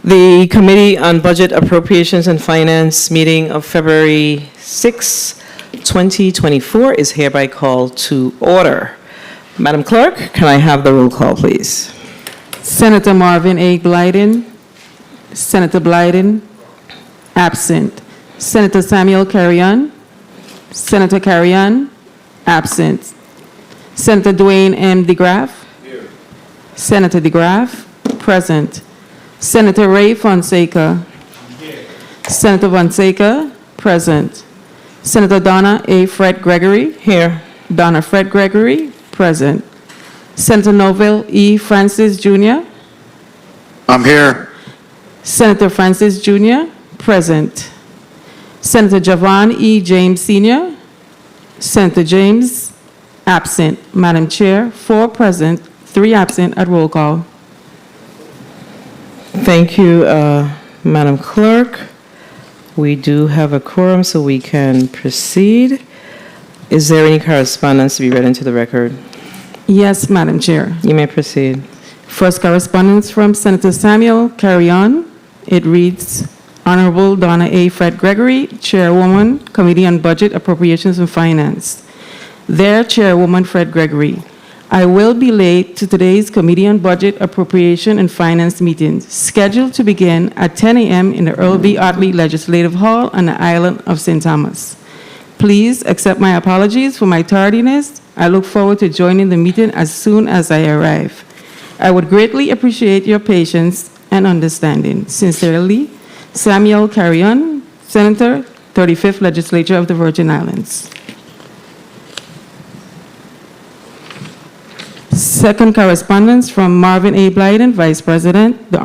The Committee on Budget, Appropriations and Finance meeting of February 6, 2024 is hereby called to order. Madam Clerk, can I have the roll call, please? Senator Marvin A. Blyden. Senator Blyden, absent. Senator Samuel Carrion. Senator Carrion, absent. Senator Dwayne M. DeGraff. Here. Senator DeGraff, present. Senator Ray Fonseca. Here. Senator Fonseca, present. Senator Donna A. Fred Gregory. Here. Donna Fred Gregory, present. Senator Novell E. Francis Jr. I'm here. Senator Francis Jr., present. Senator Javon E. James Sr. Senator James, absent. Madam Chair, 4 present, 3 absent at roll call. Thank you, Madam Clerk. We do have a quorum, so we can proceed. Is there any correspondence to be read into the record? Yes, Madam Chair. You may proceed. First correspondence from Senator Samuel Carrion. It reads, Honorable Donna A. Fred Gregory, Chairwoman, Committee on Budget, Appropriations and Finance. There, Chairwoman Fred Gregory, I will be late to today's Committee on Budget, Appropriation and Finance meeting, scheduled to begin at 10 a.m. in the Earle v. Ottley Legislative Hall on the island of St. Thomas. Please accept my apologies for my tardiness. I look forward to joining the meeting as soon as I arrive. I would greatly appreciate your patience and understanding. Sincerely, Samuel Carrion, Senator, 35th Legislature of the Virgin Islands. Second correspondence from Marvin A. Blyden, Vice President, to the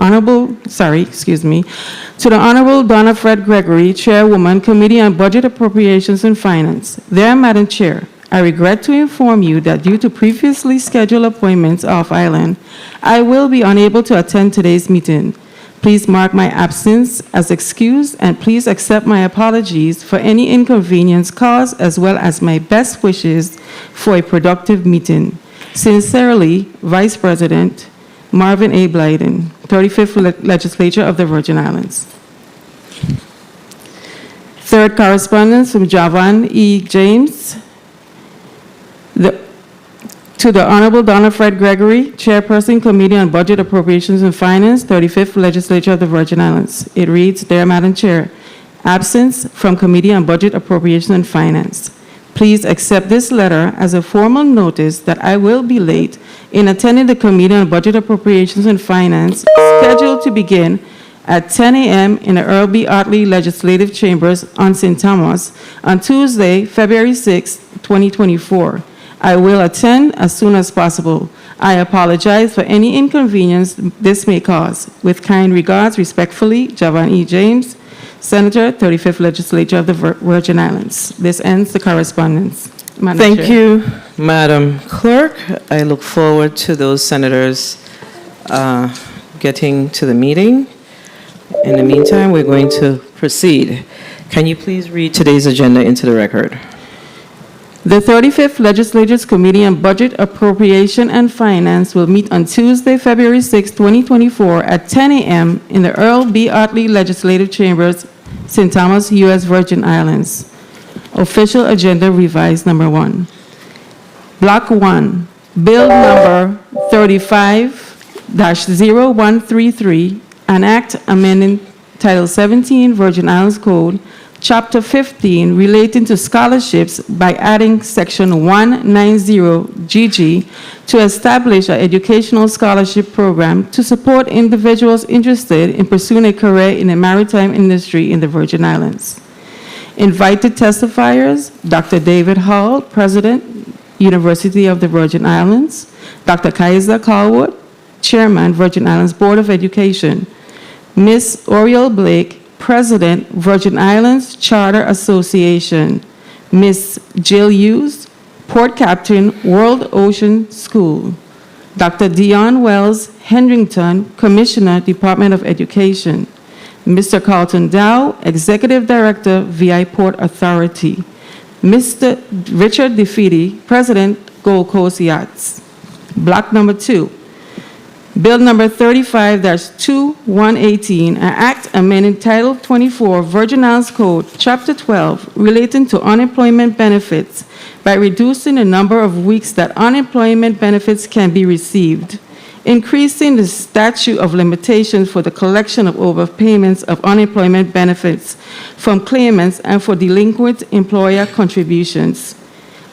Honorable Donna Fred Gregory, Chairwoman, Committee on Budget, Appropriations and Finance. There, Madam Chair, I regret to inform you that due to previously scheduled appointments off island, I will be unable to attend today's meeting. Please mark my absence as excused, and please accept my apologies for any inconvenience caused, as well as my best wishes for a productive meeting. Sincerely, Vice President Marvin A. Blyden, 35th Legislature of the Virgin Islands. Third correspondence from Javan E. James to the Honorable Donna Fred Gregory, Chairperson, Committee on Budget, Appropriations and Finance, 35th Legislature of the Virgin Islands. It reads, Dear Madam Chair, absence from Committee on Budget, Appropriations and Finance. Please accept this letter as a formal notice that I will be late in attending the Committee on Budget, Appropriations and Finance, scheduled to begin at 10 a.m. in the Earle B. Ottley Legislative Chambers on St. Thomas on Tuesday, February 6, 2024. I will attend as soon as possible. I apologize for any inconvenience this may cause. With kind regards, respectfully, Javan E. James, Senator, 35th Legislature of the Virgin Islands. This ends the correspondence. Madam Thank Chair. you, Madam Clerk. I look forward to those senators getting to the meeting. In the meantime, we're going to proceed. Can you please read today's agenda into the record? The 35th Legislature's Committee on Budget, Appropriation and Finance will meet on Tuesday, February 6, 2024 at 10 a.m. in the Earle B. Ottley Legislative Chambers, St. Thomas, U.S. Virgin Islands. Official Agenda Revised Number 1. Block 1, Bill Number 35-0133, an act amending Title 17 Virgin Islands Code, Chapter 15, relating to scholarships by adding Section 190GG to establish an educational scholarship program to support individuals interested in pursuing a career in the maritime industry in the Virgin Islands. Invited testifiers, Dr. David Hall, President, University of the Virgin Islands, Dr. Kaiser Calwood, Chairman, Virgin Islands Board of Education, Ms. Oriel Blake, President, Virgin Islands Charter Association, Ms. Jill Hughes, Port Captain, World Ocean School, Dr. Dion Wells Hendrington, Commissioner, Department of Education, Mr. Carlton Dow, Executive Director, VI Port Authority, Mr. Richard DeFeedy, President, Gold Coast Yachts. Block number 2. Bill number 35-2118, an act amending Title 24 Virgin Islands Code, Chapter 12, relating to unemployment benefits by reducing the number of weeks that unemployment benefits can be received, increasing the statute of limitations for the collection of overpayments of unemployment benefits from claimants and for delinquent employer contributions,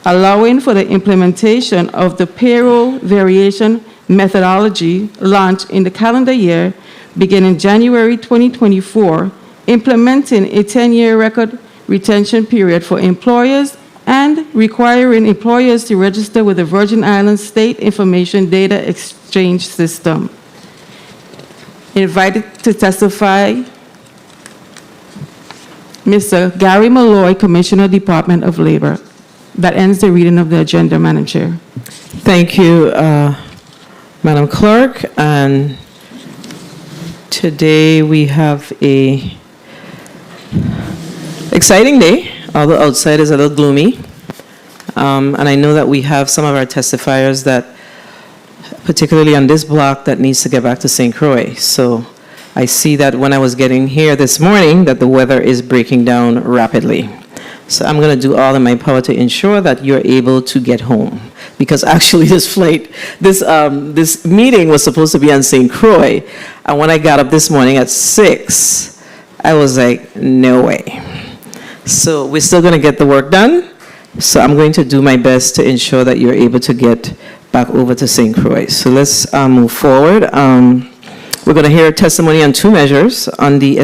allowing for the implementation of the payroll variation methodology launched in the calendar year beginning January 2024, implementing a 10-year record retention period for employers and requiring employers to register with the Virgin Islands State Information Data Exchange System. Invited to testify, Mr. Gary Malloy, Commissioner, Department of Labor. That ends the reading of the agenda, Madam Chair. Thank you, Madam Clerk. And today we have a exciting day, although outside is a little gloomy. And I know that we have some of our testifiers that, particularly on this block, that needs to get back to St. Croix. So I see that when I was getting here this morning, that the weather is breaking down rapidly. So I'm going to do all in my power to ensure that you're able to get home. Because actually this meeting was supposed to be on St. Croix. And when I got up this morning at 6, I was like, no way. So we're still going to get the work done. So I'm going to do my best to ensure that you're able to get back over to St. Croix. So let's move forward. We're going to hear testimony on two measures on the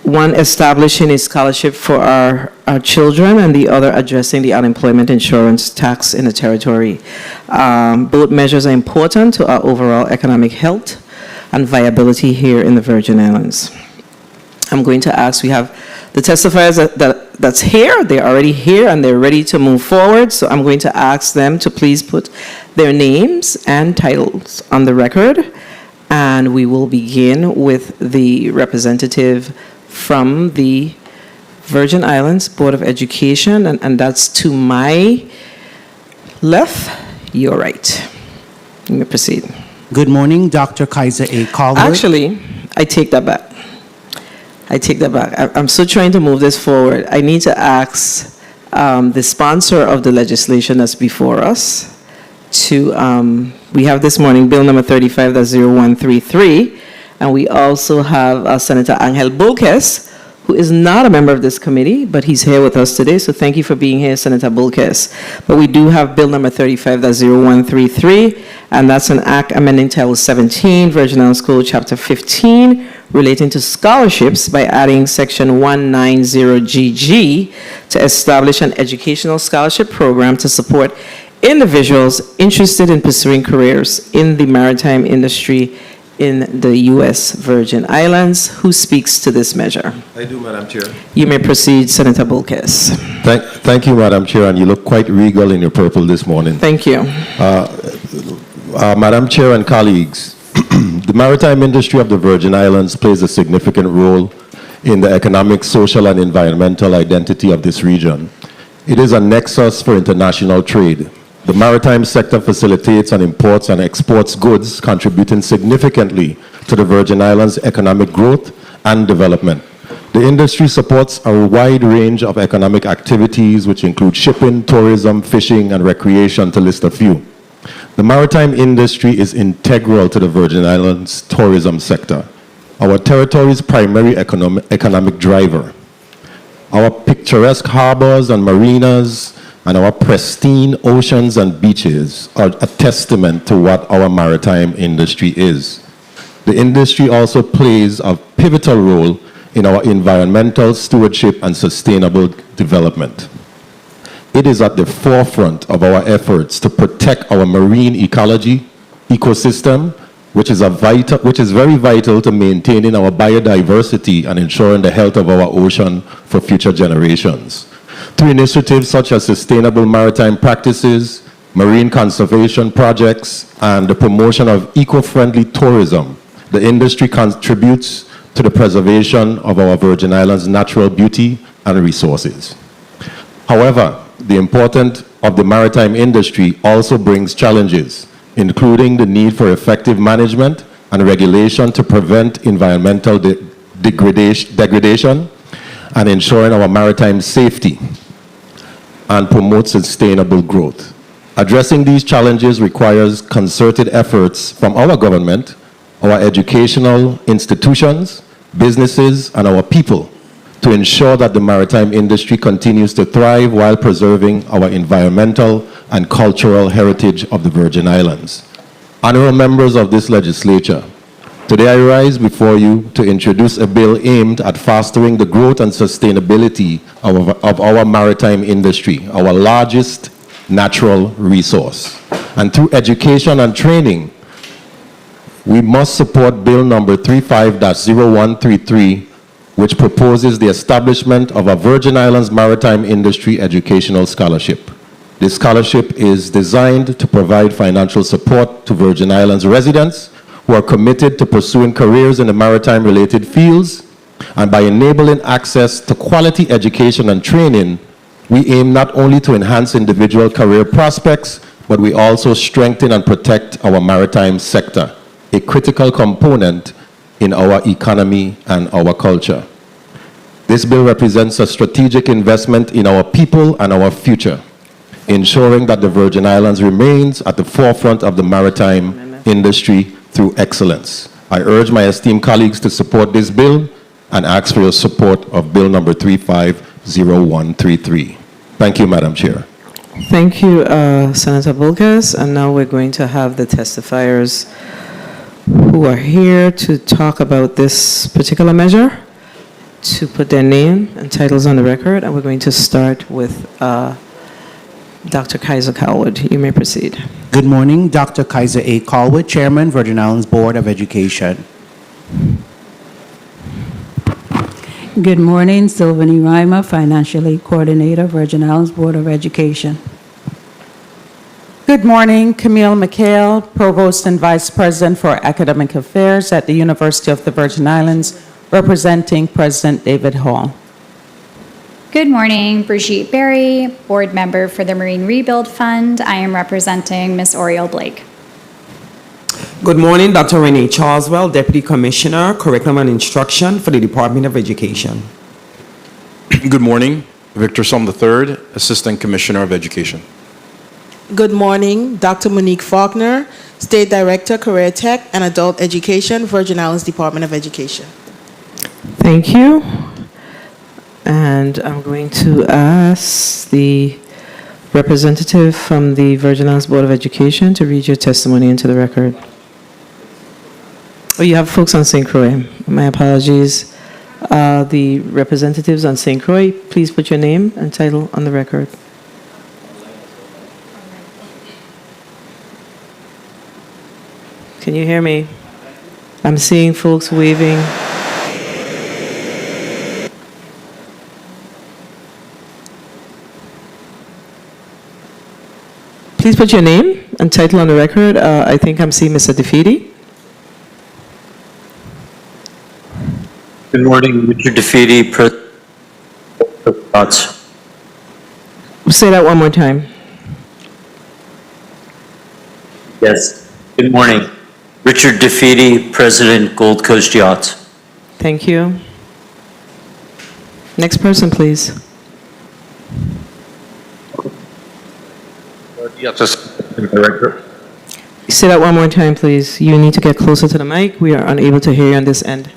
one establishing a scholarship for our children, and the other addressing the unemployment insurance tax in the territory. Both measures are important to our overall economic health and viability here in the Virgin Islands. I'm going to ask, we have the testifiers that's here, they're already here and they're ready to move forward, so I'm going to ask them to please put their names and titles on the record, and we will begin with the representative from the Virgin Islands Board of Education, and that's to my left, your right. You may proceed. Good morning, Dr. Kaiser A. Collier. Actually, I take that back. I'm still trying to move this forward. I need to ask the sponsor of the legislation that's before us to, we have this morning Bill number 35, that's 0133, and we also have Senator Angel Bulques, who is not a member of this committee, but he's here with us today, so thank you for being here, Senator Bulques. But we do have Bill number 35, that's 0133, and that's an act amending Title 17, Virgin Islands Code, Chapter 15, relating to scholarships by adding Section 190GG to establish an educational scholarship program to support individuals interested in pursuing careers in the maritime industry in the U.S. Virgin Islands. Who speaks to this measure? I do, Madam Chair. You may proceed, Senator Bulques. Thank you, Madam Chair, and you look quite regal in your purple this morning. Thank you. Madam Chair and colleagues, the maritime industry of the Virgin Islands plays a significant role in the economic, social, and environmental identity of this region. It is a nexus for international trade. The maritime sector facilitates and imports and exports goods, contributing significantly to the Virgin Islands' economic growth and development. The industry supports a wide range of economic activities, which include shipping, tourism, fishing, and recreation, to list a few. The maritime industry is integral to the Virgin Islands tourism sector, our territory's primary economic driver. Our picturesque harbors and marinas and our pristine oceans and beaches are a testament to what our maritime industry is. The industry also plays a pivotal role in our environmental stewardship and sustainable development. It is at the forefront of our efforts to protect our marine ecosystem, which is very vital to maintaining our biodiversity and ensuring the health of our ocean for future generations. Through initiatives such as sustainable maritime practices, marine conservation projects, and the promotion of eco-friendly tourism, the industry contributes to the preservation of our Virgin Islands' natural beauty and resources. However, the importance of the maritime industry also brings challenges, including the need for effective management and regulation to prevent environmental degradation and ensuring our maritime safety and promote sustainable growth. Addressing these challenges requires concerted efforts from our government, our educational institutions, businesses, and our people to ensure that the maritime industry continues to thrive while preserving our environmental and cultural heritage of the Virgin Islands. Honorable members of this legislature, today I rise before you to introduce a bill aimed at fostering the growth and sustainability of our maritime industry, our largest natural resource. And through education and training, we must support Bill number 35-0133, which proposes the establishment of a Virgin Islands Maritime Industry Educational Scholarship. This scholarship is designed to provide financial support to Virgin Islands residents who are committed to pursuing careers in the maritime-related fields, and by enabling access to quality education and training, we aim not only to enhance individual career prospects, but we also strengthen and protect our maritime sector, a critical component in our economy and our culture. This bill represents a strategic investment in our people and our future, ensuring that the Virgin Islands remains at the forefront of the maritime industry through excellence. I urge my esteemed colleagues to support this bill and ask for your support of Bill number 35-0133. Thank you, Madam Chair. Thank you, Senator Bulques. And now we're going to have the testifiers who are here to talk about this particular measure. to put their name and titles on the record, and we're going to start with Dr. Kaiser Coward. You may proceed. Good morning, Dr. Kaiser A. Callwood, Chairman, Virgin Islands Board of Education. Good morning, Sylvanie Reimer, Financial Aid Coordinator, Virgin Islands Board of Education. Good morning, Camille McHale, Provost and Vice President for Academic Affairs at the University of the Virgin Islands, representing President David Hall. Good morning, Brigitte Berry, Board Member for the Marine Rebuild Fund. I am representing Ms. Oriole Blake. Good morning, Dr. Renee Charleswell, Deputy Commissioner, Curriculum and Instruction for the Department of Education. Good morning, Victor Som III, Assistant Commissioner of Education. Good morning, Dr. Monique Faulkner, State Director, Career Tech and Adult Education, Virgin Islands Department of Education. Thank you. And I'm going to ask the representative from the Virgin Islands Board of Education to read your testimony into the record. Oh, you have folks on St. Croix. My apologies. The representatives on St. Croix, please put your name and title on the record. Can you hear me? I'm seeing folks waving. Please put your name and title on the record. I think I'm seeing Mr. DeFede. Good morning, Richard DeFede, thoughts. Say that one more time. Yes. Good morning, Richard DeFede, President, Gold Coast Yachts. Thank you. Next person, please. Assistant Director. Say that one more time, please. You need to get closer to the mic. We are unable to hear you on this end.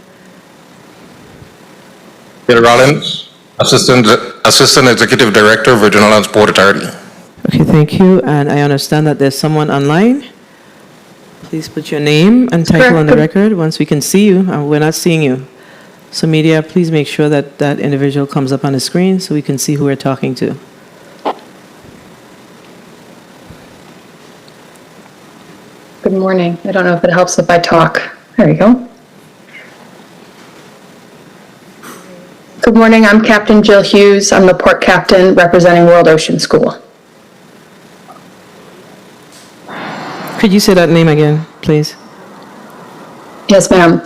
Peter Rollins, Assistant Executive Director, Virgin Islands Port Authority. Okay, thank you. And I understand that there's someone online. Please put your name and title on the record once we can see you. We're not seeing you. So media, please make sure that that individual comes up on the screen so we can see who we're talking to. Good morning. I don't know if it helps if I talk. There you go. Good morning. I'm Captain Jill Hughes. I'm the port captain representing World Ocean School. Could you say that name again, please? Yes, ma'am.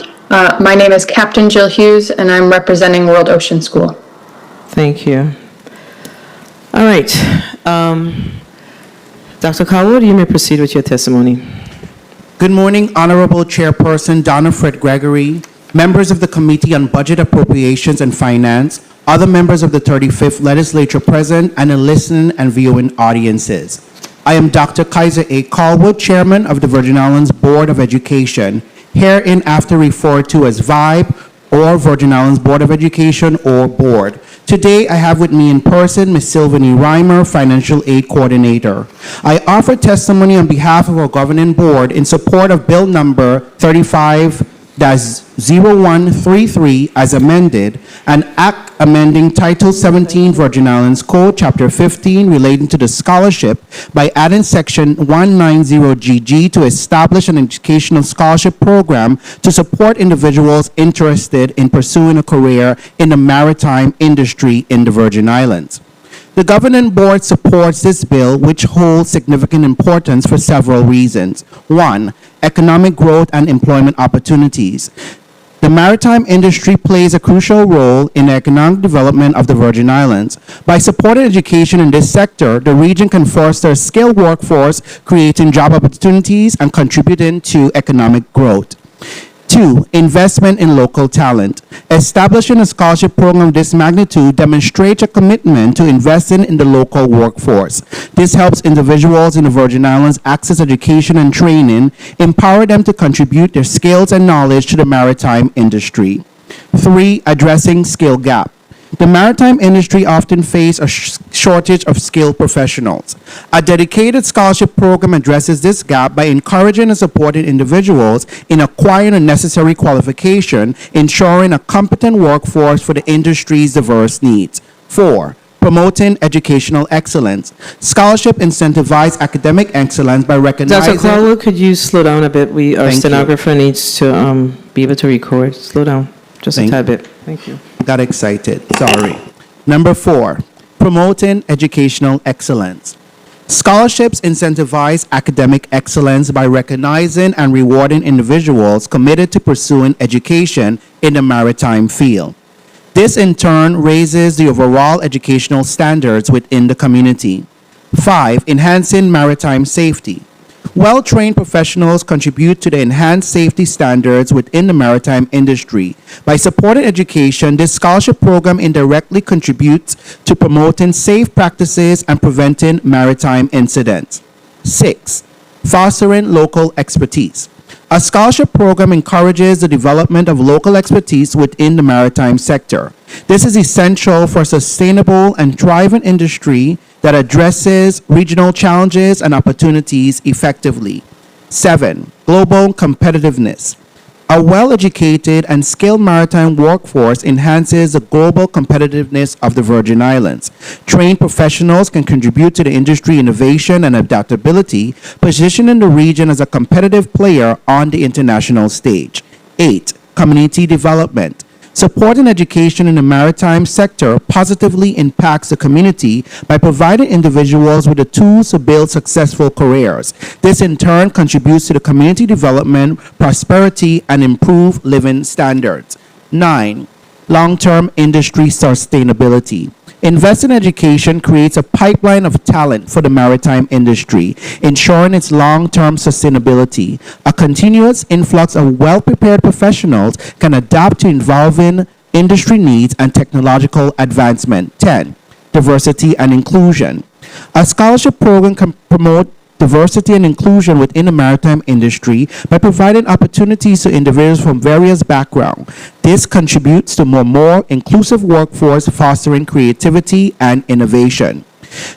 My name is Captain Jill Hughes, and I'm representing World Ocean School. Thank you. All right. Dr. Coward, you may proceed with your testimony. Good morning, Honorable Chairperson Donna Fred Gregory, members of the Committee on Budget, Appropriations and Finance, other members of the 35th Legislature present, and the listening and viewing audiences. I am Dr. Kaiser A. Callwood, Chairman of the Virgin Islands Board of Education, hereinafter referred to as VIBE or Virgin Islands Board of Education or Board. Today, I have with me in person Ms. Sylvanie Reimer, Financial Aid Coordinator. I offer testimony on behalf of our governing board in support of Bill Number 35-0133 as amended, an act amending Title 17 Virgin Islands Code, Chapter 15 relating to the scholarship by adding Section 190GG to establish an educational scholarship program to support individuals interested in pursuing a career in the maritime industry in the Virgin Islands. The governing board supports this bill, which holds significant importance for several reasons. One, economic growth and employment opportunities. The maritime industry plays a crucial role in the economic development of the Virgin Islands. By supporting education in this sector, the region can foster a skilled workforce, creating job opportunities and contributing to economic growth. Two, investment in local talent. Establishing a scholarship program of this magnitude demonstrates a commitment to investing in the local workforce. This helps individuals in the Virgin Islands access education and training, empower them to contribute their skills and knowledge to the maritime industry. Three, addressing skill gap. The maritime industry often face a shortage of skilled professionals. A dedicated scholarship program addresses this gap by encouraging and supporting individuals in acquiring a necessary qualification, ensuring a competent workforce for the industry's diverse needs. 4. Promoting educational excellence. Scholarship incentivizes academic excellence by recognizing... Dr. Caldwell, could you slow down a bit? Our Thank you. stenographer needs to be able to record. Slow down just a tad bit. Thank you. Got excited. Sorry. Number 4, promoting educational excellence. Scholarships incentivize academic excellence by recognizing and rewarding individuals committed to pursuing education in the maritime field. This in turn raises the overall educational standards within the community. 5, enhancing maritime safety. Well-trained professionals contribute to the enhanced safety standards within the maritime industry. By supporting education, this scholarship program indirectly contributes to promoting safe practices and preventing maritime incidents. 6, fostering local expertise. A scholarship program encourages the development of local expertise within the maritime sector. This is essential for a sustainable and thriving industry that addresses regional challenges and opportunities effectively. 7, global competitiveness. A well-educated and skilled maritime workforce enhances the global competitiveness of the Virgin Islands. Trained professionals can contribute to the industry innovation and adaptability, positioning the region as a competitive player on the international stage. 8, community development. Supporting education in the maritime sector positively impacts the community by providing individuals with the tools to build successful careers. This in turn contributes to the community development, prosperity, and improved living standards. 9, long-term industry sustainability. Invest in education creates a pipeline of talent for the maritime industry, ensuring its long-term sustainability. A continuous influx of well-prepared professionals can adapt to evolving industry needs and technological advancement. 10, diversity and inclusion. A scholarship program can promote diversity and inclusion within the maritime industry by providing opportunities to individuals from various backgrounds. This contributes to a more inclusive workforce, fostering creativity and innovation.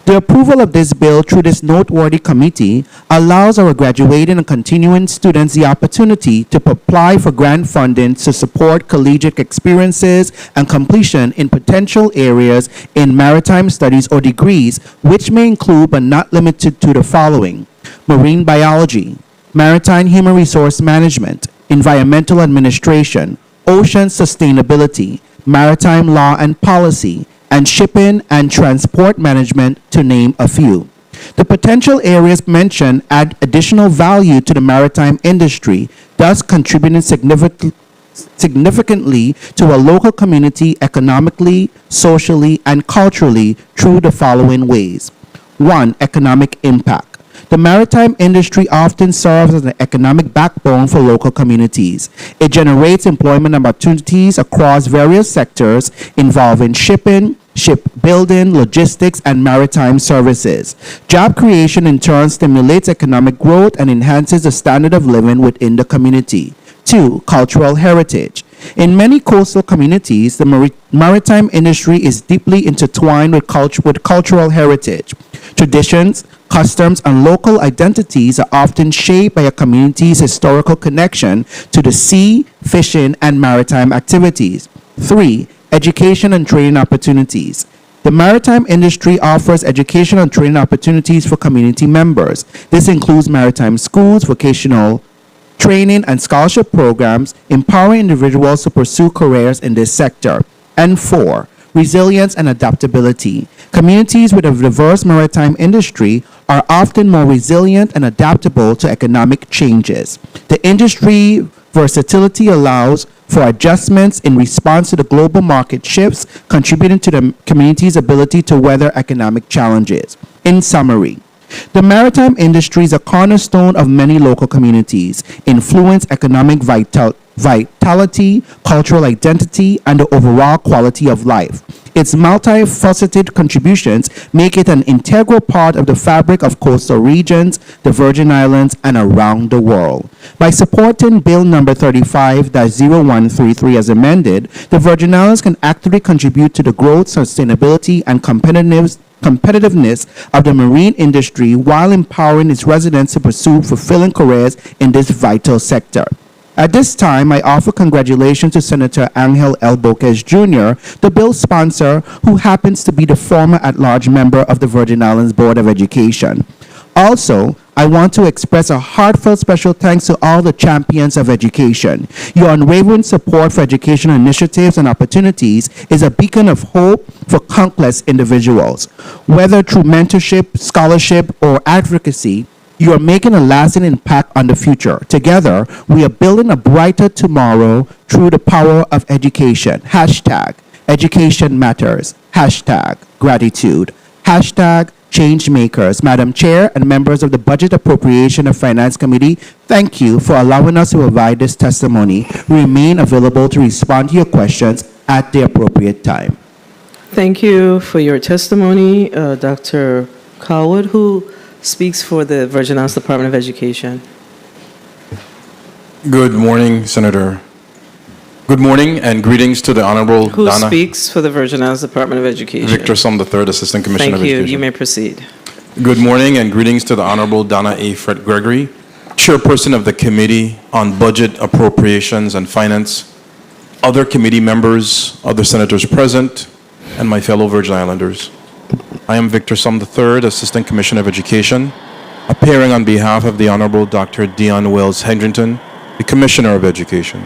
The approval of this bill through this noteworthy committee allows our graduating and continuing students the opportunity to apply for grant funding to support collegiate experiences and completion in potential areas in maritime studies or degrees, which may include but not limited to the following: marine biology, maritime human resource management, environmental administration, ocean sustainability, maritime law and policy, and shipping and transport management, to name a few. The potential areas mentioned add additional value to the maritime industry, thus contributing significantly to a local community economically, socially, and culturally through the following ways. 1, economic impact. The maritime industry often serves as an economic backbone for local communities. It generates employment opportunities across various sectors involving shipping, shipbuilding, logistics, and maritime services. Job creation in turn stimulates economic growth and enhances the standard of living within the community. 2, cultural heritage. In many coastal communities, the maritime industry is deeply intertwined with cultural heritage. Traditions, customs, and local identities are often shaped by a community's historical connection to the sea, fishing, and maritime activities. 3, education and training opportunities. The maritime industry offers education and training opportunities for community members. This includes maritime schools, vocational training, and scholarship programs, empowering individuals to pursue careers in this sector. And 4, resilience and adaptability. Communities with a diverse maritime industry are often more resilient and adaptable to economic changes. The industry versatility allows for adjustments in response to the global market shifts, contributing to the community's ability to weather economic challenges. In summary, the maritime industry is a cornerstone of many local communities, influence economic vitality, cultural identity, and the overall quality of life. Its multifaceted contributions make it an integral part of the fabric of coastal regions, the Virgin Islands, and around the world. By supporting Bill number 35-0133 as amended, the Virgin Islands can actively contribute to the growth, sustainability, and competitiveness of the marine industry while empowering its residents to pursue fulfilling careers in this vital sector. At this time, I offer congratulations to Senator Angel L. Boquez Jr., the bill's sponsor, who happens to be the former at-large member of the Virgin Islands Board of Education. Also, I want to express a heartfelt special thanks to all the champions of education. Your unwavering support for educational initiatives and opportunities is a beacon of hope for countless individuals. Whether through mentorship, scholarship, or advocacy, you are making a lasting impact on the future. Together, we are building a brighter tomorrow through the power of education. Hashtag education matters. Hashtag gratitude. Hashtag change makers. Madam Chair and members of the Budget, Appropriation and Finance Committee, thank you for allowing us to provide this testimony. We remain available to respond to your questions at the appropriate time. Thank you for your testimony, Dr. Coward, who speaks for the Virgin Islands Department of Education. Good morning, Senator. Good morning and greetings to the Honorable Who Donna. speaks for the Virgin Islands Department of Education? Victor Sum III, Assistant Commissioner of Thank you. Education. You may proceed. Good morning and greetings to the Honorable Donna A. Fred Gregory, Chairperson of the Committee on Budget, Appropriations and Finance, other committee members, other senators present, and my fellow Virgin Islanders. I am Victor Sum III, Assistant Commissioner of Education, appearing on behalf of the Honorable Dr. Dion Wells Hedrington, the Commissioner of Education.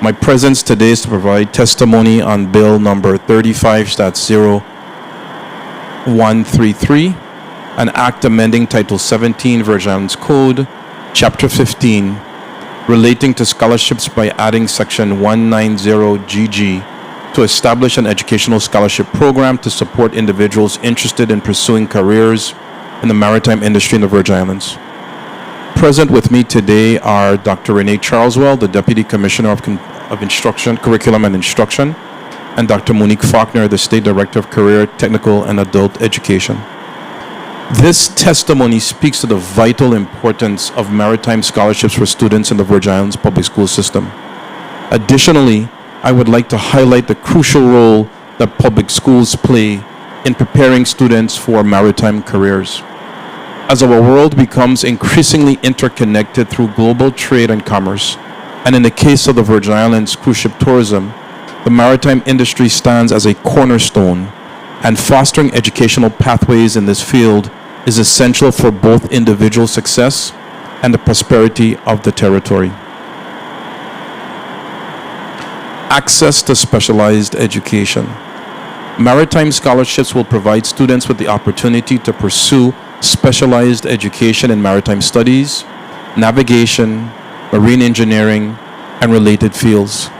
My presence today is to provide testimony on Bill number 35-0133, an act amending Title 17 Virgin Islands Code, Chapter 15, relating to scholarships by adding Section 190GG to establish an educational scholarship program to support individuals interested in pursuing careers in the maritime industry in the Virgin Islands. Present with me today are Dr. Renee Charleswell, the Deputy Commissioner of Instruction, Curriculum and Instruction, and Dr. Monique Faulkner, the State Director of Career, Technical, and Adult Education. This testimony speaks to the vital importance of maritime scholarships for students in the Virgin Islands public school system. Additionally, I would like to highlight the crucial role that public schools play in preparing students for maritime careers. As our world becomes increasingly interconnected through global trade and commerce, and in the case of the Virgin Islands cruise ship tourism, the maritime industry stands as a cornerstone, and fostering educational pathways in this field is essential for both individual success and the prosperity of the territory. Access to specialized education. Maritime scholarships will provide students with the opportunity to pursue specialized education in maritime studies, navigation, marine engineering, and related fields.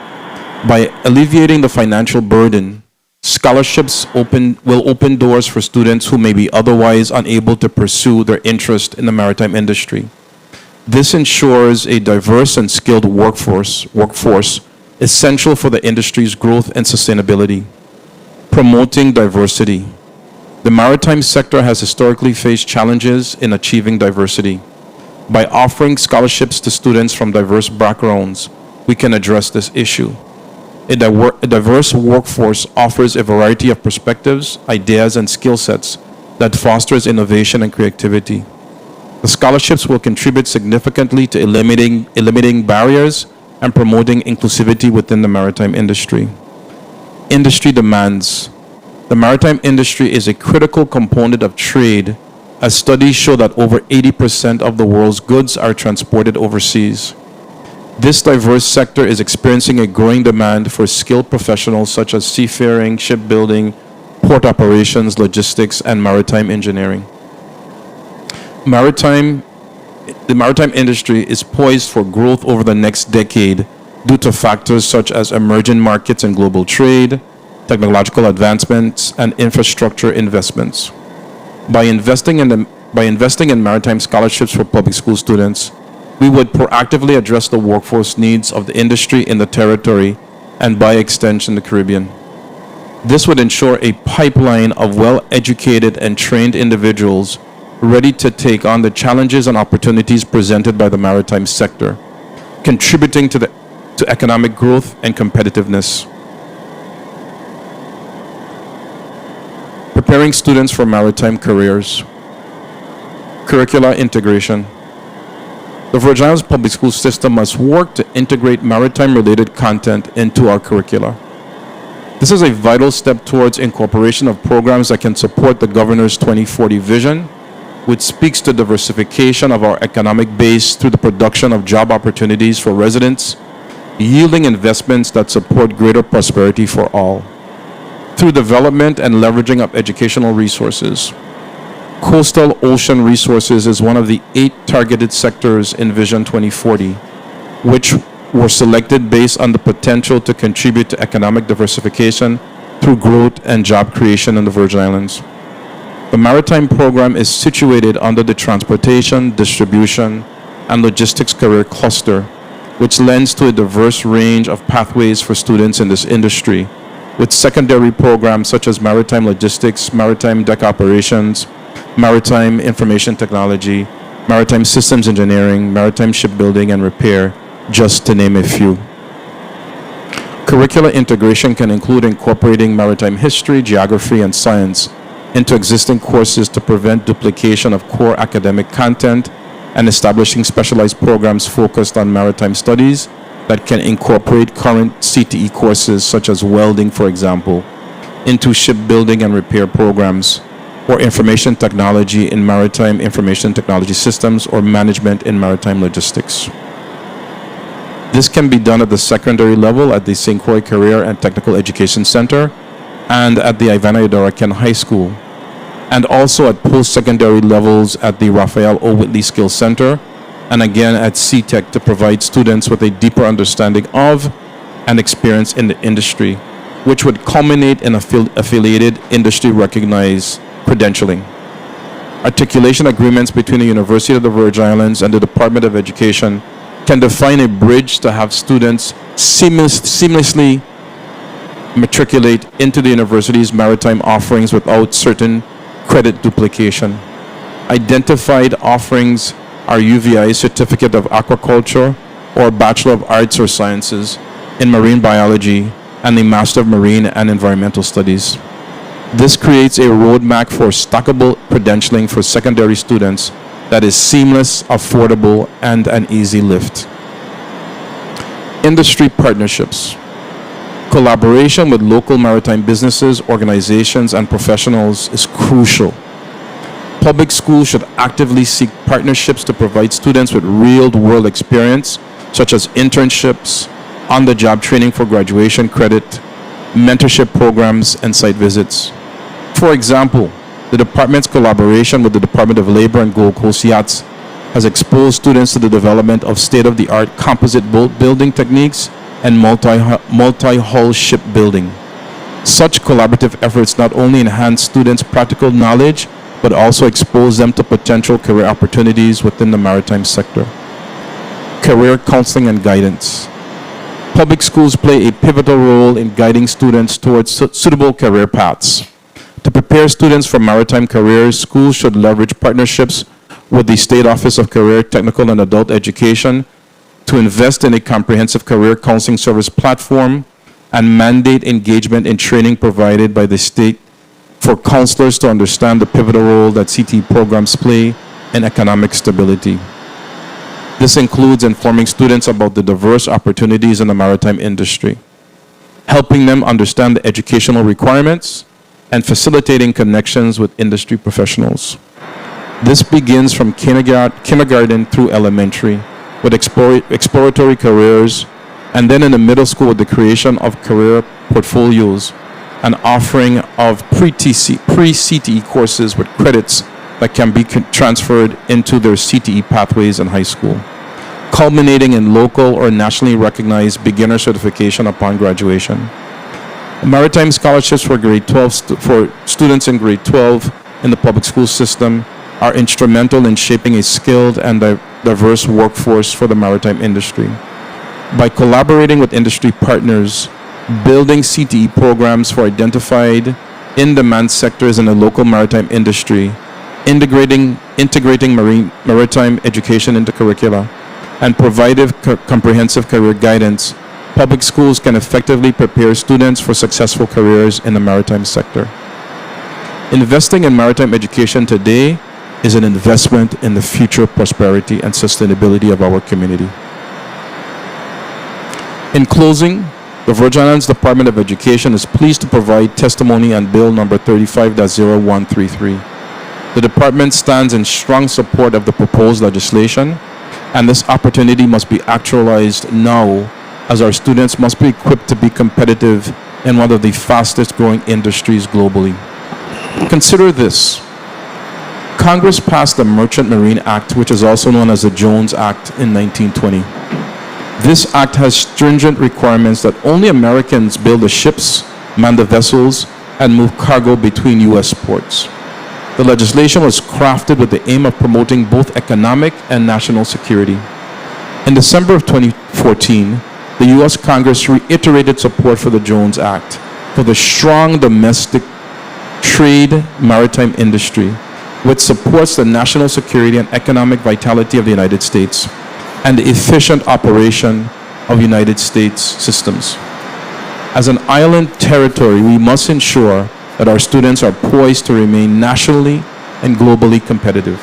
By alleviating the financial burden, scholarships will open doors for students who may be otherwise unable to pursue their interest in the maritime industry. This ensures a diverse and skilled workforce essential for the industry's growth and sustainability. Promoting diversity. The maritime sector has historically faced challenges in achieving diversity. By offering scholarships to students from diverse backgrounds, we can address this issue. A diverse workforce offers a variety of perspectives, ideas, and skill sets that fosters innovation and creativity. The scholarships will contribute significantly to eliminating barriers and promoting inclusivity within the maritime industry. Industry demands. The maritime industry is a critical component of trade, as studies show that over 80% of the world's goods are transported overseas. This diverse sector is experiencing a growing demand for skilled professionals such as seafaring, shipbuilding, port operations, logistics, and maritime engineering. The maritime industry is poised for growth over the next decade due to factors such as emerging markets and global trade, technological advancements, and infrastructure investments. By investing in maritime scholarships for public school students, we would proactively address the workforce needs of the industry in the territory and by extension the Caribbean. This would ensure a pipeline of well-educated and trained individuals ready to take on the challenges and opportunities presented by the maritime sector, contributing to economic growth and competitiveness. Preparing students for maritime careers. Curricula integration. The Virgin Islands public school system must work to integrate maritime-related content into our curricula. This is a vital step towards incorporation of programs that can support the Governor's 2040 vision, which speaks to diversification of our economic base through the production of job opportunities for residents, yielding investments that support greater prosperity for all. Through development and leveraging of educational resources. Coastal ocean resources is one of the 8 targeted sectors in Vision 2040, which were selected based on the potential to contribute to economic diversification through growth and job creation in the Virgin Islands. The maritime program is situated under the Transportation, Distribution, and Logistics Career Cluster, which lends to a diverse range of pathways for students in this industry, with secondary programs such as maritime logistics, maritime deck operations, maritime information technology, maritime systems engineering, maritime shipbuilding and repair, just to name a few. Curricular integration can include incorporating maritime history, geography, and science into existing courses to prevent duplication of core academic content and establishing specialized programs focused on maritime studies that can incorporate current CTE courses such as welding, for example, into shipbuilding and repair programs, or information technology in maritime information technology systems or management in maritime logistics. This can be done at the secondary level at the St. Croix Career and Technical Education Center and at the Ivana Eudora Ken High School, and also at post-secondary levels at the Raphael O. Whitley Skills Center, and again at CTEC to provide students with a deeper understanding of and experience in the industry, which would culminate in affiliated industry-recognized credentialing. Articulation agreements between the University of the Virgin Islands and the Department of Education can define a bridge to have students seamlessly matriculate into the university's maritime offerings without certain credit duplication. Identified offerings are UVI Certificate of Aquaculture or Bachelor of Arts or Sciences in Marine Biology and the Master of Marine and Environmental Studies. This creates a roadmap for stackable credentialing for secondary students that is seamless, affordable, and an easy lift. Industry partnerships. Collaboration with local maritime businesses, organizations, and professionals is crucial. Public schools should actively seek partnerships to provide students with real-world experience, such as internships, on-the-job training for graduation credit, mentorship programs, and site visits. For example, the department's collaboration with the Department of Labor and Gold Coast Yachts has exposed students to the development of state-of-the-art composite boat building techniques and multi-hull shipbuilding. Such collaborative efforts not only enhance students' practical knowledge, but also expose them to potential career opportunities within the maritime sector. Career counseling and guidance. Public schools play a pivotal role in guiding students towards suitable career paths. To prepare students for maritime careers, schools should leverage partnerships with the State Office of Career, Technical, and Adult Education to invest in a comprehensive career counseling service platform and mandate engagement in training provided by the state for counselors to understand the pivotal role that CTE programs play in economic stability. This includes informing students about the diverse opportunities in the maritime industry, helping them understand the educational requirements, and facilitating connections with industry professionals. This begins from kindergarten through elementary, with exploratory careers, and then in the middle school with the creation of career portfolios and offering of pre-CTE courses with credits that can be transferred into their CTE pathways in high school, culminating in local or nationally recognized beginner certification upon graduation. Maritime scholarships for for students in grade 12 in the public school system are instrumental in shaping a skilled and diverse workforce for the maritime industry. By collaborating with industry partners, building CTE programs for identified in-demand sectors in the local maritime industry, integrating maritime education into curricula, and providing comprehensive career guidance, public schools can effectively prepare students for successful careers in the maritime sector. Investing in maritime education today is an investment in the future prosperity and sustainability of our community. In closing, the Virgin Islands Department of Education is pleased to provide testimony on Bill number 35-0133. The department stands in strong support of the proposed legislation, and this opportunity must be actualized now, as our students must be equipped to be competitive in one of the fastest growing industries globally. Consider this. Congress passed the Merchant Marine Act, which is also known as the Jones Act, in 1920. This act has stringent requirements that only Americans build the ships, man the vessels, and move cargo between U.S. ports. The legislation was crafted with the aim of promoting both economic and national security. In December of 2014, the U.S. Congress reiterated support for the Jones Act for the strong domestic trade maritime industry, which supports the national security and economic vitality of the United States and the efficient operation of United States systems. As an island territory, we must ensure that our students are poised to remain nationally and globally competitive.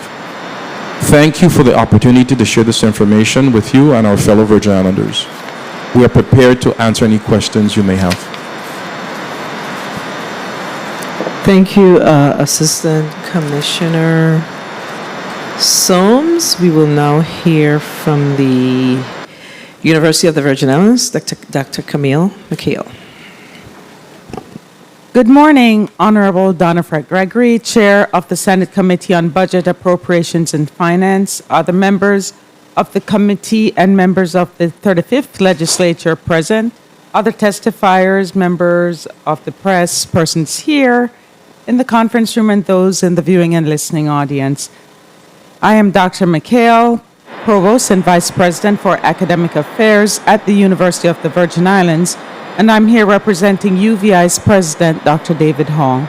Thank you for the opportunity to share this information with you and our fellow Virgin Islanders. We are prepared to answer any questions you may have. Thank you, Assistant Commissioner Soames. We will now hear from the University of the Virgin Islands, Dr. Camille McHale. Good morning, Honorable Donna Fred Gregory, Chair of the Senate Committee on Budget, Appropriations and Finance, other members of the committee and members of the 35th Legislature present, other testifiers, members of the press, persons here in the conference room, and those in the viewing and listening audience. I am Dr. McHale, Provost and Vice President for Academic Affairs at the University of the Virgin Islands, and I'm here representing UVI's President, Dr. David Hall.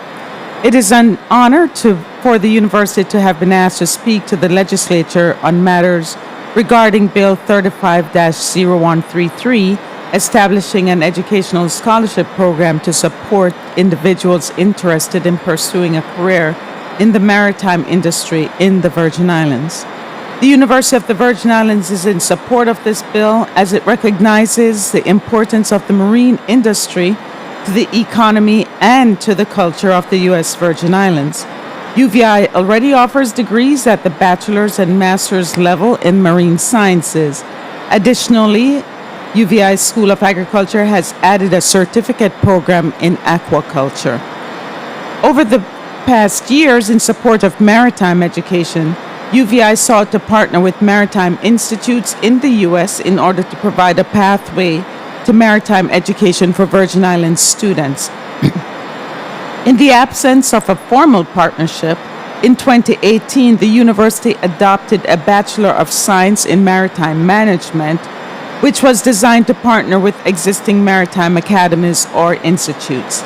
It is an honor for the university to have been asked to speak to the legislature on matters regarding Bill 35-0133, establishing an educational scholarship program to support individuals interested in pursuing a career in the maritime industry in the Virgin Islands. The University of the Virgin Islands is in support of this bill as it recognizes the importance of the marine industry to the economy and to the culture of the U.S. Virgin Islands. UVI already offers degrees at the bachelor's and master's level in marine sciences. Additionally, UVI School of Agriculture has added a certificate program in aquaculture. Over the past years, in support of maritime education, UVI sought to partner with maritime institutes in the U.S. in order to provide a pathway to maritime education for Virgin Islands students. In the absence of a formal partnership, in 2018, the university adopted a Bachelor of Science in Maritime Management, which was designed to partner with existing maritime academies or institutes.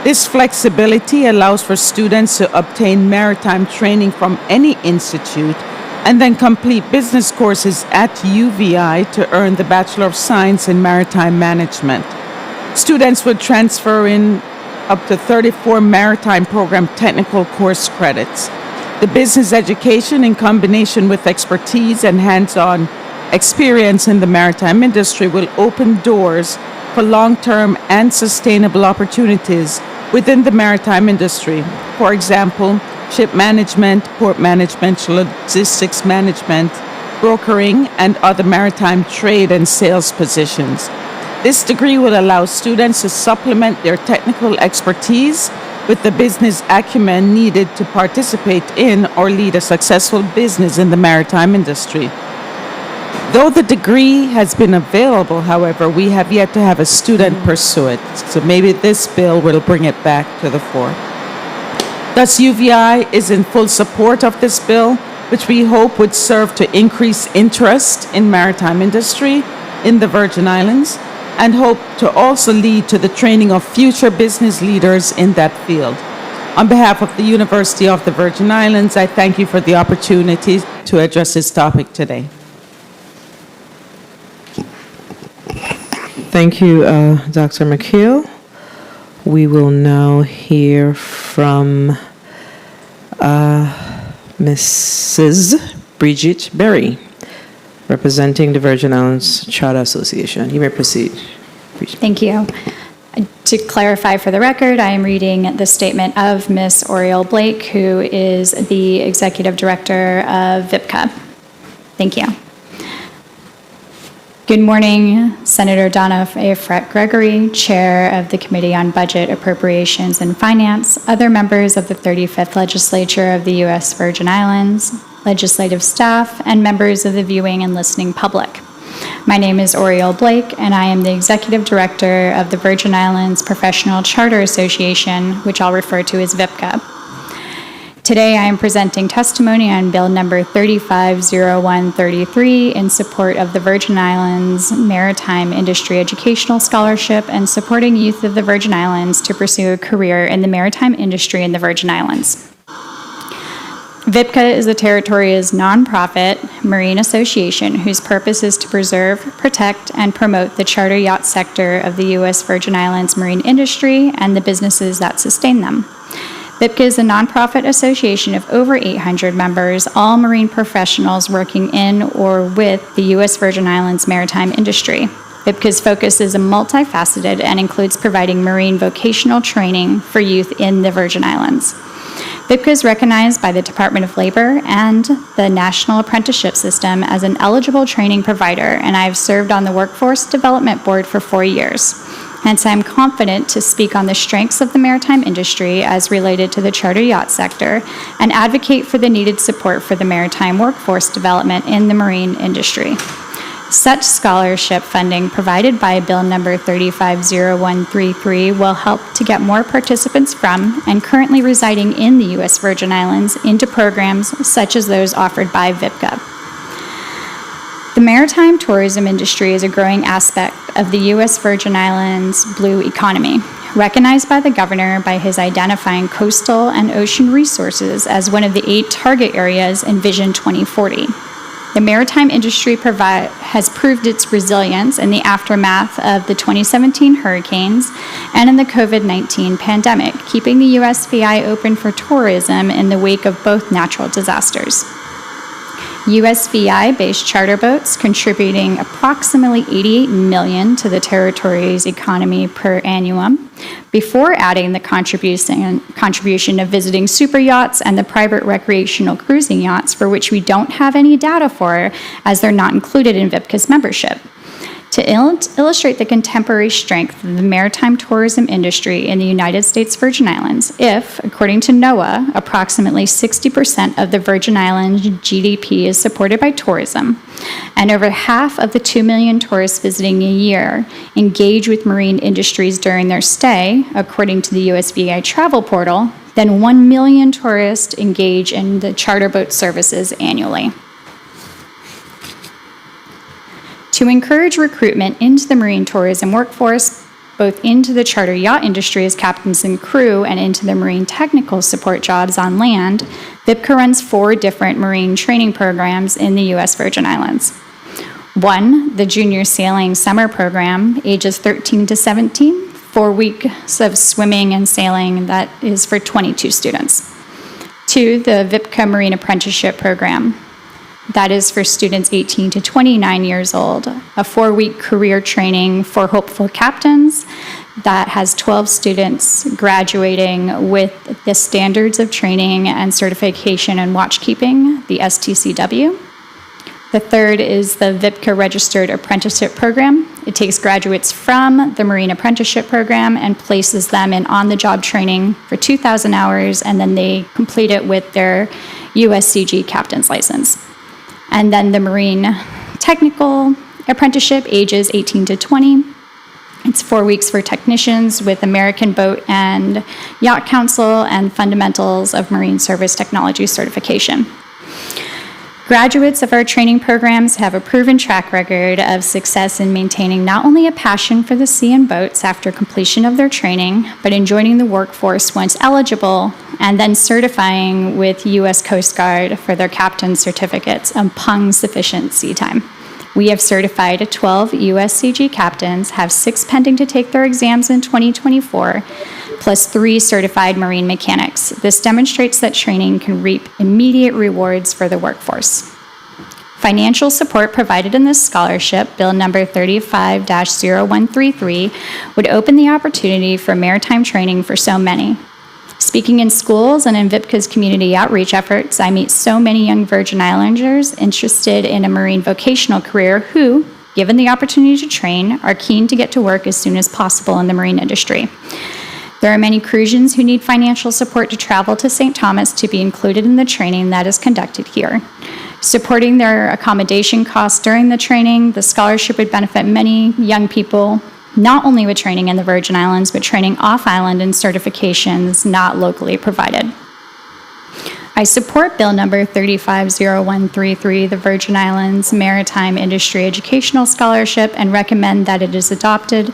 This flexibility allows for students to obtain maritime training from any institute and then complete business courses at UVI to earn the Bachelor of Science in Maritime Management. Students would transfer in up to 34 maritime program technical course credits. The business education, in combination with expertise and hands-on experience in the maritime industry, will open doors for long-term and sustainable opportunities within the maritime industry. For example, ship management, port management, logistics management, brokering, and other maritime trade and sales positions. This degree will allow students to supplement their technical expertise with the business acumen needed to participate in or lead a successful business in the maritime industry. Though the degree has been available, however, we have yet to have a student pursue it. So maybe this bill will bring it back to the fore. Thus, UVI is in full support of this bill which we hope would serve to increase interest in maritime industry in the Virgin Islands and hope to also lead to the training of future business leaders in that field. On behalf of the University of the Virgin Islands, I thank you for the opportunity to address this topic today. Thank you, Dr. McHale. We will now hear from Mrs. Bridget Berry, representing the Virgin Islands Charter Association. You may proceed. Thank you. To clarify for the record, I am reading the statement of Ms. Earle Blake, who is the Executive Director of VIPCA. Thank you. Good morning, Senator Donna A. Fred Gregory, Chair of the Committee on Budget, Appropriations and Finance, other members of the 35th Legislature of the U.S. Virgin Islands, legislative staff, and members of the viewing and listening public. My name is Earle Blake, and I am the Executive Director of the Virgin Islands Professional Charter Association, which I'll refer to as VIPCA. Today, I am presenting testimony on Bill number 350133 in support of the Virgin Islands Maritime Industry Educational Scholarship and supporting youth of the Virgin Islands to pursue a career in the maritime industry in the Virgin Islands. VIPCA is the territory's nonprofit marine association whose purpose is to preserve, protect, and promote the charter yacht sector of the U.S. Virgin Islands marine industry and the businesses that sustain them. VIPCA is a nonprofit association of over 800 members, all marine professionals working in or with the U.S. Virgin Islands maritime industry. VIPCA's focus is multifaceted and includes providing marine vocational training for youth in the Virgin Islands. VIPCA is recognized by the Department of Labor and the National Apprenticeship System as an eligible training provider, and I have served on the Workforce Development Board for 4 years. Hence, I am confident to speak on the strengths of the maritime industry as related to the charter yacht sector and advocate for the needed support for the maritime workforce development in the marine industry. Such scholarship funding provided by Bill number 350133 will help to get more participants from and currently residing in the U.S. Virgin Islands into programs such as those offered by VIPCA. The maritime tourism industry is a growing aspect of the U.S. Virgin Islands blue economy, recognized by the governor by his identifying coastal and ocean resources as one of the 8 target areas in Vision 2040. The maritime industry has proved its resilience in the aftermath of the 2017 hurricanes and in the COVID-19 pandemic, keeping the USVI open for tourism in the wake of both natural disasters. USVI-based charter boats contributing approximately $88 million to the territory's economy per annum, before adding the contribution of visiting super yachts and the private recreational cruising yachts, for which we don't have any data for, as they're not included in VIPCA's membership. To illustrate the contemporary strength of the maritime tourism industry in the United States Virgin Islands, if, according to NOAA, approximately 60% of the Virgin Islands GDP is supported by tourism, and over half of the 2 million tourists visiting a year engage with marine industries during their stay, according to the USVI travel portal, then 1 million tourists engage in the charter boat services annually. To encourage recruitment into the marine tourism workforce, both into the charter yacht industry as captains and crew and into the marine technical support jobs on land, VIPCA runs 4 different marine training programs in the U.S. Virgin Islands. 1, the Junior Sailing Summer Program, ages 13 to 17, 4 weeks of swimming and sailing that is for 22 students. 2, the VIPCA Marine Apprenticeship Program. That is for students 18 to 29 years old, a 4-week career training for hopeful captains that has 12 students graduating with the standards of training and certification in watchkeeping, the STCW. The 3rd is the VIPCA Registered Apprenticeship Program. It takes graduates from the Marine Apprenticeship Program and places them in on-the-job training for 2,000 hours, and then they complete it with their USCG captain's license. And then the Marine Technical Apprenticeship, ages 18 to 20. It's 4 weeks for technicians with American Boat and Yacht Council and Fundamentals of Marine Service Technology certification. Graduates of our training programs have a proven track record of success in maintaining not only a passion for the sea and boats after completion of their training, but in joining the workforce once eligible and then certifying with U.S. Coast Guard for their captain's certificates upon sufficient sea time. We have certified 12 USCG captains, have 6 pending to take their exams in 2024, plus 3 certified marine mechanics. This demonstrates that training can reap immediate rewards for the workforce. Financial support provided in this scholarship, Bill number 35-0133, would open the opportunity for maritime training for so many. Speaking in schools and in VIPCA's community outreach efforts, I meet so many young Virgin Islanders interested in a marine vocational career who, given the opportunity to train, are keen to get to work as soon as possible in the marine industry. There are many Cruisians who need financial support to travel to St. Thomas to be included in the training that is conducted here. Supporting their accommodation costs during the training, the scholarship would benefit many young people, not only with training in the Virgin Islands, but training off-island and certifications not locally provided. I support Bill number 35-0133, the Virgin Islands Maritime Industry Educational Scholarship, and recommend that it is adopted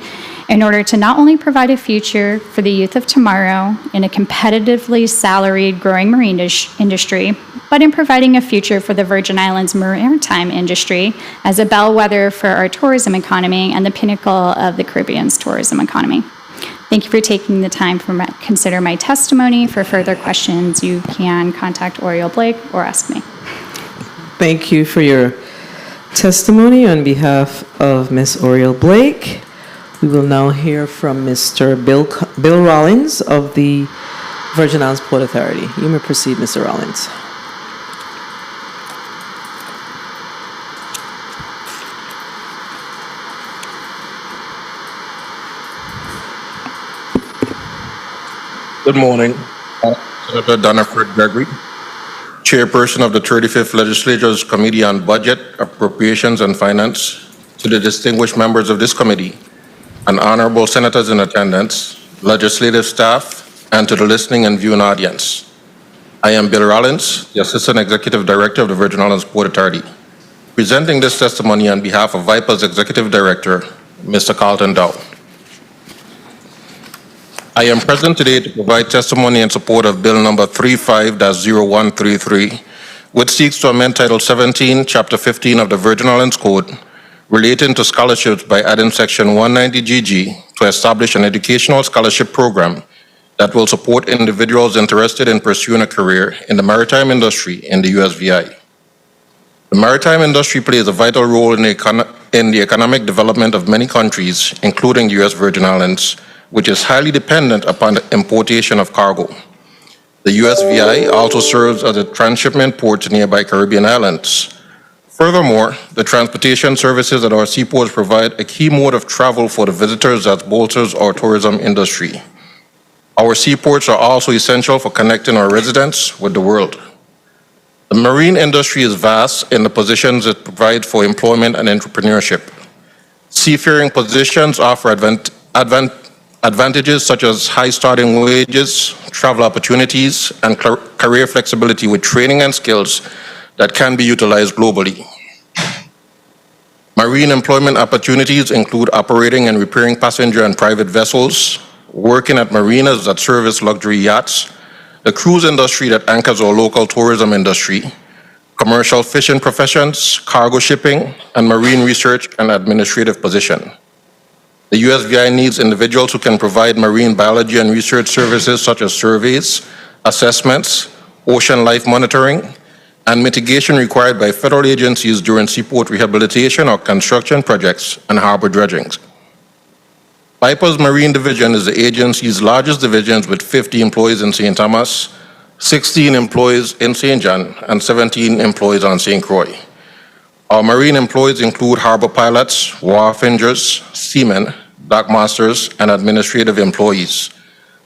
in order to not only provide a future for the youth of tomorrow in a competitively salaried growing marine industry, but in providing a future for the Virgin Islands maritime industry as a bellwether for our tourism economy and the pinnacle of the Caribbean's tourism economy. Thank you for taking the time to consider my testimony. For further questions, you can contact Earle Blake or ask me. Thank you for your testimony on behalf of Ms. Earle Blake. We will now hear from Mr. Bill Rollins of the Virgin Islands Port Authority. You may proceed, Mr. Rollins. Good morning. Senator Donna Gregory, Chairperson of the 35th Legislature's Committee on Budget, Appropriations and Finance, to the distinguished members of this committee, and honorable senators in attendance, legislative staff, and to the listening and viewing audience. I am Bill Rollins, the Assistant Executive Director of the Virgin Islands Port Authority, presenting this testimony on behalf of VIPA's Executive Director, Mr. Carlton Dow. I am present today to provide testimony in support of Bill number 35-0133, which seeks to amend Title 17, Chapter 15 of the Virgin Islands Code, relating to scholarships by adding Section 190GG to establish an educational scholarship program that will support individuals interested in pursuing a career in the maritime industry in the USVI. The maritime industry plays a vital role in the economic development of many countries, including the U.S. Virgin Islands, which is highly dependent upon the importation of cargo. The USVI also serves as a transshipment port to nearby Caribbean islands. Furthermore, the transportation services at our seaports provide a key mode of travel for the visitors that bolsters our tourism industry. Our seaports are also essential for connecting our residents with the world. The marine industry is vast in the positions it provides for employment and entrepreneurship. Seafaring positions offer advantages such as high starting wages, travel opportunities, and career flexibility with training and skills that can be utilized globally. Marine employment opportunities include operating and repairing passenger and private vessels, working at marinas that service luxury yachts, the cruise industry that anchors our local tourism industry, commercial fishing professions, cargo shipping, and marine research and administrative positions. The USVI needs individuals who can provide marine biology and research services such as surveys, assessments, ocean life monitoring, and mitigation required by federal agencies during seaport rehabilitation or construction projects and harbor dredgings. VIPA's Marine Division is the agency's largest division with 50 employees in St. Thomas, 16 employees in St. John, and 17 employees on St. Croix. Our marine employees include harbor pilots, wharf hingers, seamen, dockmasters, and administrative employees.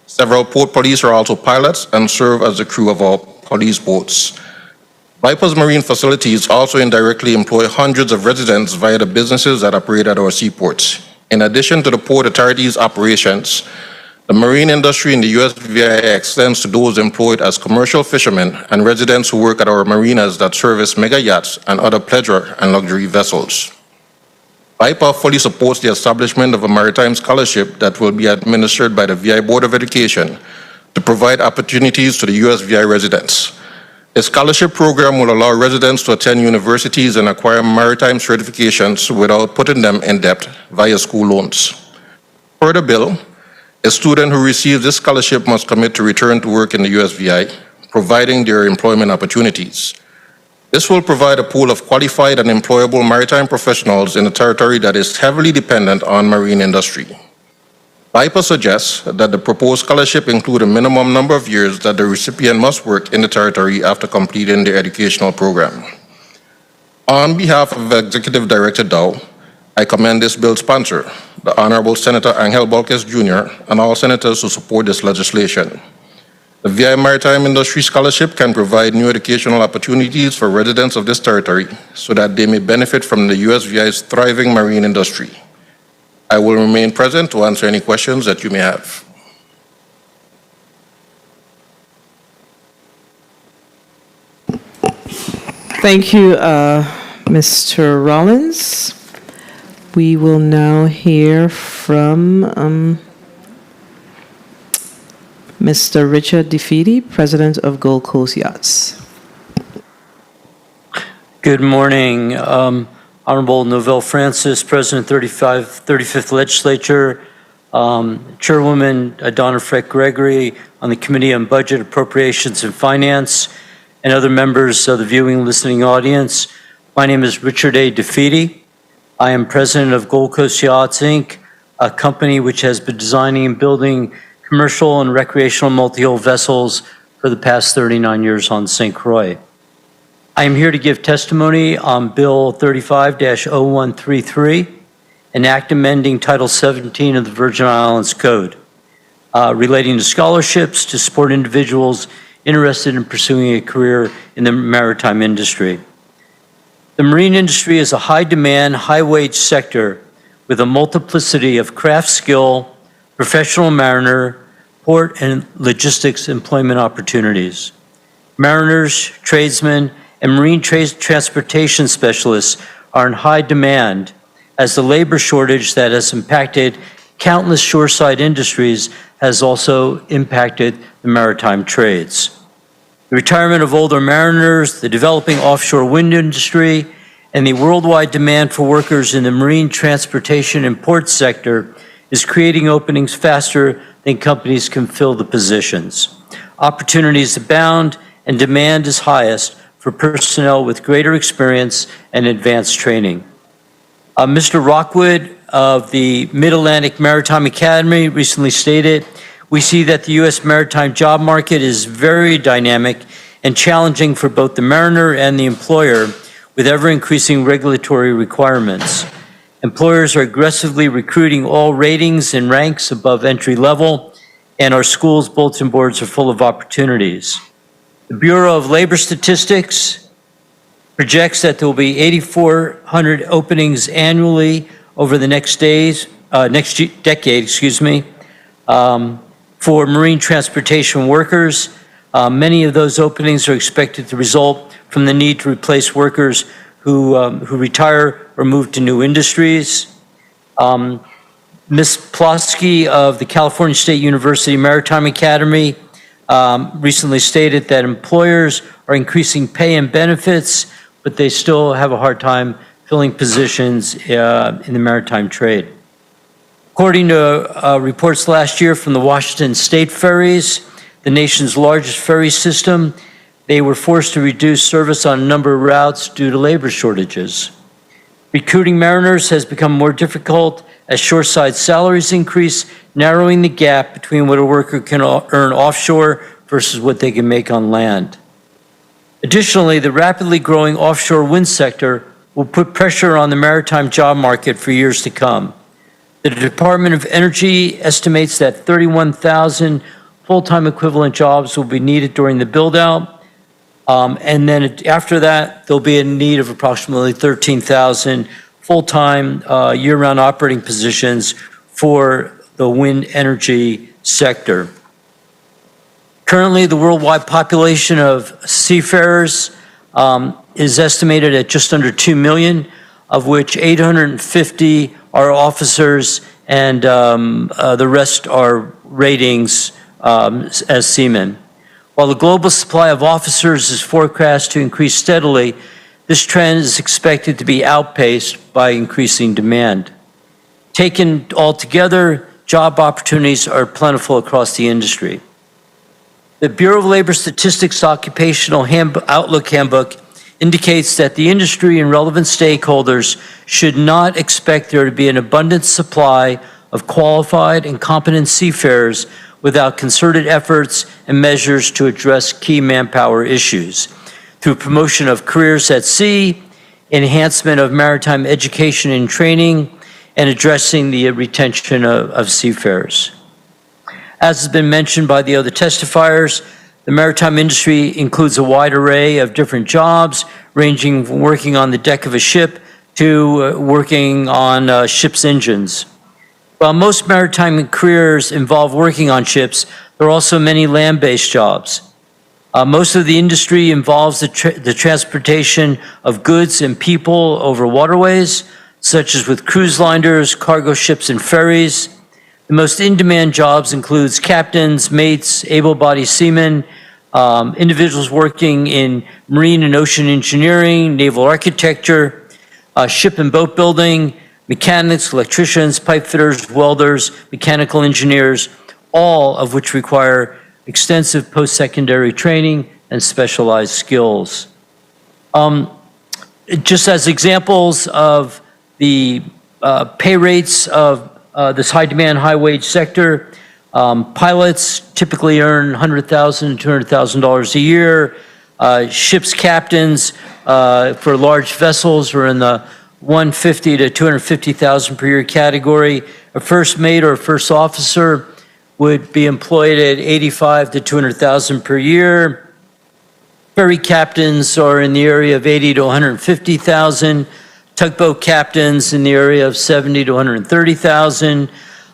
Several port police are also pilots and serve as the crew of our police boats. VIPA's marine facilities also indirectly employ hundreds of residents via the businesses that operate at our seaports. In addition to the Port Authority's operations, The marine industry in the USVI extends to those employed as commercial fishermen and residents who work at our marinas that service mega yachts and other pleasure and luxury vessels. VIPA fully supports the establishment of a maritime scholarship that will be administered by the VI Board of Education to provide opportunities to the USVI residents. A scholarship program will allow residents to attend universities and acquire maritime certifications without putting them in debt via school loans. Per the bill, a student who receives this scholarship must commit to return to work in the USVI, providing their employment opportunities. This will provide a pool of qualified and employable maritime professionals in a territory that is heavily dependent on marine industry. VIPA suggests that the proposed scholarship include a minimum number of years that the recipient must work in the territory after completing the educational program. On behalf of Executive Director Dow, I commend this bill's sponsor, the Honorable Senator Angel Balquez Jr., and all senators who support this legislation. The VI Maritime Industry Scholarship can provide new educational opportunities for residents of this territory so that they may benefit from the USVI's thriving marine industry. I will remain present to answer any questions that you may have. Thank you, Mr. Rollins. We will now hear from Mr. Richard DeFeedy, President of Gold Coast Yachts. Good morning. Honorable Novelle Francis, President 35th Legislature, Chairwoman Donna Fred Gregory on the Committee on Budget, Appropriations and Finance, and other members of the viewing and listening audience. My name is Richard A. DeFeedy. I am President of Gold Coast Yachts, Inc., a company which has been designing and building commercial and recreational multi-hull vessels for the past 39 years on St. Croix. I am here to give testimony on Bill 35-0133, an act amending Title 17 of the Virgin Islands Code, relating to scholarships to support individuals interested in pursuing a career in the maritime industry. The marine industry is a high-demand, high-wage sector with a multiplicity of craft skill, professional mariner, port and logistics employment opportunities. Mariners, tradesmen, and marine transportation specialists are in high demand as the labor shortage that has impacted countless shoreside industries has also impacted the maritime trades. The retirement of older mariners, the developing offshore wind industry, and the worldwide demand for workers in the marine transportation and port sector is creating openings faster than companies can fill the positions. Opportunities abound and demand is highest for personnel with greater experience and advanced training. Mr. Rockwood of the Mid-Atlantic Maritime Academy recently stated, "We see that the U.S. maritime job market is very dynamic and challenging for both the mariner and the employer with ever-increasing regulatory requirements. Employers are aggressively recruiting all ratings and ranks above entry level, and our schools' bulletin boards are full of opportunities. The Bureau of Labor Statistics projects that there will be 8,400 openings annually over the next decade, for marine transportation workers. Many of those openings are expected to result from the need to replace workers who retire or move to new industries. Ms. Plosky of the California State University Maritime Academy recently stated that employers are increasing pay and benefits, but they still have a hard time filling positions in the maritime trade. According to reports last year from the Washington State Ferries, the nation's largest ferry system, they were forced to reduce service on a number of routes due to labor shortages. Recruiting mariners has become more difficult as shoreside salaries increase, narrowing the gap between what a worker can earn offshore versus what they can make on land. Additionally, the rapidly growing offshore wind sector will put pressure on the maritime job market for years to come. The Department of Energy estimates that 31,000 full-time equivalent jobs will be needed during the build-out. And then after that, there'll be a need of approximately 13,000 full-time year-round operating positions for the wind energy sector. Currently, the worldwide population of seafarers is estimated at just under 2 million, of which 850 are officers and the rest are ratings as seamen. While the global supply of officers is forecast to increase steadily, this trend is expected to be outpaced by increasing demand. Taken all together, job opportunities are plentiful across the industry. The Bureau of Labor Statistics Occupational Outlook Handbook indicates that the industry and relevant stakeholders should not expect there to be an abundant supply of qualified and competent seafarers without concerted efforts and measures to address key manpower issues through promotion of careers at sea, enhancement of maritime education and training, and addressing the retention of seafarers. As has been mentioned by the other testifiers, the maritime industry includes a wide array of different jobs, ranging from working on the deck of a ship to working on ship's engines. While most maritime careers involve working on ships, there are also many land-based jobs. Most of the industry involves the transportation of goods and people over waterways, such as with cruise liners, cargo ships, and ferries. The most in-demand jobs includes captains, mates, able-bodied seamen, individuals working in marine and ocean engineering, naval architecture, ship and boat building, mechanics, electricians, pipe fitters, welders, mechanical engineers, all of which require extensive post-secondary training and specialized skills. Just as examples of the pay rates of this high-demand, high-wage sector, pilots typically earn $100,000 to $200,000 a year. Ships captains for large vessels are in the $150,000 to $250,000 per year category. A first mate or a first officer would be employed at $85,000 to $200,000 per year. Ferry captains are in the area of $80,000 to $150,000. Tugboat captains in the area of $70,000 to $130,000.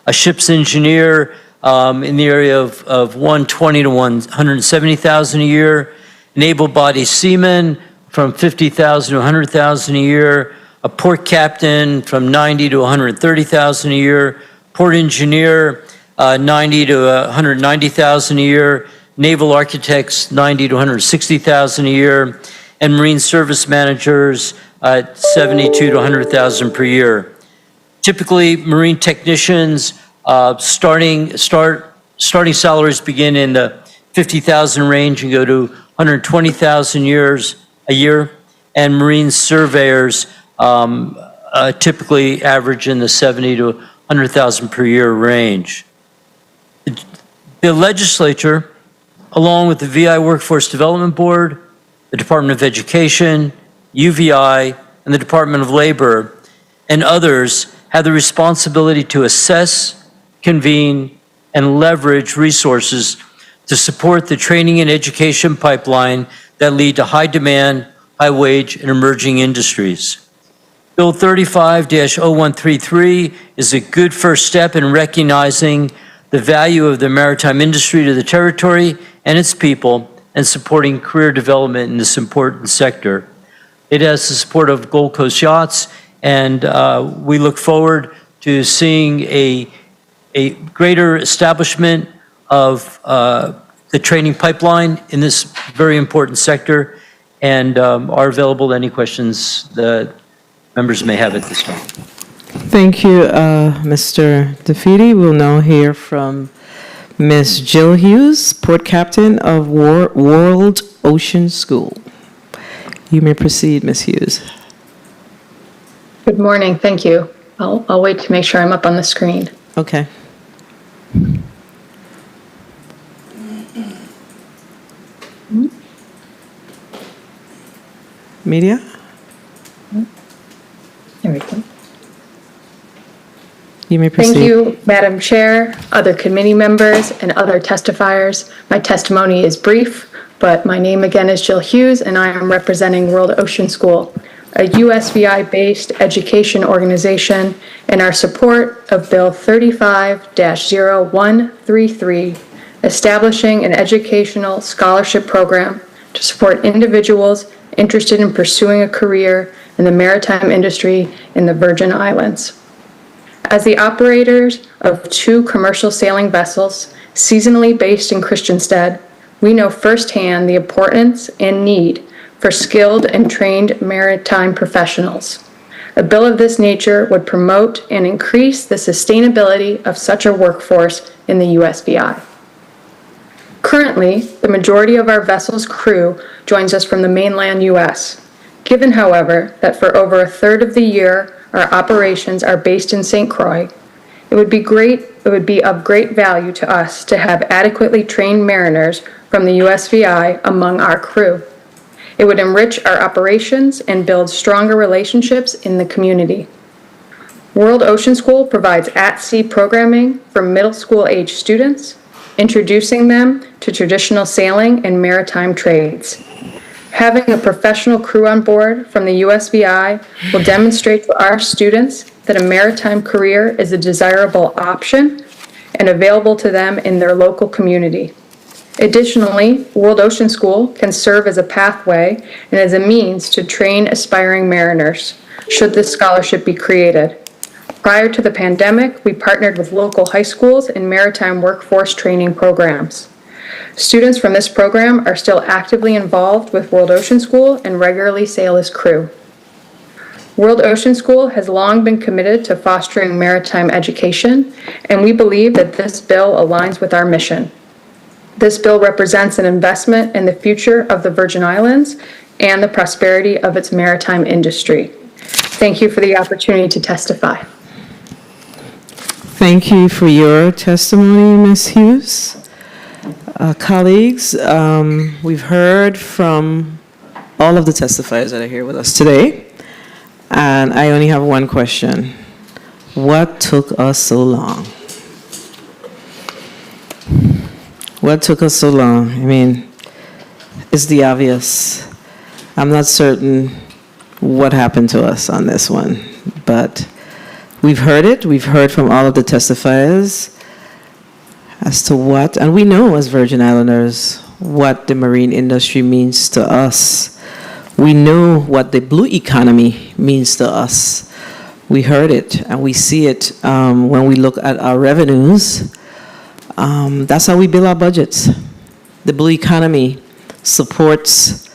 A ship's engineer in the area of $120,000 to $170,000 a year. An able-bodied seaman from $50,000 to $100,000 a year. A port captain from $90,000 to $130,000 a year. Port engineer, $90,000 to $190,000 a year. Naval architects, $90,000 to $160,000 a year. And marine service managers at $72,000 to $100,000 per year. Typically, marine technicians starting salaries begin in the $50,000 range and go to $120,000 a year, and marine surveyors typically average in the $70,000 to $100,000 per year range. The legislature, along with the VI Workforce Development Board, the Department of Education, UVI, and the Department of Labor, and others, have the responsibility to assess, convene, and leverage resources to support the training and education pipeline that lead to high demand, high wage, and emerging industries. Bill 35-0133 is a good first step in recognizing the value of the maritime industry to the territory and its people and supporting career development in this important sector. It has the support of Gold Coast Yachts, and we look forward to seeing a greater establishment of the training pipeline in this very important sector, and are available to any questions that members may have at this time. Thank you, Mr. DeFede. We'll now hear from Ms. Jill Hughes, Port Captain of World Ocean School. You may proceed, Ms. Hughes. Good morning. Thank you. I'll wait to make sure I'm up on the screen. Okay. Media? There we go. You may proceed. Thank you, Madam Chair, other committee members, and other testifiers. My testimony is brief, but my name again is Jill Hughes, and I am representing World Ocean School. a USVI-based education organization, and our support of Bill 35-0133, establishing an educational scholarship program to support individuals interested in pursuing a career in the maritime industry in the Virgin Islands. As the operators of 2 commercial sailing vessels, seasonally based in Christiansted, we know firsthand the importance and need for skilled and trained maritime professionals. A bill of this nature would promote and increase the sustainability of such a workforce in the USVI. Currently, the majority of our vessel's crew joins us from the mainland U.S. Given, however, that for over a third of the year our operations are based in St. Croix, it would be of great value to us to have adequately trained mariners from the USVI among our crew. It would enrich our operations and build stronger relationships in the community. World Ocean School provides at-sea programming for middle school age students, introducing them to traditional sailing and maritime trades. Having a professional crew on board from the USVI will demonstrate to our students that a maritime career is a desirable option and available to them in their local community. Additionally, World Ocean School can serve as a pathway and as a means to train aspiring mariners, should this scholarship be created. Prior to the pandemic, we partnered with local high schools in maritime workforce training programs. Students from this program are still actively involved with World Ocean School and regularly sail as crew. World Ocean School has long been committed to fostering maritime education, and we believe that this bill aligns with our mission. This bill represents an investment in the future of the Virgin Islands and the prosperity of its maritime industry. Thank you for the opportunity to testify. Thank you for your testimony, Ms. Hughes. Colleagues, we've heard from all of the testifiers that are here with us today, and I only have one question. What took us so long? What took us so long? I mean, it's the obvious. I'm not certain what happened to us on this one, but we've heard it. We've heard from all of the testifiers as to what, and we know as Virgin Islanders what the marine industry means to us. We know what the blue economy means to us. We heard it and we see it when we look at our revenues. That's how we build our budgets. The blue economy supports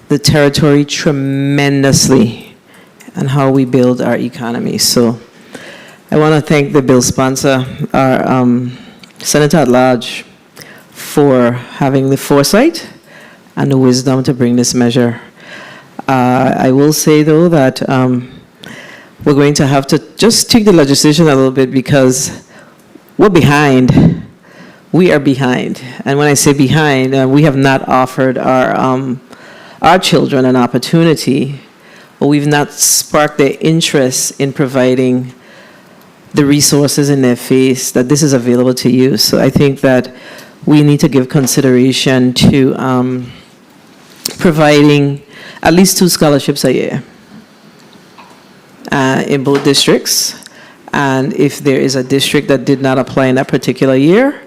the territory tremendously and how we build our economy. So I want to thank the bill sponsor, our Senator at Large, for having the foresight and the wisdom to bring this measure. I will say, though, that we're going to have to just tweak the legislation a little bit because we're behind. We are behind. And when I say behind, we have not offered our children an opportunity, or we've not sparked their interest in providing the resources in their face that this is available to you. So I think that we need to give consideration to providing at least 2 scholarships a year in both districts. And if there is a district that did not apply in that particular year,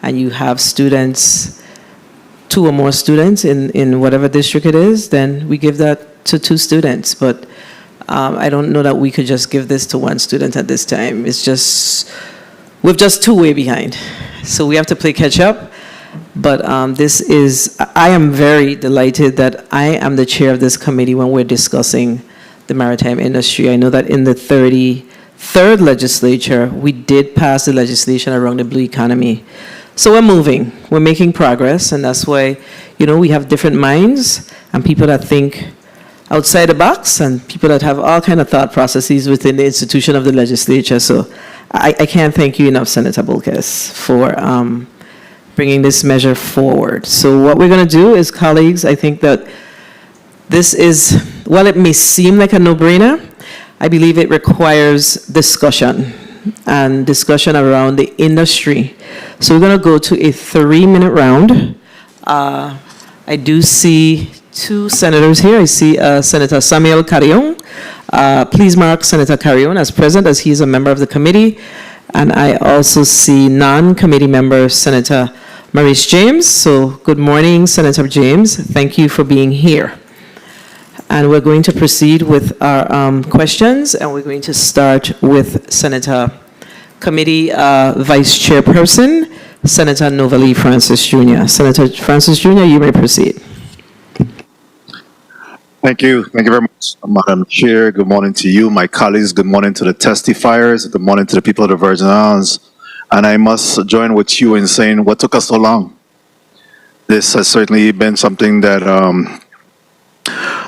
and you have students, 2 or more students in whatever district it is, then we give that to 2 students. But I don't know that we could just give this to 1 student at this time. It's just, we're just too way behind. So we have to play catch up. But I am very delighted that I am the chair of this committee when we're discussing the maritime industry. I know that in the 33rd legislature, we did pass the legislation around the blue economy. So we're moving, we're making progress, and that's why, we have different minds and people that think outside the box and people that have all kind of thought processes within the institution of the legislature. So I can't thank you enough, Senator Bolkes, for bringing this measure forward. So what we're going to do is, colleagues, I think that this is, while it may seem like a no-brainer, I believe it requires discussion and discussion around the industry. So we're going to go to a 3-minute round. I do see two senators here. I see Senator Samuel Carrion. Please mark Senator Carrion as present, as he is a member of the committee. And I also see non-committee member Senator Maurice James. So good morning, Senator James. Thank you for being here. And we're going to proceed with our questions, and we're going to start with Senator Committee Vice Chairperson, Senator Novalee Francis Jr. Senator Francis Jr., you may proceed. Thank you. Thank you very much, Madam Chair. Good morning to you, my colleagues. Good morning to the testifiers. Good morning to the people of the Virgin Islands. And I must join with you in saying, what took us so long? This has certainly been something that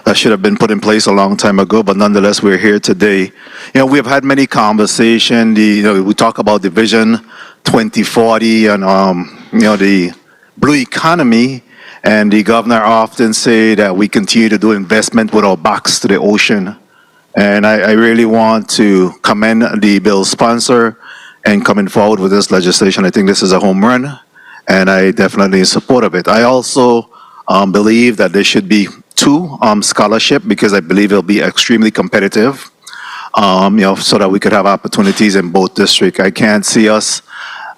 that should have been put in place a long time ago, but nonetheless, we're here today. You know, we have had many conversations. We talk about the Vision 2040 and, the blue economy. And the governor often say that we continue to do investment with our backs to the ocean. And I really want to commend the bill sponsor and coming forward with this legislation. I think this is a home run, and I definitely in support of it. I also believe that there should be two scholarship, because I believe it'll be extremely competitive, so that we could have opportunities in both districts. I can't see us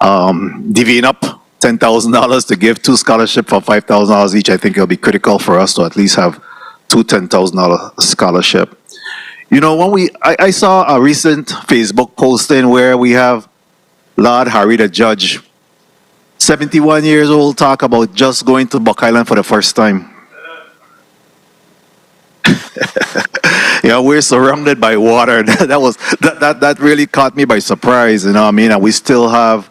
divvying up $10,000 to give two scholarships for $5,000 each. I think it'll be critical for us to at least have two $10,000 scholarship. You know, I saw a recent Facebook posting where we have Lord Harry the Judge, 71 years old, talk about just going to Buck Island for the first time. We're surrounded by water. That really caught me by surprise. You know what I mean? And we still have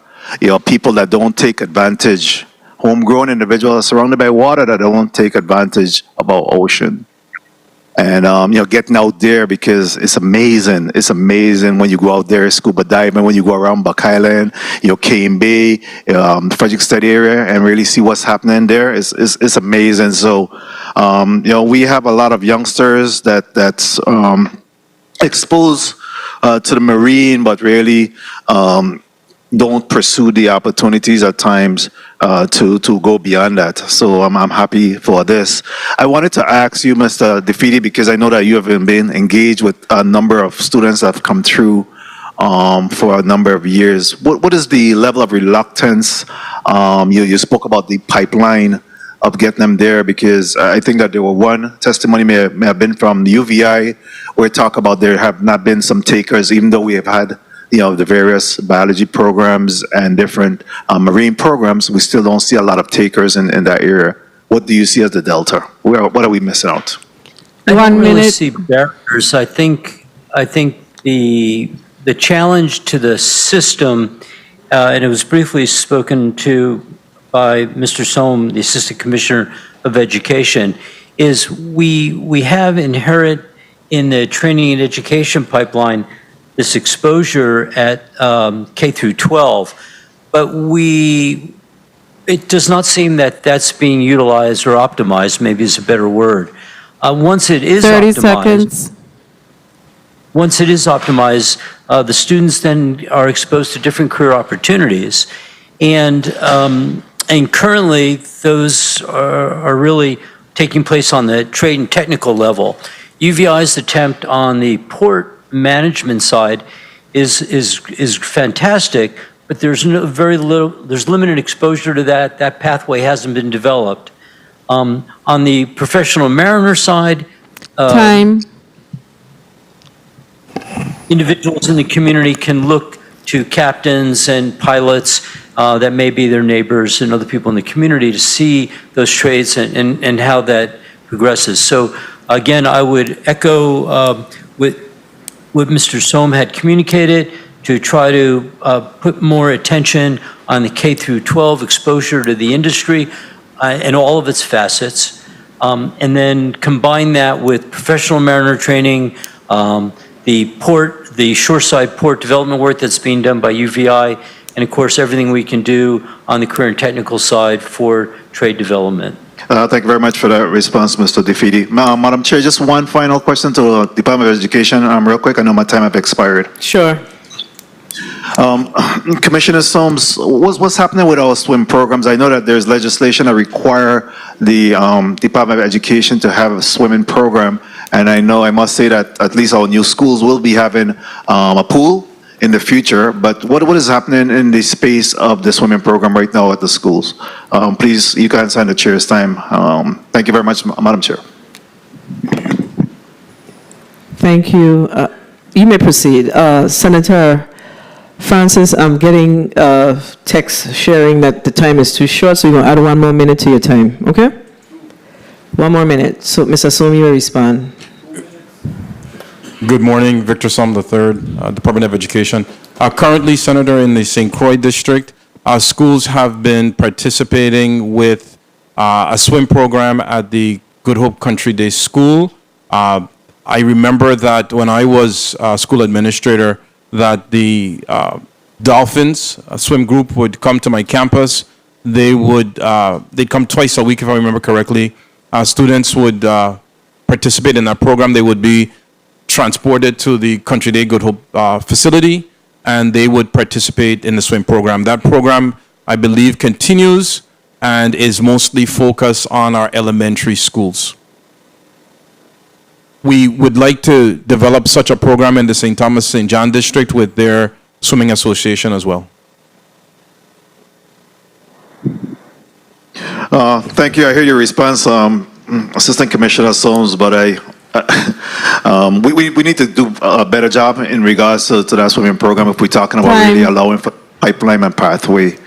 people that don't take advantage. Homegrown individuals are surrounded by water that don't take advantage of our ocean. And getting out there, because it's amazing. It's amazing when you go out there scuba diving, when you go around Buck Island, Cane Bay, Frederickstead area, and really see what's happening there. It's amazing. So, we have a lot of youngsters that's exposed to the marine, but really don't pursue the opportunities at times to go beyond that. So I'm happy for this. I wanted to ask you, Mr. DeFede, because I know that you have been engaged with a number of students that have come through for a number of years. What is the level of reluctance? You spoke about the pipeline of getting them there, because I think that there were one testimony may have been from the UVI where talk about there have not been some takers, even though we have had the various biology programs and different marine programs. We still don't see a lot of takers in that area. What do you see as the delta? What are we missing out? I don't really see barriers. I think the challenge to the system, and it was briefly spoken to by Mr. Sohm, the Assistant Commissioner of Education, is we have inherent in the training and education pipeline this exposure at K through 12, but it does not seem that that's being utilized or optimized, maybe is a better word. Once it is 30 optimized, seconds. Once it is optimized, the students then are exposed to different career opportunities. And currently, those are really taking place on the trade and technical level. UVI's attempt on the port management side is fantastic, but there's there's limited exposure to that. That pathway hasn't been developed. On the professional mariner side, Time. Individuals in the community can look to captains and pilots that may be their neighbors and other people in the community to see those trades and how that progresses. So again, I would echo with what Mr. Sohm had communicated to try to put more attention on the K through 12 exposure to the industry and all of its facets, and then combine that with professional mariner training, the shoreside port development work that's being done by UVI, and of course everything we can do on the career and technical side for trade development. Thank you very much for that response, Mr. DeFede. Madam Chair, just one final question to the Department of Education, real quick. I know my time has expired. Sure. Commissioner Soames, what's happening with our swim programs? I know that there's legislation that require the Department of Education to have a swimming program, and I know I must say that at least our new schools will be having a pool in the future, but what is happening in the space of the swimming program right now at the schools? Please, you can answer in the chair's time. Thank you very much, Madam Chair. Thank you. You may proceed. Senator Francis, I'm getting text sharing that the time is too short, so you're going to add 1 more minute to your time, okay? 1 more minute. So, Mr. Soam, you may respond. Good morning, Victor Soam III, Department of Education. Currently, Senator, in the St. Croix district, schools have been participating with a swim program at the Good Hope Country Day School. I remember that when I was school administrator, that the Dolphins swim group would come to my campus. They'd come twice a week, if I remember correctly. Students would participate in that program. They would be transported to the Country Day Good Hope facility, and they would participate in the swim program. That program, I believe, continues and is mostly focused on our elementary schools. We would like to develop such a program in the St. Thomas St. John district with their swimming association as well. Thank you. I hear your response, Assistant Commissioner Soames, but we need to do a better job in regards to that swimming program if we're talking about really allowing for pipeline and pathway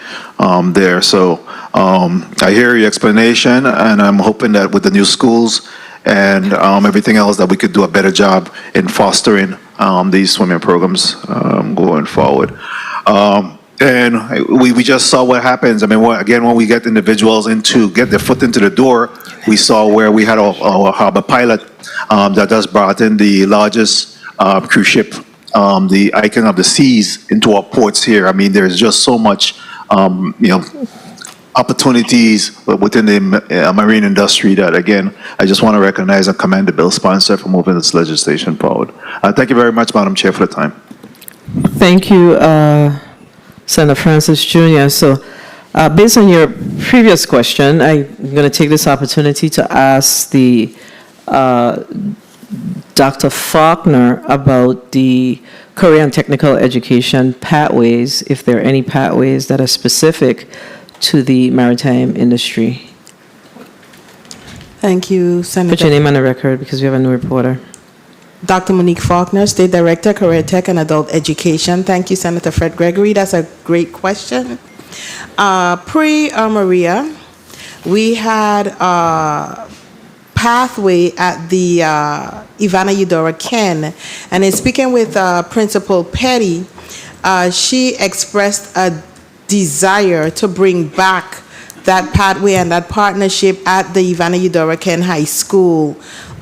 there. So I hear your explanation, and I'm hoping that with the new schools and everything else that we could do a better job in fostering these swimming programs going forward. And we just saw what happens. I mean, again, when we get individuals get their foot into the door, we saw where we had a harbor pilot that just brought in the largest cruise ship, the Icon of the Seas, into our ports here. I mean, there's just so much, opportunities within the marine industry that, again, I just want to recognize and commend the bill sponsor for moving this legislation forward. Thank you very much, Madam Chair, for the time. Thank you, Senator Francis Jr. So, based on your previous question, I'm going to take this opportunity to ask the Dr. Faulkner about the career and technical education pathways, if there are any pathways that are specific to the maritime industry. Thank you, Senator. Put your name on the record because we have a new reporter. Dr. Monique Faulkner, State Director, Career Tech and Adult Education. Thank you, Senator Fred Gregory. That's a great question. Pre-Maria, we had a pathway at the Ivana Eudora Ken, and in speaking with Principal Petty, she expressed a desire to bring back that pathway and that partnership at the Ivana Eudora Ken High School.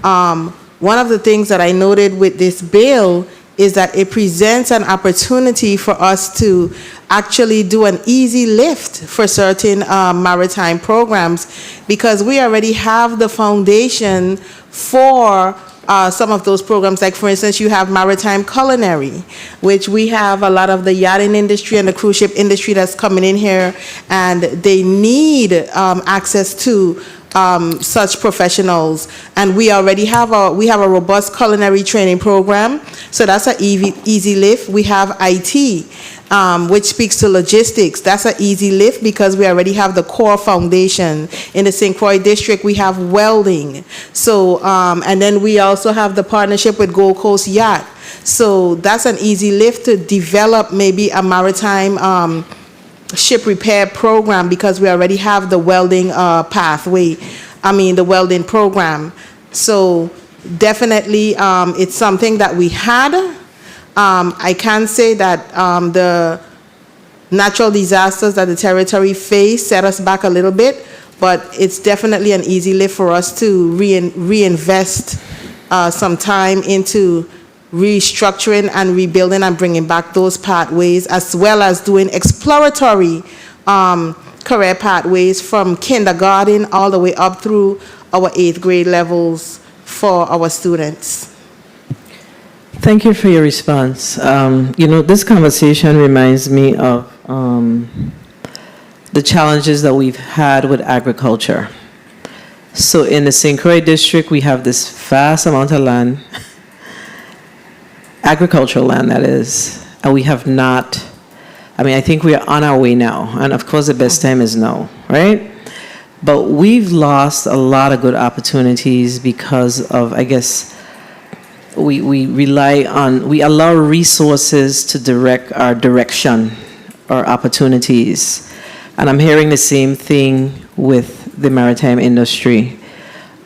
One of the things that I noted with this bill is that it presents an opportunity for us to actually do an easy lift for certain maritime programs, because we already have the foundation for some of those programs. Like, for instance, you have maritime culinary, which we have a lot of the yachting industry and the cruise ship industry that's coming in here, and they need access to such professionals. And we already have a robust culinary training program, so that's an easy lift. We have IT, which speaks to logistics. That's an easy lift because we already have the core foundation. In the St. Croix district, we have welding. So, and then we also have the partnership with Gold Coast Yacht. So that's an easy lift to develop maybe a maritime ship repair program, because we already have the welding pathway, the welding program. So definitely it's something that we had. I can say that the natural disasters that the territory faced set us back a little bit, but it's definitely an easy lift for us to reinvest some time into restructuring and rebuilding and bringing back those pathways, as well as doing exploratory career pathways from kindergarten all the way up through our 8th grade levels for our students. Thank you for your response. This conversation reminds me of the challenges that we've had with agriculture. So in the St. Croix district, we have this vast amount of land, agricultural land that is, and we have not, I think we are on our way now, and of course the best time is now, right? But we've lost a lot of good opportunities because of, I guess, we allow resources to direct our direction or opportunities. And I'm hearing the same thing with the maritime industry.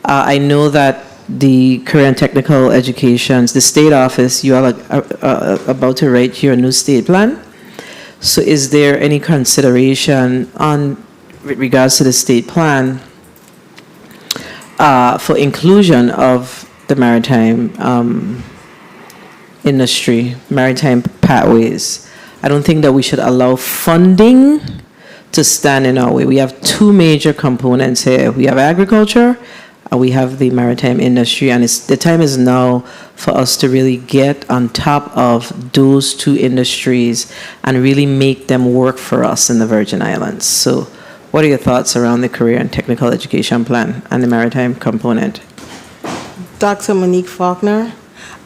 I know that the career and technical educations, the state office, you are about to write your new state plan. So is there any consideration with regards to the state plan for inclusion of the maritime industry, maritime pathways? I don't think that we should allow funding to stand in our way. We have two major components here. We have agriculture and we have the maritime industry, and the time is now for us to really get on top of those two industries and really make them work for us in the Virgin Islands. So what are your thoughts around the career and technical education plan and the maritime component? Dr. Monique Faulkner,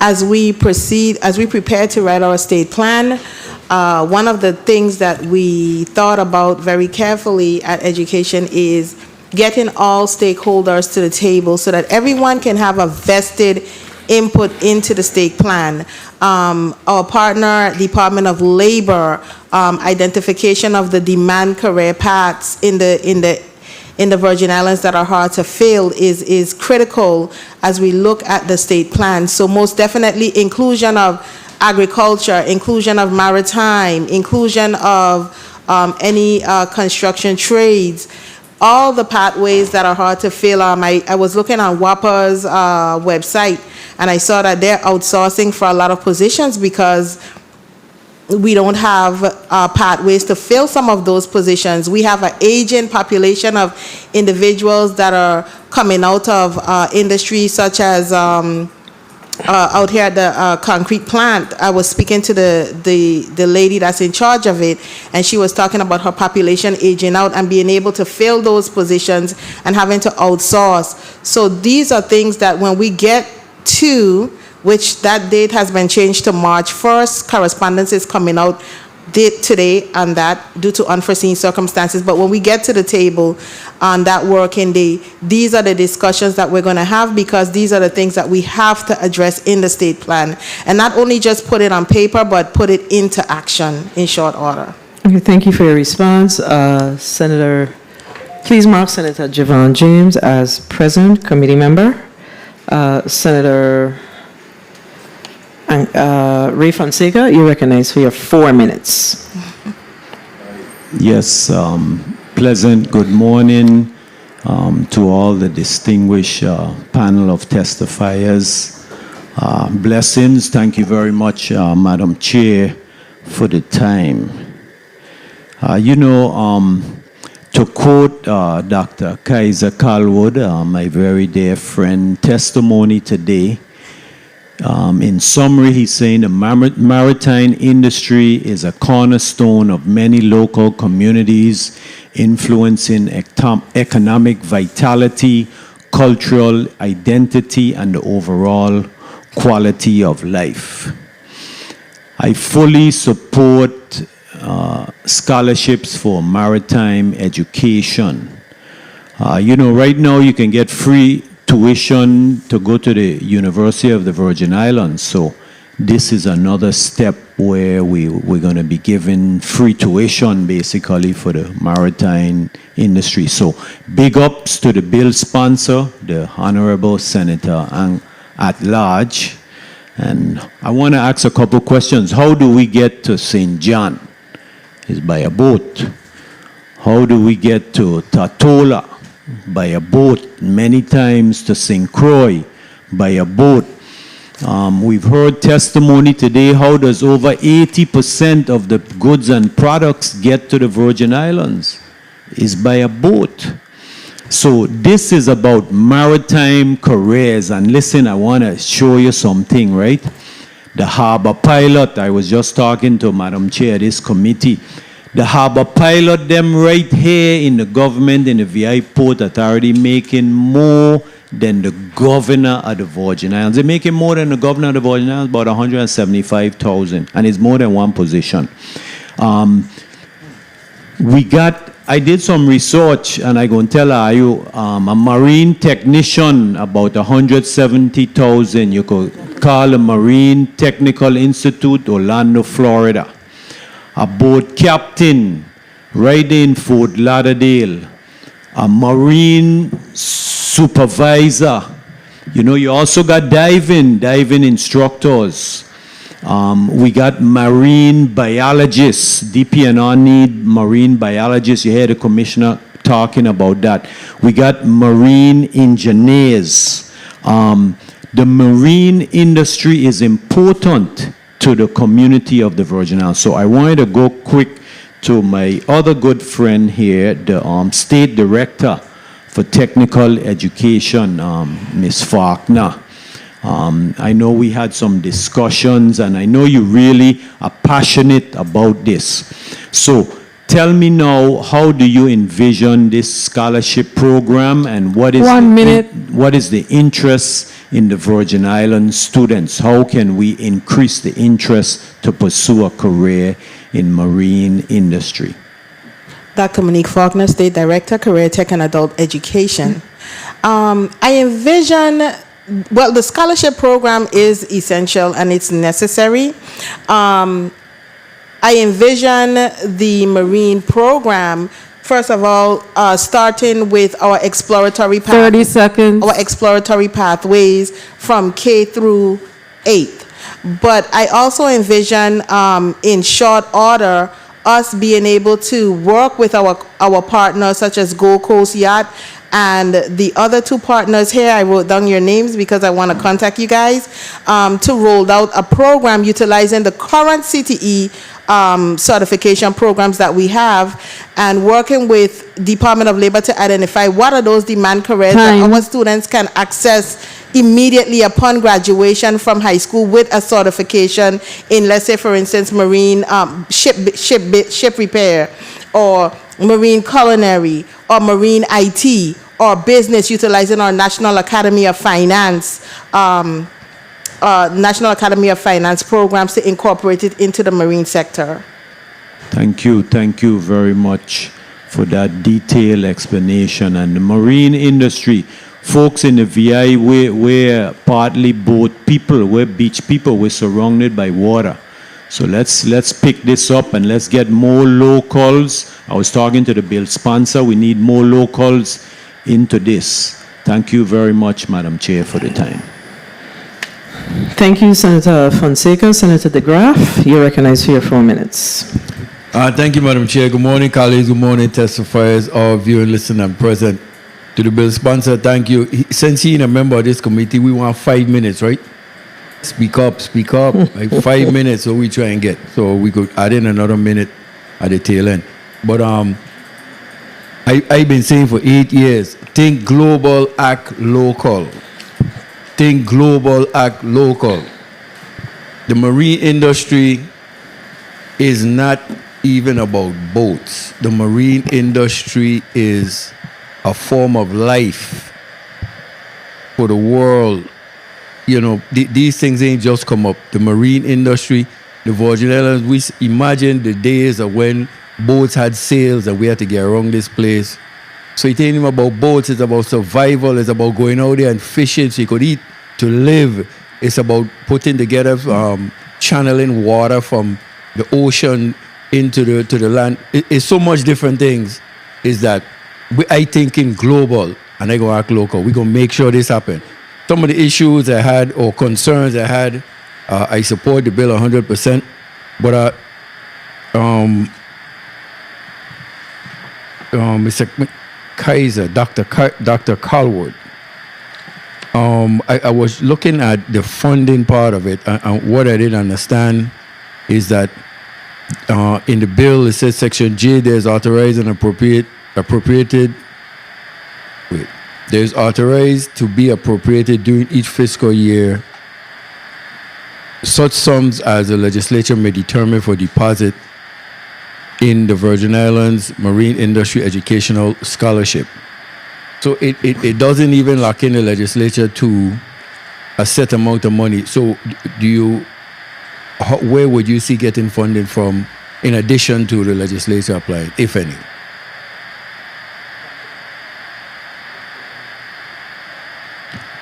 as we prepare to write our state plan, one of the things that we thought about very carefully at education is getting all stakeholders to the table so that everyone can have a vested input into the state plan. Our partner, Department of Labor, identification of the demand career paths in the Virgin Islands that are hard to fill is critical as we look at the state plan. So most definitely inclusion of agriculture, inclusion of maritime, inclusion of any construction trades, all the pathways that are hard to fill. I was looking on WAPA's website, and I saw that they're outsourcing for a lot of positions because we don't have pathways to fill some of those positions. We have an aging population of individuals that are coming out of industries such as out here at the concrete plant. I was speaking to the lady that's in charge of it, and she was talking about her population aging out and being able to fill those positions and having to outsource. So these are things that when we get to, which that date has been changed to March 1st, correspondence is coming out today on that due to unforeseen circumstances. But when we get to the table on that working day, these are the discussions that we're going to have, because these are the things that we have to address in the state plan, and not only just put it on paper, but put it into action in short order. Okay, thank you for your response. Senator, please mark Senator Javon James as present committee member. Senator Ray Fonseca, you're recognized for your 4 minutes. Yes, pleasant good morning to all the distinguished panel of testifiers. Blessings. Thank you very much, Madam Chair, for the time. To quote Dr. Kaiser Calwood, my very dear friend, testimony today, in summary, he's saying the maritime industry is a cornerstone of many local communities, influencing economic vitality, cultural identity, and the overall quality of life. I fully support scholarships for maritime education. Right now you can get free tuition to go to the University of the Virgin Islands. So this is another step where we're going to be giving free tuition basically for the maritime industry. So big ups to the bill sponsor, the Honorable Senator at large. And I want to ask a couple questions. How do we get to St. John? It's by a boat. How do we get to Tatola? By a boat. Many times to St. Croix by a boat. We've heard testimony today. How does over 80% of the goods and products get to the Virgin Islands? Is by a boat. So this is about maritime careers. And listen, I want to show you something, right? The harbor pilot, I was just talking to Madam Chair, this committee. The harbor pilot, them right here in the government, in the VI Port Authority, making more than the governor of the Virgin Islands. They're making more than the governor of the Virgin Islands, about 175,000, and it's more than one position. I did some research, and I going to tell you, a marine technician, about 170,000. You could call a Marine Technical Institute, Orlando, Florida. A boat captain, right in Fort Lauderdale. A marine supervisor. You know, you also got diving instructors. We got marine biologists. DPNR need marine biologists. You heard the commissioner talking about that. We got marine engineers. The marine industry is important to the community of the Virgin Islands. So I wanted to go quick to my other good friend here, the State Director for Technical Education, Ms. Faulkner. I know we had some discussions, and I know you really are passionate about this. So tell me now, how do you envision this scholarship program, and what is what is the interest in the Virgin Islands students? How can we increase the interest to pursue a career in marine industry? Dr. Monique Faulkner, State Director, Career Tech and Adult Education. I envision, well, the scholarship program is essential and it's necessary. I envision the marine program, first of all, starting with our exploratory 30 seconds. Our exploratory pathways from K through 8th. But I also envision, in short order, us being able to work with our partners such as Gold Coast Yacht and the other two partners here. I wrote down your names because I want to contact you guys, to roll out a program utilizing the current CTE certification programs that we have, and working with Department of Labor to identify what are those demand careers that our students can access immediately upon graduation from high school with a certification in, let's say, for instance, marine ship repair, or marine culinary, or marine IT, or business, utilizing our National Academy of Finance programs to incorporate it into the marine sector. Thank you very much for that detailed explanation. And the marine industry, folks in the VI, we're partly boat people, we're beach people, we're surrounded by water. So let's pick this up and let's get more locals. I was talking to the bill sponsor, we need more locals into this. Thank you very much, Madam Chair, for the time. Thank you, Senator Fonseca. Senator DeGraff, you're recognized for your 4 minutes. Thank you, Madam Chair. Good morning, colleagues. Good morning, testifiers, all viewing, listening, and present. To the bill sponsor, thank you. Since he's a member of this committee, we want 5 minutes, right? Speak up. Like 5 minutes, so we try and get. So we could add in another minute at the tail end. But I've been saying for 8 years, think global, act local. Think global, act local. The marine industry is not even about boats. The marine industry is a form of life for the world. You know, these things ain't just come up. The marine industry, the Virgin Islands, we imagine the days of when boats had sails and we had to get around this place. So it ain't even about boats, it's about survival, it's about going out there and fishing so you could eat, to live. It's about putting together, channeling water from the ocean into the land. It's so much different things. Is that I thinking global and I go act local. We're going to make sure this happen. Some of the issues I had or concerns I had, I support the bill 100%. But Mr. Kaiser, Dr. Calwood, I was looking at the funding part of it, and what I didn't understand is that in the bill it says Section J, there's authorized and appropriated. There's authorized to be appropriated during each fiscal year such sums as the legislature may determine for deposit in the Virgin Islands Marine Industry Educational Scholarship. So it doesn't even lock in the legislature to a set amount of money. So where would you see getting funding from in addition to the legislature applying, if any?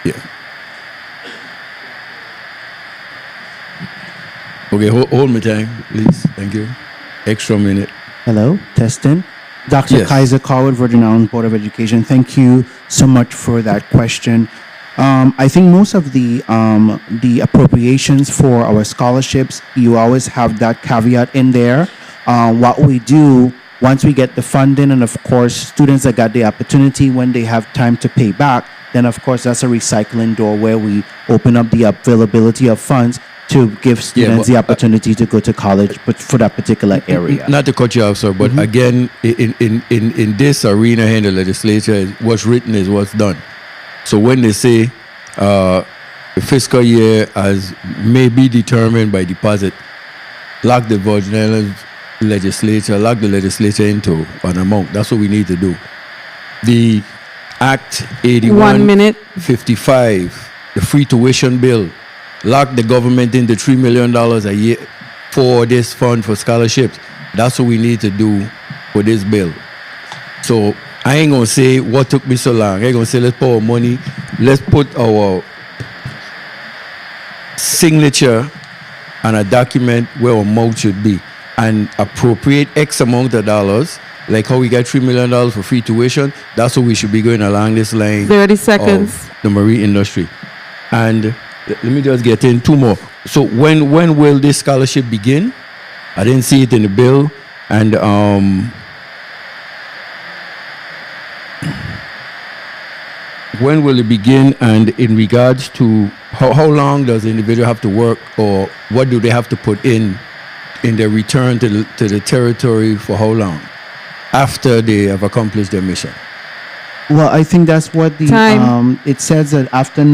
Yeah. Okay, hold my time, please. Thank you. Extra minute. Hello, testing. Dr. Yes. Kaiser Carwood, Virgin Islands Board of Education. Thank you so much for that question. I think most of the appropriations for our scholarships, you always have that caveat in there. What we do once we get the funding, and of course, students that got the opportunity when they have time to pay back, then of course that's a recycling door where we open up the availability of funds to give students the opportunity to go to college, but for that particular area. Not to cut you off, sir, but again, in this arena here in the legislature, what's written is what's done. So when they say the fiscal year as may be determined by deposit, lock the Virgin Islands legislature, lock the legislature into an amount. That's what we need to do. The Act 81 1 minute. 55, the free tuition bill, lock the government into $3 million a year for this fund for scholarships. That's what we need to do for this bill. So I ain't gonna say what took me so long. I ain't gonna say let's put our money, let's put our signature on a document where our mouth should be and appropriate X amount of dollars, like how we got $3 million for free tuition. That's what we should be going along this line. 30 seconds. Of the marine industry. And let me just get in two more. So when will this scholarship begin? I didn't see it in the bill. And when will it begin? And in regards to how long does the individual have to work, or what do they have to put in their return to the territory for how long after they have accomplished their mission? Well, I think that's what the it says that after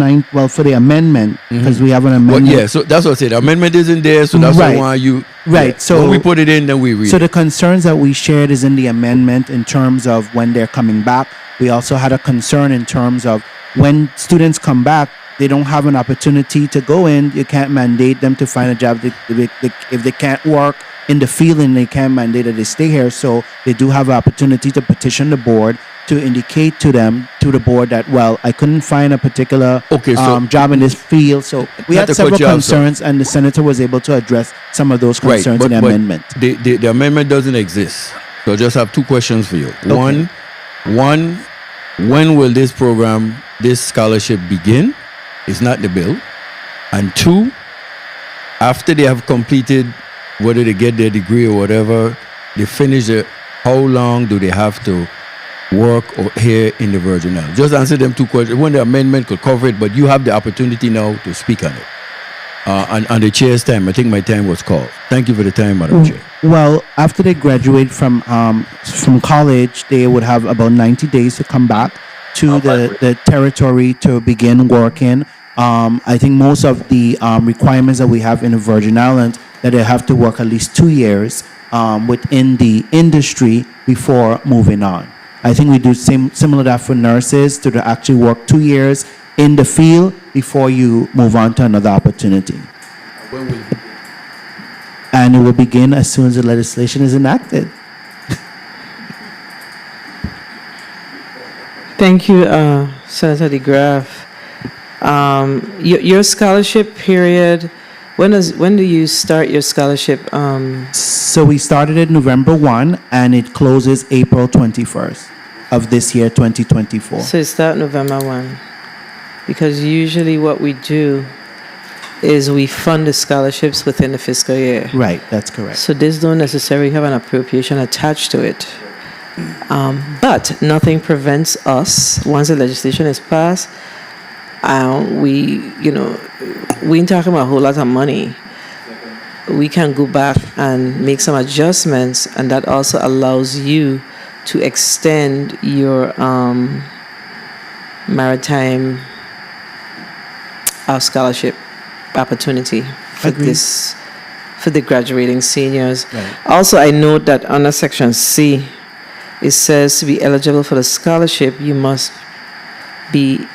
for the amendment, because we have an amendment. Well, yeah, so that's what I said. The amendment isn't there, so that's why you right. Yeah. So when we put it in, then we read. So the concerns that we shared is in the amendment in terms of when they're coming back. We also had a concern in terms of when students come back, they don't have an opportunity to go in. You can't mandate them to find a job. If they can't work in the field, and they can't mandate that they stay here. So they do have an opportunity to petition the board to indicate to the board that, well, I couldn't find a particular job in this field. So we had several concerns, and the senator was able to address some of those concerns in the amendment. The amendment doesn't exist. So I just have two questions for you. Okay. One, when will this program, this scholarship begin? It's not the bill. And two, after they have completed, whether they get their degree or whatever, they finish it, how long do they have to work here in the Virgin Islands? Just answer them two questions. When the amendment could cover it, but you have the opportunity now to speak on it. On the chair's time, I think my time was called. Thank you for the time, Madam Chair. Well, after they graduate from college, they would have about 90 days to come back to the territory to begin working. I think most of the requirements that we have in the Virgin Islands, that they have to work at least 2 years within the industry before moving on. I think we do similar that for nurses, to actually work 2 years in the field before you move on to another opportunity. When will it begin? And it will begin as soon as the legislation is enacted. Thank you, Senator DeGraff. Your scholarship period, when do you start your scholarship? So we started it November 1, and it closes April 21st of this year, 2024. So it starts November 1. Because usually what we do is we fund the scholarships within the fiscal year. Right, that's correct. So this don't necessarily have an appropriation attached to it. But nothing prevents us, once the legislation is passed, we ain't talking about a whole lot of money. We can go back and make some adjustments, and that also allows you to extend your maritime scholarship opportunity for this, for the graduating seniors. Right. Also, I note that under section C, it says to be eligible for the scholarship, you must be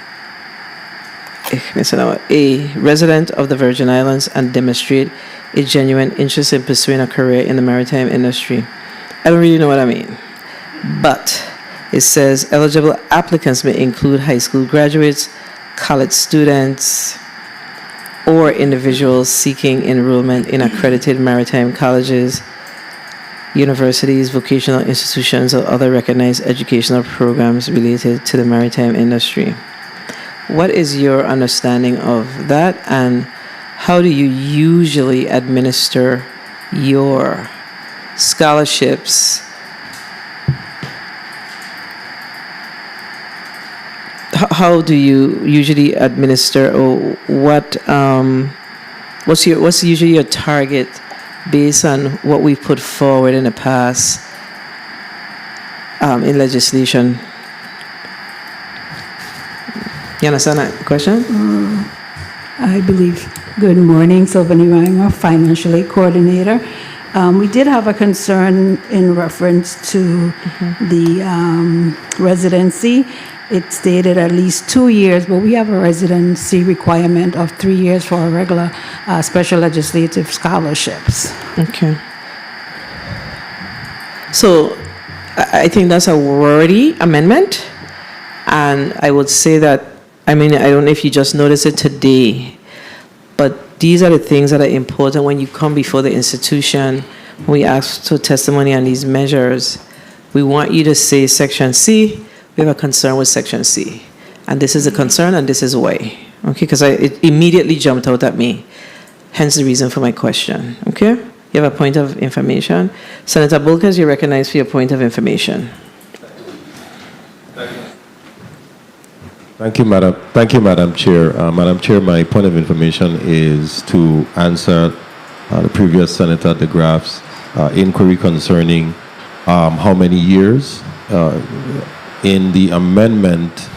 a resident of the Virgin Islands and demonstrate a genuine interest in pursuing a career in the maritime industry. I don't really know what I mean, but it says eligible applicants may include high school graduates, college students, or individuals seeking enrollment in accredited maritime colleges, universities, vocational institutions, or other recognized educational programs related to the maritime industry. What is your understanding of that, and how do you usually administer your scholarships? How do you usually administer, or what's usually your target based on what we've put forward in the past in legislation? You understand that question? I believe. Good morning, Sylvanie Reimer, Financial Aid Coordinator. We did have a concern in reference to the residency. It stated at least 2 years, but we have a residency requirement of 3 years for our regular special legislative scholarships. Okay. So I think that's a wordy amendment, and I would say that, I mean, I don't know if you just noticed it today, but these are the things that are important when you come before the institution. We ask for testimony on these measures. We want you to say Section C, we have a concern with Section C, and this is a concern, and this is why. Okay, because it immediately jumped out at me, hence the reason for my question. Okay, you have a point of information. Senator Bulkers, you're recognized for your point of information. Thank you, Madam. Thank you, Madam Chair. Madam Chair, my point of information is to answer the previous Senator De Graaf's inquiry concerning how many years. In the amendment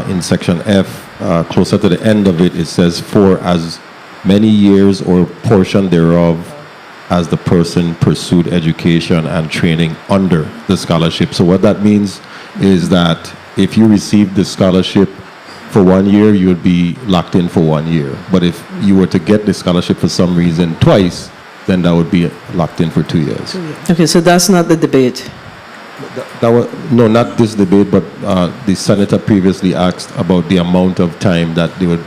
in Section F, closer to the end of it, it says for as many years or portion thereof as the person pursued education and training under the scholarship. So what that means is that if you receive the scholarship for 1 year, you would be locked in for 1 year. But if you were to get the scholarship for some reason twice, then that would be locked in for 2 years. Okay, so that's not the debate. That was, no, not this debate, but the senator previously asked about the amount of time that they would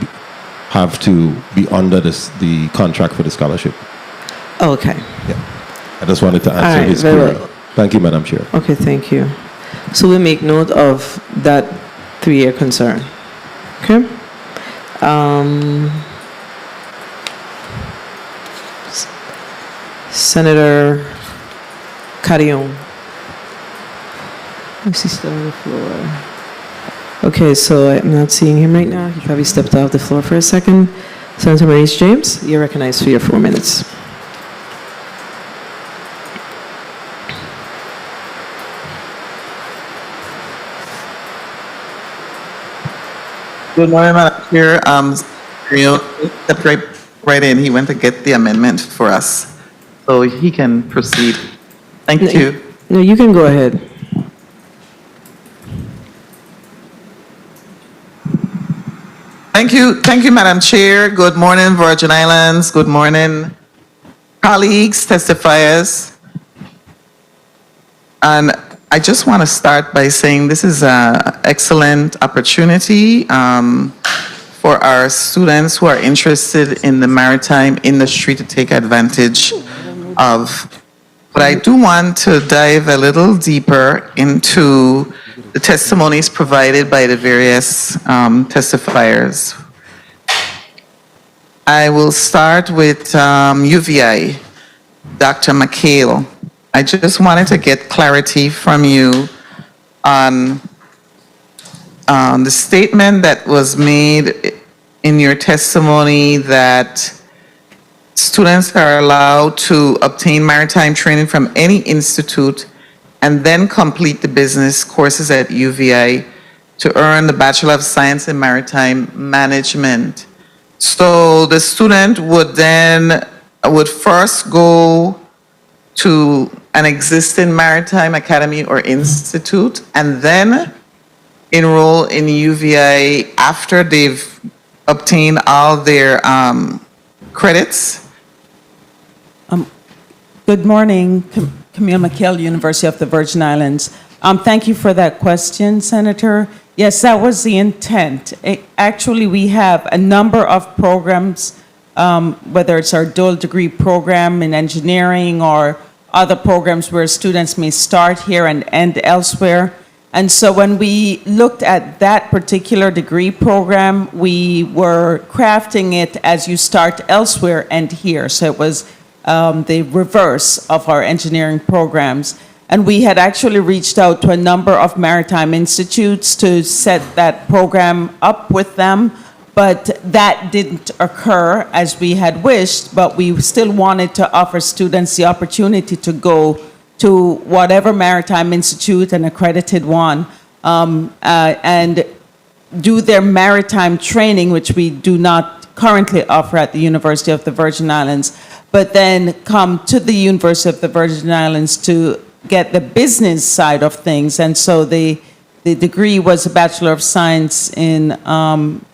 have to be under the contract for the scholarship. Oh, okay. Yeah, I just wanted to answer his very query. well. Thank you, Madam Chair. Okay, thank you. So we make note of that 3-year concern. Okay. Senator Carrion. Is he still on the floor? Okay, so I'm not seeing him right now. He probably stepped off the floor for a second. Senator Maurice James, you're recognized for your 4 minutes. Good morning, Madam Chair. Rio stepped right in. He went to get the amendment for us, so he can proceed. Thank you. No, you can go ahead. Thank you, Madam Chair. Good morning, Virgin Islands. Good morning, colleagues, testifiers. And I just want to start by saying this is an excellent opportunity for our students who are interested in the maritime industry to take advantage of. But I do want to dive a little deeper into the testimonies provided by the various testifiers. I will start with UVI, Dr. McHale. I just wanted to get clarity from you on the statement that was made in your testimony that students are allowed to obtain maritime training from any institute and then complete the business courses at UVI to earn the Bachelor of Science in Maritime Management. So the student would first go to an existing maritime academy or institute and then enroll in UVI after they've obtained all their credits. Good morning, Camille McHale, University of the Virgin Islands. Thank you for that question, Senator. Yes, that was the intent. Actually, we have a number of programs, whether it's our dual degree program in engineering or other programs where students may start here and end elsewhere. And so when we looked at that particular degree program, we were crafting it as you start elsewhere and here. So it was the reverse of our engineering programs. And we had actually reached out to a number of maritime institutes to set that program up with them, but that didn't occur as we had wished, but we still wanted to offer students the opportunity to go to whatever maritime institute, an accredited one, and do their maritime training, which we do not currently offer at the University of the Virgin Islands, but then come to the University of the Virgin Islands to get the business side of things. And so the degree was a Bachelor of Science in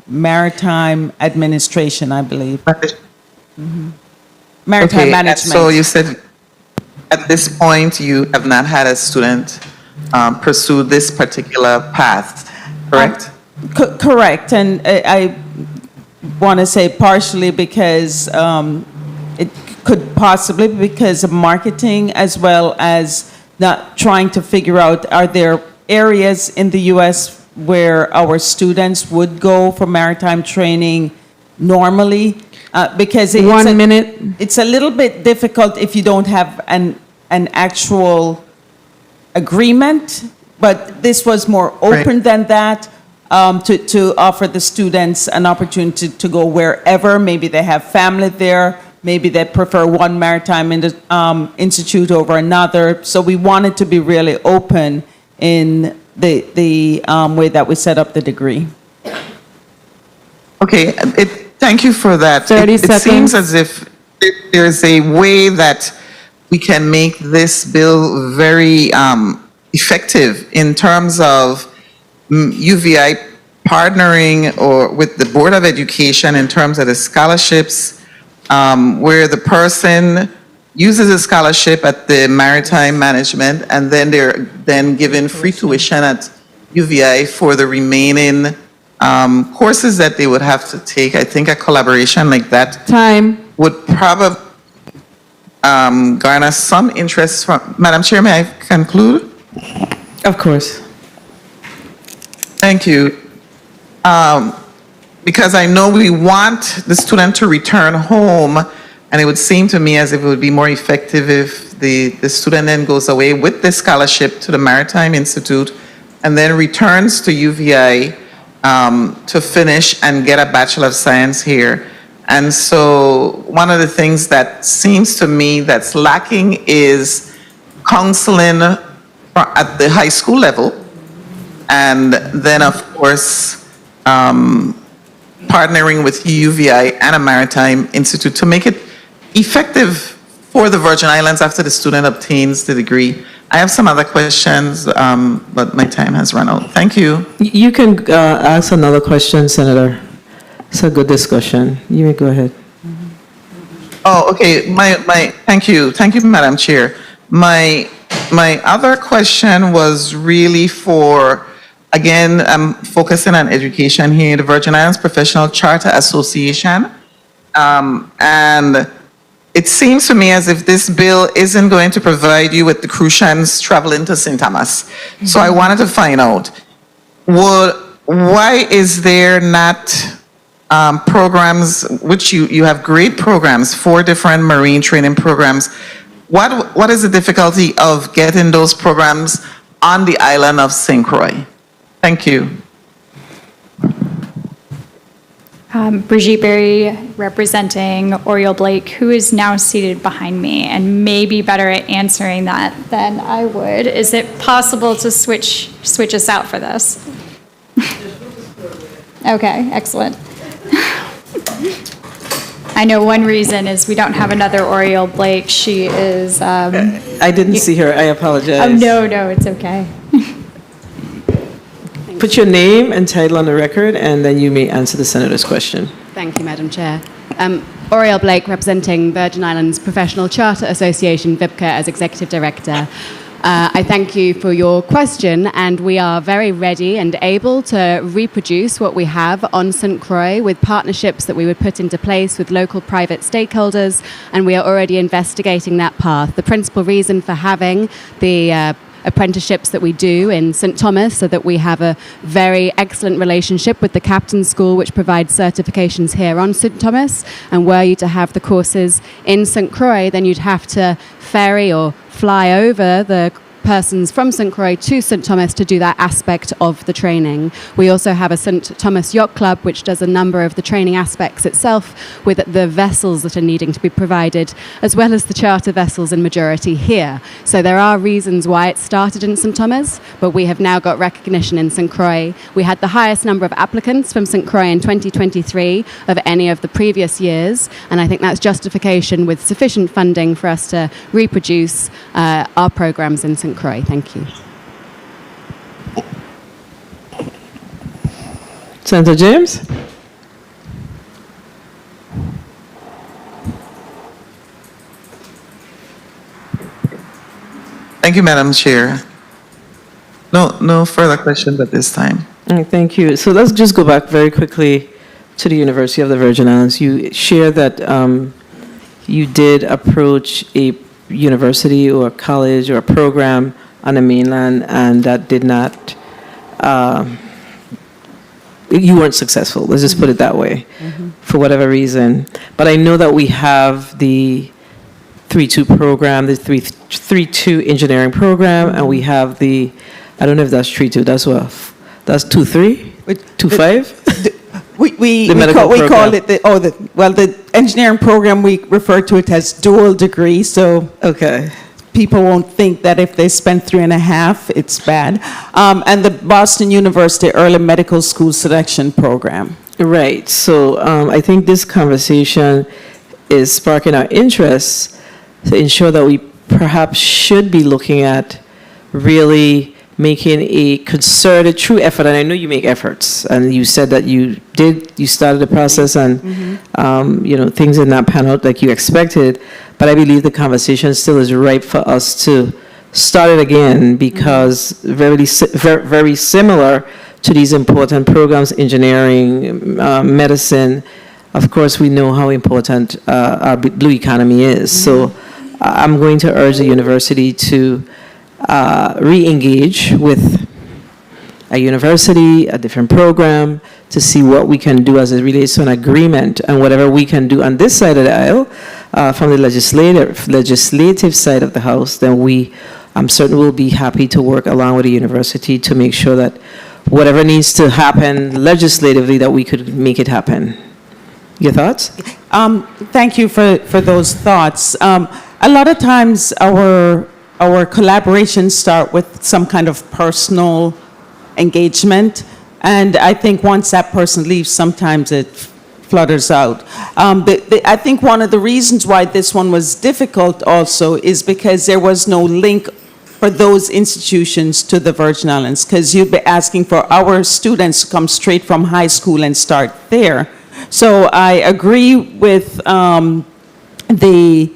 Maritime Administration, I believe. Maritime management. And so you said at this point you have not had a student pursue this particular path, correct? Correct. And I want to say partially because it could possibly be because of marketing, as well as not trying to figure out, are there areas in the U.S. where our students would go for maritime training normally? Because it's a little bit difficult if you don't have an actual agreement, but this was more open than that, to offer the students an opportunity to go wherever. Maybe they have family there, maybe they prefer one maritime institute over another. So we wanted to be really open in the way that we set up the degree. Okay, thank you for that. 30 It seconds. seems as if there's a way that we can make this bill very effective in terms of UVI partnering or with the Board of Education in terms of the scholarships, where the person uses a scholarship at the maritime management and then they're then given free tuition at UVI for the remaining courses that they would have to take. I think a collaboration like that would probably garner some interest from. Madam Chair, may I conclude? Of course. Thank you. Because I know we want the student to return home, and it would seem to me as if it would be more effective if the student then goes away with the scholarship to the Maritime Institute and then returns to UVI to finish and get a Bachelor of Science here. And so one of the things that seems to me that's lacking is counseling at the high school level, and then of course partnering with UVI and a Maritime Institute to make it effective for the Virgin Islands after the student obtains the degree. I have some other questions, but my time has run out. Thank you. You can ask another question, Senator. It's a good discussion. You may go ahead. Oh, okay. Thank you, Madam Chair. My other question was really for, again, I'm focusing on education here, the Virgin Islands Professional Charter Association, and it seems to me as if this bill isn't going to provide you with the crucians traveling to St. Thomas. So I wanted to find out, why is there not programs, which you have great programs, 4 different marine training programs. What is the difficulty of getting those programs on the island of St. Croix? Thank you. Brigitte Berry, representing Oriole Blake, who is now seated behind me and may be better at answering that than I would. Is it possible to switch us out for this? Okay, excellent. I know one reason is we don't have another Oriole Blake. She is. I didn't see her. I apologize. Oh, no, it's okay. Put your name and title on the record, and then you may answer the senator's question. Thank you, Madam Chair. Oriole Blake, representing Virgin Islands Professional Charter Association, VIPCA, as Executive Director. I thank you for your question, and we are very ready and able to reproduce what we have on St. Croix with partnerships that we would put into place with local private stakeholders, and we are already investigating that path. The principal reason for having the apprenticeships that we do in St. Thomas, so that we have a very excellent relationship with the Captain's School, which provides certifications here on St. Thomas. And were you to have the courses in St. Croix, then you'd have to ferry or fly over the persons from St. Croix to St. Thomas to do that aspect of the training. We also have a St. Thomas Yacht Club, which does a number of the training aspects itself with the vessels that are needing to be provided, as well as the charter vessels in majority here. So there are reasons why it started in St. Thomas, but we have now got recognition in St. Croix. We had the highest number of applicants from St. Croix in 2023 of any of the previous years, and I think that's justification with sufficient funding for us to reproduce our programs in St. Croix. Thank you. Senator James? Thank you, Madam Chair. No further questions at this time. Thank you. So let's just go back very quickly to the University of the Virgin Islands. You shared that you did approach a university or a college or a program on the mainland, and that did not, you weren't successful, let's just put it that way, for whatever reason. But I know that we have the 3-2 program, the 3-2 engineering program, and we have the, I don't know if that's 3-2, that's what, that's 2-3? 2-5? We medical call it the engineering program, we refer to it as dual degree, so okay, people won't think that if they spend 3.5, it's bad. And the Boston University Earle Medical School Selection Program. Right. So I think this conversation is sparking our interest to ensure that we perhaps should be looking at really making a concerted, true effort. And I know you make efforts, and you said that you started the process, and things did not pan out like you expected. But I believe the conversation still is ripe for us to start it again, because very similar to these important programs, engineering, medicine. Of course, we know how important our blue economy is. So I'm going to urge the university to re-engage with a university, a different program, to see what we can do as it relates to an agreement, and whatever we can do on this side of the aisle, from the legislative side of the House, then I'm certain we'll be happy to work along with the university to make sure that whatever needs to happen legislatively, that we could make it happen. Your thoughts? Thank you for those thoughts. A lot of times our collaborations start with some kind of personal engagement, and I think once that person leaves, sometimes it flutters out. I think one of the reasons why this one was difficult also is because there was no link for those institutions to the Virgin Islands, because you'd be asking for our students to come straight from high school and start there. So I agree with the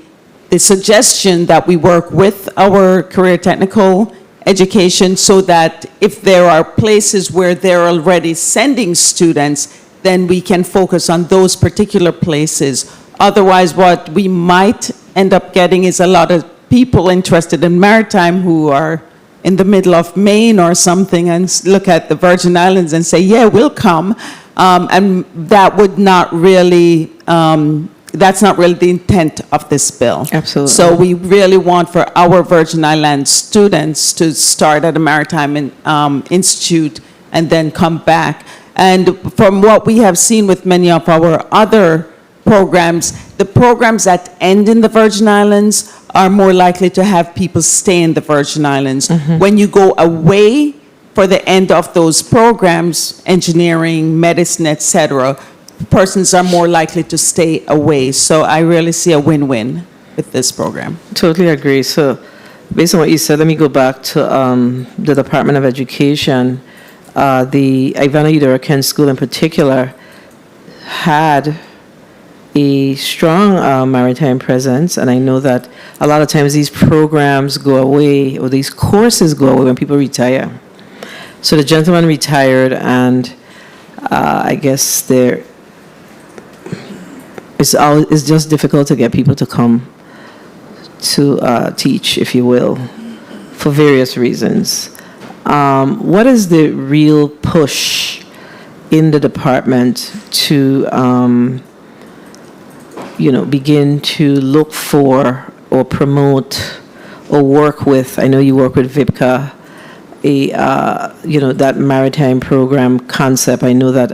suggestion that we work with our career technical education, so that if there are places where they're already sending students, then we can focus on those particular places. Otherwise, what we might end up getting is a lot of people interested in maritime who are in the middle of Maine or something and look at the Virgin Islands and say, yeah, we'll come. And that would not really, that's not really the intent of this bill. Absolutely. So we really want for our Virgin Islands students to start at a maritime institute and then come back. And from what we have seen with many of our other programs, the programs that end in the Virgin Islands are more likely to have people stay in the Virgin Islands. When you go away for the end of those programs, engineering, medicine, etc., persons are more likely to stay away. So I really see a win-win with this program. Totally agree. So based on what you said, let me go back to the Department of Education. The Ivana Eudora Kent School in particular had a strong maritime presence, and I know that a lot of times these programs go away, or these courses go away when people retire. So the gentleman retired, and I guess it's just difficult to get people to come to teach, if you will, for various reasons. What is the real push in the department to begin to look for or promote or work with? I know you work with VIPCA, that maritime program concept. I know that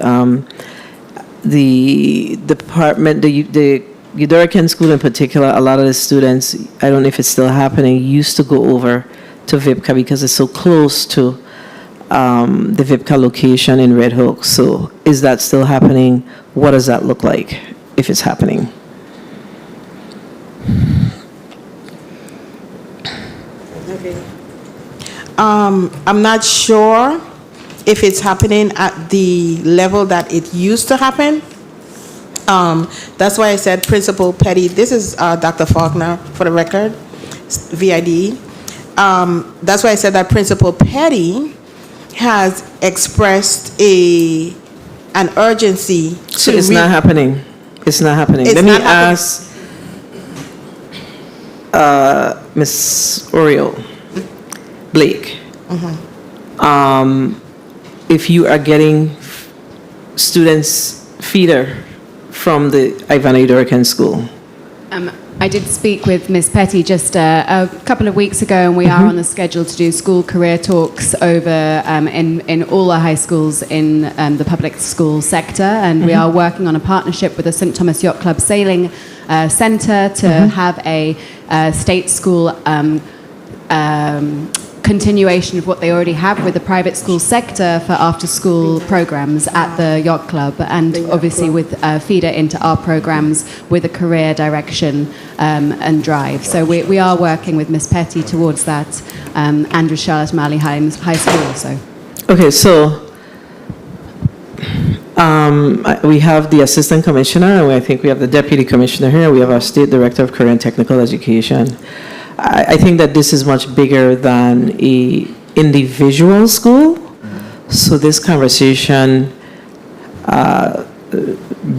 the department, the Eudora Kent School in particular, a lot of the students, I don't know if it's still happening, used to go over to VIPCA because it's so close to the VIPCA location in Red Hook. So is that still happening? What does that look like if it's happening? Okay. I'm not sure if it's happening at the level that it used to happen. That's why I said Principal Petty. This is Dr. Faulkner, for the record, VID. That's why I said that Principal Petty has expressed an urgency. So it's not happening. It's not happening. Let me ask Ms. Earle Blake. If you are getting students feeder from the Ivana Eudora Kent School. I did speak with Ms. Petty just a couple of weeks ago, and we are on the schedule to do school career talks over in all our high schools in the public school sector, and we are working on a partnership with the St. Thomas Yacht Club Sailing Centre to have a state school continuation of what they already have with the private school sector for after-school programs at the yacht club, and obviously with feeder into our programs with a career direction and drive. So we are working with Ms. Petty towards that, and with Charlotte Malley High School also. Okay, so we have the Assistant Commissioner, and I think we have the Deputy Commissioner here. We have our State Director of Career and Technical Education. I think that this is much bigger than an individual school. So this conversation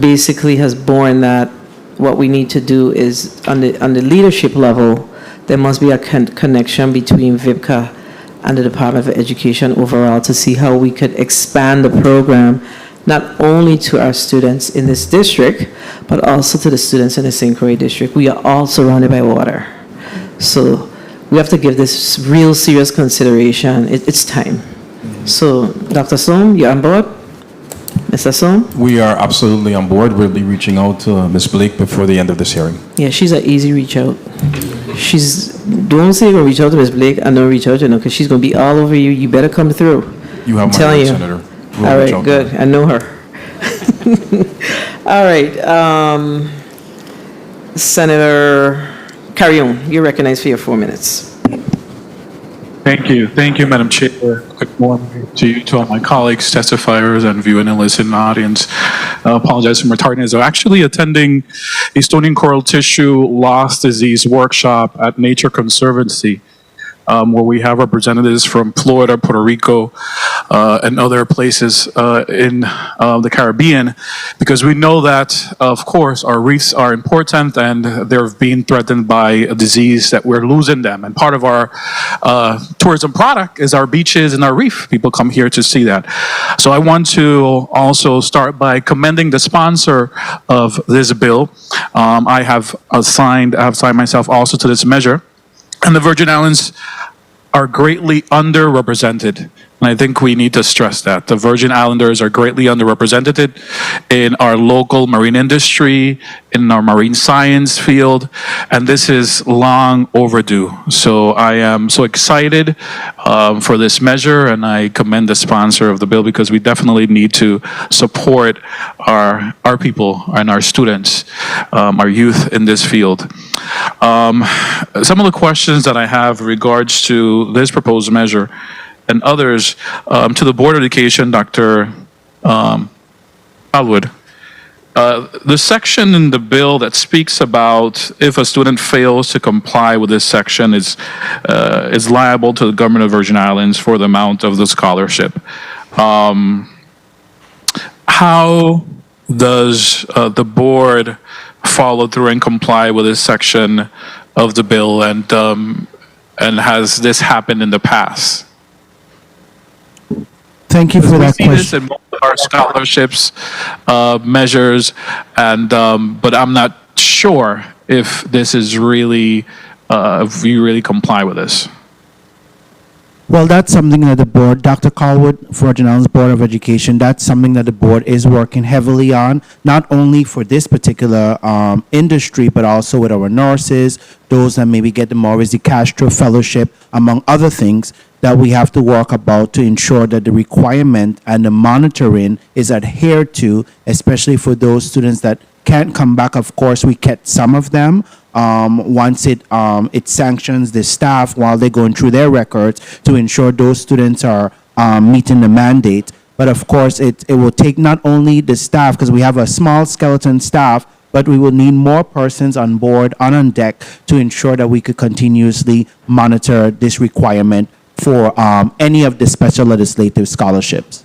basically has borne that what we need to do is, on the leadership level, there must be a connection between VIPCA and the Department of Education overall to see how we could expand the program, not only to our students in this district, but also to the students in the St. Croix district. We are all surrounded by water. So we have to give this real serious consideration. It's time. So, Dr. Sohm, you're on board? Mr. Sohm? We are absolutely on board. We'll be reaching out to Ms. Blake before the end of this hearing. Yeah, she's an easy reach out. Don't say you're going to reach out to Ms. Blake and don't reach out to her, because she's going to be all over you. You better come through. You have my word, Senator. We'll all reach right, out good. to her. I know her. All right. Senator Carrion, you're recognized for your 4 minutes. Thank you. Thank you, Madam Chair. Good morning to you, to all my colleagues, testifiers, and viewing and listening audience. I apologize for my tardiness. I'm actually attending a Estonian Coral Tissue Loss Disease workshop at Nature Conservancy, where we have representatives from Florida, Puerto Rico, and other places in the Caribbean, because we know that, of course, our reefs are important and they're being threatened by a disease that we're losing them. And part of our tourism product is our beaches and our reef. People come here to see that. So I want to also start by commending the sponsor of this bill. I have signed myself also to this measure. And the Virgin Islands are greatly underrepresented And I think we need to stress that. The Virgin Islanders are greatly underrepresented in our local marine industry, in our marine science field, and this is long overdue. So I am so excited for this measure, and I commend the sponsor of the bill because we definitely need to support our people and our students, our youth in this field. Some of the questions that I have in regards to this proposed measure and others to the Board of Education, Dr. Alwood. The section in the bill that speaks about if a student fails to comply with this section is liable to the government of Virgin Islands for the amount of the scholarship. How does the board follow through and comply with this section of the bill, and has this happened in the past? Thank you for that We see this question. in most of our scholarships measures, and but I'm not sure if this is really if we really comply with this. Well, that's something that the board, Dr. Colwood, Virgin Islands Board of Education, that's something that the board is working heavily on, not only for this particular industry, but also with our nurses, those that maybe get the Maurice de Castro Fellowship, among other things that we have to work about to ensure that the requirement and the monitoring is adhered to, especially for those students that can't come back. Of course, we get some of them. Once it sanctions the staff while they're going through their records to ensure those students are meeting the mandate. But of course, it will take not only the staff, because we have a small skeleton staff, but we will need more persons on board, on deck, to ensure that we could continuously monitor this requirement for any of the special legislative scholarships.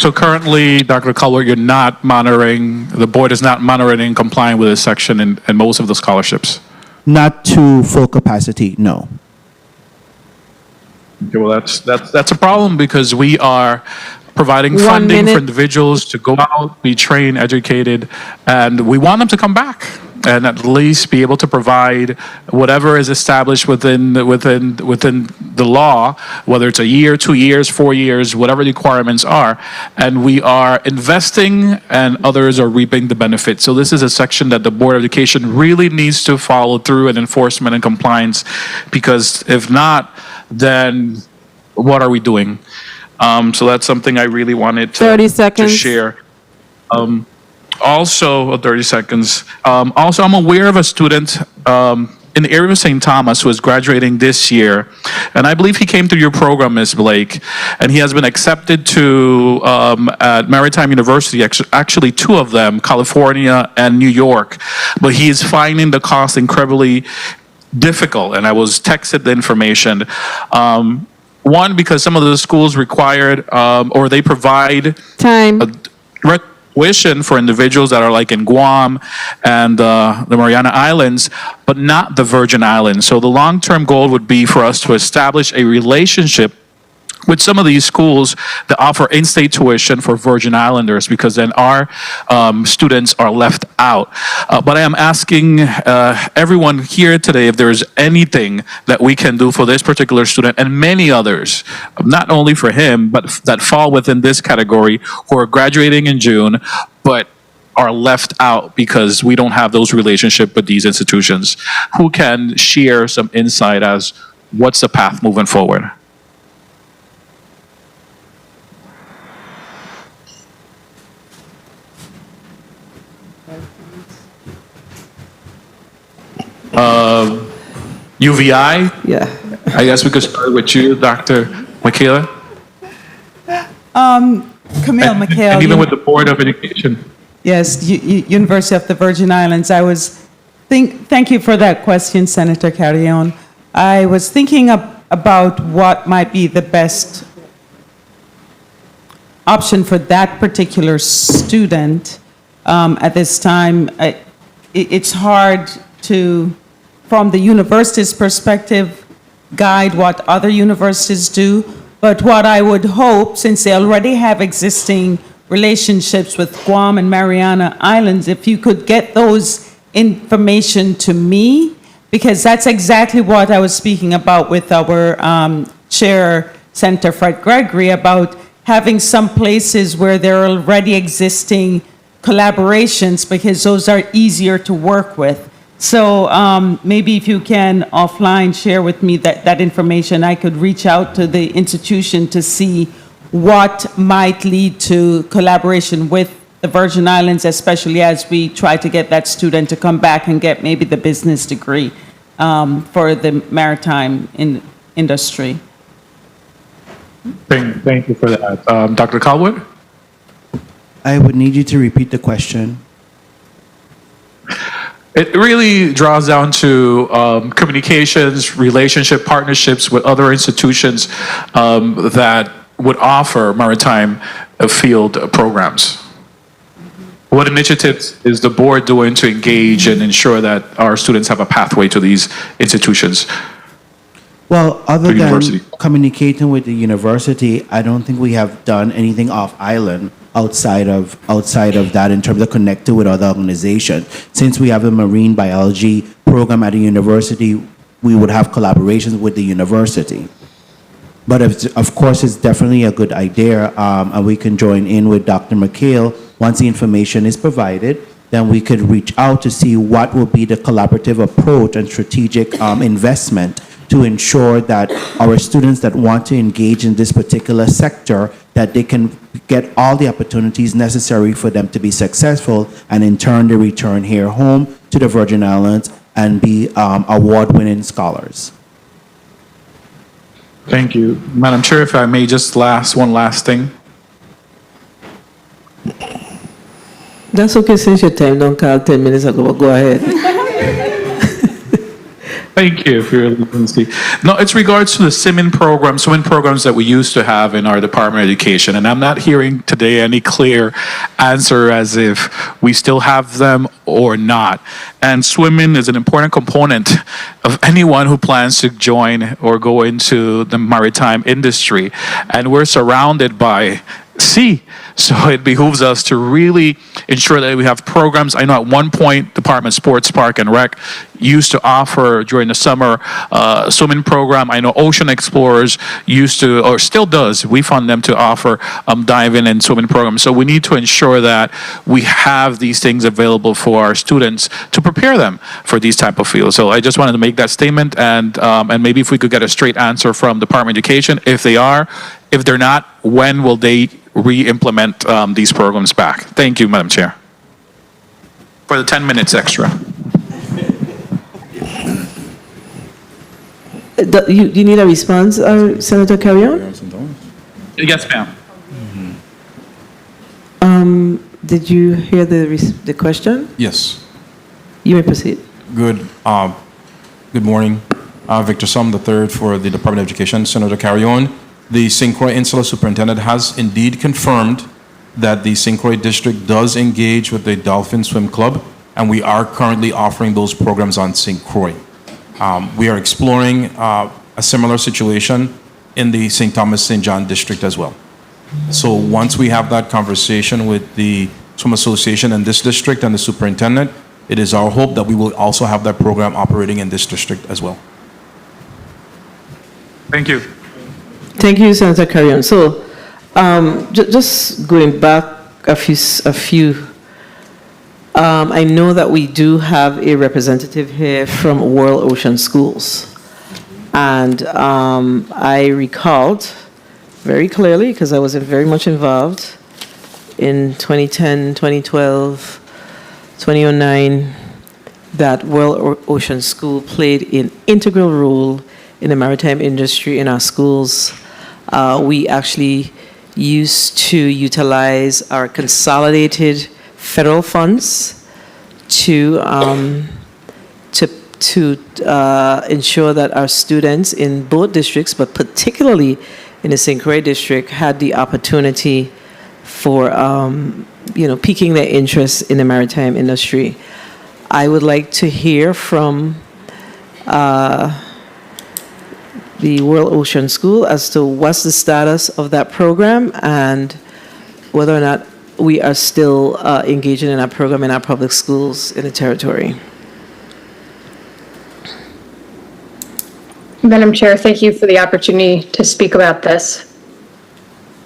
So currently, Dr. Culver, you're not monitoring, the board is not monitoring and complying with this section in most of the scholarships? Not to full capacity, no. Okay, well, that's a problem because we are providing 1 funding minute. for individuals to go out, be trained, educated, and we want them to come back and at least be able to provide whatever is established within the law, whether it's a year, 2 years, 4 years, whatever the requirements are. And we are investing and others are reaping the benefits. So this is a section that the Board of Education really needs to follow through in enforcement and compliance, because if not, then what are we doing? So that's something I really wanted to, 30 to seconds. share. Also, 30 seconds. Also, I'm aware of a student in the area of St. Thomas who is graduating this year, and I believe he came through your program, Ms. Blake, and he has been accepted to at Maritime University, actually 2 of them, California and New York, but he is finding the cost incredibly difficult, and I was texted the information. One, because some of the schools required or they provide Time. tuition for individuals that are like in Guam and the Mariana Islands, but not the Virgin Islands. So the long-term goal would be for us to establish a relationship with some of these schools that offer in-state tuition for Virgin Islanders, because then our students are left out. But I am asking everyone here today if there's anything that we can do for this particular student and many others, not only for him, but that fall within this category, who are graduating in June, but are left out because we don't have those relationships with these institutions. Who can share some insight as what's the path moving forward? UVI? Yeah. I guess we could start with you, Dr. Michaela. Camille McHale. And even with the Board of Education. Yes, University of the Virgin Islands. Thank you for that question, Senator Carrion. I was thinking about what might be the best option for that particular student at this time. It's hard to, from the university's perspective, guide what other universities do. But what I would hope, since they already have existing relationships with Guam and Mariana Islands, if you could get those information to me, because that's exactly what I was speaking about with our chair, Senator Fred Gregory about having some places where there are already existing collaborations because those are easier to work with. So maybe if you can offline share with me that information, I could reach out to the institution to see what might lead to collaboration with the Virgin Islands, especially as we try to get that student to come back and get maybe the business degree for the maritime industry. Thank you for that. Dr. Colwood? I would need you to repeat the question. It really draws down to communications, relationship, partnerships with other institutions that would offer maritime field programs. What initiatives is the board doing to engage and ensure that our students have a pathway to these institutions? Well, other than university. communicating with the university, I don't think we have done anything off island outside of that in terms of connecting with other organizations. Since we have a marine biology program at the university, we would have collaborations with the university. But of course, it's definitely a good idea, and we can join in with Dr. McHale. Once the information is provided, then we could reach out to see what will be the collaborative approach and strategic investment to ensure that our students that want to engage in this particular sector, that they can get all the opportunities necessary for them to be successful, and in turn they return here home to the Virgin Islands and be award-winning scholars. Thank you. Madam Chair, if I may just one last thing. That's okay, since your time don't call 10 minutes ago. Go ahead. Thank you for your leniency. No, it's regards to the swimming programs that we used to have in our Department of Education. And I'm not hearing today any clear answer as if we still have them or not. And swimming is an important component of anyone who plans to join or go into the maritime industry. And we're surrounded by sea. So it behooves us to really ensure that we have programs. I know at one point, Department of Sports, Park and Rec used to offer during the summer swimming program. I know Ocean Explorers used to, or still does, we fund them to offer diving and swimming programs. So we need to ensure that we have these things available for our students to prepare them for these type of fields. So I just wanted to make that statement, and maybe if we could get a straight answer from Department of Education, if they are. If they're not, when will they re-implement these programs back? Thank you, Madam Chair. For the 10 minutes extra. You need a response, Senator Carrion? Yes, ma'am. Did you hear the question? Yes. You may proceed. Good morning. Victor Sum III for the Department of Education. Senator Carrion, the St. Croix Insular Superintendent has indeed confirmed that the St. Croix District does engage with the Dolphin Swim Club, and we are currently offering those programs on St. Croix. We are exploring a similar situation in the St. Thomas St. John District as well. So once we have that conversation with the Swim Association in this district and the superintendent, it is our hope that we will also have that program operating in this district as well. Thank you. Thank you, Senator Carrion. So, just going back a few. I know that we do have a representative here from World Ocean Schools, and I recalled very clearly, because I was very much involved in 2010, 2012, 2009, that World Ocean School played an integral role in the maritime industry in our schools. We actually used to utilize our consolidated federal funds to ensure that our students in both districts, but particularly in the St. Croix district, had the opportunity for piquing their interest in the maritime industry. I would like to hear from the World Ocean School as to what's the status of that program and whether or not we are still engaging in that program in our public schools in the territory. Madam Chair, thank you for the opportunity to speak about this.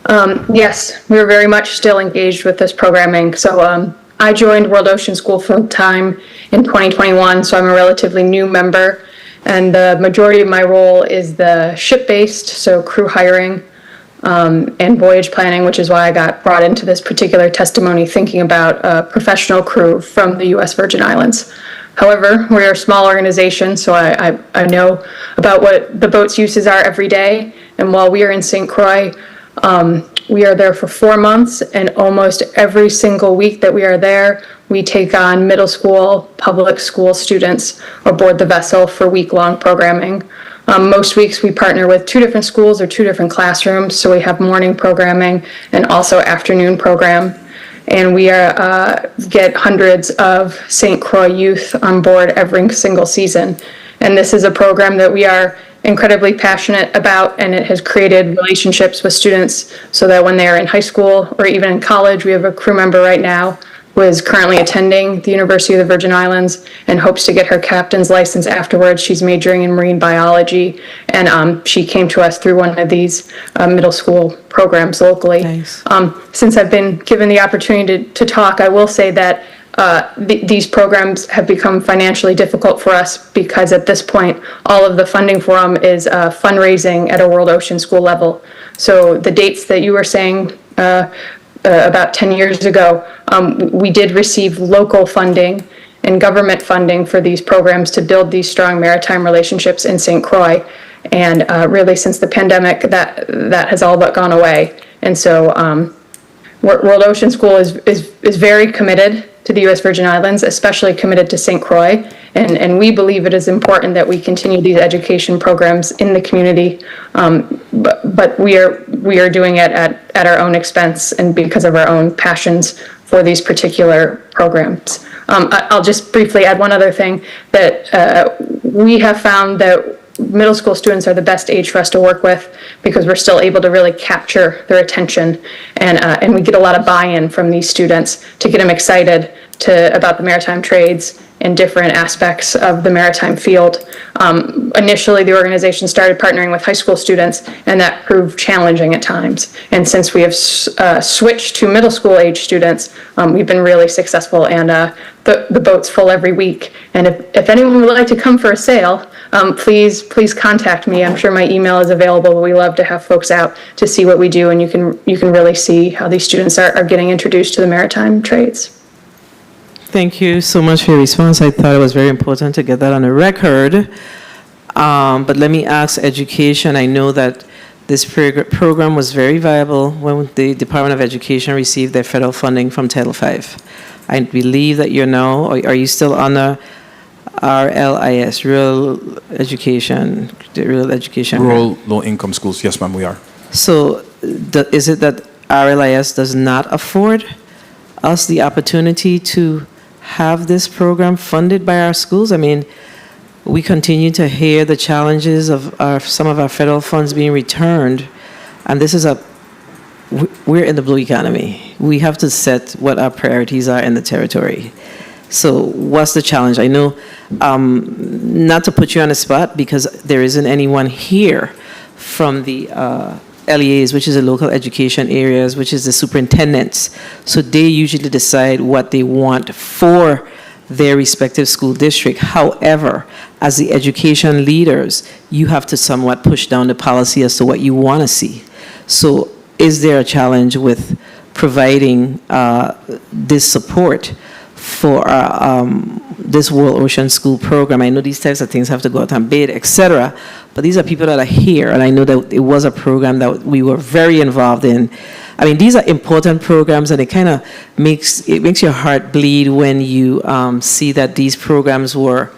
Yes, we're very much still engaged with this programming. So I joined World Ocean School full time in 2021, so I'm a relatively new member. And the majority of my role is the ship-based, so crew hiring and voyage planning, which is why I got brought into this particular testimony thinking about a professional crew from the U.S. Virgin Islands. However, we're a small organization, so I know about what the boat's uses are every day. And while we are in St. Croix, we are there for 4 months, and almost every single week that we are there, we take on middle school, public school students aboard the vessel for week-long programming. Most weeks we partner with 2 different schools or 2 different classrooms, so we have morning programming and also afternoon program. And we get hundreds of St. Croix youth on board every single season. And this is a program that we are incredibly passionate about, and it has created relationships with students so that when they are in high school or even in college, we have a crew member right now who is currently attending the University of the Virgin Islands and hopes to get her captain's license afterwards. She's majoring in marine biology, and she came to us through one of these middle school programs locally. Nice. Since I've been given the opportunity to talk, I will say that these programs have become financially difficult for us because at this point, all of the funding for them is fundraising at a World Ocean School level. So the dates that you were saying about 10 years ago, we did receive local funding and government funding for these programs to build these strong maritime relationships in St. Croix. And really since the pandemic, that has all but gone away. And so World Ocean School is very committed to the U.S. Virgin Islands, especially committed to St. Croix. And we believe it is important that we continue these education programs in the community, but we are doing it at our own expense and because of our own passions for these particular programs. I'll just briefly add one other thing, that we have found that middle school students are the best age for us to work with because we're still able to really capture their attention, and we get a lot of buy-in from these students to get them excited about the maritime trades and different aspects of the maritime field. Initially, the organization started partnering with high school students, and that proved challenging at times. And since we have switched to middle school age students, we've been really successful, and the boat's full every week. And if anyone would like to come for a sail, please contact me. I'm sure my email is available, but we love to have folks out to see what we do, and you can really see how these students are getting introduced to the maritime trades. Thank you so much for your response. I thought it was very important to get that on the record. But let me ask education. I know that this program was very viable when the Department of Education received their federal funding from Title V. I believe that you're now, or are you still on the RLIS, Rural Education, the Rural Education? Rural low-income schools, yes, ma'am, we are. So is it that RLIS does not afford us the opportunity to have this program funded by our schools? I mean, we continue to hear the challenges of some of our federal funds being returned, and we're in the blue economy. We have to set what our priorities are in the territory. So what's the challenge? I know, not to put you on the spot, because there isn't anyone here from the LEAs, which is the local education areas, which is the superintendents. So they usually decide what they want for their respective school district. However, as the education leaders, you have to somewhat push down the policy as to what you want to see. So is there a challenge with providing this support for this World Ocean School program? I know these types of things have to go out and bid, etc. But these are people that are here, and I know that it was a program that we were very involved in. I mean, these are important programs, and it kind of makes your heart bleed when you see that these programs that were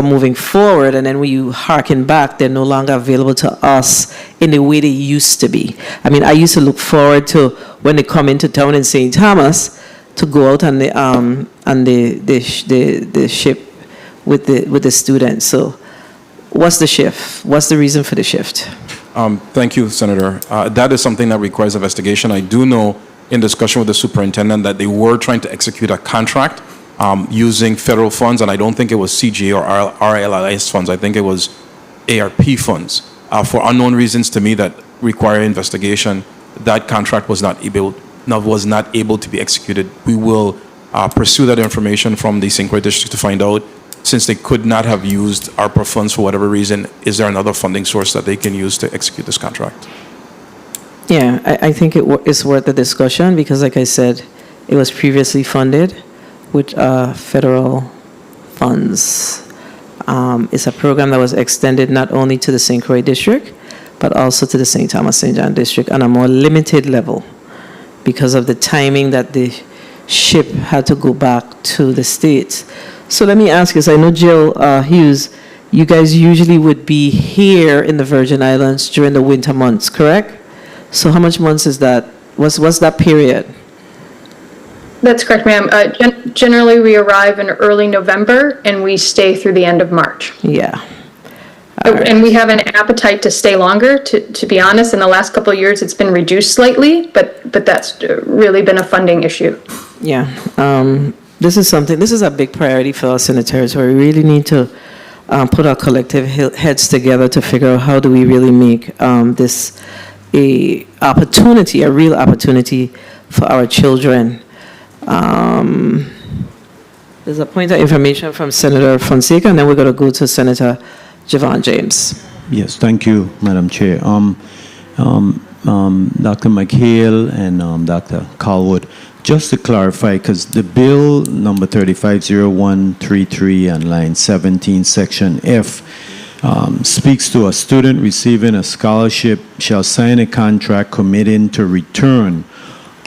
moving forward, and then when you harken back, they're no longer available to us in the way they used to be. I mean, I used to look forward to when they come into town in St. Thomas to go out on the ship with the students. So what's the shift? What's the reason for the shift? Thank you, Senator. That is something that requires investigation. I do know in discussion with the superintendent that they were trying to execute a contract using federal funds, and I don't think it was CGA or RLIS funds. I think it was ARP funds. For unknown reasons to me that require investigation, that contract was not able to be executed. We will pursue that information from the St. Croix District to find out, since they could not have used ARPA funds for whatever reason, is there another funding source that they can use to execute this contract? Yeah, I think it's worth the discussion because, like I said, it was previously funded with federal funds. It's a program that was extended not only to the St. Croix District, but also to the St. Thomas St. John District on a more limited level because of the timing that the ship had to go back to the States. So let me ask you, I know Jill Hughes, you guys usually would be here in the Virgin Islands during the winter months, correct? So how much months is that? What's that period? That's correct, ma'am. Generally, we arrive in early November and we stay through the end of March. Yeah. And we have an appetite to stay longer. To be honest, in the last couple of years, it's been reduced slightly, but that's really been a funding issue. Yeah. This is a big priority for us in the territory. We really need to put our collective heads together to figure out how do we really make this a real opportunity for our children. There's a point of information from Senator Fonseca, and then we're going to go to Senator Javon James. Yes, thank you, Madam Chair. Dr. McHale and Dr. Calwood, just to clarify, because the bill number 350133 and line 17, section F, speaks to a student receiving a scholarship shall sign a contract committing to return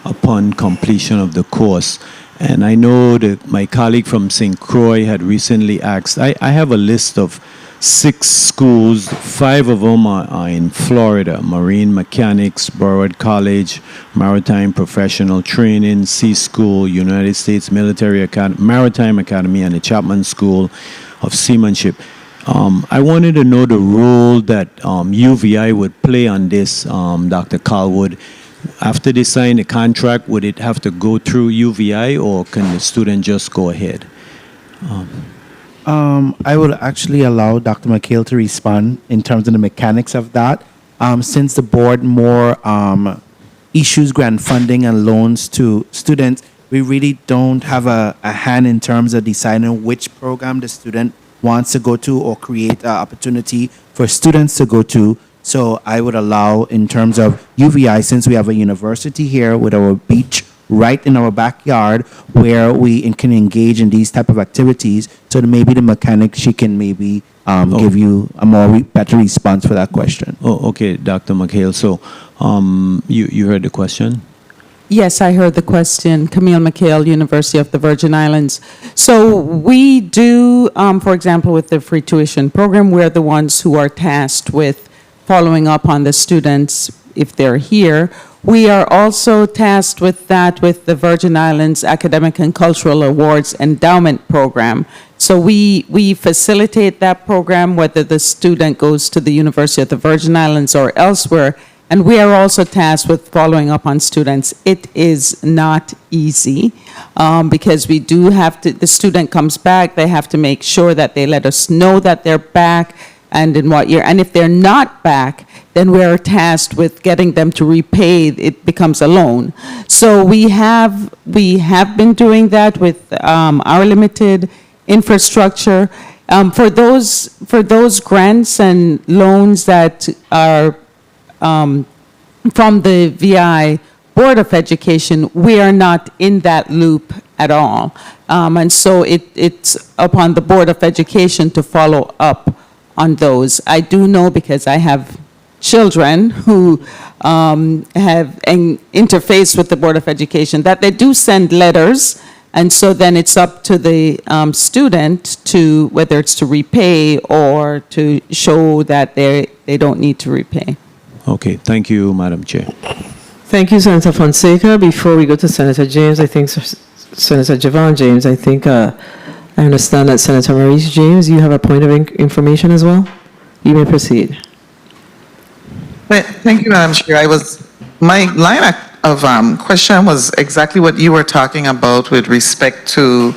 upon completion of the course. And I know that my colleague from St. Croix had recently asked, I have a list of 6 schools, 5 of them are in Florida: Marine Mechanics, Broward College, Maritime Professional Training, Sea School, United States Military Maritime Academy, and the Chapman School of Seamanship. I wanted to know the role that UVI would play on this, Dr. Calwood. After they sign the contract, would it have to go through UVI, or can the student just go ahead? I would actually allow Dr. McHale to respond in terms of the mechanics of that. Since the board more issues grant funding and loans to students, we really don't have a hand in terms of deciding which program the student wants to go to or create an opportunity for students to go to. So I would allow, in terms of UVI, since we have a university here with our beach right in our backyard where we can engage in these type of activities, so that maybe the mechanic, she can maybe give you a better response for that question. Oh, okay, Dr. McHale. So you heard the question? Yes, I heard the question. Camille McHale, University of the Virgin Islands. So we do, for example, with the free tuition program, we're the ones who are tasked with following up on the students if they're here. We are also tasked with that with the Virgin Islands Academic and Cultural Awards Endowment Program. So we facilitate that program, whether the student goes to the University of the Virgin Islands or elsewhere, and we are also tasked with following up on students. It is not easy because we do have to, the student comes back, they have to make sure that they let us know that they're back and in what year. And if they're not back, then we are tasked with getting them to repay. It becomes a loan. So we have been doing that with our limited infrastructure. For those grants and loans that are from the VI Board of Education, we are not in that loop at all. And so it's upon the Board of Education to follow up on those. I do know, because I have children who have interfaced with the Board of Education, that they do send letters, and so then it's up to the student to, whether it's to repay or to show that they don't need to repay. Okay, thank you, Madam Chair. Thank you, Senator Fonseca. Before we go to Senator James, I think Senator Javon James, I think I understand that Senator Maurice James, you have a point of information as well? You may proceed. Thank you, Madam Chair. My line of question was exactly what you were talking about with respect to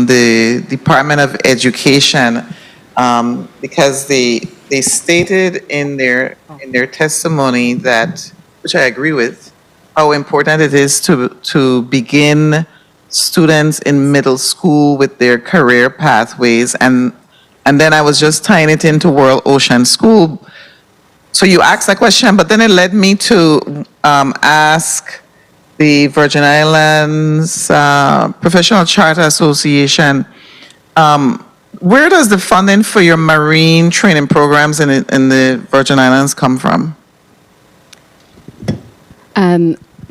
the Department of Education, because they stated in their testimony that, which I agree with, how important it is to begin students in middle school with their career pathways, and then I was just tying it into World Ocean School. So you asked that question, but then it led me to ask the Virgin Islands Professional Charter Association, where does the funding for your marine training programs in the Virgin Islands come from?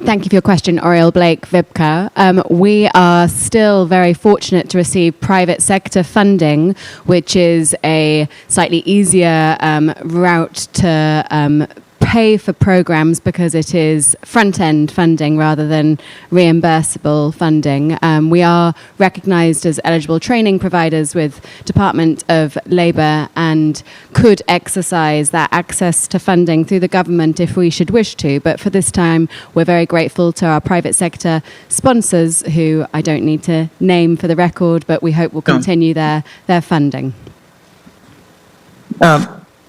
Thank you for your question, Earle Blake, VIBCA. We are still very fortunate to receive private sector funding, which is a slightly easier route to pay for programs because it is front-end funding rather than reimbursable funding. We are recognised as eligible training providers with Department of Labour and could exercise that access to funding through the government if we should wish to. But for this time, we're very grateful to our private sector sponsors, who I don't need to name for the record, but we hope will continue their funding.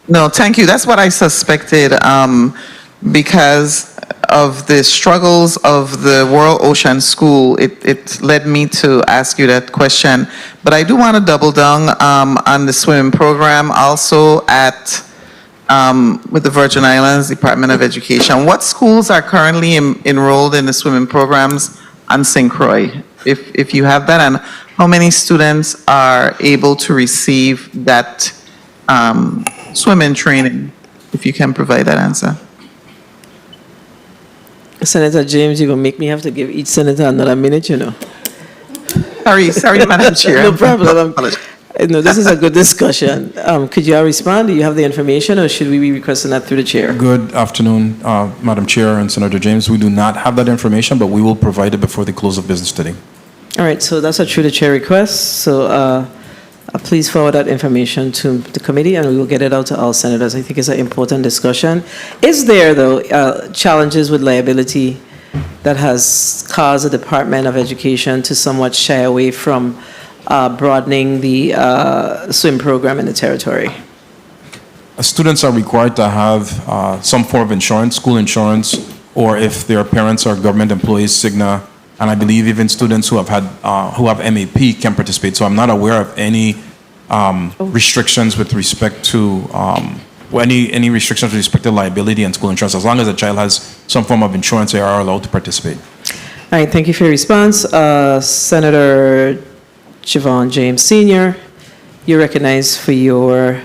No, thank you. That's what I suspected, because of the struggles of the World Ocean School. It led me to ask you that question. But I do want to double down on the swimming program also at with the Virgin Islands Department of Education. What schools are currently enrolled in the swimming programs on St. Croix, if you have that, and how many students are able to receive that swimming training, if you can provide that answer? Senator James, you're going to make me have to give each senator another minute, you know. Sorry, Madam Chair. No problem. No, this is a good discussion. Could you all respond? Do you have the information, or should we be requesting that through the chair? Good afternoon, Madam Chair and Senator James. We do not have that information, but we will provide it before the close of business today. All right, so that's a through the chair request. So please forward that information to the committee, and we will get it out to all senators. I think it's an important discussion. Is there, though, challenges with liability that has caused the Department of Education to somewhat shy away from broadening the swim program in the territory? Students are required to have some form of insurance, school insurance, or if their parents are government employees, Cigna. And I believe even students who have MAP can participate. So I'm not aware of any restrictions with respect to any restrictions with respect to liability and school insurance. As long as a child has some form of insurance, they are allowed to participate. All right, thank you for your response. Senator Javon James Sr., you're recognized for your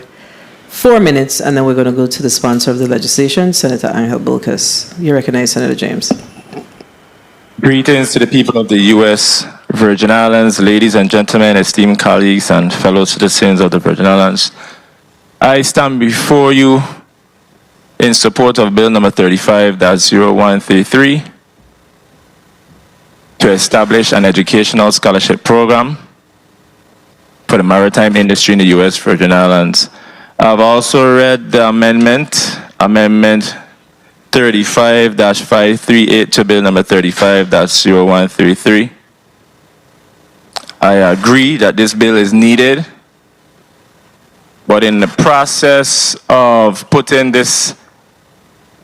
4 minutes, and then we're going to go to the sponsor of the legislation, Senator Angel Bulkas. You're recognized, Senator James. Greetings to the people of the U.S. Virgin Islands, ladies and gentlemen, esteemed colleagues and fellow citizens of the Virgin Islands. I stand before you in support of Bill number 35-0133 to establish an educational scholarship program for the maritime industry in the U.S. Virgin Islands. I've also read the Amendment 35-538 to Bill number 35-0133. I agree that this bill is needed, but in the process of putting this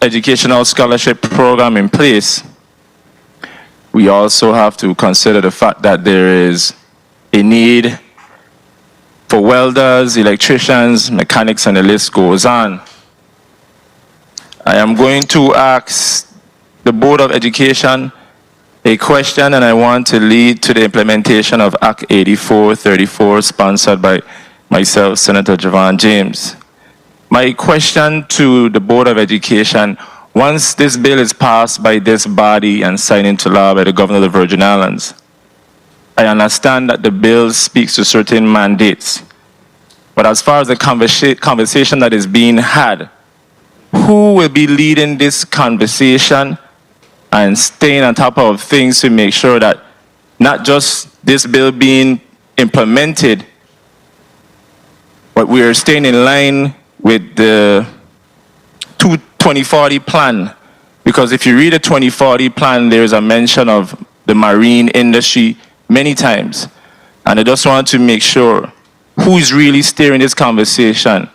educational scholarship program in place, we also have to consider the fact that there is a need for welders, electricians, mechanics, and the list goes on. I am going to ask the Board of Education a question, and I want to lead to the implementation of Act 8434, sponsored by myself, Senator Javon James. My question to the Board of Education: once this bill is passed by this body and signed into law by the Governor of the Virgin Islands, I understand that the bill speaks to certain mandates. But as far as the conversation that is being had, who will be leading this conversation and staying on top of things to make sure that not just this bill being implemented, but we are staying in line with the 2040 plan? Because if you read the 2040 plan, there's a mention of the marine industry many times. And I just want to make sure who is really steering this conversation.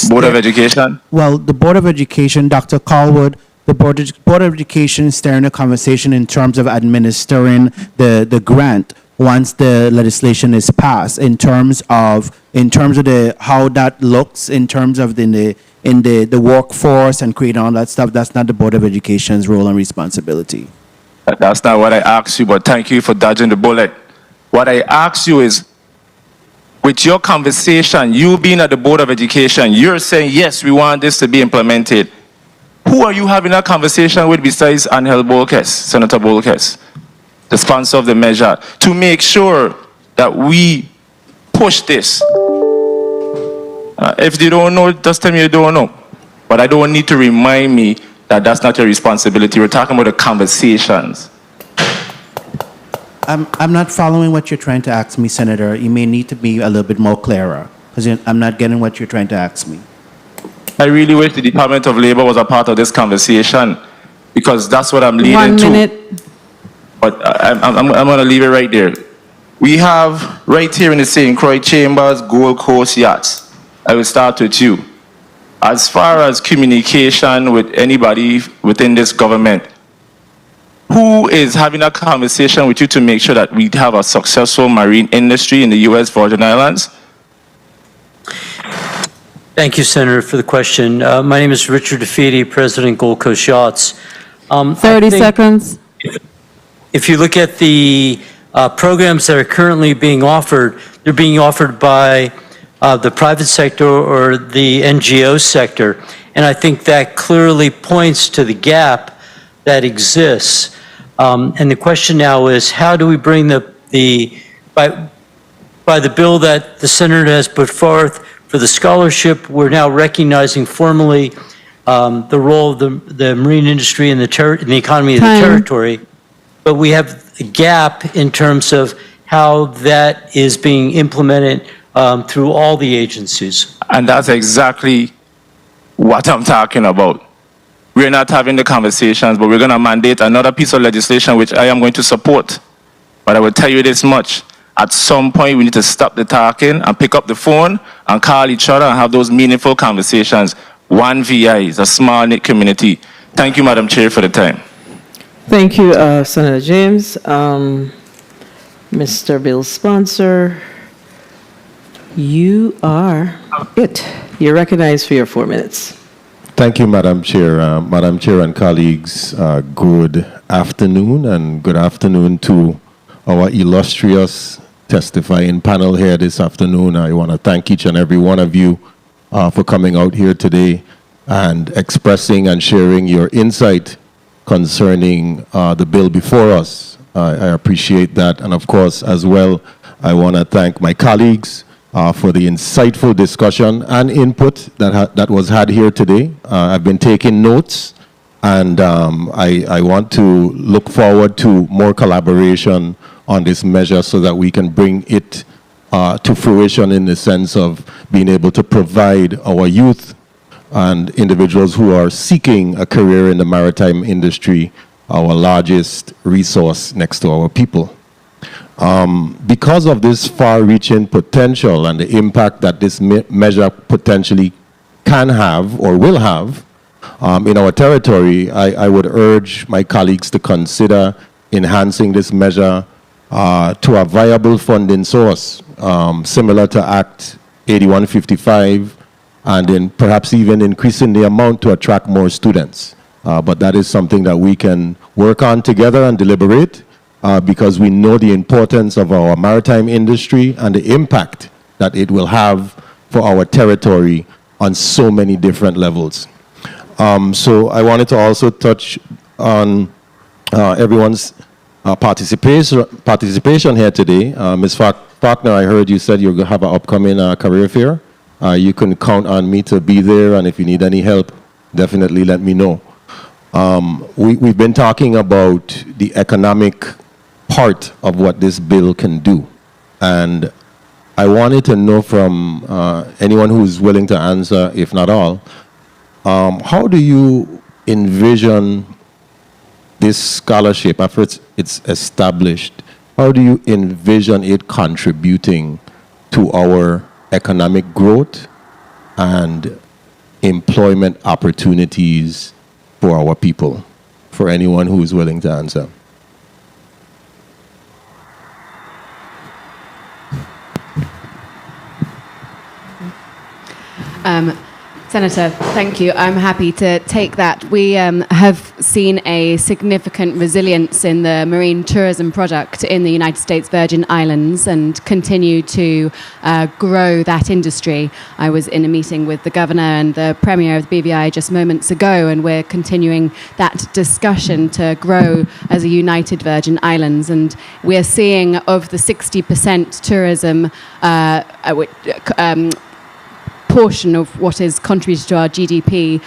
Board of Education? Well, the Board of Education, Dr. Calwood, the Board of Education is steering the conversation in terms of administering the grant once the legislation is passed, in terms of the how that looks in terms of the workforce and creating all that stuff. That's not the Board of Education's role and responsibility. That's not what I asked you, but thank you for dodging the bullet. What I asked you is, with your conversation, you being at the Board of Education, you're saying, yes, we want this to be implemented. Who are you having that conversation with besides Angel Bolkes, Senator Bolkes, the sponsor of the measure, to make sure that we push this? If you don't know, just tell me you don't know. But I don't need to remind me that that's not your responsibility. We're talking about the conversations. I'm not following what you're trying to ask me, Senator. You may need to be a little bit more clearer, because I'm not getting what you're trying to ask me. I really wish the Department of Labor was a part of this conversation, because that's what I'm leading to. 1 minute. But I'm going to leave it right there. We have right here in the St. Croix Chambers, Gold Coast Yachts. I will start with you. As far as communication with anybody within this government, who is having a conversation with you to make sure that we have a successful marine industry in the U.S. Virgin Islands? Thank you, Senator, for the question. My name is Richard DeFede, President, Gold Coast Yachts. 30 seconds. If you look at the programs that are currently being offered, they're being offered by the private sector or the NGO sector. And I think that clearly points to the gap that exists. And the question now is, how do we bring by the bill that the Senator has put forth for the scholarship, we're now recognizing formally the role of the marine industry in the economy of the territory. But we have a gap in terms of how that is being implemented through all the agencies. And that's exactly what I'm talking about. We're not having the conversations, but we're going to mandate another piece of legislation, which I am going to support. But I will tell you this much. At some point, we need to stop the talking and pick up the phone and call each other and have those meaningful conversations. One VI is a small-knit community. Thank you, Madam Chair, for the time. Thank you, Senator James. Mr. Bill Sponsor, you are it. You're recognized for your 4 minutes. Thank you, Madam Chair. Madam Chair and colleagues, good afternoon, and good afternoon to our illustrious testifying panel here this afternoon. I want to thank each and every one of you for coming out here today and expressing and sharing your insight concerning the bill before us. I appreciate that. And of course, as well, I want to thank my colleagues for the insightful discussion and input that was had here today. I've been taking notes, and I want to look forward to more collaboration on this measure so that we can bring it to fruition in the sense of being able to provide our youth and individuals who are seeking a career in the maritime industry our largest resource next to our people. Because of this far-reaching potential and the impact that this measure potentially can have or will have in our territory, I would urge my colleagues to consider enhancing this measure to a viable funding source, similar to Act 8155, and then perhaps even increasing the amount to attract more students. But that is something that we can work on together and deliberate, because we know the importance of our maritime industry and the impact that it will have for our territory on so many different levels. So I wanted to also touch on everyone's participation here today. Ms. Faulkner, I heard you said you're going to have an upcoming career fair. You can count on me to be there, and if you need any help, definitely let me know. We've been talking about the economic part of what this bill can do. And I wanted to know from anyone who's willing to answer, if not all, how do you envision this scholarship, after it's established, how do you envision it contributing to our economic growth and employment opportunities for our people? For anyone who is willing to answer. Senator, thank you. I'm happy to take that. We have seen a significant resilience in the marine tourism product in the United States Virgin Islands and continue to grow that industry. I was in a meeting with the governor and the premier of the BVI just moments ago, and we're continuing that discussion to grow as a united Virgin Islands. And we're seeing of the 60% tourism portion of what is contributed to our GDP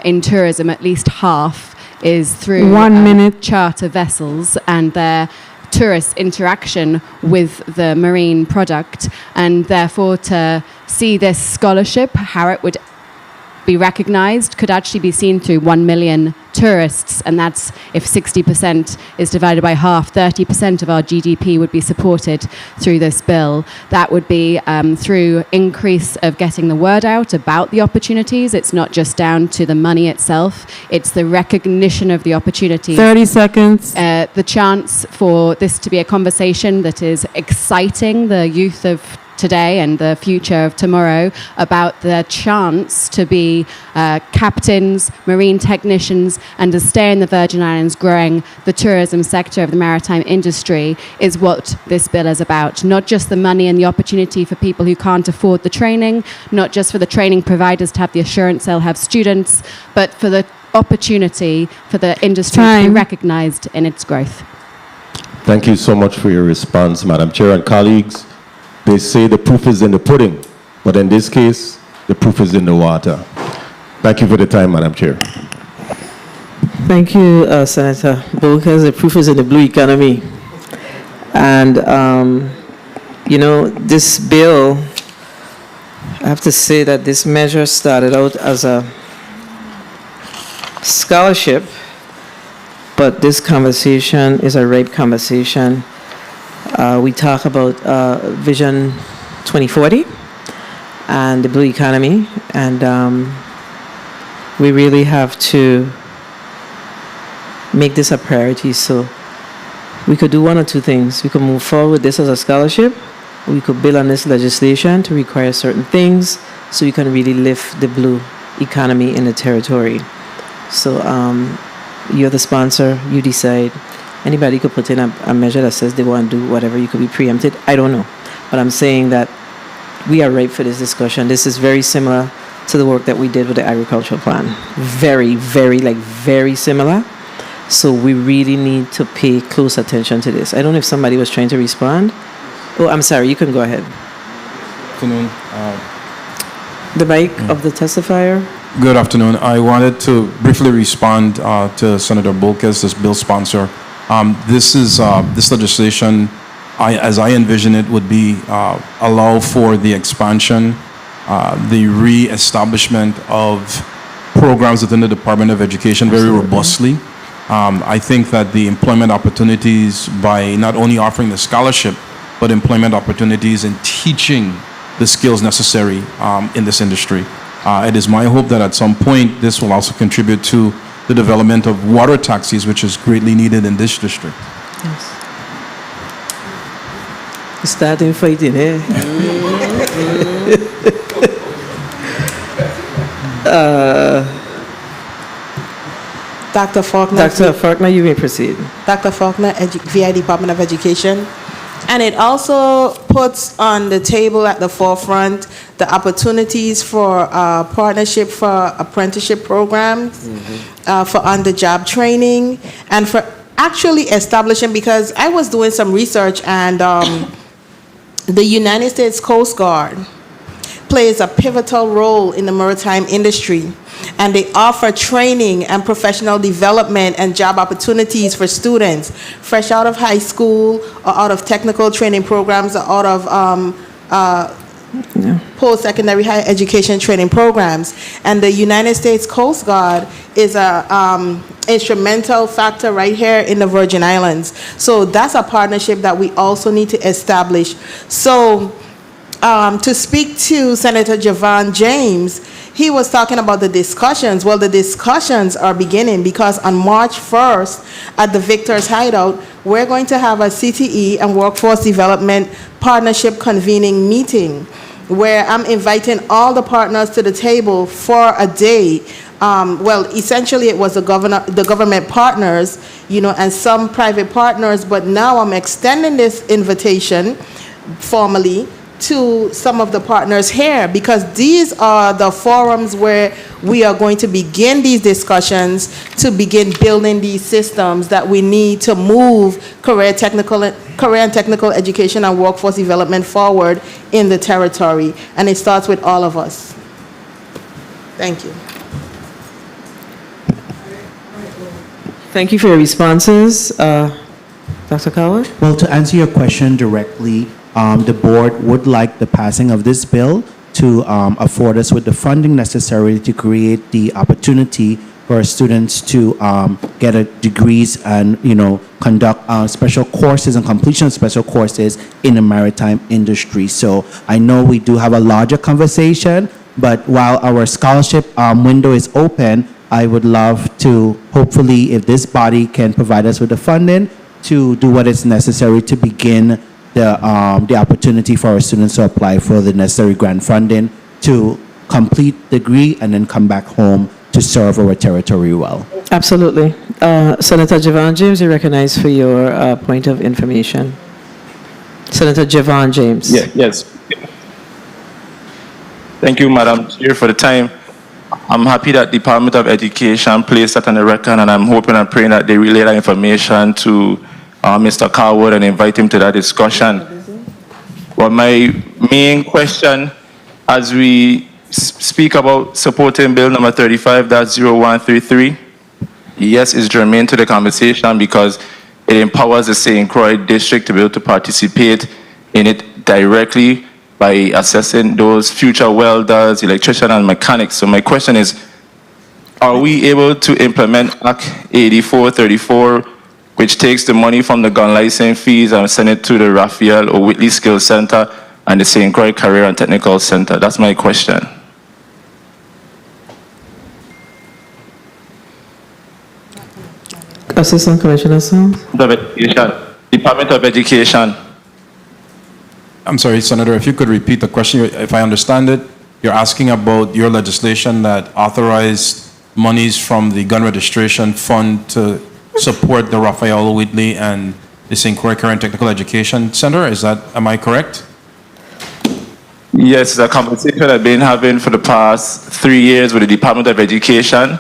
in tourism, at least half is through 1 minute charter vessels and their tourist interaction with the marine product. And therefore, to see this scholarship, how it would be recognized, could actually be seen through 1 million tourists, and that's if 60% is divided by half, 30% of our GDP would be supported through this bill. That would be through increase of getting the word out about the opportunities. It's not just down to the money itself, it's the recognition of the opportunities. 30 seconds. The chance for this to be a conversation that is exciting the youth of today and the future of tomorrow, about the chance to be captains, marine technicians, and to stay in the Virgin Islands growing the tourism sector of the maritime industry, is what this bill is about. Not just the money and the opportunity for people who can't afford the training, not just for the training providers to have the assurance they'll have students, but for the opportunity for the industry to be recognized in its growth. Thank you so much for your response, Madam Chair and colleagues. They say the proof is in the pudding, but in this case, the proof is in the water. Thank you for the time, Madam Chair. Thank you, Senator, because the proof is in the blue economy. And, this bill, I have to say that this measure started out as a scholarship, but this conversation is a ripe conversation. We talk about Vision 2040 and the blue economy, and we really have to make this a priority. So we could do one or two things. We could move forward with this as a scholarship. We could build on this legislation to require certain things so we can really lift the blue economy in the territory. So you're the sponsor, you decide. Anybody could put in a measure that says they want to do whatever. You could be preempted. I don't know. But I'm saying that we are ripe for this discussion. This is very similar to the work that we did with the agricultural plan. Very, very similar. So we really need to pay close attention to this. I don't know if somebody was trying to respond. Oh, I'm sorry. You can go ahead. Good afternoon. The mic of the testifier. Good afternoon. I wanted to briefly respond to Senator Bolkes, this bill sponsor. This legislation, as I envision it, would be allow for the expansion, the re-establishment of programs within the Department of Education very robustly. I think that the employment opportunities, by not only offering the scholarship, but employment opportunities in teaching the skills necessary in this industry. It is my hope that at some point this will also contribute to the development of water taxis, which is greatly needed in this district. Yes. Starting fighting, eh? Dr. Faulkner. Dr. Faulkner, you may proceed. Dr. Faulkner, VI Department of Education. And it also puts on the table at the forefront the opportunities for partnership for apprenticeship programs, for on-the-job training, and for actually establishing, because I was doing some research, and the United States Coast Guard plays a pivotal role in the maritime industry, and they offer training and professional development and job opportunities for students fresh out of high school or out of technical training programs or out of post-secondary higher education training programs. And the United States Coast Guard is a instrumental factor right here in the Virgin Islands. So that's a partnership that we also need to establish. So to speak to Senator Javon James, he was talking about the discussions. Well, the discussions are beginning because on March 1st at the Victor's Hideout, we're going to have a CTE and Workforce Development Partnership convening meeting where I'm inviting all the partners to the table for a day. Well, essentially it was the government partners, and some private partners, but now I'm extending this invitation formally to some of the partners here, because these are the forums where we are going to begin these discussions to begin building these systems that we need to move career and technical education and workforce development forward in the territory. And it starts with all of us. Thank you. Thank you for your responses. Dr. Coward? Well, to answer your question directly, the board would like the passing of this bill to afford us with the funding necessary to create the opportunity for students to get degrees and, conduct special courses and completion of special courses in the maritime industry. So I know we do have a larger conversation, but while our scholarship window is open, I would love to, hopefully, if this body can provide us with the funding, to do what is necessary to begin the opportunity for our students to apply for the necessary grant funding to complete the degree and then come back home to serve our territory well. Absolutely. Senator Javon James, you recognize for your point of information. Senator Javon James. Yes. Thank you, Madam Chair, for the time. I'm happy that Department of Education placed that on the record, and I'm hoping and praying that they relay that information to Mr. Carwood and invite him to that discussion. But my main question, as we speak about supporting Bill number 35-0133, yes, it's germane to the conversation because it empowers the St. Croix district to be able to participate in it directly by assessing those future welders, electricians, and mechanics. So my question is, are we able to implement Act 8434, which takes the money from the gun license fees and send it to the Raphael or Whitley Skills Center and the St. Croix Career and Technical Center? That's my question. Assistant Commissioner Song. Department of Education. I'm sorry, Senator, if you could repeat the question. If I understand it, you're asking about your legislation that authorized monies from the gun registration fund to support the Raphael Whitley and the St. Croix Career and Technical Education Center. Am I correct? Yes, it's a conversation I've been having for the past 3 years with the Department of Education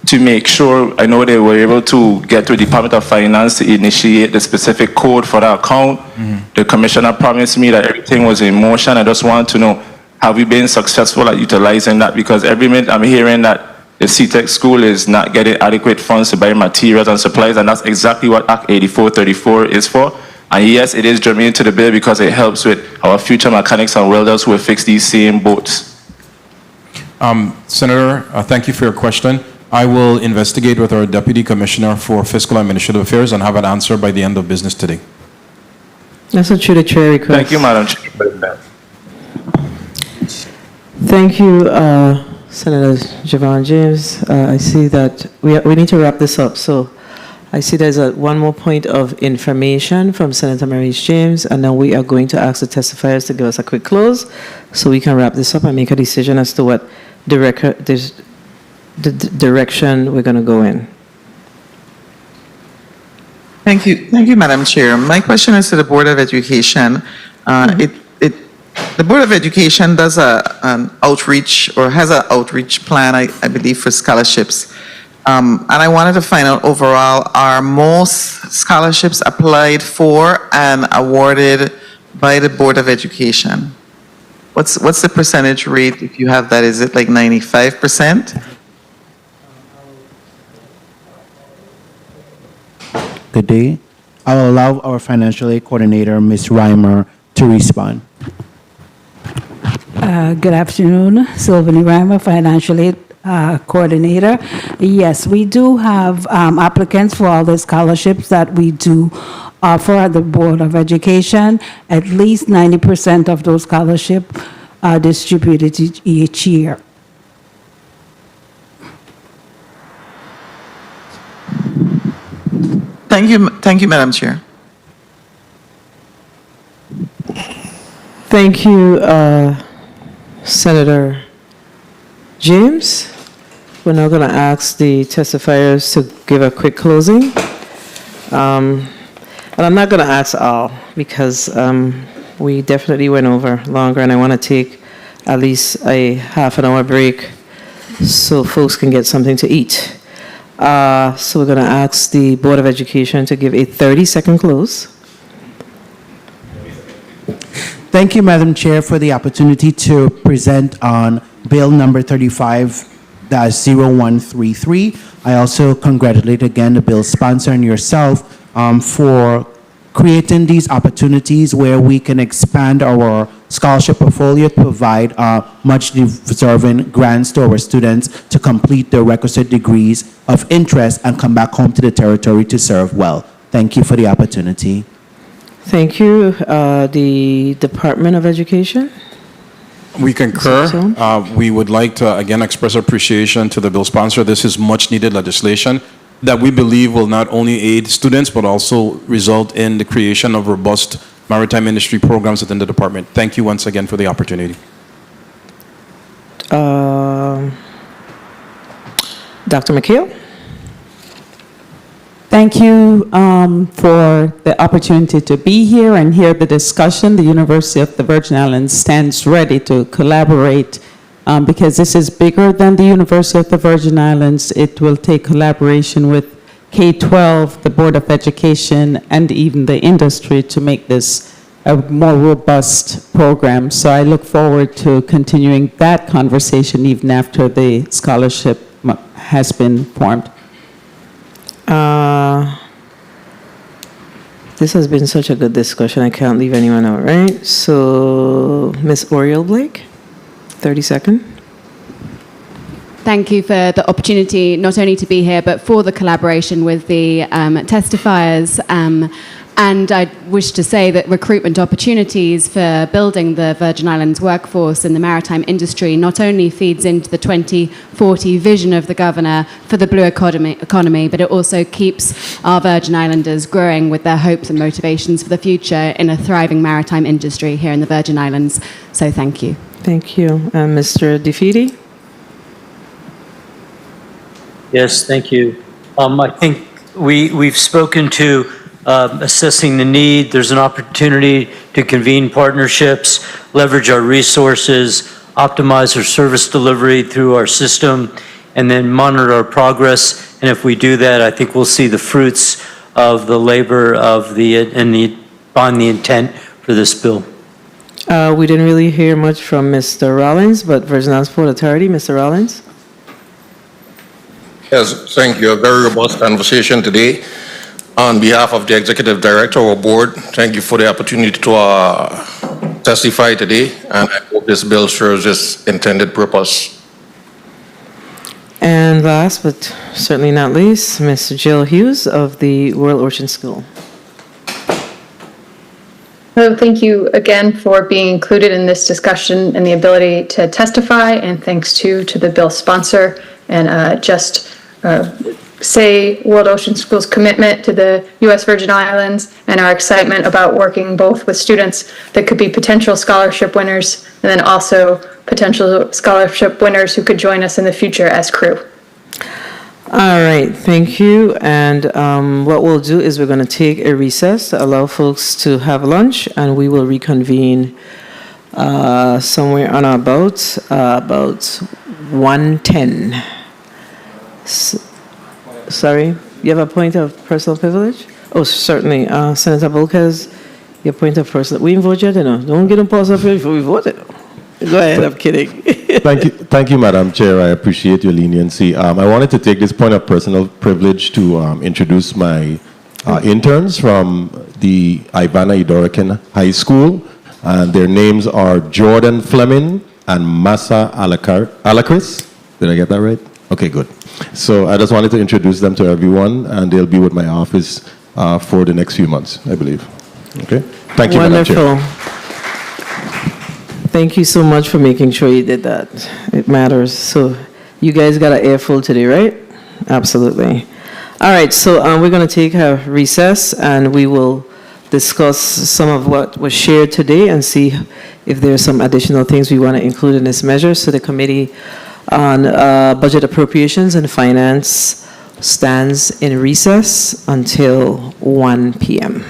to make sure, I know they were able to get to the Department of Finance to initiate the specific code for that account. The commissioner promised me that everything was in motion. I just want to know, have we been successful at utilizing that? Because every minute I'm hearing that the CTEC school is not getting adequate funds to buy materials and supplies, and that's exactly what Act 8434 is for. And yes, it is germane to the bill because it helps with our future mechanics and welders who will fix these same boats. Senator, thank you for your question. I will investigate with our Deputy Commissioner for Fiscal and Administrative Affairs and have an answer by the end of business today. That's a through the chair request. Thank you, Madam Chair. Thank you, Senator Javon James. I see that we need to wrap this up. So I see there's one more point of information from Senator Maurice James, and then we are going to ask the testifiers to give us a quick close so we can wrap this up and make a decision as to what the direction we're going to go in. Thank you, Madam Chair. My question is to the Board of Education. The Board of Education does an outreach or has an outreach plan, I believe, for scholarships. And I wanted to find out overall, are most scholarships applied for and awarded by the Board of Education? What's the percentage rate if you have that? Is it like 95%? Good day. I will allow our financial aid coordinator, Ms. Reimer, to respond. Good afternoon, Sylvanie Reimer, Financial Aid Coordinator. Yes, we do have applicants for all the scholarships that we do offer at the Board of Education. At least 90% of those scholarships are distributed each year. Thank you, Madam Chair. Thank you, Senator James. We're now going to ask the testifiers to give a quick closing. And I'm not going to ask all because we definitely went over longer, and I want to take at least a half an hour break so folks can get something to eat. So we're going to ask the Board of Education to give a 30-second close. Thank you, Madam Chair, for the opportunity to present on Bill number 35-0133. I also congratulate again the bill sponsor and yourself for creating these opportunities where we can expand our scholarship portfolio to provide much deserving grants to our students to complete their requisite degrees of interest and come back home to the territory to serve well. Thank you for the opportunity. Thank you. The Department of Education? We concur. We would like to again express appreciation to the bill sponsor. This is much needed legislation that we believe will not only aid students but also result in the creation of robust maritime industry programs within the department. Thank you once again for the opportunity. Dr. McHale? Thank you for the opportunity to be here and hear the discussion. The University of the Virgin Islands stands ready to collaborate because this is bigger than the University of the Virgin Islands. It will take collaboration with K-12, the Board of Education, and even the industry to make this a more robust program. So I look forward to continuing that conversation even after the scholarship has been formed. This has been such a good discussion. I can't leave anyone out, right? So, Ms. Earle Blake, 30-second. Thank you for the opportunity not only to be here, but for the collaboration with the testifiers. And I wish to say that recruitment opportunities for building the Virgin Islands workforce in the maritime industry not only feeds into the 2040 vision of the Governor for the blue economy, but it also keeps our Virgin Islanders growing with their hopes and motivations for the future in a thriving maritime industry here in the Virgin Islands. So thank you. Thank you. Mr. DeFede? Yes, thank you. I think we've spoken to assessing the need. There's an opportunity to convene partnerships, leverage our resources, optimize our service delivery through our system, and then monitor our progress. And if we do that, I think we'll see the fruits of the labor of the intent for this bill. We didn't really hear much from Mr. Rollins, but Virgin Islands Port Authority, Mr. Rollins? Yes, thank you. A very robust conversation today. On behalf of the Executive Director or Board, thank you for the opportunity to testify today, and I hope this bill serves its intended purpose. And last but certainly not least, Ms. Jill Hughes of the Royal Ocean School. So thank you again for being included in this discussion and the ability to testify, and thanks to the bill sponsor, and say World Ocean School's commitment to the U.S. Virgin Islands and our excitement about working both with students that could be potential scholarship winners and then also potential scholarship winners who could join us in the future as crew. All right, thank you. And what we'll do is we're going to take a recess to allow folks to have lunch, and we will reconvene somewhere on or about 1:10. Sorry, you have a point of personal privilege? Oh, certainly. Senator Volquez, your point of personal... We didn't vote yet, you know. Don't get them personal privilege before we voted. Go ahead, I'm kidding. Thank you, Madam Chair. I appreciate your leniency. I wanted to take this point of personal privilege to introduce my interns from the Ivana Idorican High School. And their names are Jordan Fleming, and Massa Alacris. Did I get that right? Okay, good. So I just wanted to introduce them to everyone, and they'll be with my office for the next few months, I believe. Okay? Thank you, Madam Chair. Wonderful. Thank you so much for making sure you did that. It matters. So you guys got an earful today, right? Absolutely. All right, so we're going to take a recess, and we will discuss some of what was shared today and see if there's some additional things we want to include in this measure. So the Committee on Budget Appropriations and Finance stands in recess until 1 p.m.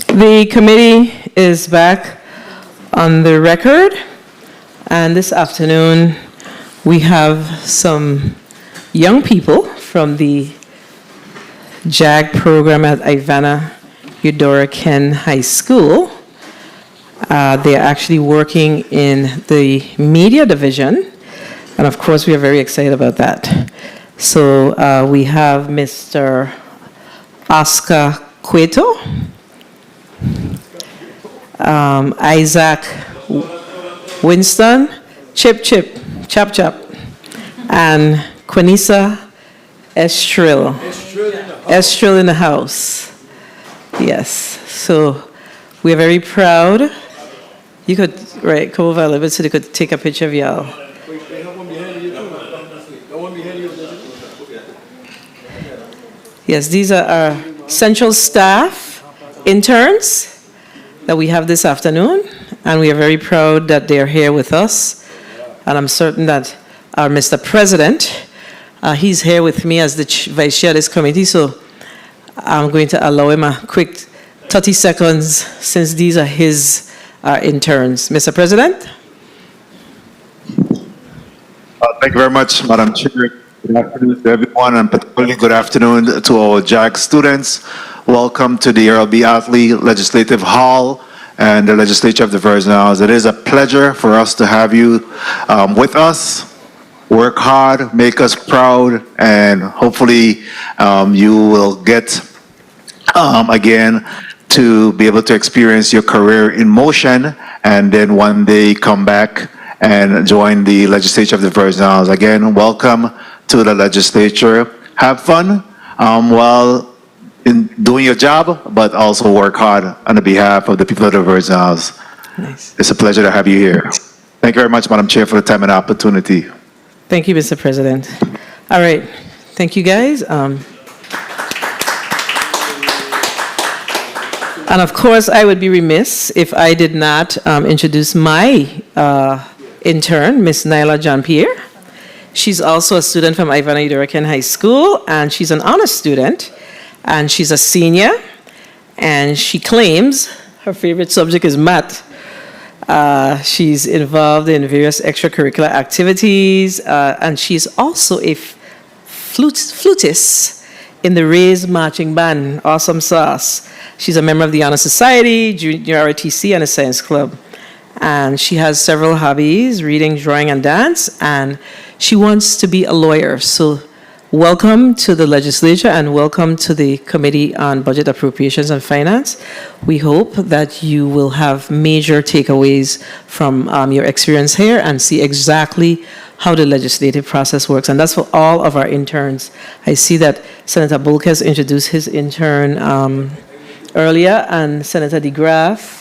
The committee is back on the record, and this afternoon we have some young people from the JAG program at Ivana Eudora Ken High School. They're actually working in the media division, and of course we are very excited about that. So we have Mr. Oscar Cueto, Isaac Winston, Chap Chap, and Quinisa Estrell in the house. Yes, so we're very proud. You could, right, come over a little bit so they could take a picture of y'all. Yes, these are our central staff interns that we have this afternoon, and we are very proud that they're here with us. And I'm certain that our Mr. President, he's here with me as the vice chair of this committee, so I'm going to allow him a quick 30 seconds since these are his interns. Mr. President? Thank you very much, Madam Chair. Good afternoon to everyone, and particularly good afternoon to our JAG students. Welcome to the Earle B. Ottley Legislative Hall and the Legislature of the Virgin Islands. It is a pleasure for us to have you with us. Work hard, make us proud, and hopefully you will get, again, to be able to experience your career in motion, and then one day come back and join the Legislature of the Virgin Islands. Again, welcome to the Legislature. Have fun while in doing your job, but also work hard on the behalf of the people of the Virgin Islands. Nice. It's a pleasure to have you here. Thank you very much, Madam Chair, for the time and opportunity. Thank you, Mr. President. All right, thank you, guys. And of course, I would be remiss if I did not introduce my intern, Miss Nyla Jean-Pierre. She's also a student from Ivana Eudora Ken High School, and she's an honor student, and she's a senior, and she claims her favorite subject is math. She's involved in various extracurricular activities, and she's also a flutist in the Rays Marching Band. Awesome sauce. She's a member of the Honor Society, Junior ROTC, and a science club. And she has several hobbies, reading, drawing, and dance, and she wants to be a lawyer. So welcome to the Legislature and welcome to the Committee on Budget, Appropriations and Finance. We hope that you will have major takeaways from your experience here and see exactly how the legislative process works. And that's for all of our interns. I see that Senator Bulk has introduced his intern earlier, and Senator DeGraff.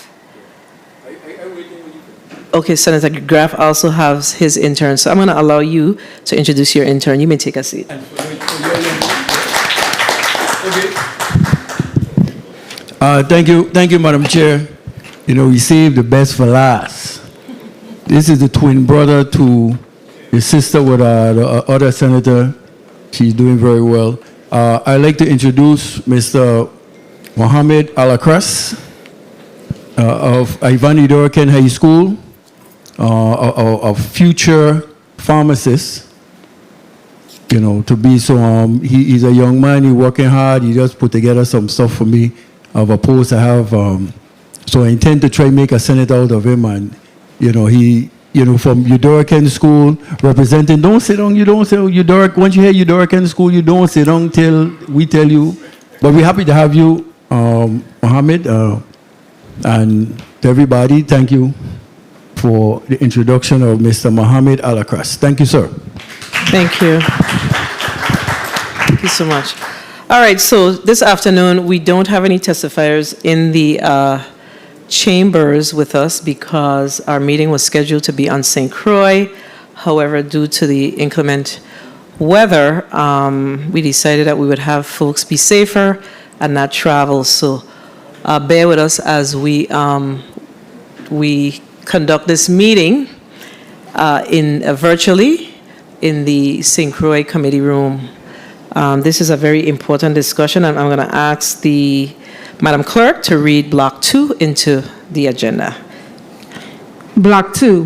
Okay, Senator DeGraff also has his intern. So I'm going to allow you to introduce your intern. You may take a seat. Thank you, Madam Chair. You know, we saved the best for last. This is the twin brother to the sister with the other senator. She's doing very well. I'd like to introduce Mr. Mohammed Alakras of Ivana Eudora Ken High School, a future pharmacist. You know, to be so, he's a young man, he's working hard, he just put together some stuff for me of a post I have. So I intend to try and make a senator out of him, and, you know, he, you know, from Eudora Ken School, representing, don't sit down, you don't sit down, Eudora, once you hear Eudora Ken School, you don't sit down till we tell you. But we're happy to have you, Mohammed, and to everybody, thank you for the introduction of Mr. Mohammed Alakras. Thank you, sir. Thank you. Thank you so much. All right, so this afternoon, we don't have any testifiers in the chambers with us because our meeting was scheduled to be on St. Croix. However, due to the inclement weather, we decided that we would have folks be safer and not travel. So bear with us as we conduct this meeting virtually in the St. Croix committee room. This is a very important discussion, and I'm going to ask the Madam Clerk to read Block 2 into the agenda. Block 2,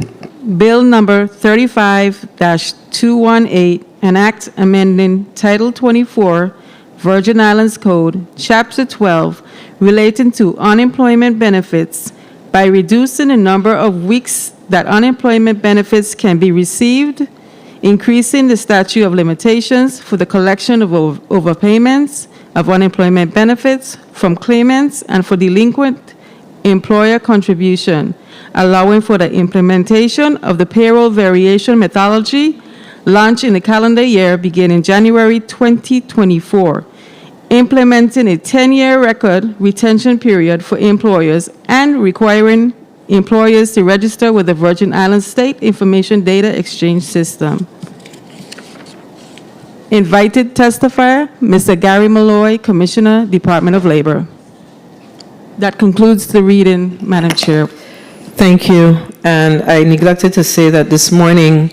Bill Number 35-218, an act amending Title 24, Virgin Islands Code, Chapter 12, relating to unemployment benefits by reducing the number of weeks that unemployment benefits can be received, increasing the statute of limitations for the collection of overpayments of unemployment benefits from claimants and for delinquent employer contribution, allowing for the implementation of the payroll variation methodology launched in the calendar year beginning January 2024, implementing a 10-year record retention period for employers and requiring employers to register with the Virgin Islands State Information Data Exchange System. Invited testifier, Mr. Gary Malloy, Commissioner, Department of Labor. That concludes the reading, Madam Chair. Thank you. And I neglected to say that this morning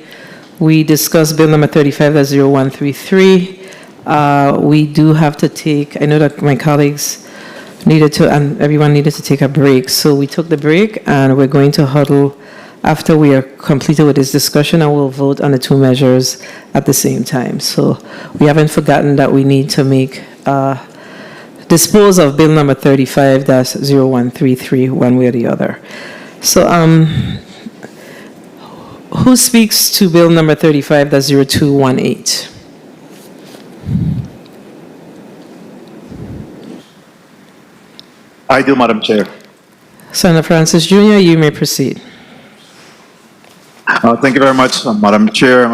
we discussed Bill number 35-0133. We do have to take, I know that my colleagues needed to, and everyone needed to take a break. So we took the break, and we're going to huddle after we are completed with this discussion, and we'll vote on the two measures at the same time. So we haven't forgotten that we need to make dispose of Bill number 35-0133 one way or the other. So who speaks to Bill number 35-0218? I do, Madam Chair. Senator Francis Jr., you may proceed. Thank you very much, Madam Chair,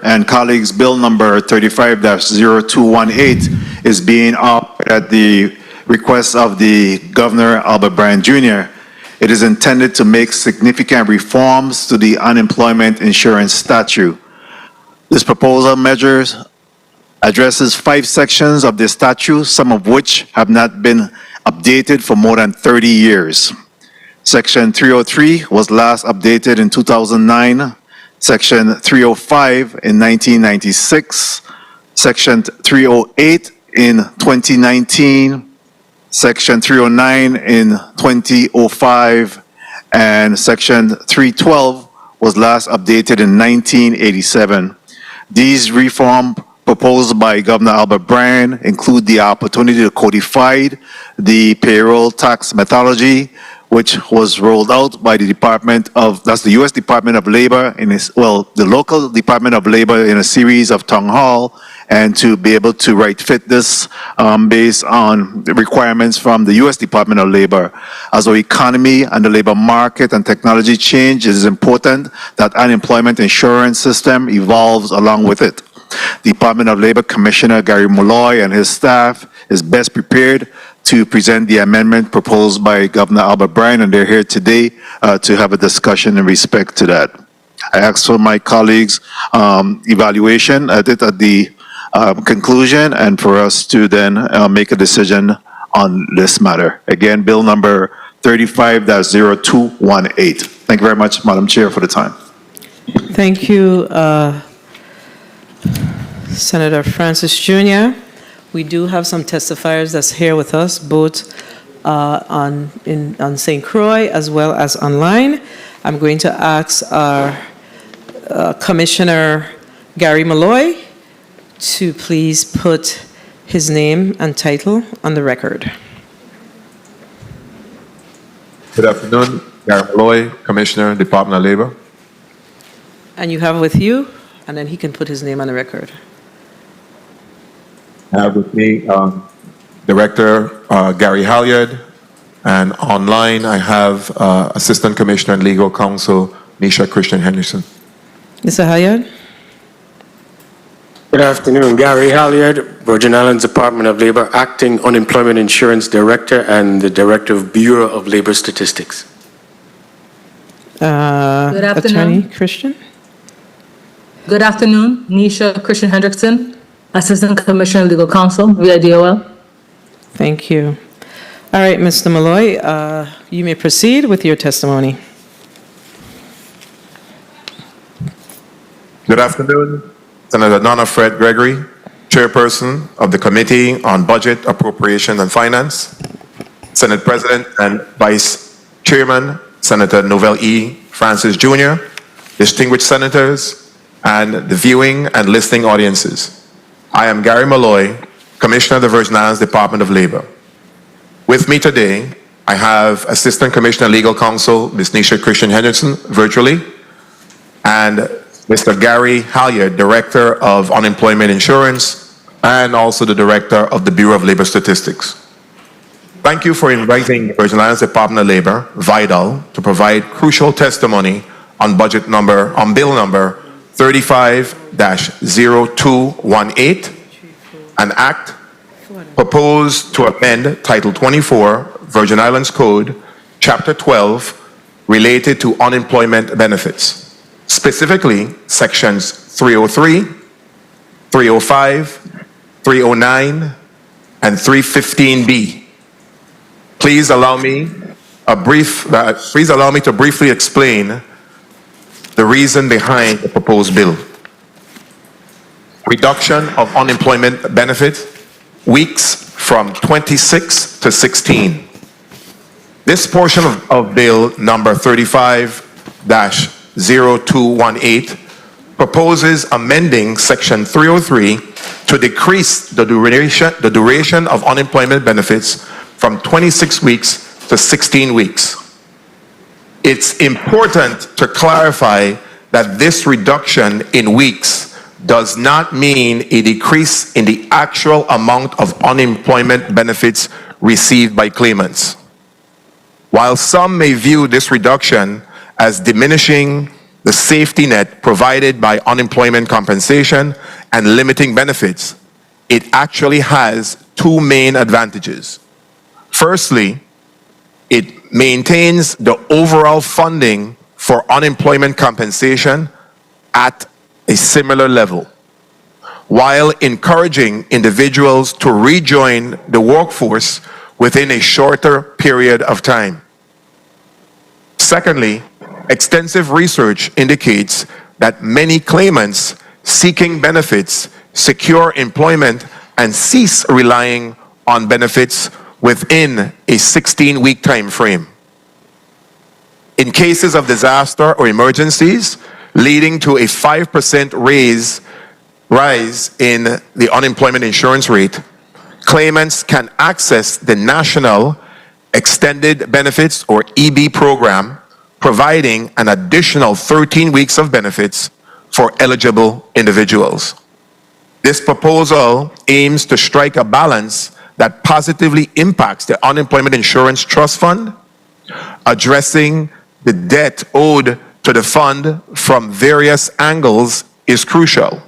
and colleagues. Bill number 35-0218 is being offered at the request of the Governor Albert Bryan Jr. It is intended to make significant reforms to the unemployment insurance statute. This proposal measures addresses 5 sections of the statute, some of which have not been updated for more than 30 years. Section 303 was last updated in 2009, Section 305 in 1996, Section 308 in 2019, Section 309 in 2005, and Section 312 was last updated in 1987. These reforms proposed by Governor Albert Bryan include the opportunity to codify the payroll tax methodology, which was rolled out by the that's the U.S. Department of Labor the local Department of Labor in a series of town hall, and to be able to fit this based on the requirements from the U.S. Department of Labor. As our economy and the labor market and technology change, it is important that unemployment insurance system evolves along with it. Department of Labor Commissioner Gary Malloy and his staff is best prepared to present the amendment proposed by Governor Albert Bryan, and they're here today to have a discussion in respect to that. I ask for my colleagues' evaluation at the conclusion, and for us to then make a decision on this matter. Again, bill number 35-0218. Thank you very much, Madam Chair, for the time. Thank you, Senator Francis Jr. We do have some testifiers that's here with us, both on St. Croix as well as online. I'm going to ask our Commissioner Gary Malloy to please put his name and title on the record. Good afternoon, Gary Malloy, Commissioner, Department of Labor. And you have with you, and then he can put his name on the record. I have with me Director Gary Halyard, and online I have Assistant Commissioner and Legal Counsel Nisha Christian Henderson. Mr. Halyard? Good afternoon, Gary Halyard, Virgin Islands Department of Labor, Acting Unemployment Insurance Director and the Director of Bureau of Labor Statistics. Good afternoon. Attorney Christian? Good afternoon, Nisha Christian Hendrickson, Assistant Commissioner Legal Counsel, VIDOL. Thank you. All right, Mr. Malloy, you may proceed with your testimony. Good afternoon, Senator Donna Fred Gregory, Chairperson of the Committee on Budget, Appropriation and Finance, Senate President and Vice Chairman, Senator Novell E. Francis Jr., distinguished senators, and the viewing and listening audiences. I am Gary Malloy, Commissioner of the Virgin Islands Department of Labor. With me today, I have Assistant Commissioner Legal Counsel, Ms. Nisha Christian Henderson, virtually, and Mr. Gary Halyard, Director of Unemployment Insurance, and also the Director of the Bureau of Labor Statistics. Thank you for inviting the Virgin Islands Department of Labor, VIDAL, to provide crucial testimony on bill number 35-0218, an act proposed to amend Title 24, Virgin Islands Code, Chapter 12, related to unemployment benefits, specifically Sections 303, 305, 309, and 315B. Please allow me to briefly explain the reason behind the proposed bill. Reduction of unemployment benefit weeks from 26 to 16. This portion of bill number 35-0218 proposes amending Section 303 to decrease the duration of unemployment benefits from 26 weeks to 16 weeks. It's important to clarify that this reduction in weeks does not mean a decrease in the actual amount of unemployment benefits received by claimants. While some may view this reduction as diminishing the safety net provided by unemployment compensation and limiting benefits, it actually has two main advantages. Firstly, it maintains the overall funding for unemployment compensation at a similar level, while encouraging individuals to rejoin the workforce within a shorter period of time. Secondly, extensive research indicates that many claimants seeking benefits secure employment and cease relying on benefits within a 16-week time frame. In cases of disaster or emergencies, leading to a 5% rise in the unemployment insurance rate, claimants can access the National Extended Benefits or EB program, providing an additional 13 weeks of benefits for eligible individuals. This proposal aims to strike a balance that positively impacts the Unemployment Insurance Trust Fund, addressing the debt owed to the fund from various angles is crucial,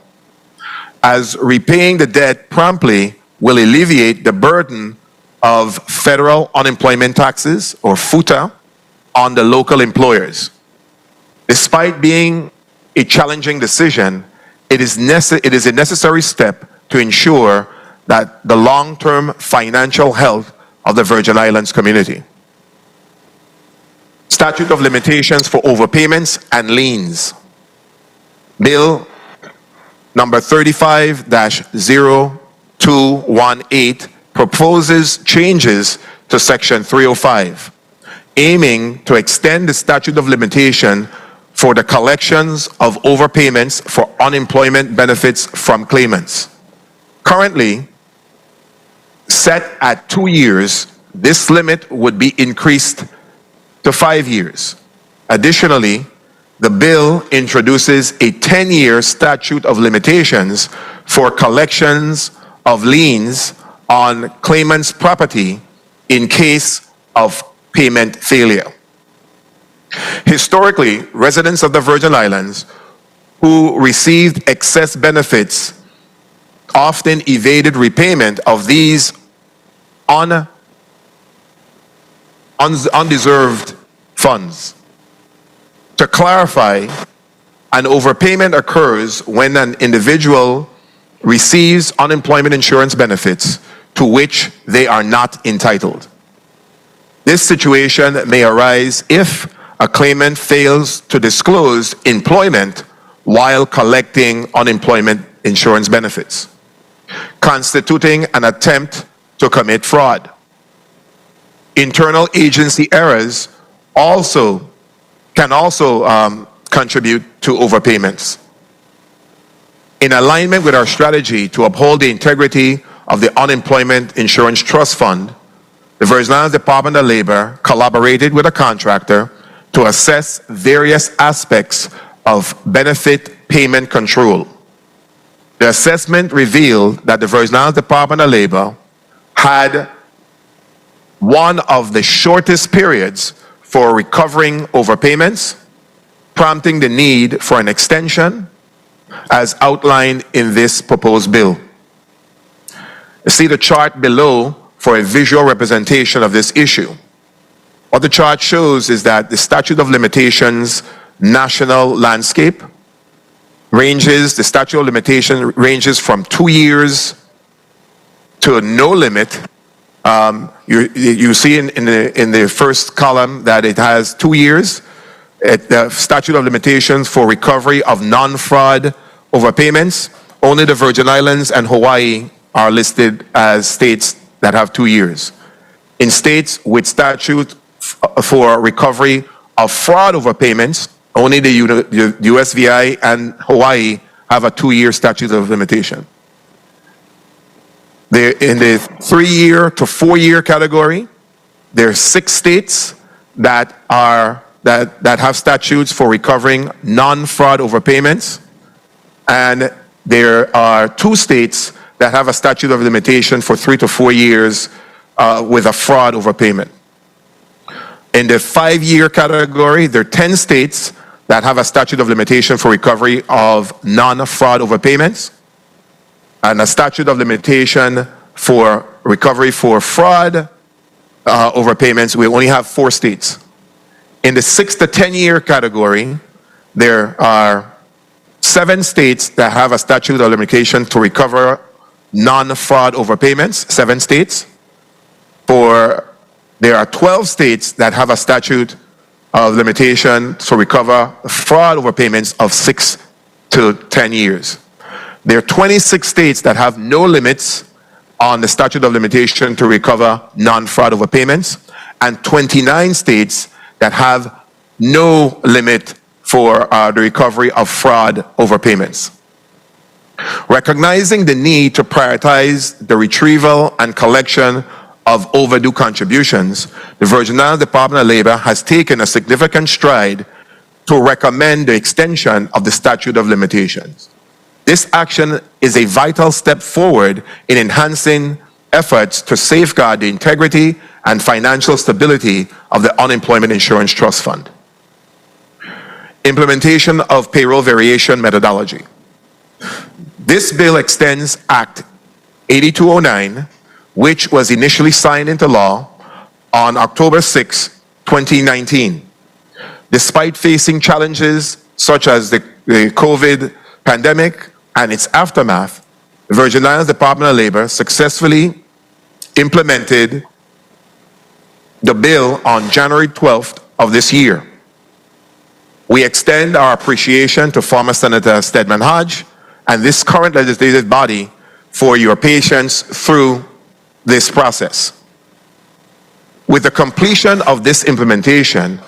as repaying the debt promptly will alleviate the burden of federal unemployment taxes, or FUTA, on the local employers. Despite being a challenging decision, it is a necessary step to ensure that the long-term financial health of the Virgin Islands community. Statute of limitations for overpayments and liens. Bill number 35-0218 proposes changes to Section 305, aiming to extend the statute of limitation for the collections of overpayments for unemployment benefits from claimants. Currently, set at 2 years, this limit would be increased to 5 years. Additionally, the bill introduces a 10-year statute of limitations for collections of liens on claimants' property in case of payment failure. Historically, residents of the Virgin Islands who received excess benefits often evaded repayment of these undeserved funds. To clarify, an overpayment occurs when an individual receives unemployment insurance benefits to which they are not entitled. This situation may arise if a claimant fails to disclose employment while collecting unemployment insurance benefits. constituting an attempt to commit fraud. Internal agency errors can also contribute to overpayments. In alignment with our strategy to uphold the integrity of the Unemployment Insurance Trust Fund, the Virgin Islands Department of Labor collaborated with a contractor to assess various aspects of benefit payment control. The assessment revealed that the Virgin Islands Department of Labor had one of the shortest periods for recovering overpayments, prompting the need for an extension as outlined in this proposed bill. You see the chart below for a visual representation of this issue. What the chart shows is that the statute of limitations national landscape the statute of limitation ranges from 2 years to no limit. You see in the first column that it has 2 years. The statute of limitations for recovery of non-fraud overpayments. Only the Virgin Islands and Hawaii are listed as states that have 2 years. In states with statute for recovery of fraud overpayments, only the USVI and Hawaii have a 2-year statute of limitation. In the 3-year to 4-year category, there are 6 states that have statutes for recovering non-fraud overpayments, and there are 2 states that have a statute of limitation for 3 to 4 years with a fraud overpayment. In the 5-year category, there are 10 states that have a statute of limitation for recovery of non-fraud overpayments, and a statute of limitation for recovery for fraud overpayments. We only have 4 states. In the 6 to 10-year category, there are 7 states that have a statute of limitation to recover non-fraud overpayments, 7 states. There are 12 states that have a statute of limitation to recover fraud overpayments of 6 to 10 years. There are 26 states that have no limits on the statute of limitation to recover non-fraud overpayments, and 29 states that have no limit for the recovery of fraud overpayments. Recognizing the need to prioritize the retrieval and collection of overdue contributions, the Virgin Islands Department of Labor has taken a significant stride to recommend the extension of the statute of limitations. This action is a vital step forward in enhancing efforts to safeguard the integrity and financial stability of the Unemployment Insurance Trust Fund. Implementation of payroll variation methodology. This bill extends Act 8209, which was initially signed into law on October 6, 2019. Despite facing challenges such as the COVID pandemic and its aftermath, the Virgin Islands Department of Labor successfully implemented the bill on January 12th of this year. We extend our appreciation to former Senator Stedman Hodge and this current legislative body for your patience through this process. With the completion of this implementation,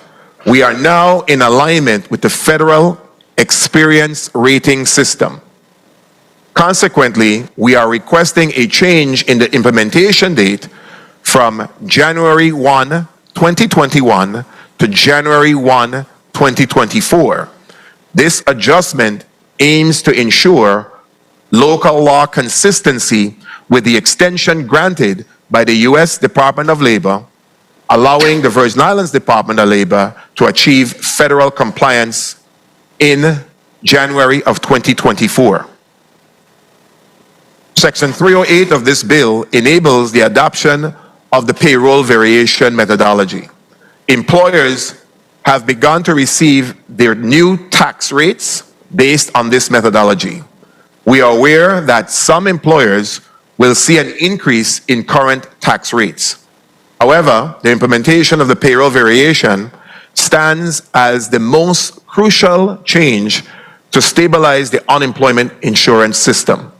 we are now in alignment with the federal experience rating system. Consequently, we are requesting a change in the implementation date from January 1, 2021 to January 1, 2024. This adjustment aims to ensure local law consistency with the extension granted by the U.S. Department of Labor, allowing the Virgin Islands Department of Labor to achieve federal compliance in January of 2024. Section 308 of this bill enables the adoption of the payroll variation methodology. Employers have begun to receive their new tax rates based on this methodology. We are aware that some employers will see an increase in current tax rates. However, the implementation of the payroll variation stands as the most crucial change to stabilize the unemployment insurance system.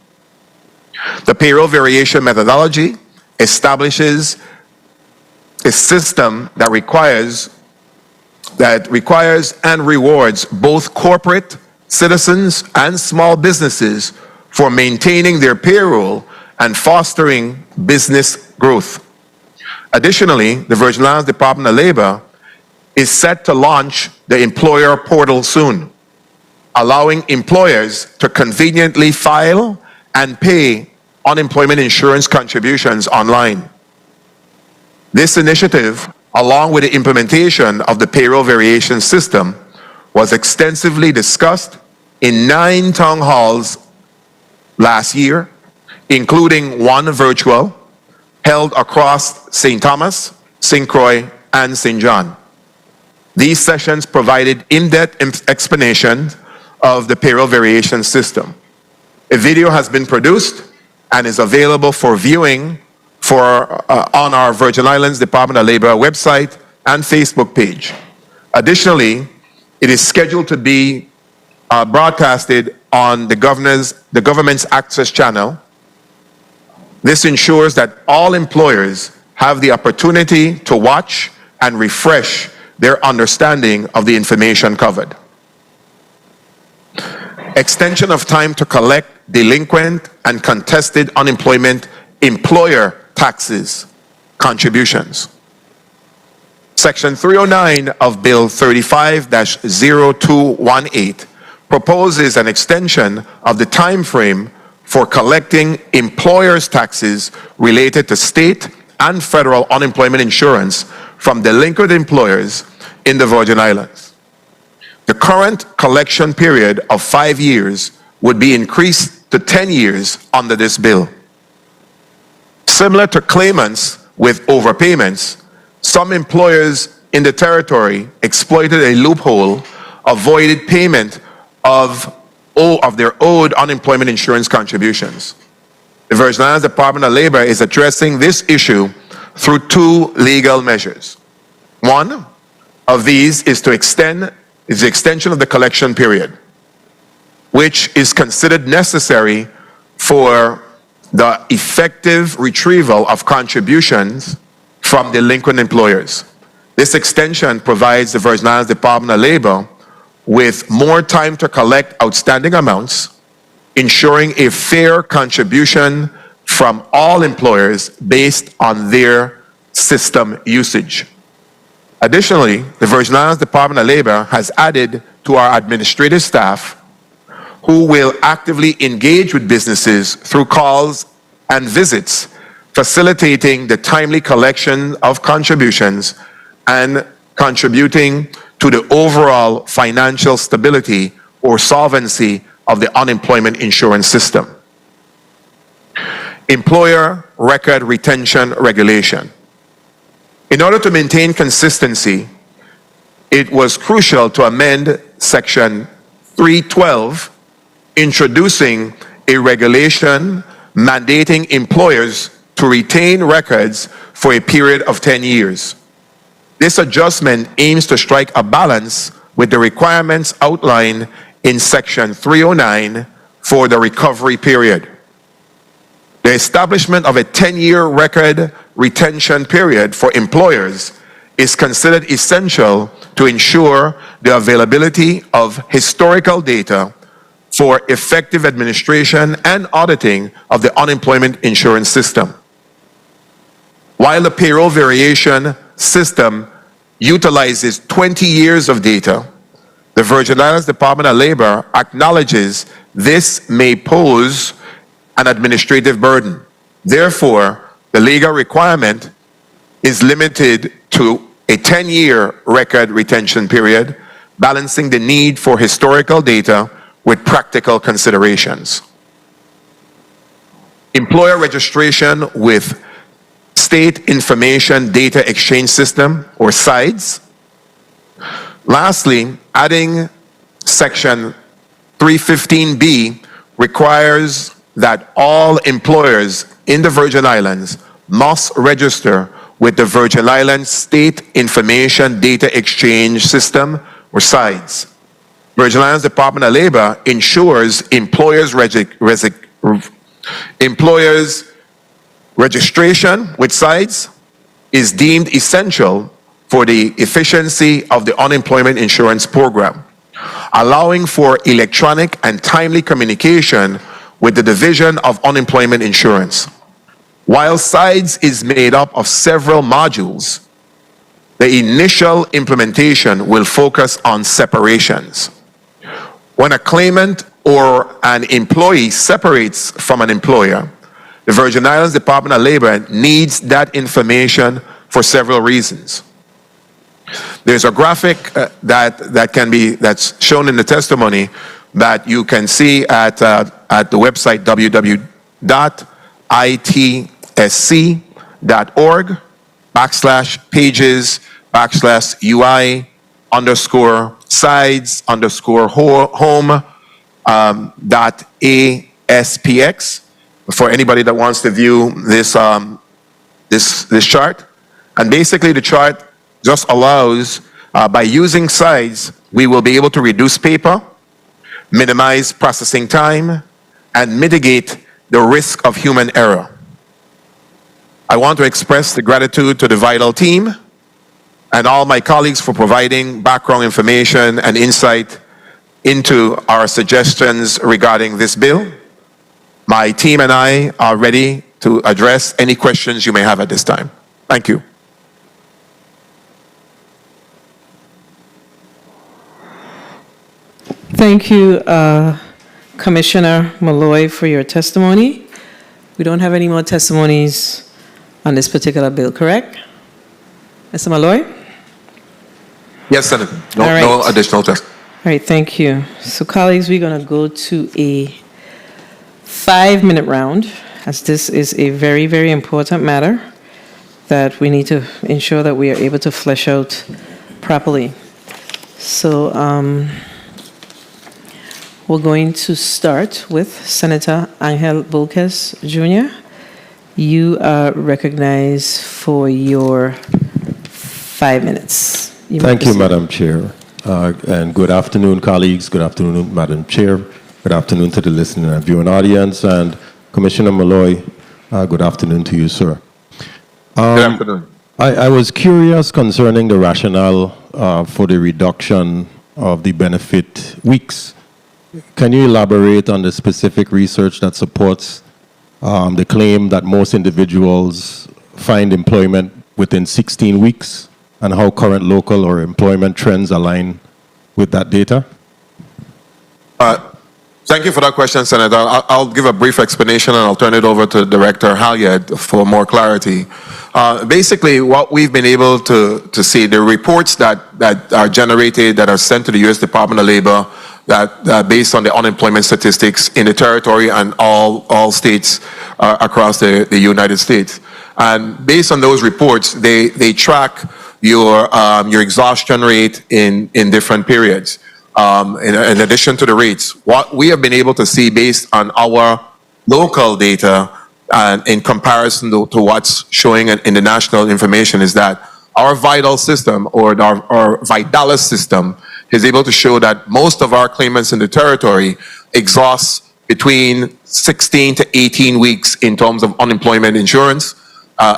The payroll variation methodology establishes a system that requires and rewards both corporate citizens and small businesses for maintaining their payroll and fostering business growth. Additionally, the Virgin Islands Department of Labor is set to launch the employer portal soon, allowing employers to conveniently file and pay unemployment insurance contributions online. This initiative, along with the implementation of the payroll variation system, was extensively discussed in 9 town halls last year, including 1 virtual, held across St. Thomas, St. Croix, and St. John. These sessions provided in-depth explanations of the payroll variation system. A video has been produced and is available for viewing on our Virgin Islands Department of Labor website and Facebook page. Additionally, it is scheduled to be broadcasted on the government's access channel. This ensures that all employers have the opportunity to watch and refresh their understanding of the information covered. Extension of time to collect delinquent and contested unemployment employer taxes contributions. Section 309 of Bill 35-0218 proposes an extension of the time frame for collecting employers' taxes related to state and federal unemployment insurance from delinquent employers in the Virgin Islands. The current collection period of 5 years would be increased to 10 years under this bill. Similar to claimants with overpayments, some employers in the territory exploited a loophole, avoided payment of their owed unemployment insurance contributions. The Virgin Islands Department of Labor is addressing this issue through 2 legal measures. One of these is the extension of the collection period, which is considered necessary for the effective retrieval of contributions from delinquent employers. This extension provides the Virgin Islands Department of Labor with more time to collect outstanding amounts, ensuring a fair contribution from all employers based on their system usage. Additionally, the Virgin Islands Department of Labor has added to our administrative staff who will actively engage with businesses through calls and visits, facilitating the timely collection of contributions and contributing to the overall financial stability or solvency of the unemployment insurance system. Employer record retention regulation. In order to maintain consistency, it was crucial to amend Section 312, introducing a regulation mandating employers to retain records for a period of 10 years. This adjustment aims to strike a balance with the requirements outlined in Section 309 for the recovery period. The establishment of a 10-year record retention period for employers is considered essential to ensure the availability of historical data for effective administration and auditing of the unemployment insurance system. While the payroll variation system utilizes 20 years of data, the Virgin Islands Department of Labor acknowledges this may pose an administrative burden. Therefore, the legal requirement is limited to a 10-year record retention period, balancing the need for historical data with practical considerations. Employer registration with State Information Data Exchange System, or SIDES. Lastly, adding Section 315B requires that all employers in the Virgin Islands must register with the Virgin Islands State Information Data Exchange System, or SIDES. Virgin Islands Department of Labor ensures employers Employers' registration with sides is deemed essential for the efficiency of the unemployment insurance program, allowing for electronic and timely communication with the Division of Unemployment Insurance. While sides is made up of several modules, the initial implementation will focus on separations. When a claimant or an employee separates from an employer, the Virgin Islands Department of Labor needs that information for several reasons. There's a graphic that's shown in the testimony that you can see at the website www.itsc.org/pages/UI_home.aspx for anybody that wants to view this chart. And basically the chart just allows, by using sides, we will be able to reduce paper, minimize processing time, and mitigate the risk of human error. I want to express the gratitude to the Vital team and all my colleagues for providing background information and insight into our suggestions regarding this bill. My team and I are ready to address any questions you may have at this time. Thank you. Thank you, Commissioner Malloy, for your testimony. We don't have any more testimonies on this particular bill, correct? Mr. Malloy? Yes, Senator. No, All right. no additional testimony. All right, thank you. So, colleagues, we're going to go to a 5-minute round, as this is a very, very important matter that we need to ensure that we are able to flesh out properly. So, we're going to start with Senator Angel Volquez Jr. You are recognized for your 5 minutes. Thank you, Madam Chair. And good afternoon, colleagues. Good afternoon, Madam Chair. Good afternoon to the listening and viewing audience. And Commissioner Malloy, good afternoon to you, sir. Good afternoon. I was curious concerning the rationale for the reduction of the benefit weeks. Can you elaborate on the specific research that supports the claim that most individuals find employment within 16 weeks and how current local or employment trends align with that data? Thank you for that question, Senator. I'll give a brief explanation and I'll turn it over to Director Halyard for more clarity. Basically, what we've been able to see, the reports that are generated, that are sent to the U.S. Department of Labor, that based on the unemployment statistics in the territory and all states across the United States. And based on those reports, they track your exhaustion rate in different periods. In addition to the rates, what we have been able to see based on our local data and in comparison to what's showing in the national information is that our vital system or our Vidalis system is able to show that most of our claimants in the territory exhaust between 16 to 18 weeks in terms of unemployment insurance,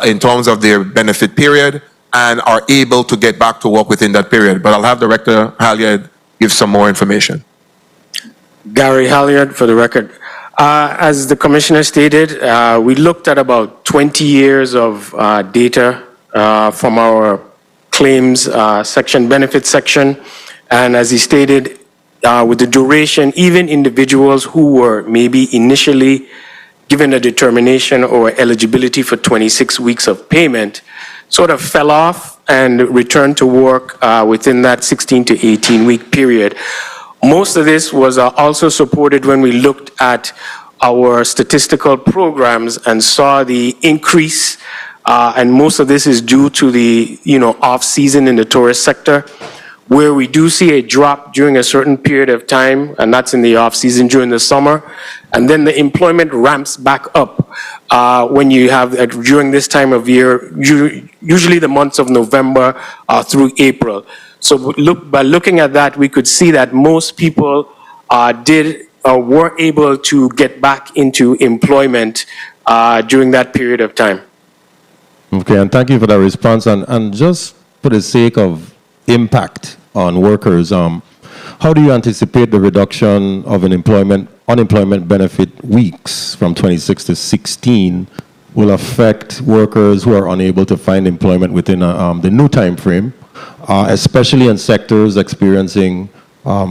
in terms of their benefit period, and are able to get back to work within that period. But I'll have Director Halyard give some more information. Gary Halyard, for the record. As the Commissioner stated, we looked at about 20 years of data from our claims section, benefits section. And as he stated, with the duration, even individuals who were maybe initially given a determination or eligibility for 26 weeks of payment sort of fell off and returned to work within that 16 to 18 week period. Most of this was also supported when we looked at our statistical programs and saw the increase, and most of this is due to the off season in the tourist sector, where we do see a drop during a certain period of time, and that's in the off season during the summer, and then the employment ramps back up when you have during this time of year, usually the months of November through April. So by looking at that, we could see that most people did were able to get back into employment during that period of time. Okay, and thank you for that response. And just for the sake of impact on workers, how do you anticipate the reduction of unemployment benefit weeks from 26 to 16 will affect workers who are unable to find employment within the new time frame, especially in sectors experiencing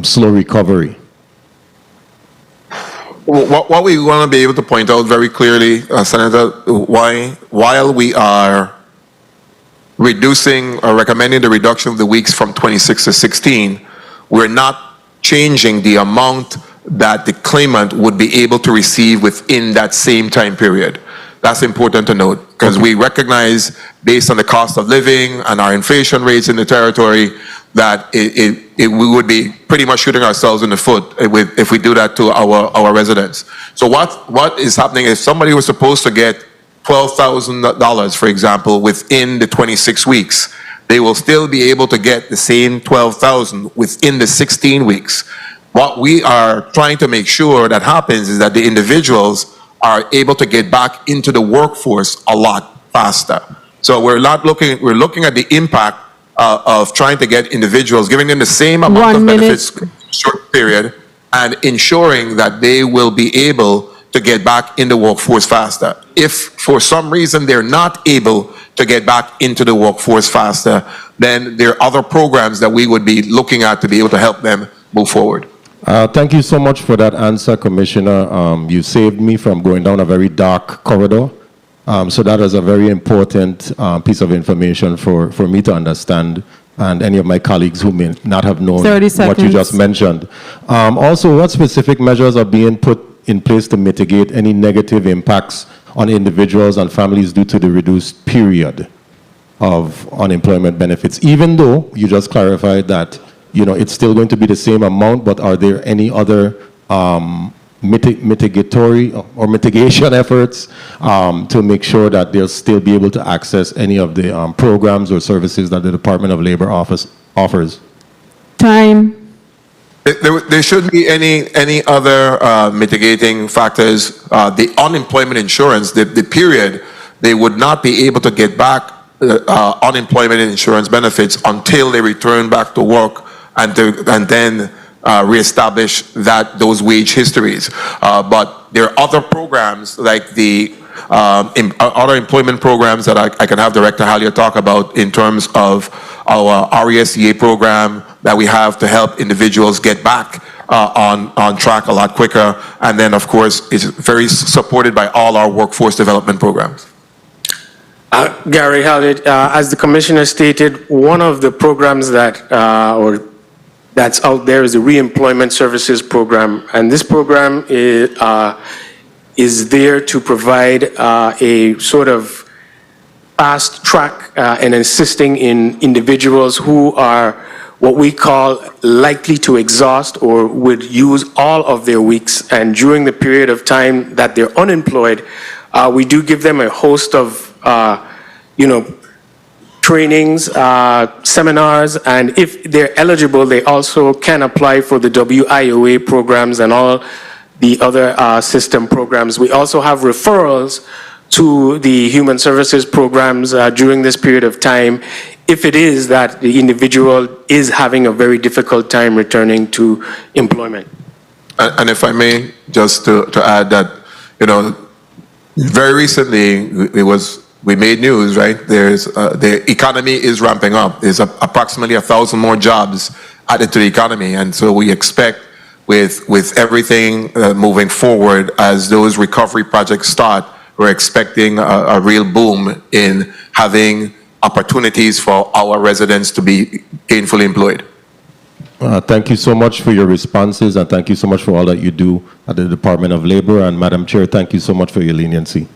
slow recovery? What we want to be able to point out very clearly, Senator, while we are reducing or recommending the reduction of the weeks from 26 to 16, we're not changing the amount that the claimant would be able to receive within that same time period. That's important to note, because we recognize, based on the cost of living and our inflation rates in the territory, that we would be pretty much shooting ourselves in the foot if we do that to our residents. So what is happening if somebody was supposed to get $12,000, for example, within the 26 weeks, they will still be able to get the same $12,000 within the 16 weeks. What we are trying to make sure that happens is that the individuals are able to get back into the workforce a lot faster. So we're looking at the impact of trying to get individuals, giving them the same amount of benefits in a short period, and ensuring that they will be able to get back in the workforce faster. If for some reason they're not able to get back into the workforce faster, then there are other programs that we would be looking at to be able to help them move forward. Thank you so much for that answer, Commissioner. You saved me from going down a very dark corridor. So that is a very important piece of information for me to understand, and any of my colleagues who may not have known 30 seconds. What you just mentioned. Also, what specific measures are being put in place to mitigate any negative impacts on individuals and families due to the reduced period of unemployment benefits, even though you just clarified that it's still going to be the same amount, but are there any other mitigatory or mitigation efforts to make sure that they'll still be able to access any of the programs or services that the Department of Labor offers? Time. There shouldn't be any other mitigating factors. The unemployment insurance, the period, they would not be able to get back unemployment insurance benefits until they return back to work and then reestablish those wage histories. But there are other programs like the other employment programs that I can have Director Halia talk about in terms of our RESCA program that we have to help individuals get back on track a lot quicker. And then, of course, it's very supported by all our workforce development programs. Gary Hallett, as the Commissioner stated, one of the programs that's out there is the Reemployment Services Program. And this program is there to provide a sort of fast track in assisting in individuals who are what we call likely to exhaust or would use all of their weeks. And during the period of time that they're unemployed, we do give them a host of, trainings, seminars, and if they're eligible, they also can apply for the WIOA programs and all the other system programs. We also have referrals to the human services programs during this period of time if it is that the individual is having a very difficult time returning to employment. And if I may, just to add that, very recently we made news, right? The economy is ramping up. There's approximately 1,000 more jobs added to the economy, and so we expect with everything moving forward as those recovery projects start, we're expecting a real boom in having opportunities for our residents to be gainfully employed. Thank you so much for your responses, and thank you so much for all that you do at the Department of Labor. And Madam Chair, thank you so much for your leniency.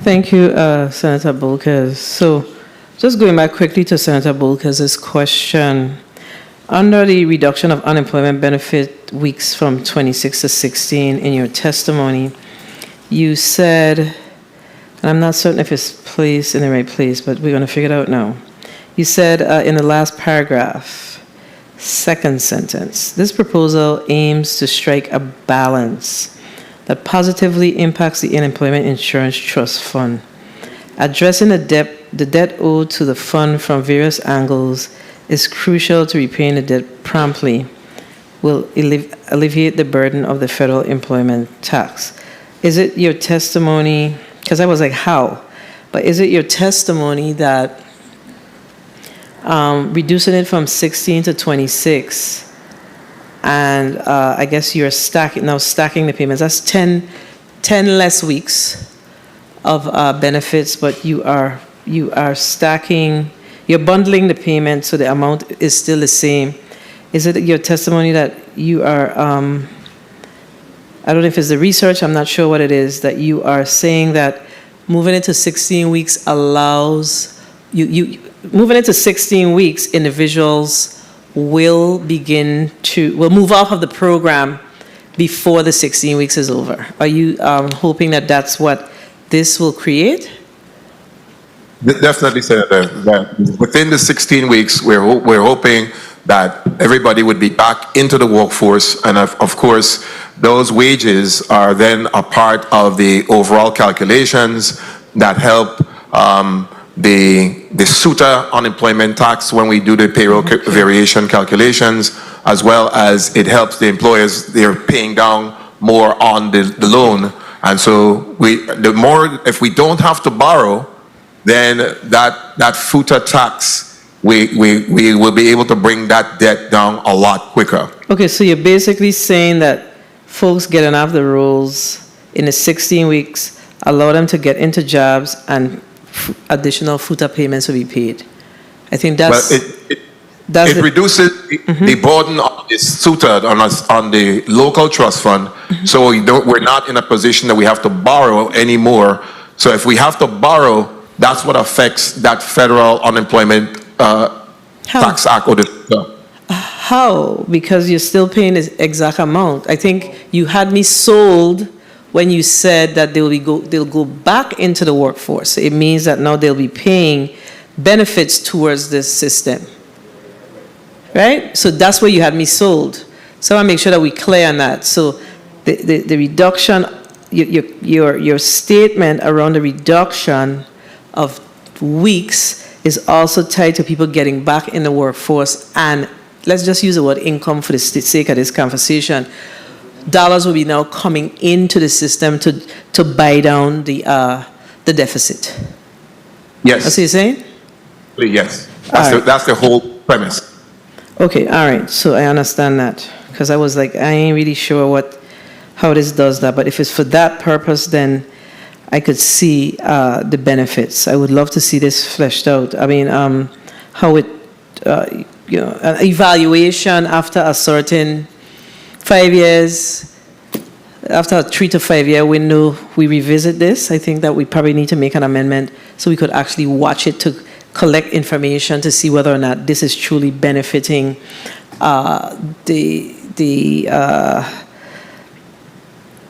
Thank you, Senator Bulkers. So just going back quickly to Senator Bulkers' question, under the reduction of unemployment benefit weeks from 26 to 16 in your testimony, you said, and I'm not certain if it's placed in the right place, but we're going to figure it out now. You said in the last paragraph Second sentence. This proposal aims to strike a balance that positively impacts the Unemployment Insurance Trust Fund. Addressing the debt owed to the fund from various angles is crucial to repaying the debt promptly, will alleviate the burden of the federal employment tax. Is it your testimony, because I was like, how? But is it your testimony that reducing it from 16 to 26, and I guess you're stacking the payments, that's 10 less weeks of benefits, but you are stacking, you're bundling the payment so the amount is still the same. Is it your testimony that you are, I don't know if it's the research, I'm not sure what it is, that you are saying that moving into 16 weeks allows, moving into 16 weeks, individuals will move off of the program before the 16 weeks is over. Are you hoping that that's what this will create? Definitely, Senator. That within the 16 weeks, we're hoping that everybody would be back into the workforce, and of course, those wages are then a part of the overall calculations that help the SUTA unemployment tax when we do the payroll variation calculations, as well as it helps the employers. They're paying down more on the loan, and so if we don't have to borrow, then that FUTA tax, we will be able to bring that debt down a lot quicker. Okay, so you're basically saying that folks getting off the rolls in the 16 weeks allow them to get into jobs and additional FUTA payments will be paid. I think that's... Well, it reduces the burden of the SUTA on the local trust fund, so we're not in a position that we have to borrow anymore. So if we have to borrow, that's what affects that federal unemployment tax act. How? Because you're still paying the exact amount. I think you had me sold when you said that they'll go back into the workforce. It means that now they'll be paying benefits towards this system, right? So that's where you had me sold. So I want to make sure that we're clear on that. So the reduction, your statement around the reduction of weeks is also tied to people getting back in the workforce, and let's just use the word income for the sake of this conversation. Dollars will be now coming into the system to buy down the deficit. Yes. That's what you're saying? Yes. That's the whole premise. Okay, all right. So I understand that, because I was like, I ain't really sure how this does that. But if it's for that purpose, then I could see the benefits. I would love to see this fleshed out. I mean, how it, an evaluation after a certain 5 years, after a 3 to 5 year window, we revisit this. I think that we probably need to make an amendment so we could actually watch it to collect information to see whether or not this is truly benefiting the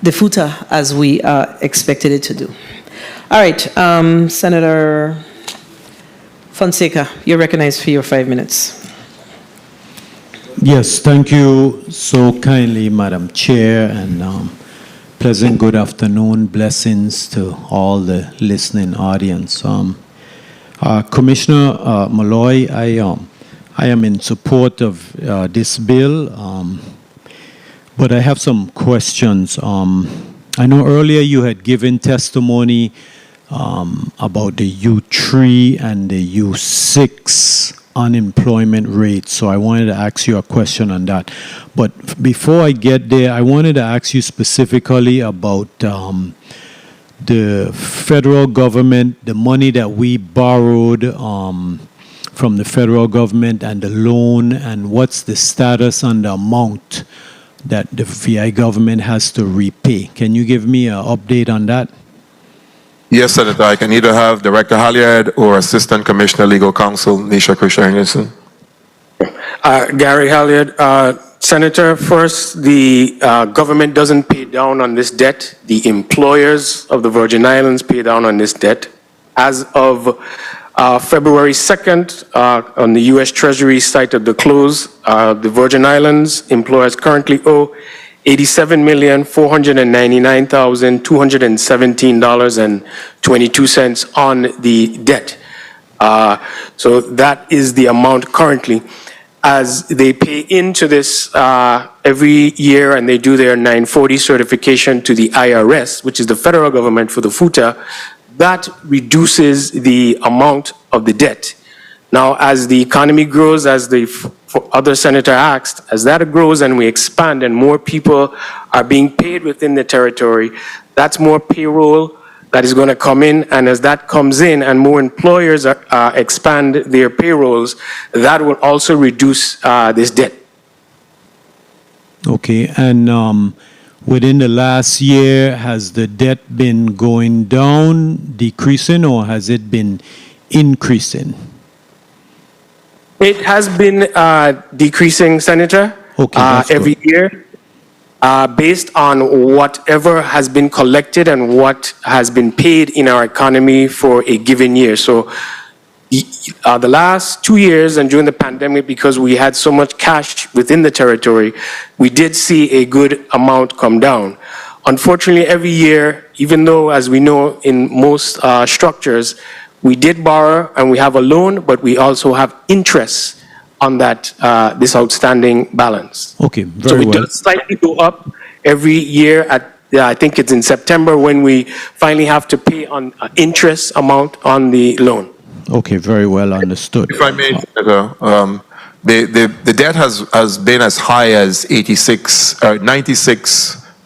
FUTA as we expected it to do. All right, Senator Fonseca, you're recognized for your 5 minutes. Yes, thank you so kindly, Madam Chair, and pleasant good afternoon. Blessings to all the listening audience. Commissioner Malloy, I am in support of this bill, but I have some questions. I know earlier you had given testimony about the U3 and the U6 unemployment rate, so I wanted to ask you a question on that. But before I get there, I wanted to ask you specifically about the federal government, the money that we borrowed from the federal government and the loan, and what's the status on the amount that the VI government has to repay. Can you give me an update on that? Yes, Senator. I can either have Director Halliard or Assistant Commissioner Legal Counsel Nisha Christian-Henderson. Gary Halliard. Senator, first, the government doesn't pay down on this debt. The employers of the Virgin Islands pay down on this debt. As of February 2nd, on the U.S. Treasury site at the close, the Virgin Islands employers currently owe $87,499,217.22 on the debt. So that is the amount currently. As they pay into this every year and they do their 940 certification to the IRS, which is the federal government for the FUTA, that reduces the amount of the debt. Now, as the economy grows, as the other senator asked, as that grows and we expand and more people are being paid within the territory, that's more payroll that is going to come in. And as that comes in and more employers expand their payrolls, that will also reduce this debt. Okay, and within the last year, has the debt been going down, decreasing, or has it been increasing? It has been decreasing, Senator, every year, based on whatever has been collected and what has been paid in our economy for a given year. So the last 2 years and during the pandemic, because we had so much cash within the territory, we did see a good amount come down. Unfortunately, every year, even though, as we know, in most structures, we did borrow and we have a loan, but we also have interest on that this outstanding balance. Okay, So very it well. does slightly go up every year at, I think it's in September when we finally have to pay on interest amount on the loan. Okay, very well understood. If I may, Senator, the debt has been as high as 96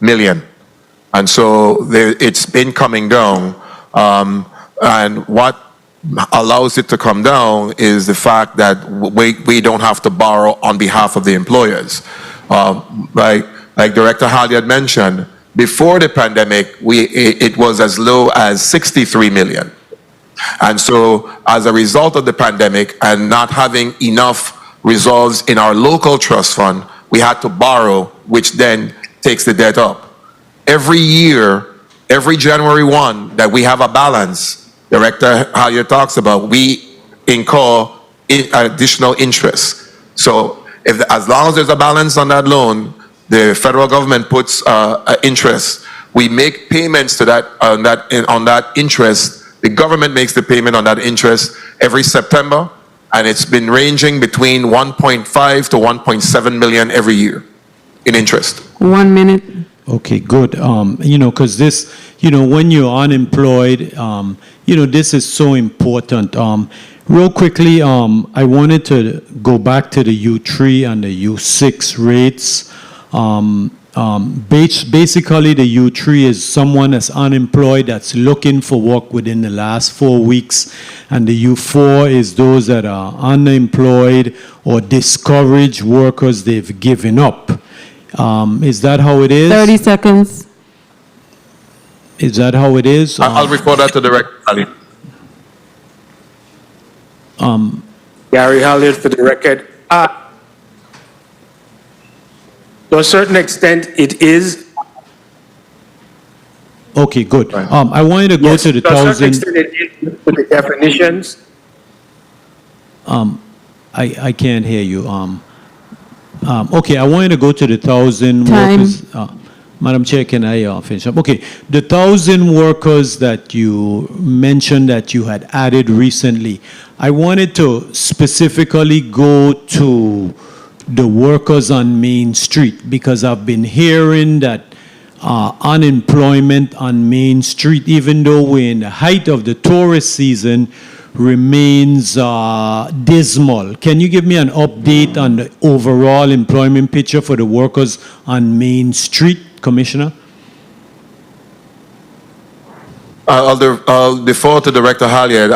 million. And so it's been coming down. And what allows it to come down is the fact that we don't have to borrow on behalf of the employers. Like Director Halliard mentioned, before the pandemic, it was as low as 63 million. And so as a result of the pandemic and not having enough reserves in our local trust fund, we had to borrow, which then takes the debt up. Every year, every January 1 that we have a balance, Director Halliard talks about, we incur additional interest. So as long as there's a balance on that loan, the federal government puts interest. We make payments to that on that interest. The government makes the payment on that interest every September, and it's been ranging between 1.5 to 1.7 million every year in interest. 1 minute. Okay, good. Because this, when you're unemployed, this is so important. Real quickly, I wanted to go back to the U3 and the U6 rates. Basically, the U3 is someone that's unemployed that's looking for work within the last 4 weeks, and the U4 is those that are unemployed or discouraged workers they've given up. Is that how it is? 30 seconds. Is that how it is? I'll report that to Director Halliard. Gary Halliard for the record. To a certain extent, it is. Okay, good. I wanted to go to the To a certain 1,000. extent, it is with the definitions. I can't hear you. Okay, I wanted to go to the 1,000 Time. workers. Madam Chair, can I finish up? Okay, the 1,000 workers that you mentioned that you had added recently, I wanted to specifically go to the workers on Main Street, because I've been hearing that unemployment on Main Street, even though we're in the height of the tourist season, remains dismal. Can you give me an update on the overall employment picture for the workers on Main Street, Commissioner? I'll defer to Director Halliard,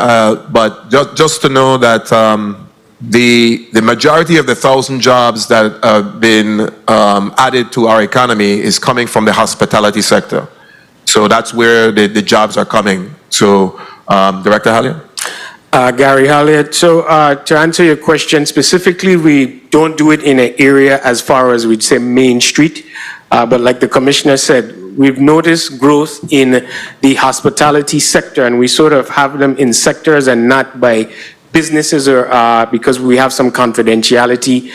but just to know that the majority of the 1,000 jobs that have been added to our economy is coming from the hospitality sector. So that's where the jobs are coming. So, Director Halliard? Gary Halliard. So to answer your question specifically, we don't do it in an area as far as we'd say Main Street. But like the commissioner said, we've noticed growth in the hospitality sector, and we sort of have them in sectors and not by businesses, or because we have some confidentiality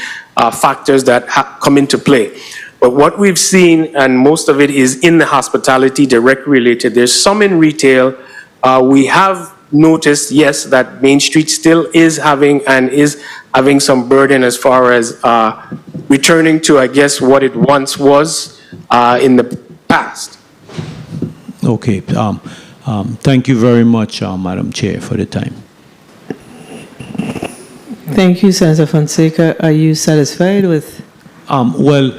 factors that come into play. But what we've seen, and most of it is in the hospitality direct related, there's some in retail. We have noticed, yes, that Main Street still is having some burden as far as returning to, I guess, what it once was in the past. Okay. Thank you very much, Madam Chair, for the time. Thank you, Senator Fonseca. Are you satisfied with? Well,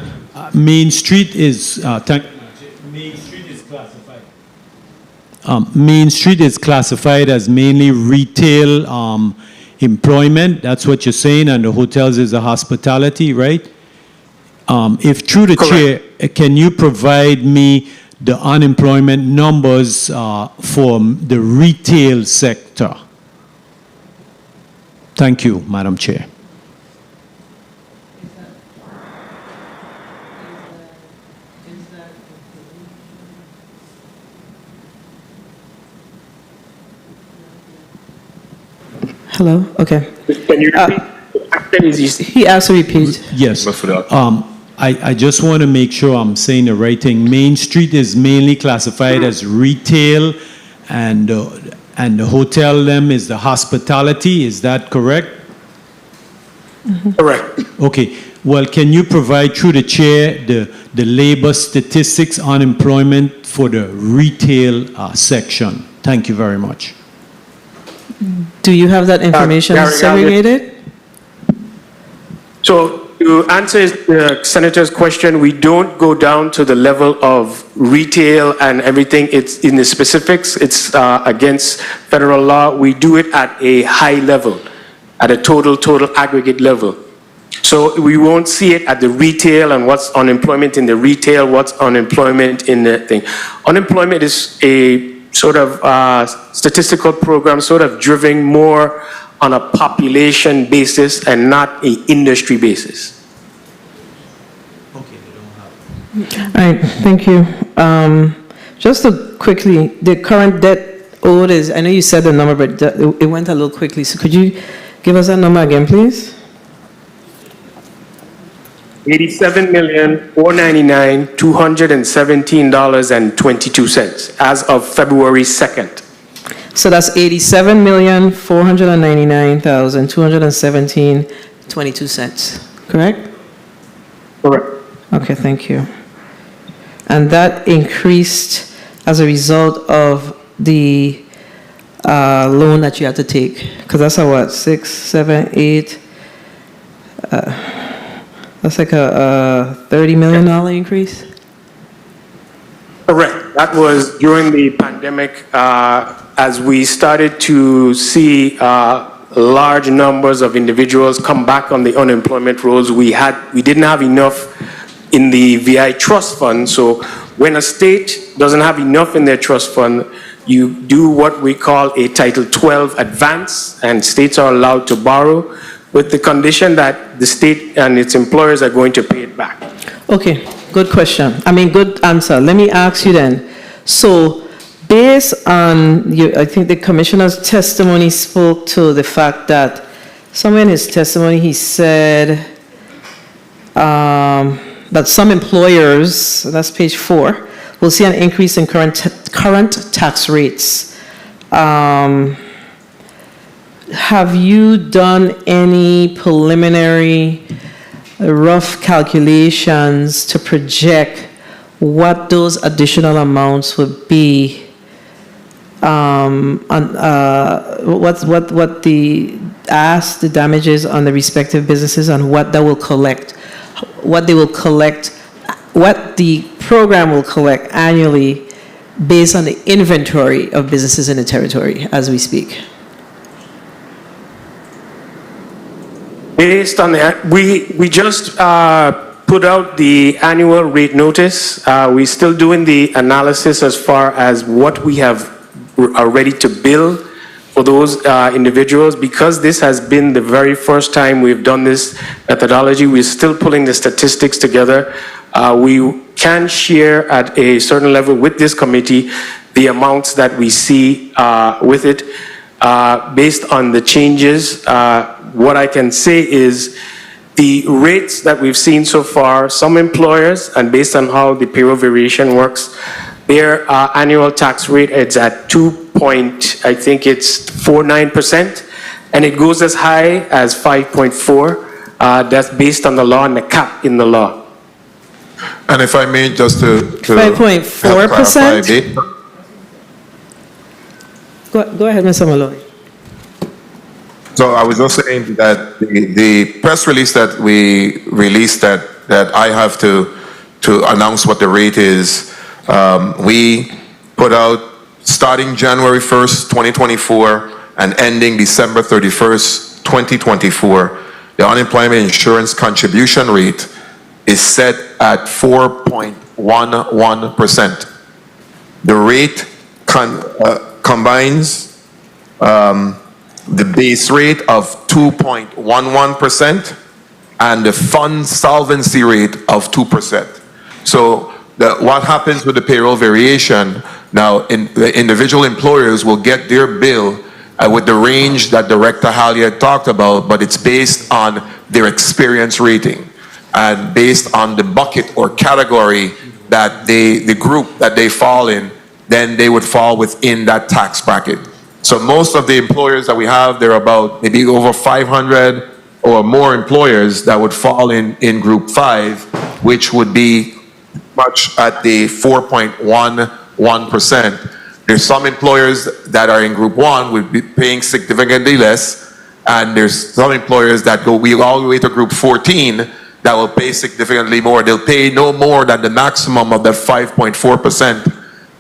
Main Street is Main Street is classified as mainly retail employment. That's what you're saying, and the hotels is the hospitality, right? If through the chair, can you provide me the unemployment numbers for the retail sector? Thank you, Madam Chair. Hello? Okay. Can you repeat? He asked to repeat. Yes. I just want to make sure I'm saying the right thing. Main Street is mainly classified as retail, and the hotel them is the hospitality. Is that correct? Correct. Okay. Well, can you provide through the chair the labor statistics unemployment for the retail section? Thank you very much. Do you have that information segregated? So to answer the senator's question, we don't go down to the level of retail and everything. It's in the specifics. It's against federal law. We do it at a high level, at a total aggregate level. So we won't see it at the retail and what's unemployment in the retail, what's unemployment in the thing. Unemployment is a sort of statistical program, sort of driven more on a population basis and not an industry basis. All right, thank you. Just to quickly, the current debt owed is, I know you said the number, but it went a little quickly. So could you give us that number again, please? $87,499,217.22 as of February 2nd. So that's $87,499,217.22, correct? Correct. Okay, thank you. And that increased as a result of the loan that you had to take, because that's a what, 6, 7, 8, that's like a $30 million increase? Correct. That was during the pandemic, as we started to see large numbers of individuals come back on the unemployment rolls. We didn't have enough in the VI trust fund. So when a state doesn't have enough in their trust fund, you do what we call a Title 12 advance, and states are allowed to borrow with the condition that the state and its employers are going to pay it back. Okay, good question. Good answer. Let me ask you then. So based on, I think the commissioner's testimony spoke to the fact that somewhere in his testimony he said that some employers, that's page 4, will see an increase in current tax rates. Have you done any preliminary rough calculations to project what those additional amounts would be? What the damages on the respective businesses, and what they will collect, what the program will collect annually based on the inventory of businesses in the territory as we speak? Based on that, we just put out the annual rate notice. We're still doing the analysis as far as what we are ready to bill for those individuals. Because this has been the very first time we've done this methodology, we're still pulling the statistics together. We can share at a certain level with this committee the amounts that we see with it based on the changes. What I can say is the rates that we've seen so far, some employers, and based on how the payroll variation works, their annual tax rate is at 2.49%, and it goes as high as 5.4. That's based on the law and the cap in the law. And if I may, just to 5.4%? Go ahead, Mr. Malloy. So I was just saying that the press release that we released that I have to announce what the rate is, we put out starting January 1st, 2024 and ending December 31st, 2024, the unemployment insurance contribution rate is set at 4.11%. The rate combines the base rate of 2.11% and the fund solvency rate of 2%. So what happens with the payroll variation, now the individual employers will get their bill with the range that Director Halyard talked about, but it's based on their experience rating and based on the bucket or category that the group that they fall in, then they would fall within that tax bracket. So most of the employers that we have, there are about maybe over 500 or more employers that would fall in group 5, which would be much at the 4.11%. There's some employers that are in group 1 would be paying significantly less, and there's some employers that go all the way to group 14 that will pay significantly more. They'll pay no more than the maximum of the 5.4%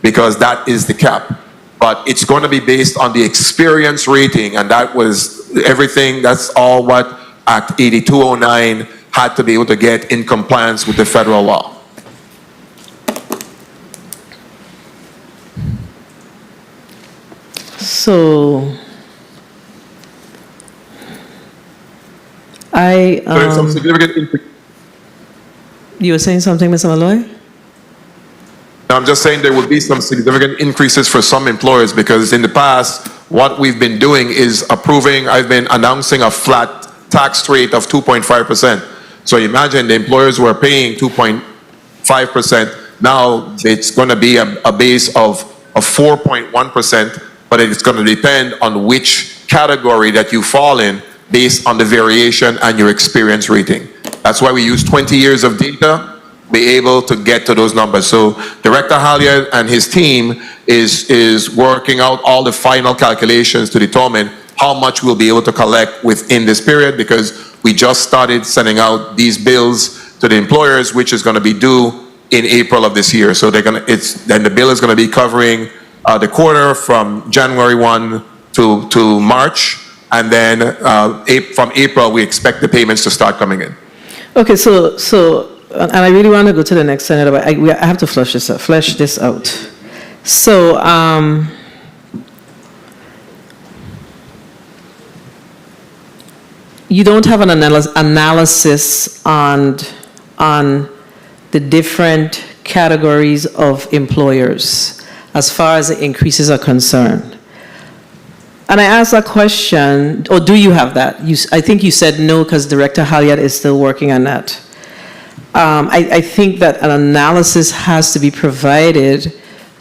because that is the cap. But it's going to be based on the experience rating, and that was everything. That's all what Act 8209 had to be able to get in compliance with the federal law. So there's some significant increase. You were saying something, Mr. Malloy? I'm just saying there will be some significant increases for some employers because in the past, what we've been doing is I've been announcing a flat tax rate of 2.5%. So imagine the employers were paying 2.5%. Now it's going to be a base of 4.1%, but it's going to depend on which category that you fall in based on the variation and your experience rating. That's why we use 20 years of data be able to get to those numbers. So Director Halyard and his team is working out all the final calculations to determine how much we'll be able to collect within this period, because we just started sending out these bills to the employers, which is going to be due in April of this year. So then the bill is going to be covering the quarter from January 1 to March, and then from April we expect the payments to start coming in. Okay, so and I really want to go to the next senator, but I have to flesh this out. So, you don't have an analysis on the different categories of employers as far as the increases are concerned. And I asked that question, or do you have that? I think you said no because Director Halyard is still working on that. I think that an analysis has to be provided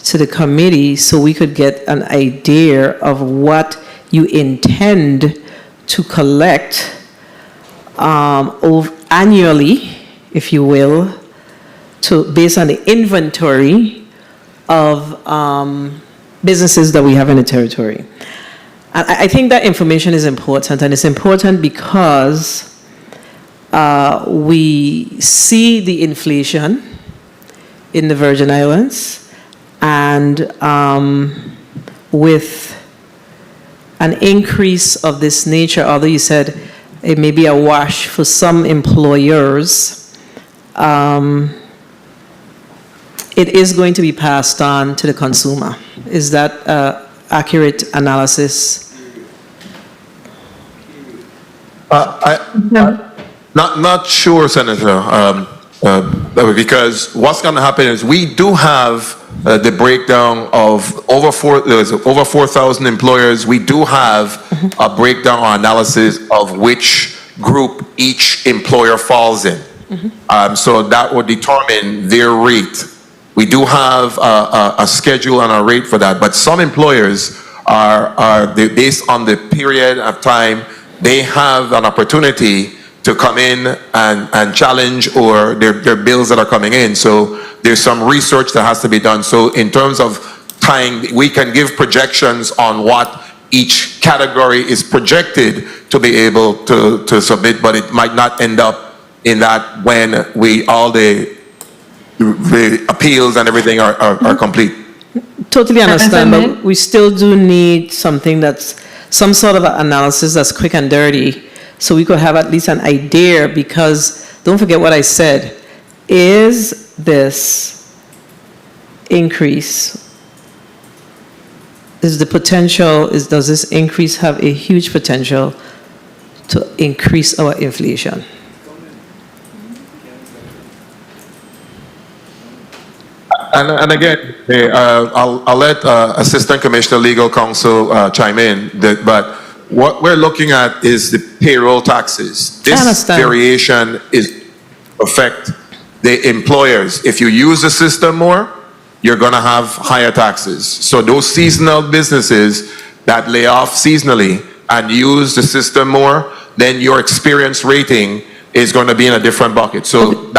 to the committee so we could get an idea of what you intend to collect annually, if you will, based on the inventory of businesses that we have in the territory. I think that information is important, and it's important because we see the inflation in the Virgin Islands, and with an increase of this nature, although you said it may be a wash for some employers, it is going to be passed on to the consumer. Is that accurate analysis? Not sure, Senator. Because what's going to happen is we do have the breakdown of over 4,000 employers. We do have a breakdown or analysis of which group each employer falls in. So that would determine their rate. We do have a schedule and a rate for that, but some employers based on the period of time, they have an opportunity to come in and challenge or their bills that are coming in. So there's some research that has to be done. So in terms of time, we can give projections on what each category is projected to be able to submit, but it might not end up in that when all the appeals and everything are complete. Totally understand, but we still do need something that's some sort of analysis that's quick and dirty, so we could have at least an idea, because don't forget what I said. Is this increase, does this increase have a huge potential to increase our inflation? And again, I'll let Assistant Commissioner Legal Counsel chime in, but what we're looking at is the payroll taxes. This variation is affect the employers. If you use the system more, you're going to have higher taxes. So those seasonal businesses that lay off seasonally and use the system more, then your experience rating is going to be in a different bucket. So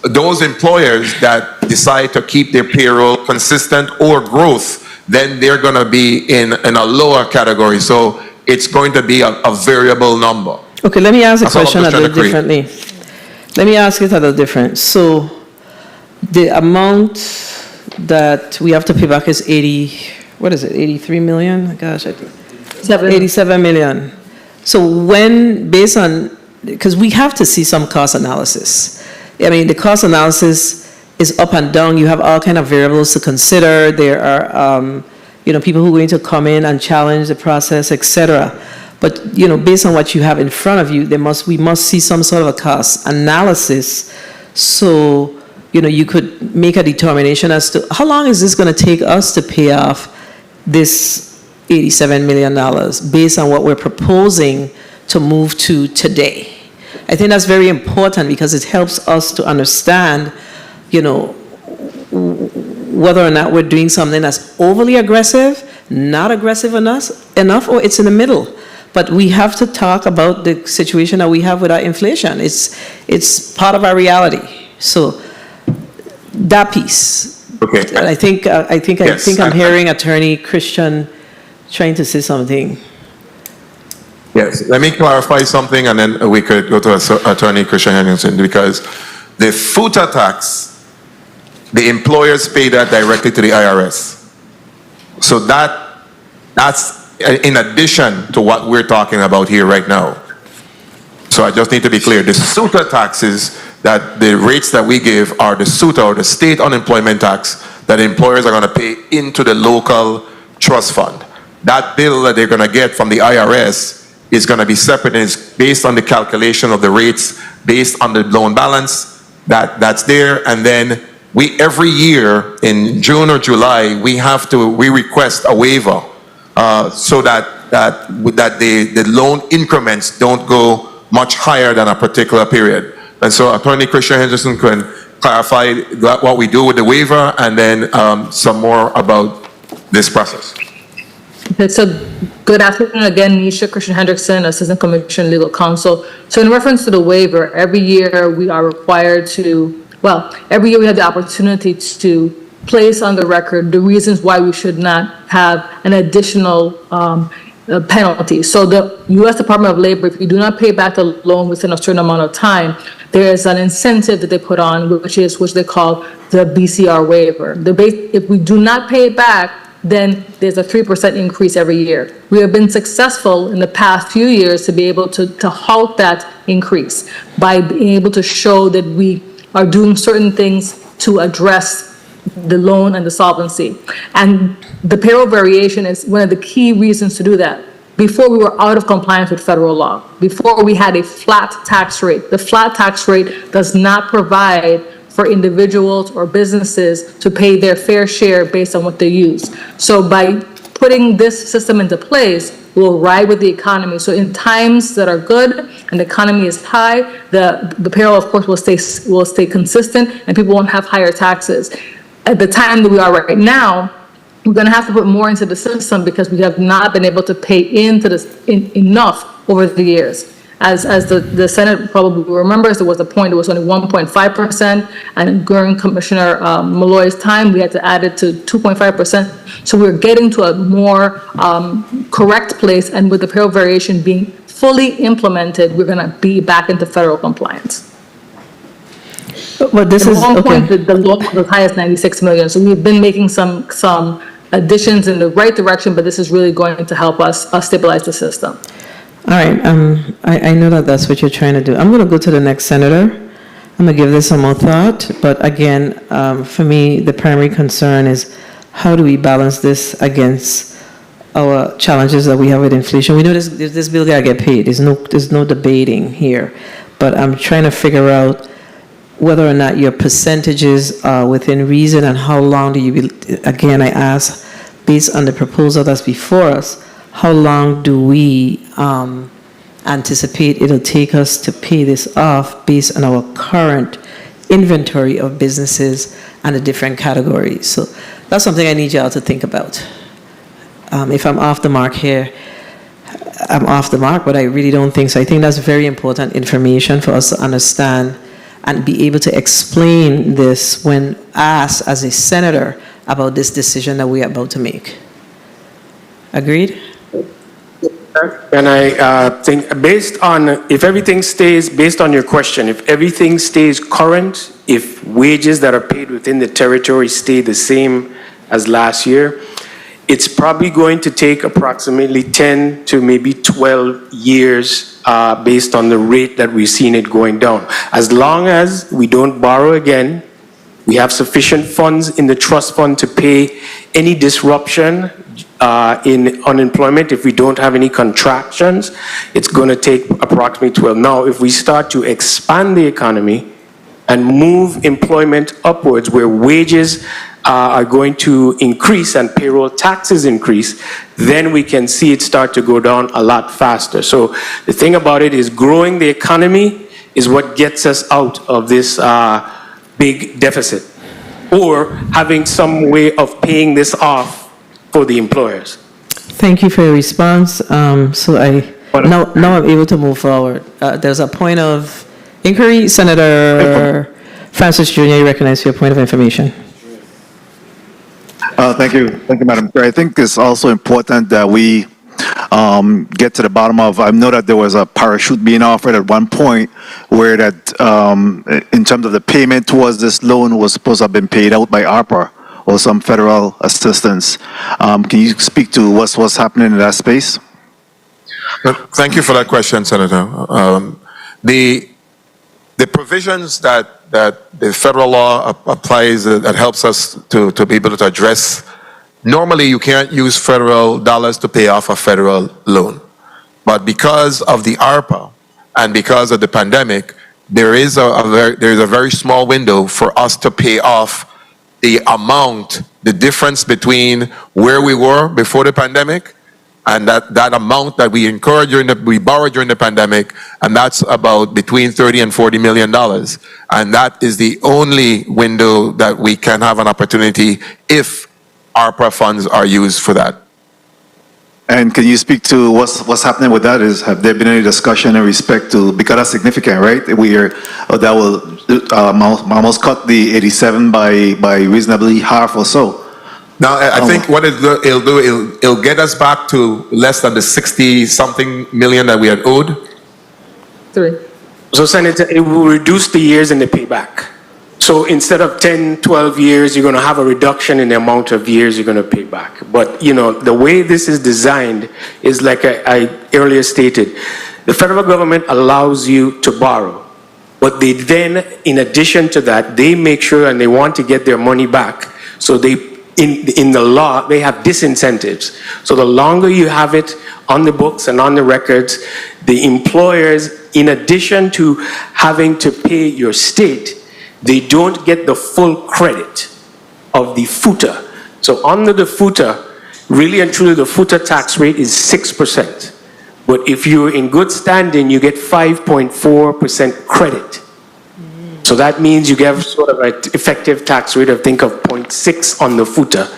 those employers that decide to keep their payroll consistent or growth, then they're going to be in a lower category. So it's going to be a variable number. Okay, let me ask the question a little differently. Let me ask it a little different. So the amount that we have to pay back is 83 million? Gosh, I think 87 million. So based on, because we have to see some cost analysis. I mean, the cost analysis is up and down. You have all kind of variables to consider. There are, people who are going to come in and challenge the process, etc. But, based on what you have in front of you, we must see some sort of a cost analysis. So, you could make a determination as to how long is this going to take us to pay off this $87 million based on what we're proposing to move to today. I think that's very important because it helps us to understand, whether or not we're doing something that's overly aggressive, not aggressive enough, or it's in the middle. But we have to talk about the situation that we have with our inflation. It's part of our reality. So that piece. Okay. I think I'm hearing Attorney Christian trying to say something. Yes, let me clarify something, and then we could go to Attorney Christian Henderson, because the FUTA tax, the employers pay that directly to the IRS. So that's in addition to what we're talking about here right now. So I just need to be clear. The SUTA taxes, that the rates that we give are the SUTA, or the state unemployment tax, that employers are going to pay into the local trust fund. That bill that they're going to get from the IRS is going to be separate, and it's based on the calculation of the rates based on the loan balance that's there. And then every year in June or July, we request a waiver so that the loan increments don't go much higher than a particular period. And so Attorney Christian Henderson can clarify what we do with the waiver, and then some more about this process. Okay, so good afternoon again, Nisha Christian Hendrickson, Assistant Commissioner Legal Counsel. So in reference to the waiver, every year we are required every year we have the opportunity to place on the record the reasons why we should not have an additional penalty. So the U.S. Department of Labor, if you do not pay back the loan within a certain amount of time, there is an incentive that they put on, which they call the BCR waiver. If we do not pay it back, then there's a 3% increase every year. We have been successful in the past few years to be able to halt that increase by being able to show that we are doing certain things to address the loan and the solvency. And the payroll variation is one of the key reasons to do that. before we were out of compliance with federal law, before we had a flat tax rate. The flat tax rate does not provide for individuals or businesses to pay their fair share based on what they use. So by putting this system into place, we'll ride with the economy. So in times that are good and the economy is high, the payroll, of course, will stay consistent and people won't have higher taxes. At the time that we are right now, we're going to have to put more into the system because we have not been able to pay into this enough over the years. As the Senate probably remembers, there was a point it was only 1.5%, and during Commissioner Malloy's time, we had to add it to 2.5%. So we're getting to a more correct place, and with the payroll variation being fully implemented, we're going to be back into federal compliance. But this is at one point, okay. the law was as high as 96 million. So we've been making some additions in the right direction, but this is really going to help us stabilize the system. All right, I know that that's what you're trying to do. I'm going to go to the next senator. I'm going to give this some more thought, but again, for me, the primary concern is how do we balance this against our challenges that we have with inflation? We know this bill got to get paid. There's no debating here, but I'm trying to figure out whether or not your percentages are within reason and how long do you, again, I ask, based on the proposal that's before us, how long do we anticipate it'll take us to pay this off based on our current inventory of businesses and the different categories? So that's something I need y'all to think about. If I'm off the mark here, I'm off the mark, but I really don't think so. I think that's very important information for us to understand and be able to explain this when asked as a senator about this decision that we are about to make. Agreed? And I think based on, if everything stays, based on your question, if everything stays current, if wages that are paid within the territory stay the same as last year, it's probably going to take approximately 10 to maybe 12 years based on the rate that we've seen it going down. As long as we don't borrow again, we have sufficient funds in the trust fund to pay any disruption in unemployment. If we don't have any contractions, it's going to take approximately 12. Now, if we start to expand the economy and move employment upwards where wages are going to increase and payroll taxes increase, then we can see it start to go down a lot faster. So the thing about it is growing the economy is what gets us out of this big deficit, or having some way of paying this off for the employers. Thank you for your response. Now I'm able to move forward. There's a point of inquiry. Senator Francis Jr., you recognize your point of information. Thank you, Madam Chair. I think it's also important that we get to the bottom of, I know that there was a parachute being offered at one point where that in terms of the payment towards this loan was supposed to have been paid out by ARPA or some federal assistance. Can you speak to what's happening in that space? Thank you for that question, Senator. The provisions that the federal law applies that helps us to be able to address, normally you can't use federal dollars to pay off a federal loan. But because of the ARPA and because of the pandemic, there is a very small window for us to pay off the amount, the difference between where we were before the pandemic and that amount that we incurred we borrowed during the pandemic, and that's about between $30 and $40 million. And that is the only window that we can have an opportunity if ARPA funds are used for that. And can you speak to what's happening with that? Have there been any discussion in respect to, because that's significant, right? That will almost cut the 87 by reasonably half or so. Now, I think what it'll get us back to less than the 60-something million that we had owed. 3. So, Senator, it will reduce the years in the payback. So instead of 10, 12 years, you're going to have a reduction in the amount of years you're going to pay back. But, you know, the way this is designed is like I earlier stated. The federal government allows you to borrow. But they then, in addition to that, they make sure and they want to get their money back. So they in the law, they have disincentives. So the longer you have it on the books and on the records, the employers, in addition to having to pay your state, they don't get the full credit of the FUTA. So under the FUTA, really and truly the FUTA tax rate is 6%. But if you're in good standing, you get 5.4% credit. So that means you get sort of an effective tax rate of, think of 0.6 on the FUTA.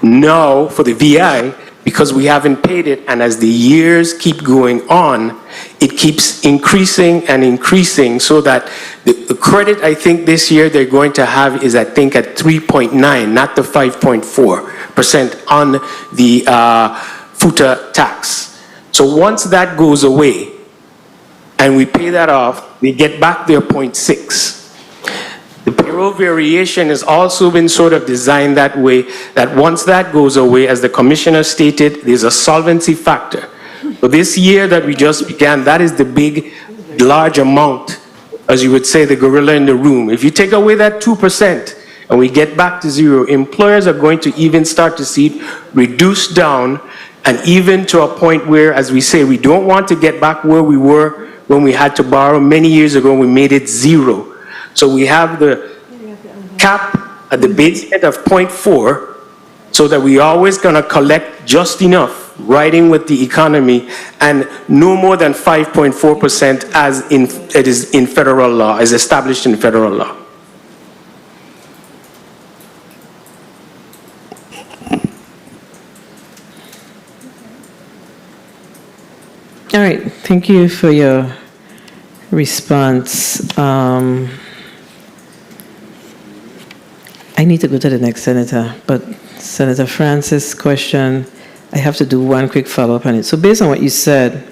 Now, for the VI, because we haven't paid it, and as the years keep going on, it keeps increasing and increasing, so that the credit I think this year they're going to have is, I think, at 3.9, not the 5.4% on the FUTA tax. So once that goes away, and we pay that off, they get back their 0.6. The payroll variation has also been sort of designed that way, that once that goes away, as the commissioner stated, there's a solvency factor. So this year that we just began, that is the big, large amount, as you would say, the gorilla in the room. If you take away that 2% and we get back to zero, employers are going to even start to see it reduce down, and even to a point where, as we say, we don't want to get back where we were when we had to borrow many years ago, we made it zero. So we have the cap at the base rate of 0.4, so that we always gonna collect just enough, riding with the economy, and no more than 5.4% as it is in federal law, as established in federal law. All right, thank you for your response. I need to go to the next senator, but Senator Francis' question, I have to do one quick follow-up on it. So based on what you said,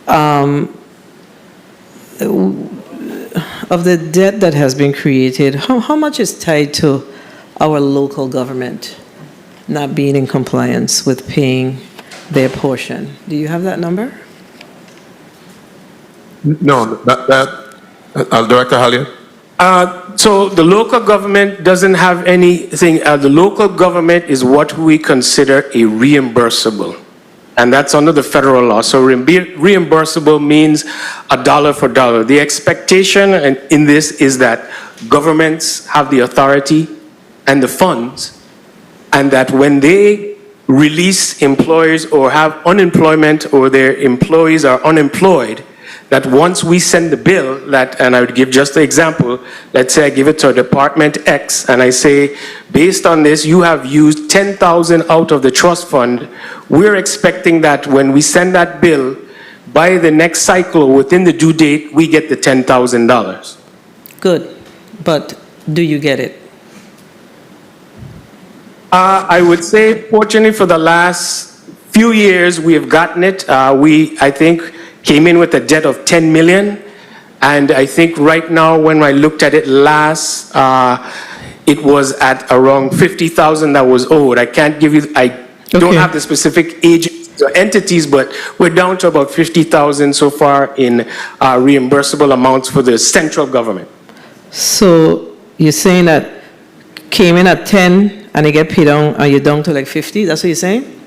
of the debt that has been created, how much is tied to our local government not being in compliance with paying their portion? Do you have that number? No, Director Halliard. So the local government doesn't have anything. The local government is what we consider a reimbursable, and that's under the federal law. So reimbursable means a dollar for dollar. The expectation in this is that governments have the authority and the funds, and that when they release employers or have unemployment, or their employees are unemployed, that once we send the bill, and I would give just the example, let's say I give it to Department X, and I say, based on this, you have used 10,000 out of the trust fund. We're expecting that when we send that bill, by the next cycle, within the due date, we get the $10,000. Good, but do you get it? I would say, fortunately, for the last few years, we have gotten it. I think, came in with a debt of 10 million. And I think right now, when I looked at it last, it was at around 50,000 that was owed. I can't give you, I don't have the specific agents or entities, but we're down to about 50,000 so far in reimbursable amounts for the central government. So you're saying that came in at 10 and they get paid down, and you're down to like 50? That's what you're saying?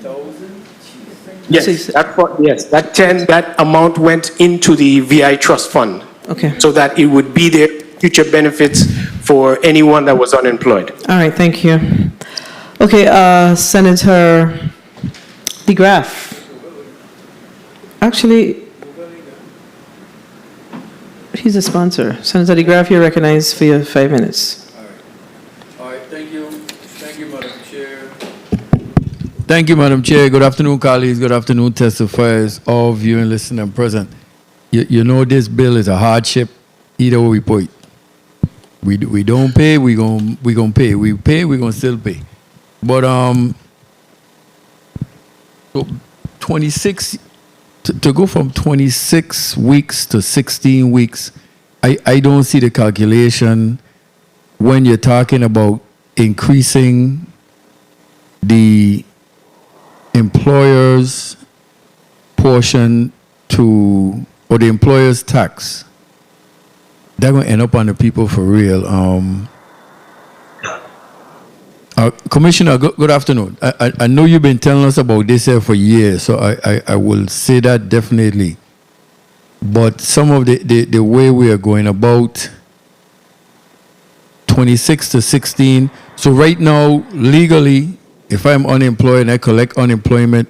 Yes, that 10, that amount went into the VI trust fund. Okay. So that it would be there future benefits for anyone that was unemployed. All right, thank you. Okay, Senator DeGraff. Actually, he's a sponsor. Senator DeGraff, you're recognized for your 5 minutes. All right, thank you. Thank you, Madam Chair. Thank you, Madam Chair. Good afternoon, colleagues. Good afternoon, testifiers, all viewing, listening, and present. You know this bill is a hardship. Either way we put it. We don't pay, we gonna pay. We pay, we gonna still pay. But so 26 to go from 26 weeks to 16 weeks, I don't see the calculation when you're talking about increasing the employer's portion to, or the employer's tax. They're going to end up on the people for real. Commissioner, good afternoon. I know you've been telling us about this here for years, so I will say that definitely. But some of the way we are going about 26 to 16. So right now, legally, if I'm unemployed and I collect unemployment,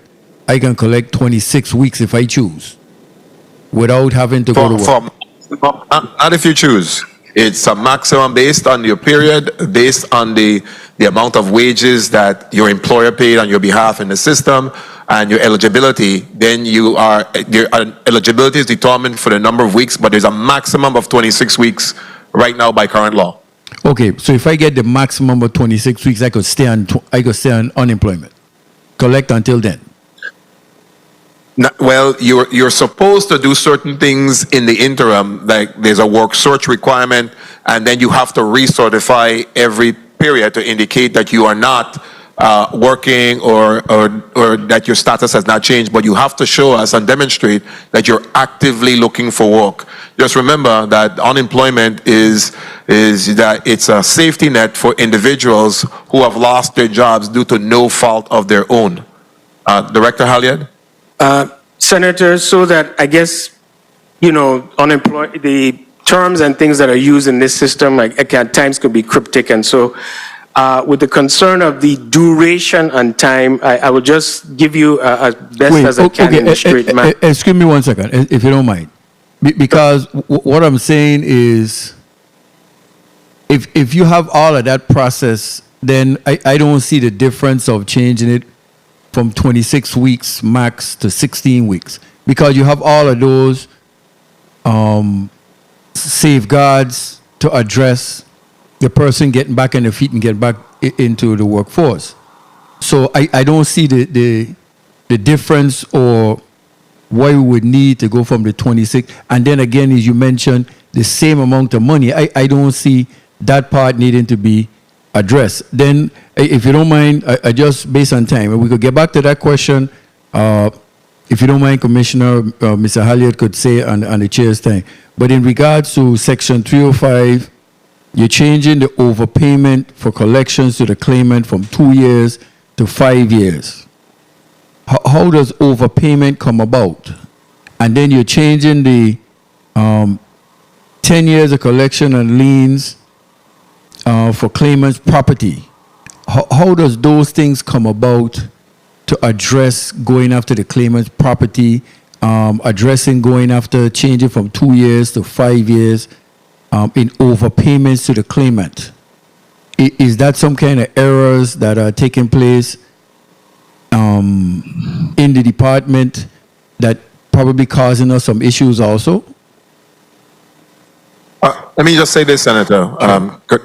I can collect 26 weeks if I choose, without having to go to work. Not if you choose. It's a maximum based on your period, based on the amount of wages that your employer paid on your behalf in the system, and your eligibility. Then your eligibility is determined for the number of weeks, but there's a maximum of 26 weeks right now by current law. Okay, so if I get the maximum of 26 weeks, I could stay on unemployment, collect until then. Well, you're supposed to do certain things in the interim, like there's a work search requirement, and then you have to recertify every period to indicate that you are not working or that your status has not changed, but you have to show us and demonstrate that you're actively looking for work. Just remember that unemployment is that it's a safety net for individuals who have lost their jobs due to no fault of their own. Director Halliard? Senator, so that I guess, unemployed, the terms and things that are used in this system, like at times could be cryptic. And so with the concern of the duration and time, I will just give you as best as I can in the straight man. Excuse me 1 second, if you don't mind. Because what I'm saying is, if you have all of that process, then I don't see the difference of changing it from 26 weeks max to 16 weeks. Because you have all of those safeguards to address the person getting back on their feet and get back into the workforce. So I don't see the difference or why we would need to go from the 26. And then again, as you mentioned, the same amount of money. I don't see that part needing to be addressed. Then, if you don't mind, I just based on time, if we could get back to that question, if you don't mind, Commissioner, Mr. Halliard could say on the chair's time. But in regards to Section 305, you're changing the overpayment for collections to the claimant from 2 years to 5 years. How does overpayment come about? And then you're changing the 10 years of collection and liens for claimant's property. How does those things come about to address going after the claimant's property, addressing going after changing from 2 years to 5 years in overpayments to the claimant? Is that some kind of errors that are taking place in the department that probably causing us some issues also? Let me just say this, Senator.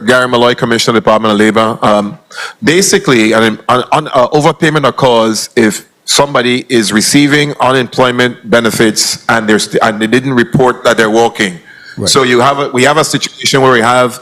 Gary Malloy, Commissioner, Department of Labor. Basically, an overpayment occurs if somebody is receiving unemployment benefits and they didn't report that they're working. Right. So we have a situation where we have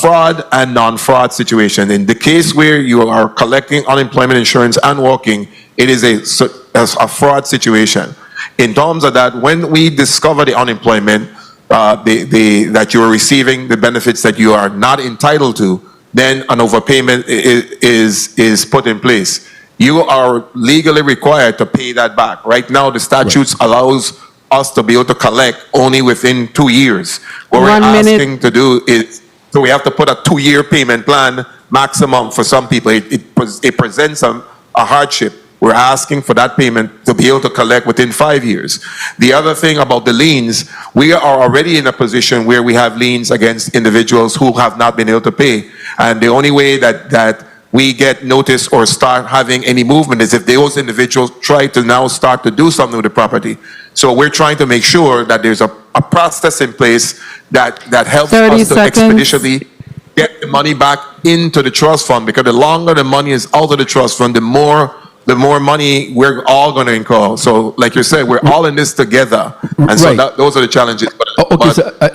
fraud and non-fraud situation. In the case where you are collecting unemployment insurance and working, it is a fraud situation. In terms of that, when we discover the unemployment, that you are receiving the benefits that you are not entitled to, then an overpayment is put in place. You are legally required to pay that back. Right now, the statutes allows us to be able to collect only within 2 years. What we're asking to do is, so we have to put a 2-year payment plan maximum for some people. It presents a hardship. We're asking for that payment to be able to collect within 5 years. The other thing about the liens, we are already in a position where we have liens against individuals who have not been able to pay. And the only way that we get notice or start having any movement is if those individuals try to now start to do something with the property. So we're trying to make sure that there's a process in place that helps us to expeditiously get the money back into the trust fund, because the longer the money is out of the trust fund, the more money we're all going to incur. So, like you said, we're all in this together, and so those are the challenges. But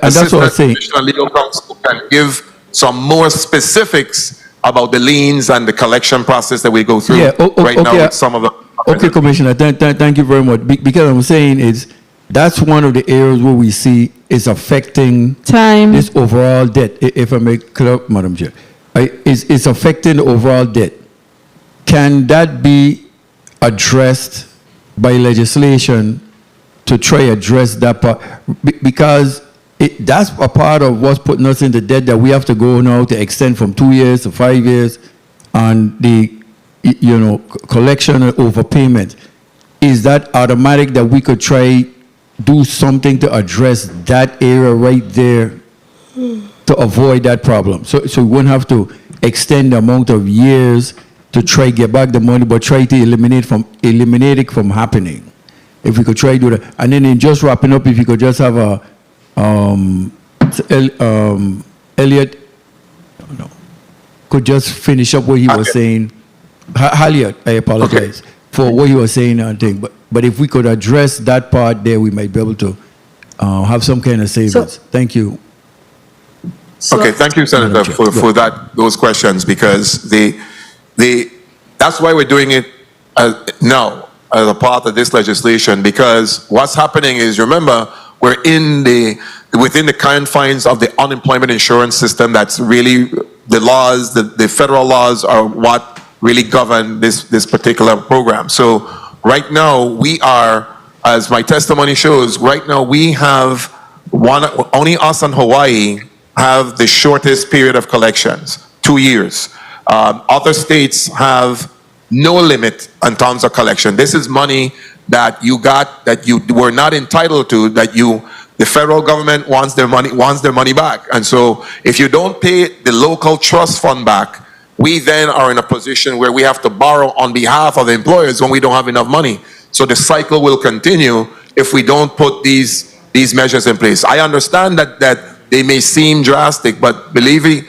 that's what I'm saying. Commissioner Legal Counsel can give some more specifics about the liens and the collection process that we go through now with some of them. Okay, Commissioner, thank you very much. Because I'm saying that's one of the areas where we see is affecting this overall debt. If I may clear up, Madam Chair. is affecting the overall debt. Can that be addressed by legislation to try address that part? Because that's a part of what's putting us in the debt that we have to go now to extend from 2 years to 5 years, and the collection and overpayment. Is that automatic that we could try do something to address that area right there to avoid that problem? So we wouldn't have to extend the amount of years to try get back the money, but try to eliminate it from happening. If we could try to do that. And then in just wrapping up, if you could just have a, Elliot, could just finish up what he was saying. Elliot, I apologize for what he was saying and thing. But if we could address that part there, we might be able to have some kind of savings. Thank you. Okay, thank you, Senator, for those questions, because that's why we're doing it now as a part of this legislation, because what's happening is, remember, we're within the confines of the unemployment insurance system. That's really the laws, the federal laws are what really govern this particular program. So right now we are, as my testimony shows, right now we have only us and Hawaii have the shortest period of collections, 2 years. Other states have no limit in terms of collection. This is money that you got that you were not entitled to, the federal government wants their money back. And so if you don't pay the local trust fund back, we then are in a position where we have to borrow on behalf of the employers when we don't have enough money. So the cycle will continue if we don't put these measures in place. I understand that they may seem drastic, but believe me,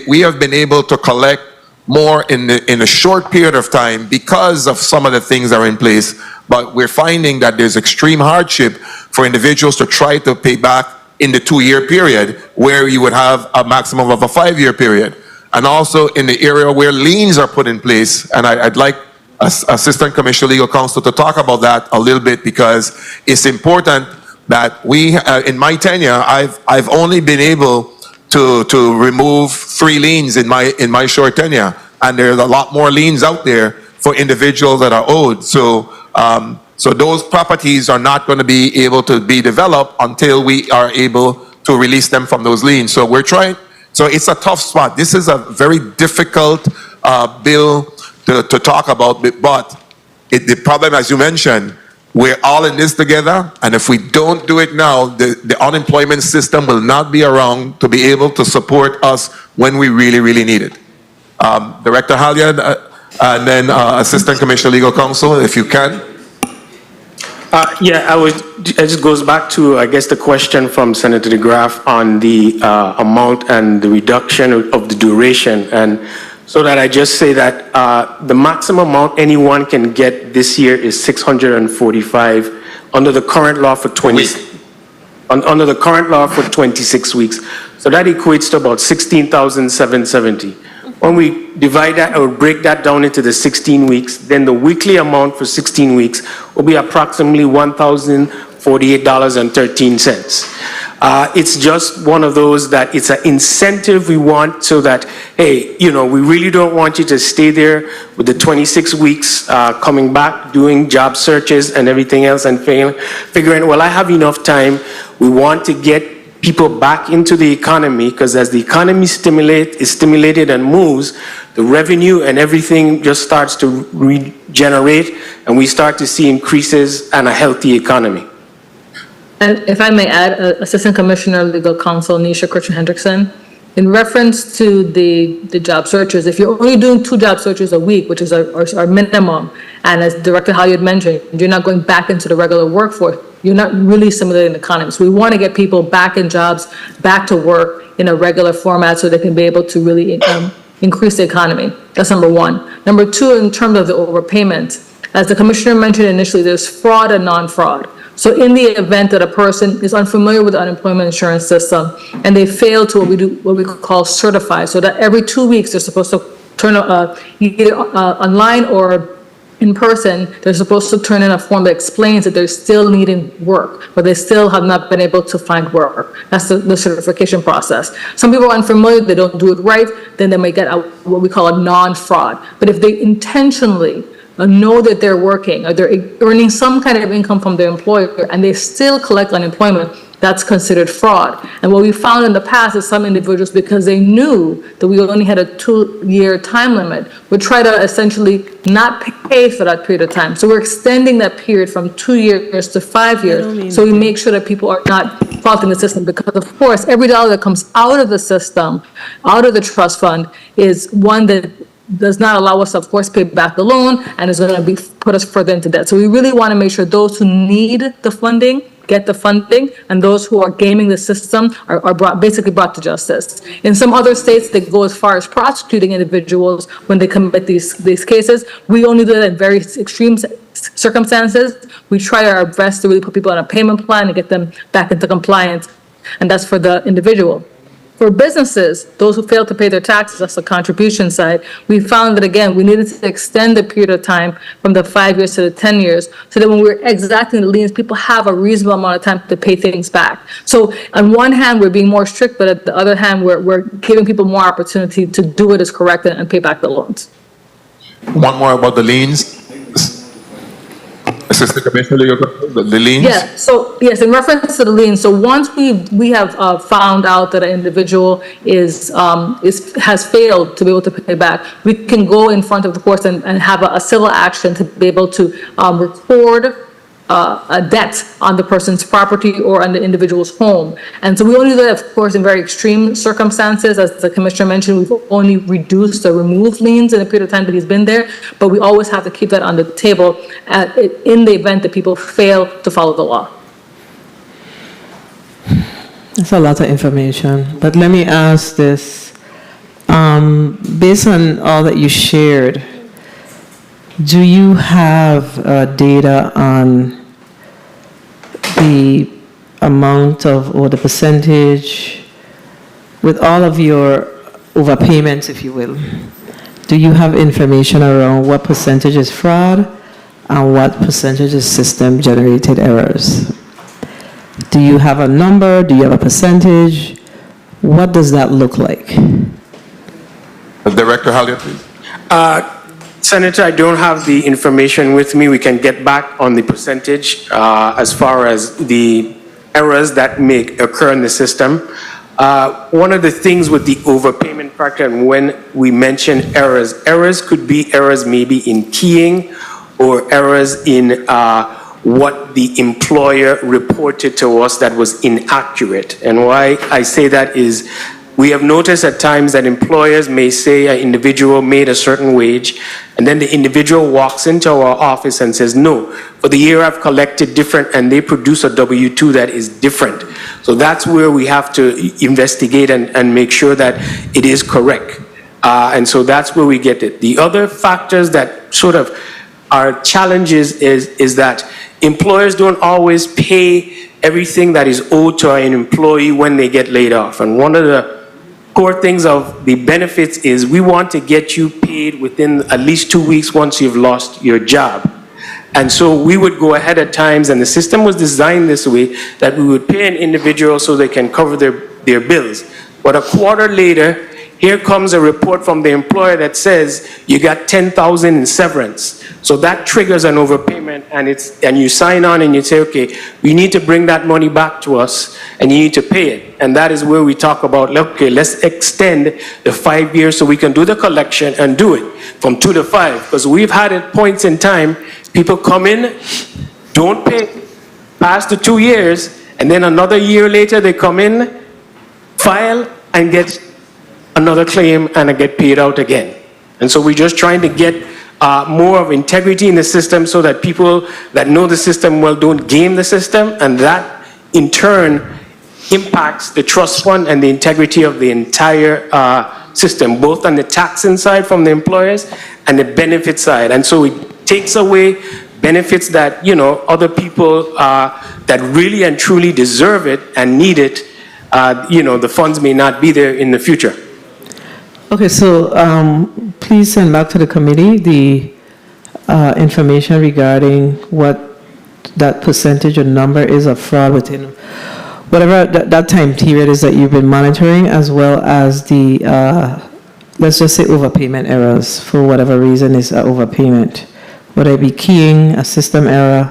we have been able to collect more in a short period of time because of some of the things that are in place. But we're finding that there's extreme hardship for individuals to try to pay back in the 2-year period, where you would have a maximum of a 5-year period. And also in the area where liens are put in place, and I'd like Assistant Commissioner Legal Counsel to talk about that a little bit, because it's important that we, in my tenure, I've only been able to remove 3 liens in my short tenure, and there's a lot more liens out there for individuals that are owed. So those properties are not going to be able to be developed until we are able to release them from those liens. So we're trying. So it's a tough spot. This is a very difficult bill to talk about, but the problem, as you mentioned, we're all in this together, and if we don't do it now, the unemployment system will not be around to be able to support us when we really, really need it. Director Halyard, and then Assistant Commissioner Legal Counsel, if you can. It just goes back to, I guess, the question from Senator DeGraff on the amount and the reduction of the duration. And so that I just say that the maximum amount anyone can get this year is $645 under the current law for under the current law for 26 weeks. So that equates to about $16,770. When we divide that or break that down into the 16 weeks, then the weekly amount for 16 weeks will be approximately $1,048.13. It's just one of those that it's an incentive we want, so that, hey, we really don't want you to stay there with the 26 weeks coming back, doing job searches and everything else, and figuring, well, I have enough time. We want to get people back into the economy, because as the economy is stimulated and moves, the revenue and everything just starts to regenerate, and we start to see increases and a healthy economy. And if I may add, Assistant Commissioner Legal Counsel Nisha Christian-Hendrickson, in reference to the job searches, if you're only doing 2 job searches a week, which is our minimum, and as Director Halyard mentioned, you're not going back into the regular workforce, you're not really stimulating the economy. So we want to get people back in jobs, back to work in a regular format, so they can be able to really increase the economy. That's number one. Number two, in terms of the overpayment, as the Commissioner mentioned initially, there's fraud and non-fraud. So in the event that a person is unfamiliar with the unemployment insurance system and they fail to what we call certify, so that every 2 weeks they're supposed to turn either online or in person, they're supposed to turn in a form that explains that they're still needing work, but they still have not been able to find work. That's the certification process. Some people are unfamiliar, they don't do it right, then they may get what we call a non-fraud. But if they intentionally know that they're working or they're earning some kind of income from their employer and they still collect unemployment, that's considered fraud. And what we found in the past is some individuals, because they knew that we only had a 2-year time limit, would try to essentially not pay for that period of time. So we're extending that period from 2 years to 5 years. So we make sure that people are not faulting the system, because of course, every dollar that comes out of the system, out of the trust fund, is one that does not allow us to, of course, pay back the loan and is going to put us further into debt. So we really want to make sure those who need the funding get the funding, and those who are gaming the system are basically brought to justice. In some other states, they go as far as prosecuting individuals when they commit these cases. We only do that in very extreme circumstances. We try our best to really put people on a payment plan and get them back into compliance, and that's for the individual. For businesses, those who fail to pay their taxes, that's the contribution side, we found that, again, we needed to extend the period of time from the 5 years to the 10 years, so that when we're exacting the liens, people have a reasonable amount of time to pay things back. So on one hand, we're being more strict, but at the other hand, we're giving people more opportunity to do it as correct and pay back the loans. One more about the liens. Assistant Commissioner, the liens? Yeah, so yes, in reference to the liens, so once we have found out that an individual has failed to be able to pay back, we can go in front of the courts and have a civil action to be able to record a debt on the person's property or on the individual's home. And so we only do that, of course, in very extreme circumstances. As the Commissioner mentioned, we've only reduced or removed liens in the period of time that he's been there, but we always have to keep that on the table in the event that people fail to follow the law. That's a lot of information, but let me ask this. Based on all that you shared, do you have data on the amount of, or the percentage, with all of your overpayments, if you will, do you have information around what percentage is fraud and what percentage is system-generated errors? Do you have a number? Do you have a percentage? What does that look like? Director Halliard, please. Senator, I don't have the information with me. We can get back on the percentage as far as the errors that may occur in the system. One of the things with the overpayment factor, and when we mention errors could be errors maybe in keying or errors in what the employer reported to us that was inaccurate. And why I say that is, we have noticed at times that employers may say an individual made a certain wage, and then the individual walks into our office and says, no, for the year I've collected different, and they produce a W-2 that is different. So that's where we have to investigate and make sure that it is correct. And so that's where we get it. The other factors that sort of are challenges is that employers don't always pay everything that is owed to an employee when they get laid off. And one of the core things of the benefits is we want to get you paid within at least 2 weeks once you've lost your job. And so we would go ahead at times, and the system was designed this way, that we would pay an individual so they can cover their bills. But a quarter later, here comes a report from the employer that says you got $10,000 in severance. So that triggers an overpayment, and you sign on and you say, okay, we need to bring that money back to us and you need to pay it. And that is where we talk about, okay, let's extend the 5 years so we can do the collection and do it from 2 to 5. Because we've had at points in time, people come in, don't pay past the 2 years, and then another year later they come in, file, and get another claim and get paid out again. And so we're just trying to get more of integrity in the system so that people that know the system well don't game the system, and that in turn impacts the trust fund and the integrity of the entire system, both on the taxing side from the employers and the benefit side. And so it takes away benefits that, you know, other people that really and truly deserve it and need it, you know, the funds may not be there in the future. Okay, so please send back to the committee the information regarding what that percentage or number is of fraud within whatever that time period is that you've been monitoring, as well as the, let's just say overpayment errors for whatever reason is an overpayment, whether it be keying, a system error,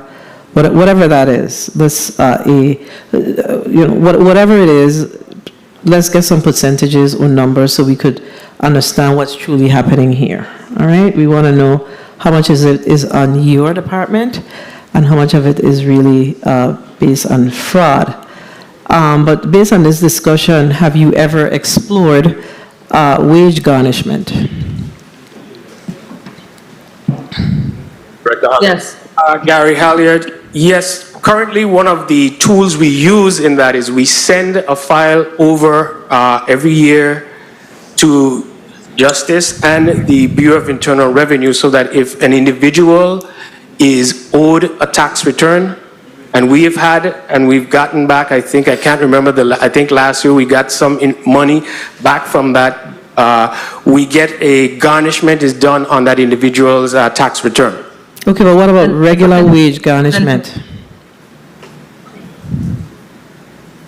whatever that is. Let's, whatever it is, let's get some percentages or numbers so we could understand what's truly happening here. All right, we want to know how much is on your department and how much of it is really based on fraud. But based on this discussion, have you ever explored wage garnishment? Yes. Gary Halliard, yes. Currently, one of the tools we use in that is we send a file over every year to Justice and the Bureau of Internal Revenue, so that if an individual is owed a tax return, and we've gotten back, I can't remember, I think last year we got some money back from that, we get a garnishment is done on that individual's tax return. Okay, but what about regular wage garnishment?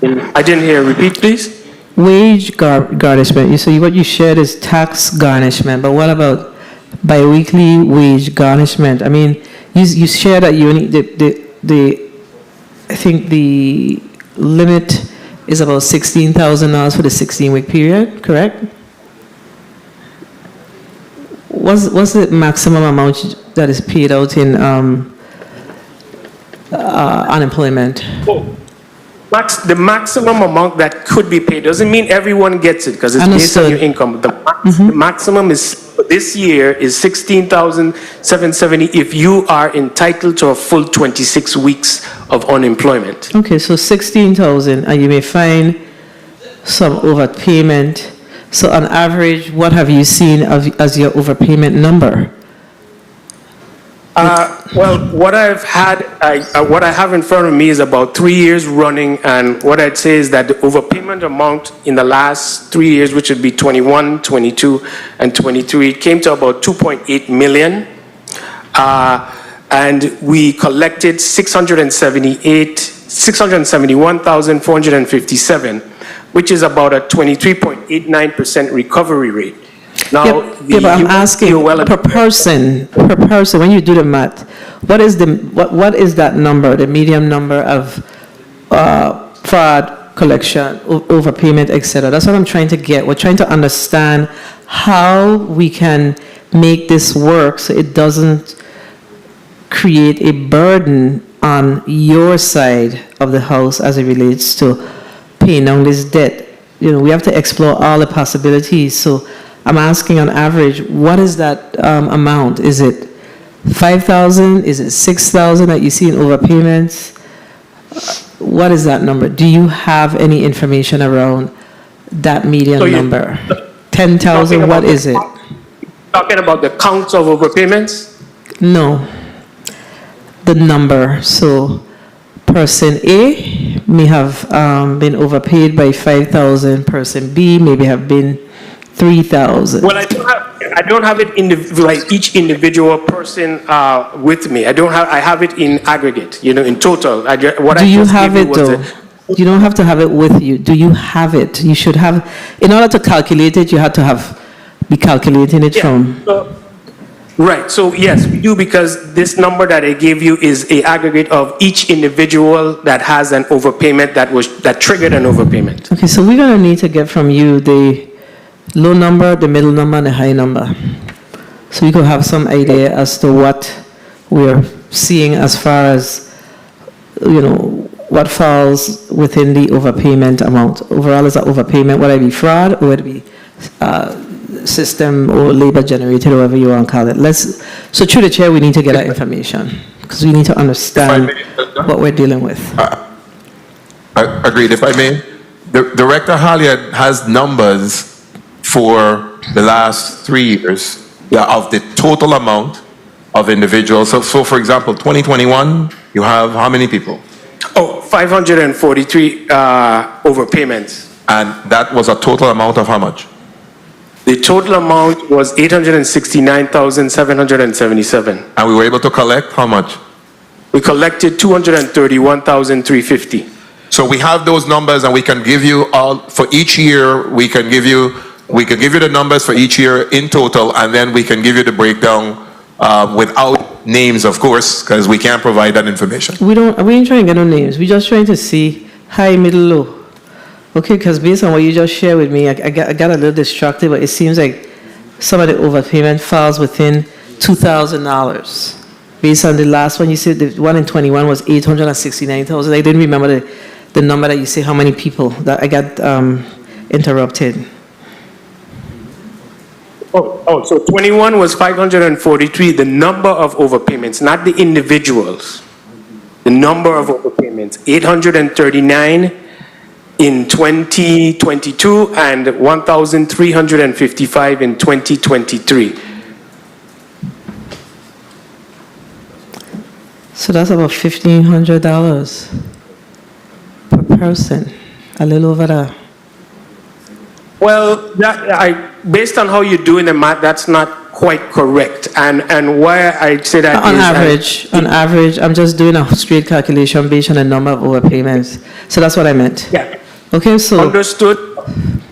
I didn't hear, repeat please? Wage garnishment, what you shared is tax garnishment, but what about biweekly wage garnishment? I mean, you share that you need I think the limit is about $16,000 for the 16-week period, correct? What's the maximum amount that is paid out in unemployment? The maximum amount that could be paid doesn't mean everyone gets it, because it's based on your income. The maximum is this year is $16,770 if you are entitled to a full 26 weeks of unemployment. Okay, so $16,000, and you may find some overpayment. So on average, what have you seen as your overpayment number? Well, what I have in front of me is about 3 years running, and what I'd say is that the overpayment amount in the last 3 years, which would be 21, 22, and 23, came to about 2.8 million. And we collected 671,457, which is about a 23.89% recovery rate. Now, but I'm asking per person, when you do the math, what is that number, the median number of fraud, collection, overpayment, etc.? That's what I'm trying to get. We're trying to understand how we can make this work so it doesn't create a burden on your side of the house as it relates to paying down this debt. We have to explore all the possibilities. So I'm asking on average, what is that amount? Is it 5,000? Is it 6,000 that you see in overpayments? What is that number? Do you have any information around that median number? 10,000, what is it? Talking about the counts of overpayments? No. The number. So person A may have been overpaid by 5,000. Person B maybe have been 3,000. Well, I don't have it like each individual person with me. I have it in aggregate, in total. Do you have it though? You don't have to have it with you. Do you have it? You should have, in order to calculate it, you have to be calculating it from. Right, so yes, we do, because this number that I gave you is a aggregate of each individual that has an overpayment that triggered an overpayment. Okay, so we're gonna need to get from you the low number, the middle number, and the high number. So you could have some idea as to what we're seeing as far as, what falls within the overpayment amount. Overall, is that overpayment, whether it be fraud or whether it be system or labor generated, or whatever you want to call it. So through the chair, we need to get that information, because we need to understand what we're dealing with. Agreed, if I may. Director Halliard has numbers for the last 3 years of the total amount of individuals. So for example, 2021, you have how many people? 543 overpayments. And that was a total amount of how much? The total amount was 869,777. And we were able to collect how much? We collected 231,350. So we have those numbers, and we can give you all for each year. We can give you the numbers for each year in total, and then we can give you the breakdown without names, of course, because we can't provide that information. We ain't trying to get no names. We're just trying to see high, middle, low. Okay, because based on what you just shared with me, I got a little distracted, but it seems like some of the overpayment falls within $2,000. Based on the last one, you said the one in 21 was 869,000. I didn't remember the number that you say how many people that I got interrupted. So 21 was 543, the number of overpayments, not the individuals. The number of overpayments, 839 in 2022 and 1,355 in 2023. So that's about $1,500 per person, a little over that. Well, based on how you're doing the math, that's not quite correct. And why I say that on average, I'm just doing a straight calculation based on the number of overpayments. So that's what I meant. Yeah. Okay, so.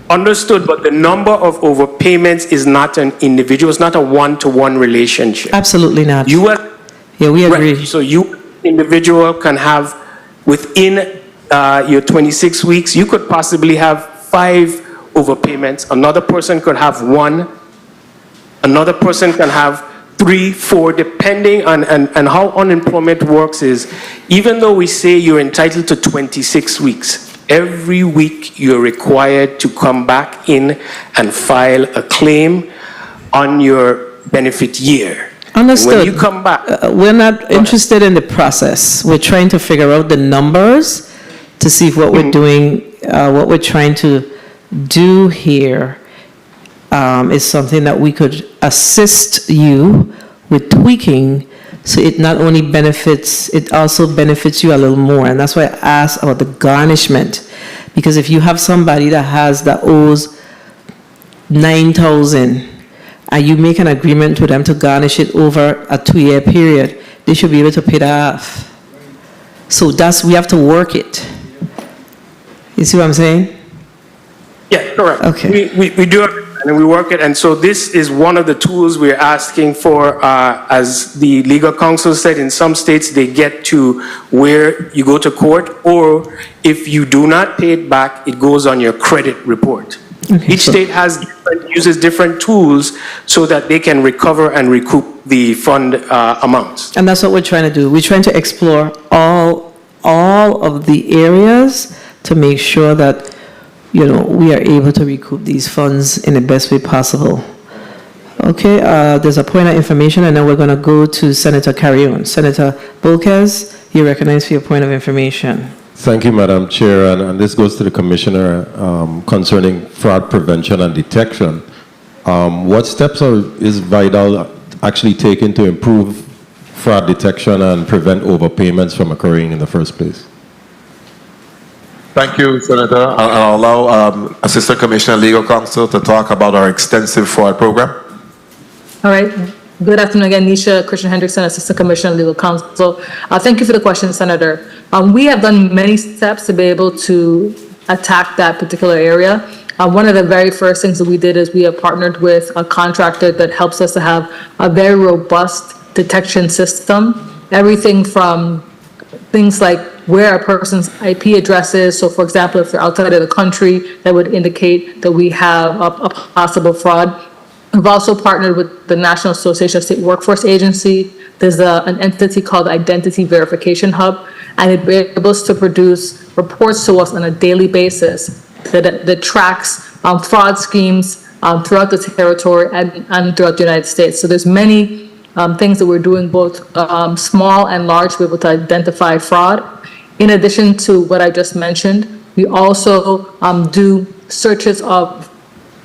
Understood, but the number of overpayments is not an individual, it's not a one-to-one relationship. Absolutely not. Yeah, we agree. Right. So you, individual, can have within your 26 weeks, you could possibly have 5 overpayments. Another person could have 1. Another person can have 3, 4, depending on and how unemployment works is, even though we say you're entitled to 26 weeks, every week you're required to come back in and file a claim on your benefit year. Understood. When you come back. We're not interested in the process. We're trying to figure out the numbers to see if what we're doing, what we're trying to do here is something that we could assist you with tweaking, so it not only benefits, it also benefits you a little more. And that's why I asked about the garnishment, because if you have somebody that owes $9,000 and you make an agreement with them to garnish it over a 2-year period, they should be able to pay that off. So we have to work it. You see what I'm saying? Yeah, correct. Okay. We do it and we work it. And so this is one of the tools we're asking for. As the legal counsel said, in some states they get to where you go to court, or if you do not pay it back, it goes on your credit report. Okay, each state uses different tools so that they can recover and recoup the fund amounts. And that's what we're trying to do. We're trying to explore all of the areas to make sure that we are able to recoup these funds in the best way possible. Okay, there's a point of information, and then we're going to go to Senator Carrion. Senator Bolquez, you're recognized for your point of information. Thank you, Madam Chair, and this goes to the Commissioner concerning fraud prevention and detection. What steps is Vidal actually taking to improve fraud detection and prevent overpayments from occurring in the first place? Thank you, Senator. I'll allow Assistant Commissioner Legal Counsel to talk about our extensive fraud program. All right. Good afternoon again, Nisha Christian Hendrickson, Assistant Commissioner Legal Counsel. Thank you for the question, Senator. We have done many steps to be able to attack that particular area. One of the very first things that we did is we have partnered with a contractor that helps us to have a very robust detection system. Everything from things like where a person's IP address is. So for example, if they're outside of the country, that would indicate that we have a possible fraud. We've also partnered with the National Association of State Workforce Agency. There's an entity called Identity Verification Hub, and it enables to produce reports to us on a daily basis that tracks fraud schemes throughout the territory and throughout the United States. So there's many things that we're doing, both small and large, to be able to identify fraud. In addition to what I just mentioned, we also do searches of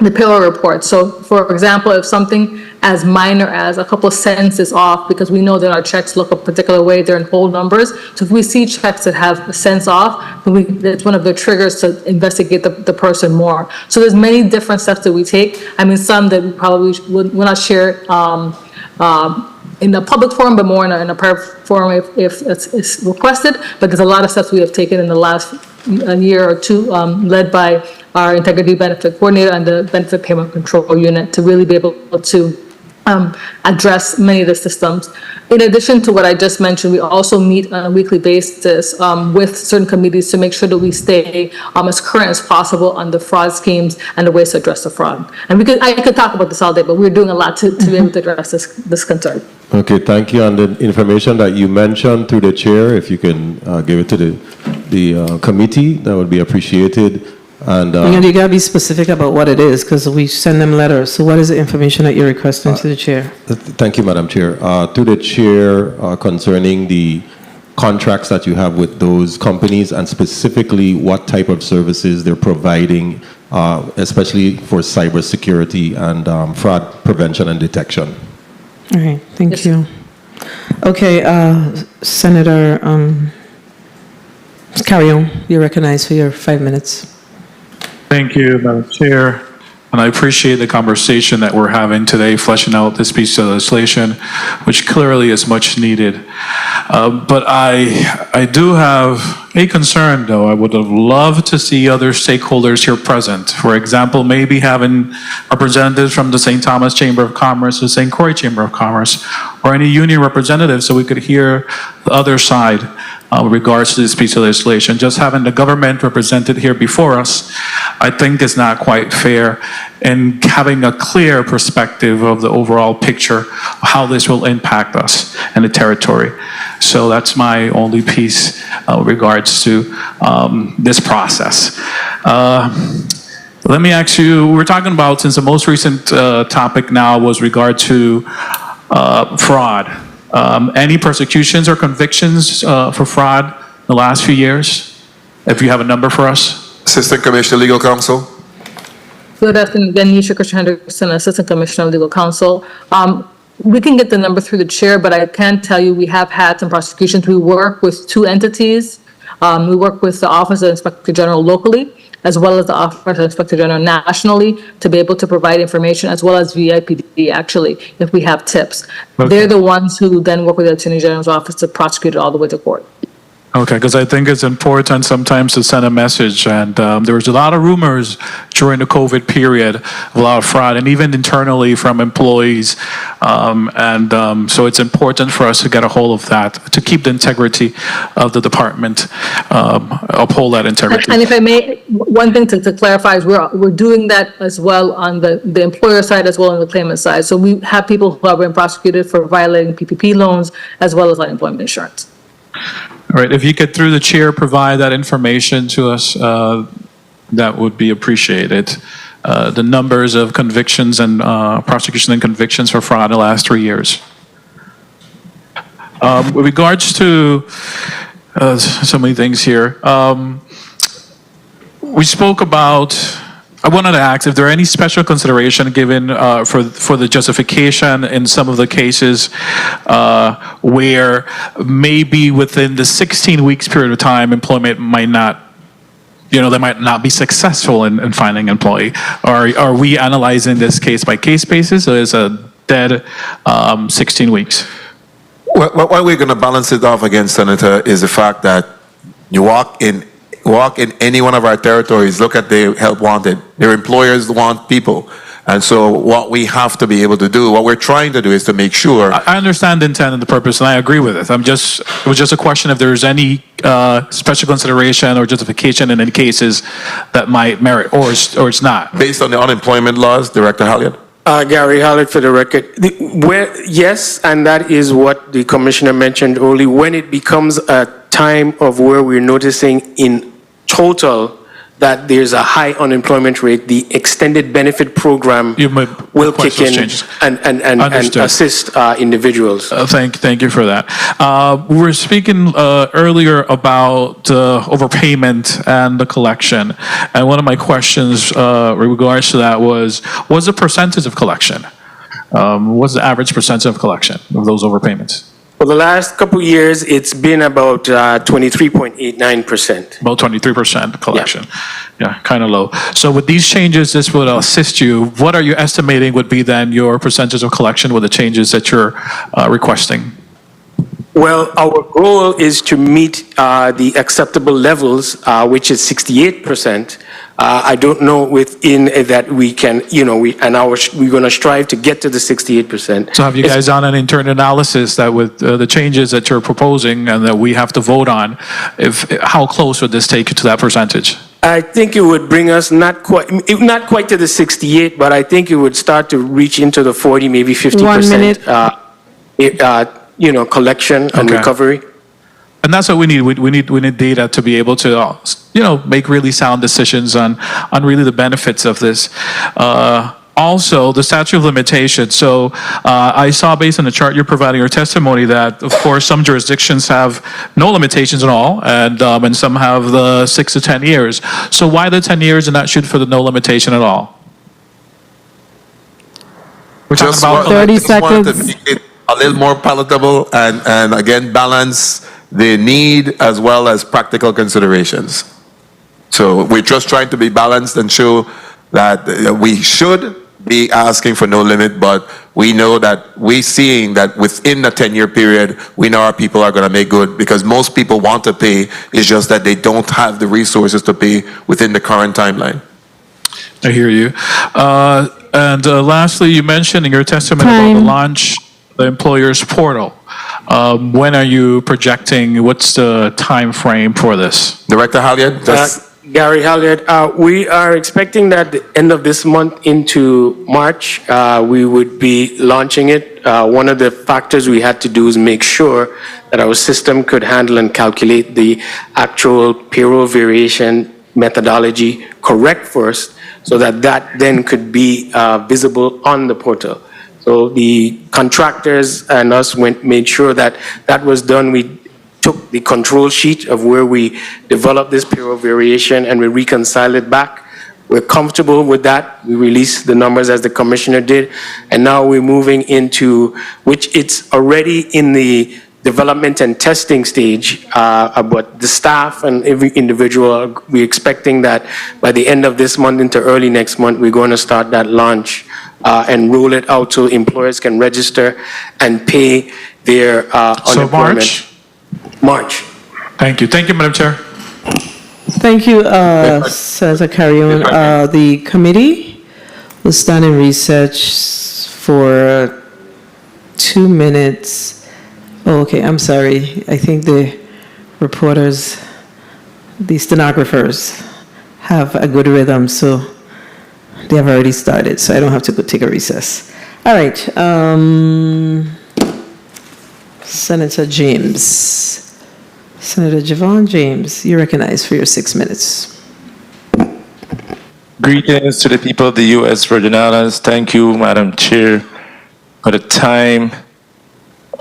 the payroll report. So for example, if something as minor as a couple of cents is off, because we know that our checks look a particular way, they're in whole numbers. So if we see checks that have a cents off, then it's one of the triggers to investigate the person more. So there's many different steps that we take. I mean, some that we probably would not share in a public forum, but more in a private forum if it's requested. But there's a lot of steps we have taken in the last year or two, led by our integrity benefit coordinator and the benefit payment control unit, to really be able to address many of the systems. In addition to what I just mentioned, we also meet on a weekly basis with certain committees to make sure that we stay as current as possible on the fraud schemes and the ways to address the fraud. And I could talk about this all day, but we're doing a lot to be able to address this concern. Okay, thank you. And the information that you mentioned through the chair, if you can give it to the committee, that would be appreciated. And you gotta be specific about what it is, because we send them letters. So what is the information that you're requesting to the chair? Thank you, Madam Chair. To the chair, concerning the contracts that you have with those companies, and specifically what type of services they're providing, especially for cybersecurity and fraud prevention and detection. All right, thank you. Okay, Senator Carrion, you're recognized for your 5 minutes. Thank you, Madam Chair. And I appreciate the conversation that we're having today, fleshing out this piece of legislation, which clearly is much needed. But I do have a concern, though. I would have loved to see other stakeholders here present. For example, maybe having representatives from the St. Thomas Chamber of Commerce, the St. Croix Chamber of Commerce, or any union representative, so we could hear the other side with regards to this piece of legislation. Just having the government represented here before us, I think is not quite fair, and having a clear perspective of the overall picture of how this will impact us and the territory. So that's my only piece with regards to this process. Let me ask you, we're talking about, since the most recent topic now was regard to fraud. Any persecutions or convictions for fraud in the last few years? If you have a number for us. Assistant Commissioner, Legal Counsel. Good afternoon, again, Nisha Christian-Henderson, Assistant Commissioner of Legal Counsel. We can get the number through the chair, but I can tell you we have had some prosecutions. We work with two entities. We work with the Office of the Inspector General locally, as well as the Office of the Inspector General nationally, to be able to provide information, as well as VIPD, actually, if we have tips. Okay. They're the ones who then work with the Attorney General's office to prosecute it all the way to court. Okay, because I think it's important sometimes to send a message, and there was a lot of rumors during the COVID period, a lot of fraud, and even internally from employees, so it's important for us to get a hold of that, to keep the integrity of the department, uphold that integrity. And if I may, one thing to clarify is we're doing that as well on the employer side as well on the claimant side. So we have people who have been prosecuted for violating PPP loans as well as unemployment insurance. All right, if you could, through the chair, provide that information to us, that would be appreciated. The numbers of convictions and prosecution and convictions for fraud in the last 3 years. With regards to so many things here, we spoke about, I wanted to ask if there are any special consideration given for the justification in some of the cases where maybe within the 16 weeks period of time, employment might not, they might not be successful in finding an employee. Are we analyzing this case by case basis, or is a dead 16 weeks? Well, what we're going to balance it off against, Senator, is the fact that you walk in any one of our territories, look at the help wanted. Their employers want people. And so what we have to be able to do, what we're trying to do, is to make sure. I understand the intent and the purpose, and I agree with it. It was just a question if there's any special consideration or justification in any cases that might merit, or it's not. Based on the unemployment laws, Director Halliard? Gary Hallett for the record. Yes, and that is what the commissioner mentioned earlier. When it becomes a time of where we're noticing in total that there's a high unemployment rate, the extended benefit program will kick in and assist individuals. Thank you for that. We were speaking earlier about overpayment and the collection, and one of my questions in regards to that was the percentage of collection? What's the average percentage of collection of those overpayments? For the last couple of years, it's been about 23.89%. About 23% collection. Yeah, kind of low. So with these changes, this would assist you. What are you estimating would be then your percentage of collection with the changes that you're requesting? Well, our goal is to meet the acceptable levels, which is 68%. I don't know within that we can, we're going to strive to get to the 68%. So have you guys done an internal analysis that with the changes that you're proposing and that we have to vote on, how close would this take you to that percentage? I think it would bring us not quite to the 68, but I think it would start to reach into the 40, maybe 50%. 1 minute. Collection and recovery. And that's what we need. We need data to be able to, make really sound decisions on really the benefits of this. Also, the statute of limitations. So I saw based on the chart you're providing your testimony that, of course, some jurisdictions have no limitations at all, and some have the 6 to 10 years. So why the 10 years and not shoot for the no limitation at all? We're talking about 30 seconds. A little more palatable and again balance the need as well as practical considerations. So we're just trying to be balanced and show that we should be asking for no limit, but we know that we're seeing that within the 10-year period, we know our people are going to make good because most people want to pay. It's just that they don't have the resources to pay within the current timeline. I hear you. And lastly, you mentioned in your testimony about the launch the employer's portal. When are you projecting? What's the time frame for this? Director Halyard? Gary Halyard, we are expecting that the end of this month into March, we would be launching it. One of the factors we had to do is make sure that our system could handle and calculate the actual payroll variation methodology correct first, so that then could be visible on the portal. So the contractors and us made sure that was done. We took the control sheet of where we developed this payroll variation and we reconciled it back. We're comfortable with that. We released the numbers as the commissioner did. And now we're moving into, which it's already in the development and testing stage, but the staff and every individual, we're expecting that by the end of this month into early next month, we're going to start that launch and roll it out so employers can register and pay their unemployment. So March. Thank you. Thank you, Madam Chair. Thank you, Senator Carrion. The committee will stand in recess for 2 minutes. Oh, okay, I'm sorry. I think the reporters, the stenographers have a good rhythm, so they have already started, so I don't have to go take a recess. All right. Senator James. Senator Javon James, you're recognized for your 6 minutes. Greetings to the people of the U.S. Virgin Islands. Thank you, Madam Chair, for the time.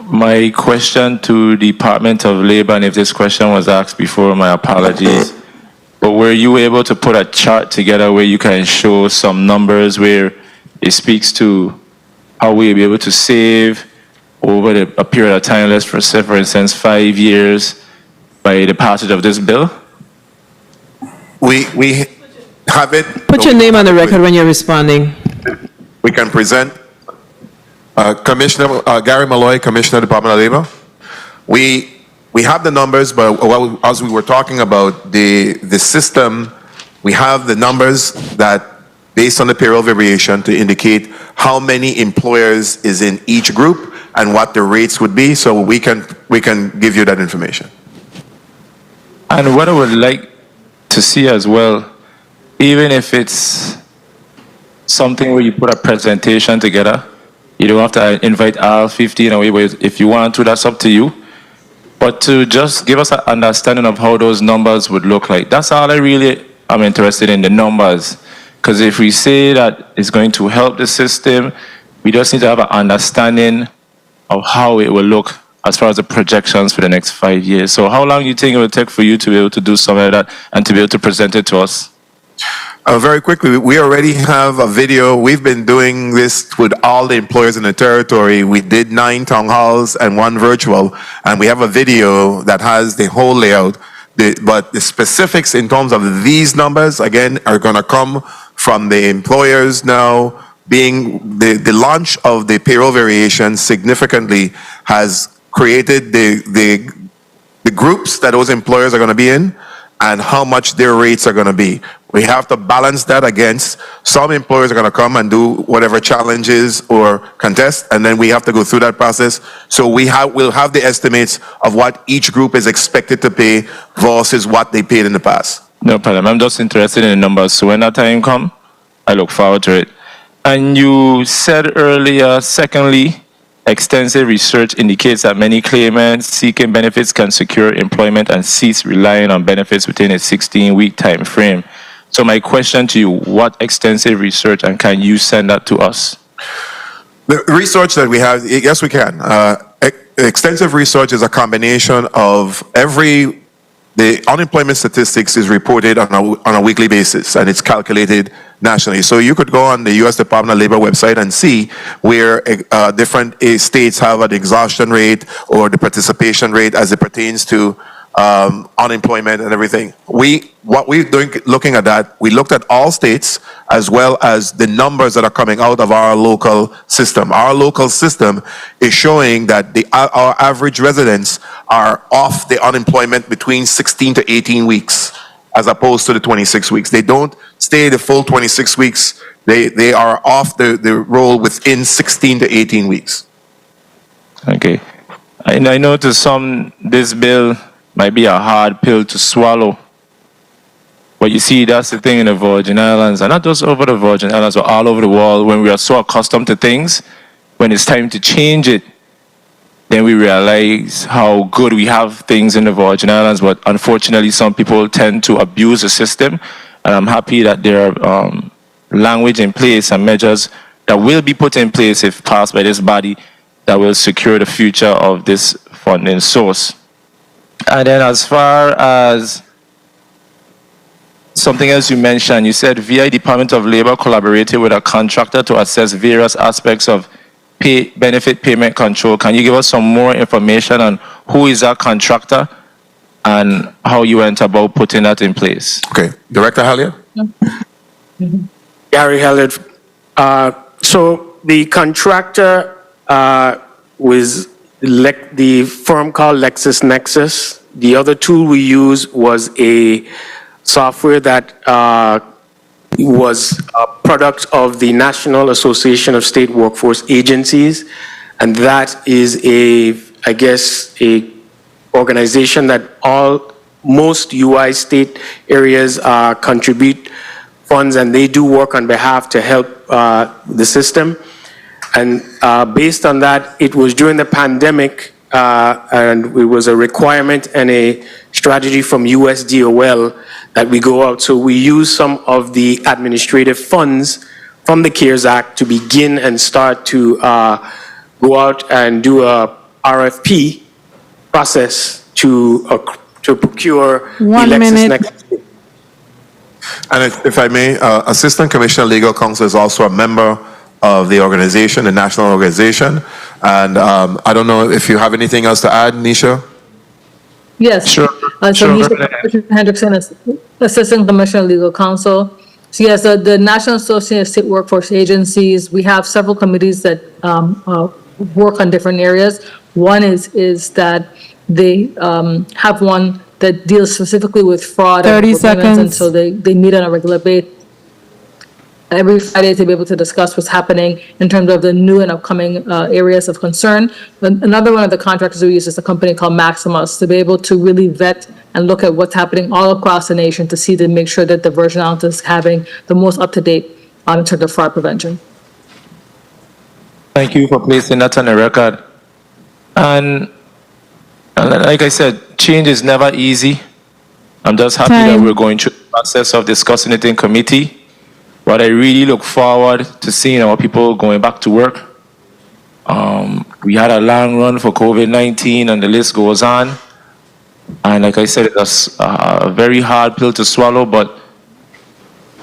My question to the Department of Labor, and if this question was asked before, my apologies, but were you able to put a chart together where you can show some numbers where it speaks to how we'll be able to save over a period of time, let's say, for instance, 5 years, by the passage of this bill? We have it. Put your name on the record when you're responding. We can present. Commissioner Gary Malloy, Commissioner, Department of Labor. We have the numbers, but as we were talking about the system, we have the numbers that based on the payroll variation to indicate how many employers is in each group and what the rates would be, so we can give you that information. And what I would like to see as well, even if it's something where you put a presentation together, you don't have to invite all 50 in a way, but if you want to, that's up to you. But to just give us an understanding of how those numbers would look like. That's all I really I'm interested in the numbers. Because if we say that it's going to help the system, we just need to have an understanding of how it will look as far as the projections for the next 5 years. So how long do you think it will take for you to be able to do something like that and to be able to present it to us? Very quickly, we already have a video. We've been doing this with all the employers in the territory. We did 9 town halls and 1 virtual, and we have a video that has the whole layout. But the specifics in terms of these numbers, again, are going to come from the employers now. Being the launch of the payroll variation significantly has created the groups that those employers are going to be in and how much their rates are going to be. We have to balance that against some employers are going to come and do whatever challenges or contest, and then we have to go through that process. So we'll have the estimates of what each group is expected to pay versus what they paid in the past. No problem. I'm just interested in the numbers. So when that time comes, I look forward to it. And you said earlier, secondly, extensive research indicates that many claimants seeking benefits can secure employment and cease relying on benefits within a 16-week time frame. So my question to you, what extensive research, and can you send that to us? The research that we have, yes, we can. Extensive research is a combination of the unemployment statistics is reported on a weekly basis, and it's calculated nationally. So you could go on the U.S. Department of Labor website and see where different states have an exhaustion rate or the participation rate as it pertains to unemployment and everything. What we're doing, looking at that, we looked at all states as well as the numbers that are coming out of our local system. Our local system is showing that our average residents are off the unemployment between 16 to 18 weeks as opposed to the 26 weeks. They don't stay the full 26 weeks. They are off the roll within 16 to 18 weeks. Okay. And I know to some, this bill might be a hard pill to swallow. But you see, that's the thing in the Virgin Islands, and not just over the Virgin Islands, but all over the world. When we are so accustomed to things, when it's time to change it, then we realize how good we have things in the Virgin Islands. But unfortunately, some people tend to abuse the system. And I'm happy that there are language in place and measures that will be put in place if passed by this body that will secure the future of this funding source. And then as far as something else you mentioned, you said VI Department of Labor collaborated with a contractor to assess various aspects of benefit payment control. Can you give us some more information on who is that contractor and how you went about putting that in place? Okay. Director Halliard? Gary Halliard. So the contractor was the firm called LexisNexis. The other tool we used was a software that was a product of the National Association of State Workforce Agencies, and that is I guess, a organization that most UI state areas contribute funds, and they do work on behalf to help the system. And based on that, it was during the pandemic, and it was a requirement and a strategy from USDOL that we go out. So we use some of the administrative funds from the CARES Act to begin and start to go out and do a RFP process to procure the LexisNexis. And if I may, Assistant Commissioner Legal Counsel is also a member of the organization, the national organization. And I don't know if you have anything else to add, Nisha? Yes. Sure. Nisha Hendrickson, Assistant Commissioner Legal Counsel. So yes, the National Association of State Workforce Agencies, we have several committees that work on different areas. One is that they have one that deals specifically with fraud. 30 seconds. And so they meet on a regular basis every Friday to be able to discuss what's happening in terms of the new and upcoming areas of concern. Another one of the contractors we use is a company called Maximus to be able to really vet and look at what's happening all across the nation to make sure that the Virgin Islands is having the most up-to-date in terms of fraud prevention. Thank you for placing that on the record. And like I said, change is never easy. I'm just happy that we're going through process of discussing it in committee, but I really look forward to seeing our people going back to work. We had a long run for COVID-19 and the list goes on. And like I said, it's a very hard pill to swallow, but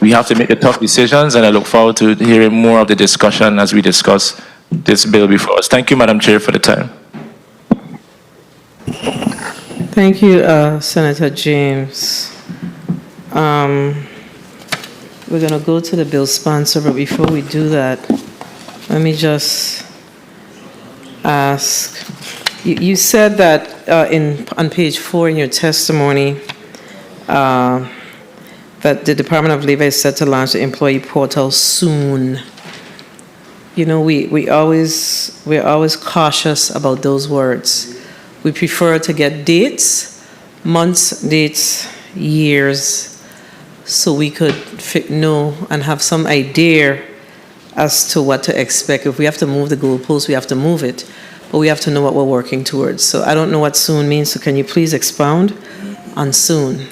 we have to make the tough decisions, and I look forward to hearing more of the discussion as we discuss this bill before us. Thank you, Madam Chair, for the time. Thank you, Senator James. We're going to go to the bill sponsor, but before we do that, let me just ask. You said that on page 4 in your testimony that the Department of Labor is set to launch the employee portal soon. You know, we're always cautious about those words. We prefer to get dates, months, dates, years, so we could know and have some idea as to what to expect. If we have to move the goalpost, we have to move it, but we have to know what we're working towards. So I don't know what soon means, so can you please expound on soon?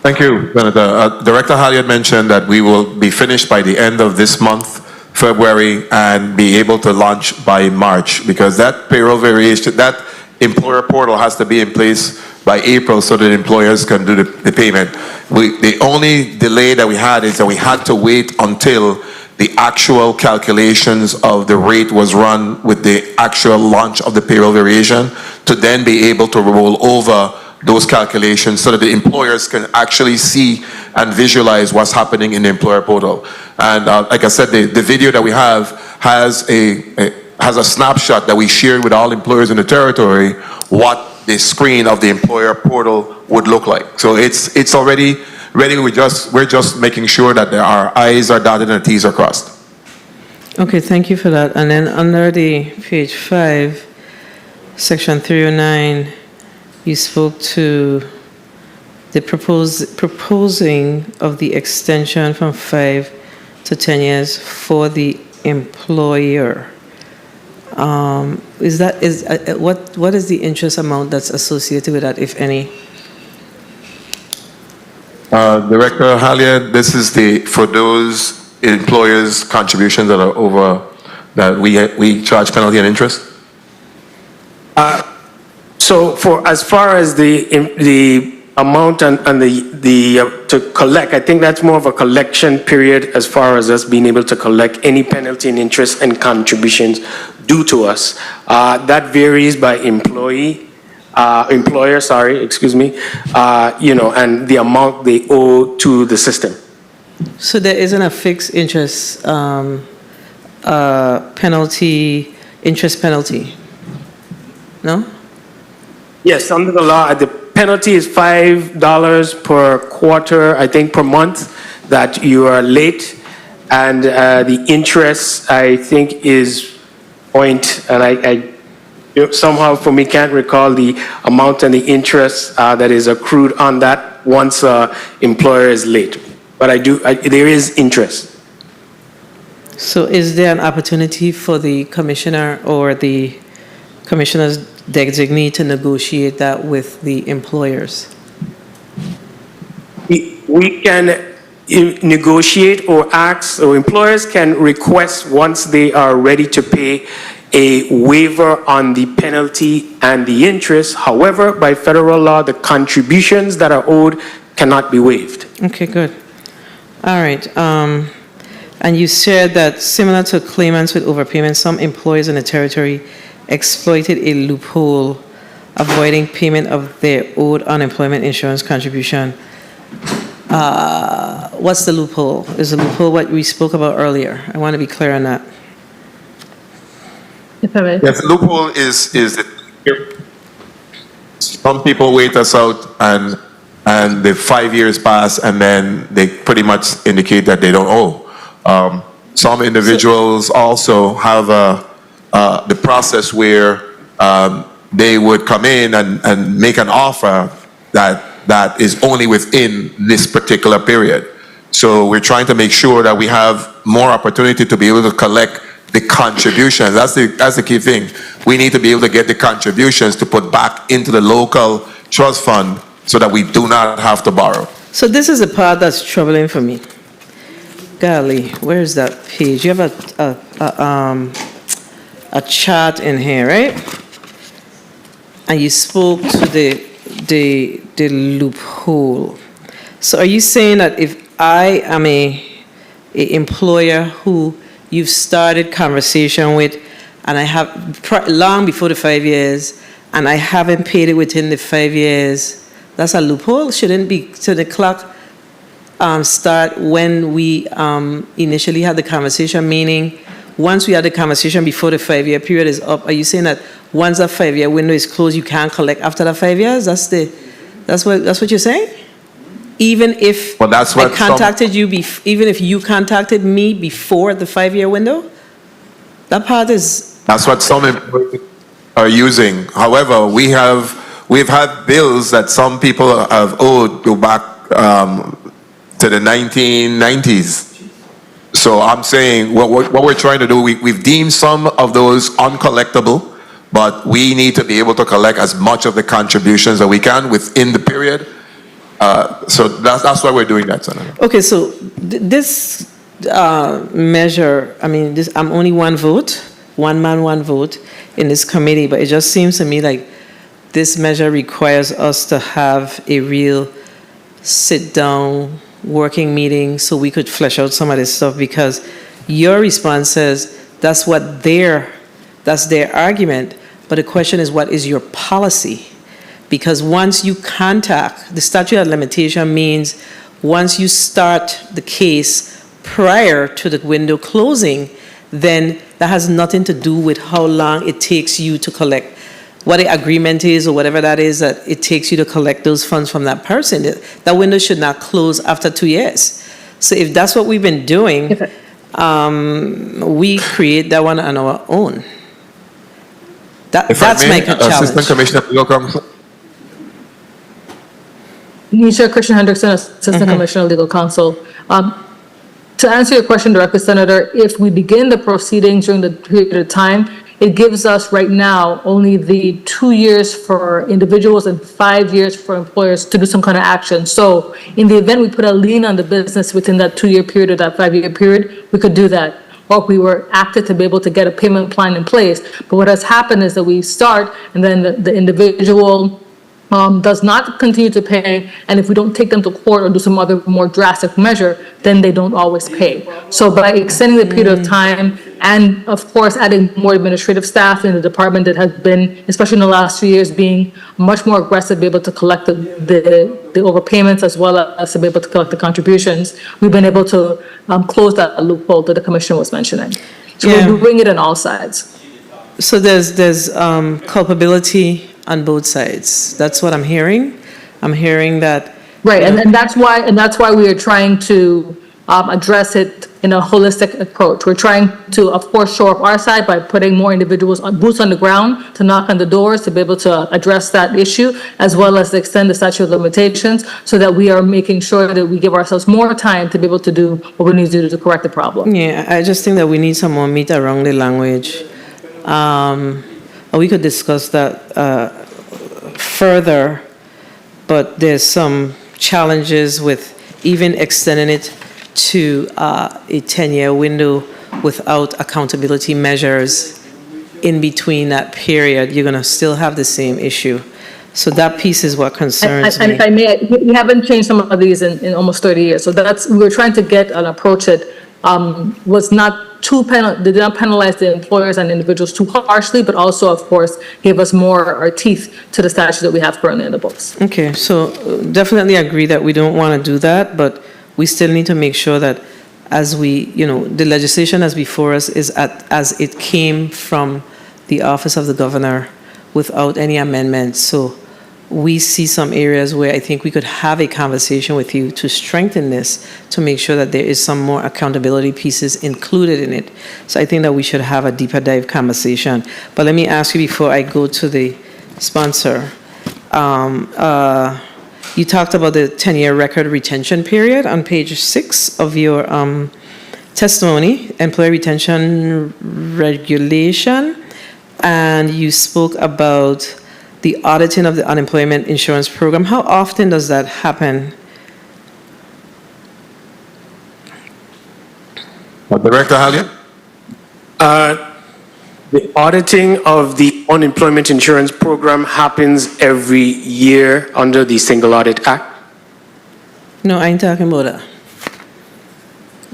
Thank you, Senator. Director Halliard mentioned that we will be finished by the end of this month, February, and be able to launch by March, because that payroll variation, that employer portal has to be in place by April so that employers can do the payment. The only delay that we had is that we had to wait until the actual calculations of the rate was run with the actual launch of the payroll variation to then be able to roll over those calculations so that the employers can actually see and visualize what's happening in the employer portal. And like I said, the video that we have has a snapshot that we shared with all employers in the territory, what the screen of the employer portal would look like. So it's already ready. We're just making sure that our I's are dotted and T's are crossed. Okay, thank you for that. And then under the page 5, section 309, you spoke to the proposing of the extension from 5 to 10 years for the employer. What is the interest amount that's associated with that, if any? Director Halliard, this is for those employers' contributions that are over, that we charge penalty and interest? So as far as the amount and to collect, I think that's more of a collection period as far as us being able to collect any penalty and interest and contributions due to us. That varies by employer, and the amount they owe to the system. So there isn't a fixed interest interest penalty? No? Yes, under the law, the penalty is $5 per quarter, I think, per month that you are late, and the interest, I think, is point, and I somehow for me can't recall the amount and the interest that is accrued on that once employer is late, but there is interest. So is there an opportunity for the commissioner or the commissioner's designee to negotiate that with the employers? We can negotiate or ask, or employers can request once they are ready to pay a waiver on the penalty and the interest. However, by federal law, the contributions that are owed cannot be waived. Okay, good. All right. And you said that similar to claimants with overpayment, some employers in the territory exploited a loophole avoiding payment of their owed unemployment insurance contribution. What's the loophole? Is the loophole what we spoke about earlier? I want to be clear on that. Yes, the loophole is that some people wait us out and the 5 years pass and then they pretty much indicate that they don't owe. Some individuals also have the process where they would come in and make an offer that is only within this particular period. So we're trying to make sure that we have more opportunity to be able to collect the contributions. That's the key thing. We need to be able to get the contributions to put back into the local trust fund so that we do not have to borrow. So this is the part that's troubling for me. Golly, where's that page? You have a chart in here, right? And you spoke to the loophole. So are you saying that if I am a employer who you've started conversation with, and I have long before the 5 years, and I haven't paid it within the 5 years, that's a loophole? Shouldn't be to the clock start when we initially had the conversation, meaning once we had the conversation before the 5-year period is up, are you saying that once that 5-year window is closed, you can't collect after the 5 years? That's what you're saying? Even if I contacted you, even if you contacted me before the 5-year window? That part is... That's what some employers are using. However, we've had bills that some people have owed go back to the 1990s. So I'm saying what we're trying to do, we've deemed some of those uncollectible, but we need to be able to collect as much of the contributions that we can within the period. So that's why we're doing that, Senator. Okay, so this measure, I mean, I'm only one vote, one man, one vote in this committee, but it just seems to me like this measure requires us to have a real sit-down working meeting so we could flesh out some of this stuff, because your response says that's their argument, but the question is, what is your policy? Because once you contact, the statute of limitation means once you start the case prior to the window closing, then that has nothing to do with how long it takes you to collect, what the agreement is or whatever that is that it takes you to collect those funds from that person. That window should not close after 2 years. So if that's what we've been doing, we create that one on our own. That's my challenge. Assistant Commissioner of Legal Counsel. Nisha Christian Hendrickson, Assistant Commissioner of Legal Counsel. To answer your question directly, Senator, if we begin the proceedings during the period of time, it gives us right now only the 2 years for individuals and 5 years for employers to do some kind of action. So in the event we put a lien on the business within that 2-year period or that 5-year period, we could do that. Or if we were acted to be able to get a payment plan in place. But what has happened is that we start and then the individual does not continue to pay, and if we don't take them to court or do some other more drastic measure, then they don't always pay. So by extending the period of time and, of course, adding more administrative staff in the department that has been, especially in the last 2 years, being much more aggressive, be able to collect the overpayments as well as to be able to collect the contributions, we've been able to close that loophole that the Commissioner was mentioning. So we're doing it on all sides. So there's culpability on both sides. That's what I'm hearing. I'm hearing that. Right, and that's why we are trying to address it in a holistic approach. We're trying to, of course, shore up our side by putting more individuals on boots on the ground to knock on the doors to be able to address that issue, as well as to extend the statute of limitations, so that we are making sure that we give ourselves more time to be able to do what we need to do to correct the problem. Yeah, I just think that we need some more meat around the language. We could discuss that further, but there's some challenges with even extending it to a 10-year window without accountability measures in between that period. You're going to still have the same issue. So that piece is what concerns me. And if I may, we haven't changed some of these in almost 30 years. So we're trying to get an approach that was not did not penalize the employers and individuals too harshly, but also, of course, gave us more our teeth to the statute that we have currently in the books. Okay, so definitely agree that we don't want to do that, but we still need to make sure that as we, the legislation as before us is as it came from the office of the governor without any amendments. So we see some areas where I think we could have a conversation with you to strengthen this, to make sure that there is some more accountability pieces included in it. So I think that we should have a deeper dive conversation. But let me ask you before I go to the sponsor. You talked about the 10-year record retention period on page 6 of your testimony, employee retention regulation, and you spoke about the auditing of the unemployment insurance program. How often does that happen? Director Hallian? The auditing of the unemployment insurance program happens every year under the Single Audit Act. No, I ain't talking about that.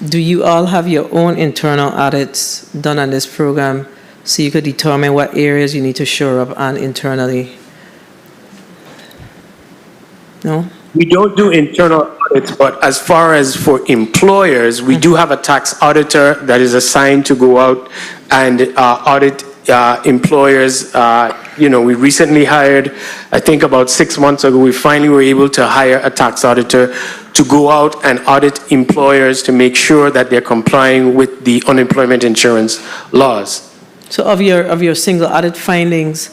Do you all have your own internal audits done on this program so you could determine what areas you need to shore up on internally? No? We don't do internal audits, but as far as for employers, we do have a tax auditor that is assigned to go out and audit employers. We recently hired, I think about 6 months ago, we finally were able to hire a tax auditor to go out and audit employers to make sure that they're complying with the unemployment insurance laws. So of your single audit findings,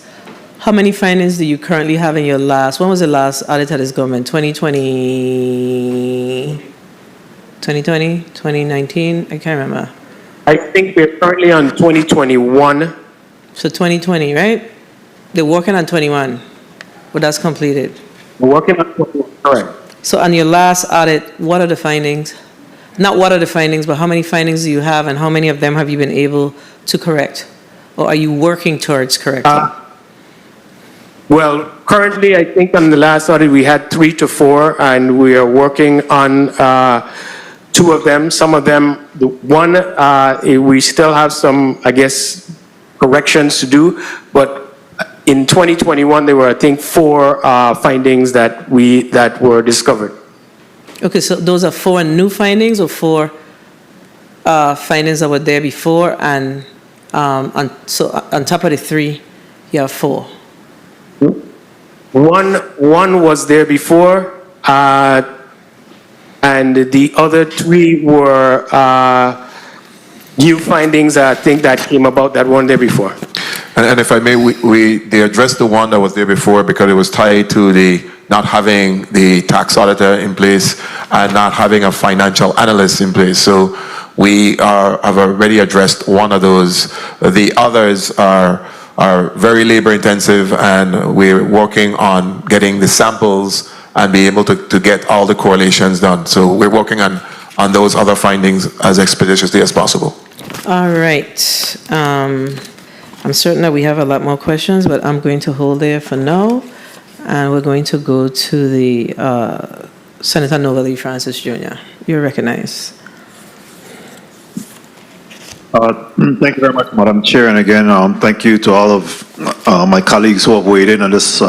how many findings do you currently have in your last? When was the last audit at this government? 2020, 2019? I can't remember. I think we're currently on 2021. So 2020, right? They're working on 21, but that's completed. We're working on 21, correct. So on your last audit, what are the findings? Not what are the findings, but how many findings do you have and how many of them have you been able to correct? Or are you working towards correcting? Well, currently, I think on the last audit, we had 3 to 4, and we are working on 2 of them. Some of them, the one, we still have some, I guess, corrections to do, but in 2021, there were, I think, 4 findings that were discovered. Okay, so those are 4 new findings or 4 findings that were there before, and so on top of the 3, you have 4. One was there before, and the other 3 were new findings, I think, that came about that weren't there before. And if I may, they addressed the one that was there before because it was tied to the not having the tax auditor in place and not having a financial analyst in place. So we have already addressed one of those. The others are very labor intensive, and we're working on getting the samples and be able to get all the correlations done. So we're working on those other findings as expeditiously as possible. All right. I'm certain that we have a lot more questions, but I'm going to hold there for now. And we're going to go to the Senator Novalee Francis Jr. You're recognized. Thank you very much, Madam Chair. And again, thank you to all of my colleagues who have weighed in on this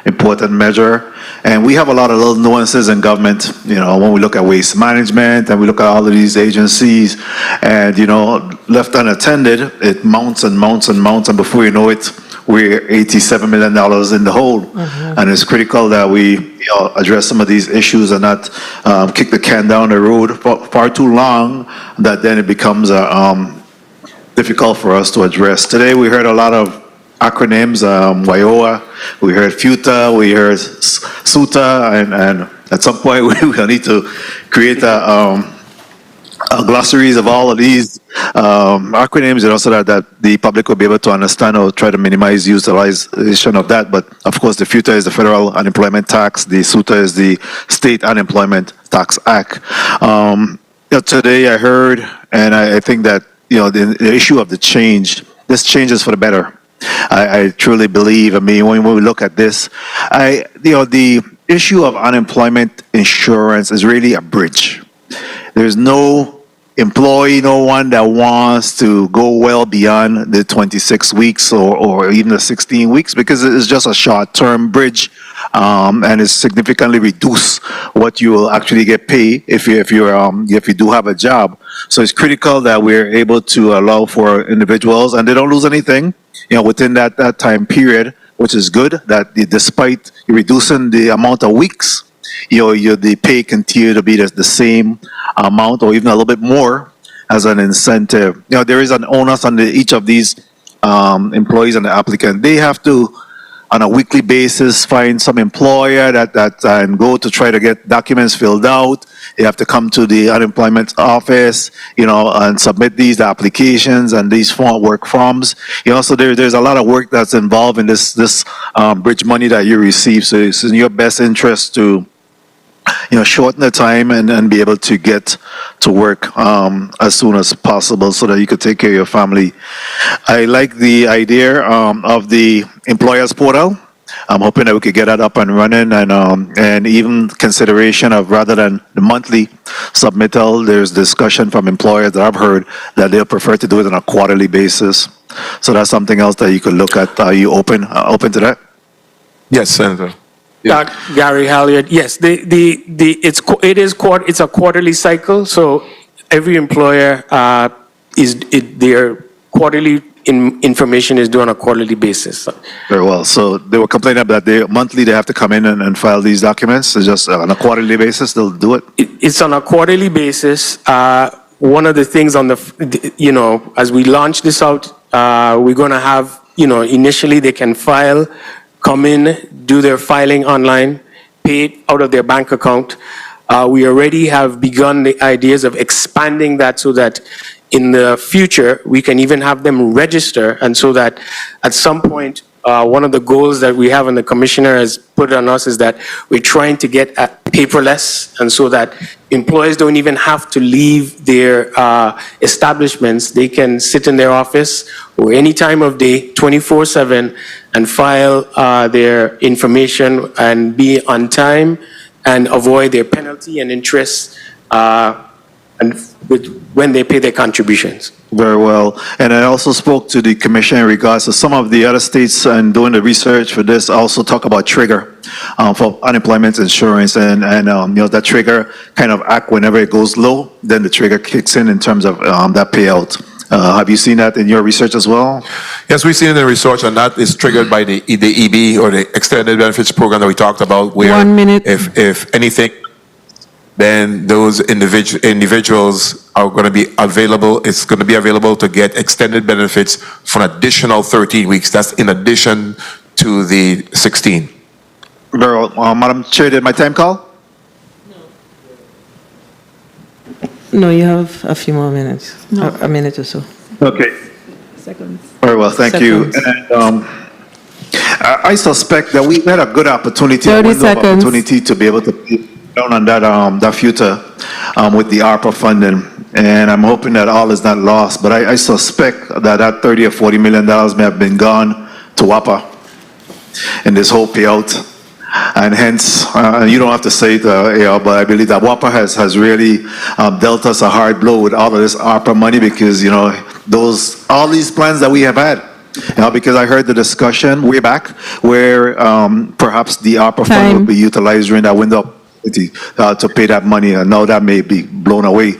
important measure. And we have a lot of little nuances in government, when we look at waste management and we look at all of these agencies, and, left unattended, it mounts and mounts and mounts. And before you know it, we're $87 million in the hole. And it's critical that we address some of these issues and not kick the can down the road for far too long, that then it becomes difficult for us to address. Today we heard a lot of acronyms, WIOA, we heard FUTA, we heard SUTA, and at some point we will need to create glossaries of all of these acronyms, so that the public will be able to understand or try to minimize utilization of that. But of course, the FUTA is the Federal Unemployment Tax, the SUTA is the State Unemployment Tax Act. Today I heard, and I think that the issue of the change, this change is for the better. I truly believe. When we look at this, the issue of unemployment insurance is really a bridge. There's no employee, no one that wants to go well beyond the 26 weeks or even the 16 weeks, because it's just a short-term bridge, and it's significantly reduce what you will actually get paid if you do have a job. So it's critical that we're able to allow for individuals, and they don't lose anything, within that time period, which is good. That despite reducing the amount of weeks, the pay continue to be the same amount or even a little bit more as an incentive. There is an onus on each of these employees and the applicant. They have to, on a weekly basis, find some employer that and go to try to get documents filled out. They have to come to the unemployment office, and submit these applications and these work forms. So there's a lot of work that's involved in this bridge money that you receive. So it's in your best interest to shorten the time and be able to get to work as soon as possible so that you could take care of your family. I like the idea of the employers portal. I'm hoping that we could get that up and running, and even consideration of, rather than the monthly submittal, there's discussion from employers that I've heard that they'll prefer to do it on a quarterly basis. So that's something else that you could look at. Are you open to that? Yes, Senator. Gary Halliard, yes, it's a quarterly cycle, so every employer their quarterly information is due on a quarterly basis. Very well. So they were complaining that monthly they have to come in and file these documents. It's just on a quarterly basis they'll do it? It's on a quarterly basis. One of the things as we launch this out, we're going to have, initially they can file, come in, do their filing online, pay it out of their bank account. We already have begun the ideas of expanding that so that in the future, we can even have them register, and so that at some point, one of the goals that we have and the commissioner has put on us is that we're trying to get at paperless, and so that employees don't even have to leave their establishments. They can sit in their office or any time of day, 24/7, and file their information and be on time and avoid their penalty and interest when they pay their contributions. Very well. And I also spoke to the commission in regards to some of the other states, and doing the research for this, I also talk about trigger for unemployment insurance, and that trigger kind of act whenever it goes low, then the trigger kicks in terms of that payout. Have you seen that in your research as well? Yes, we've seen it in the research, and that is triggered by the EB, or the Extended Benefits Program that we talked about, where 1 minute. if anything, then those individuals are going to be available. It's going to be available to get extended benefits for an additional 13 weeks. That's in addition to the 16. Very well. Madam Chair, did my time call? No, you have a few more minutes, a minute or so. Okay. Seconds. Very well, thank you. And I suspect that we had a good opportunity, 30 seconds. Opportunity to be able to pay down on that future with the ARPA funding. And I'm hoping that all is not lost, but I suspect that 30 or 40 million dollars may have been gone to WAPA in this whole payout. And hence, you don't have to say it, but I believe that WAPA has really dealt us a hard blow with all of this ARPA money, because, all these plans that we have had, because I heard the discussion way back where perhaps the ARPA fund will be utilized during that window to pay that money, and now that may be blown away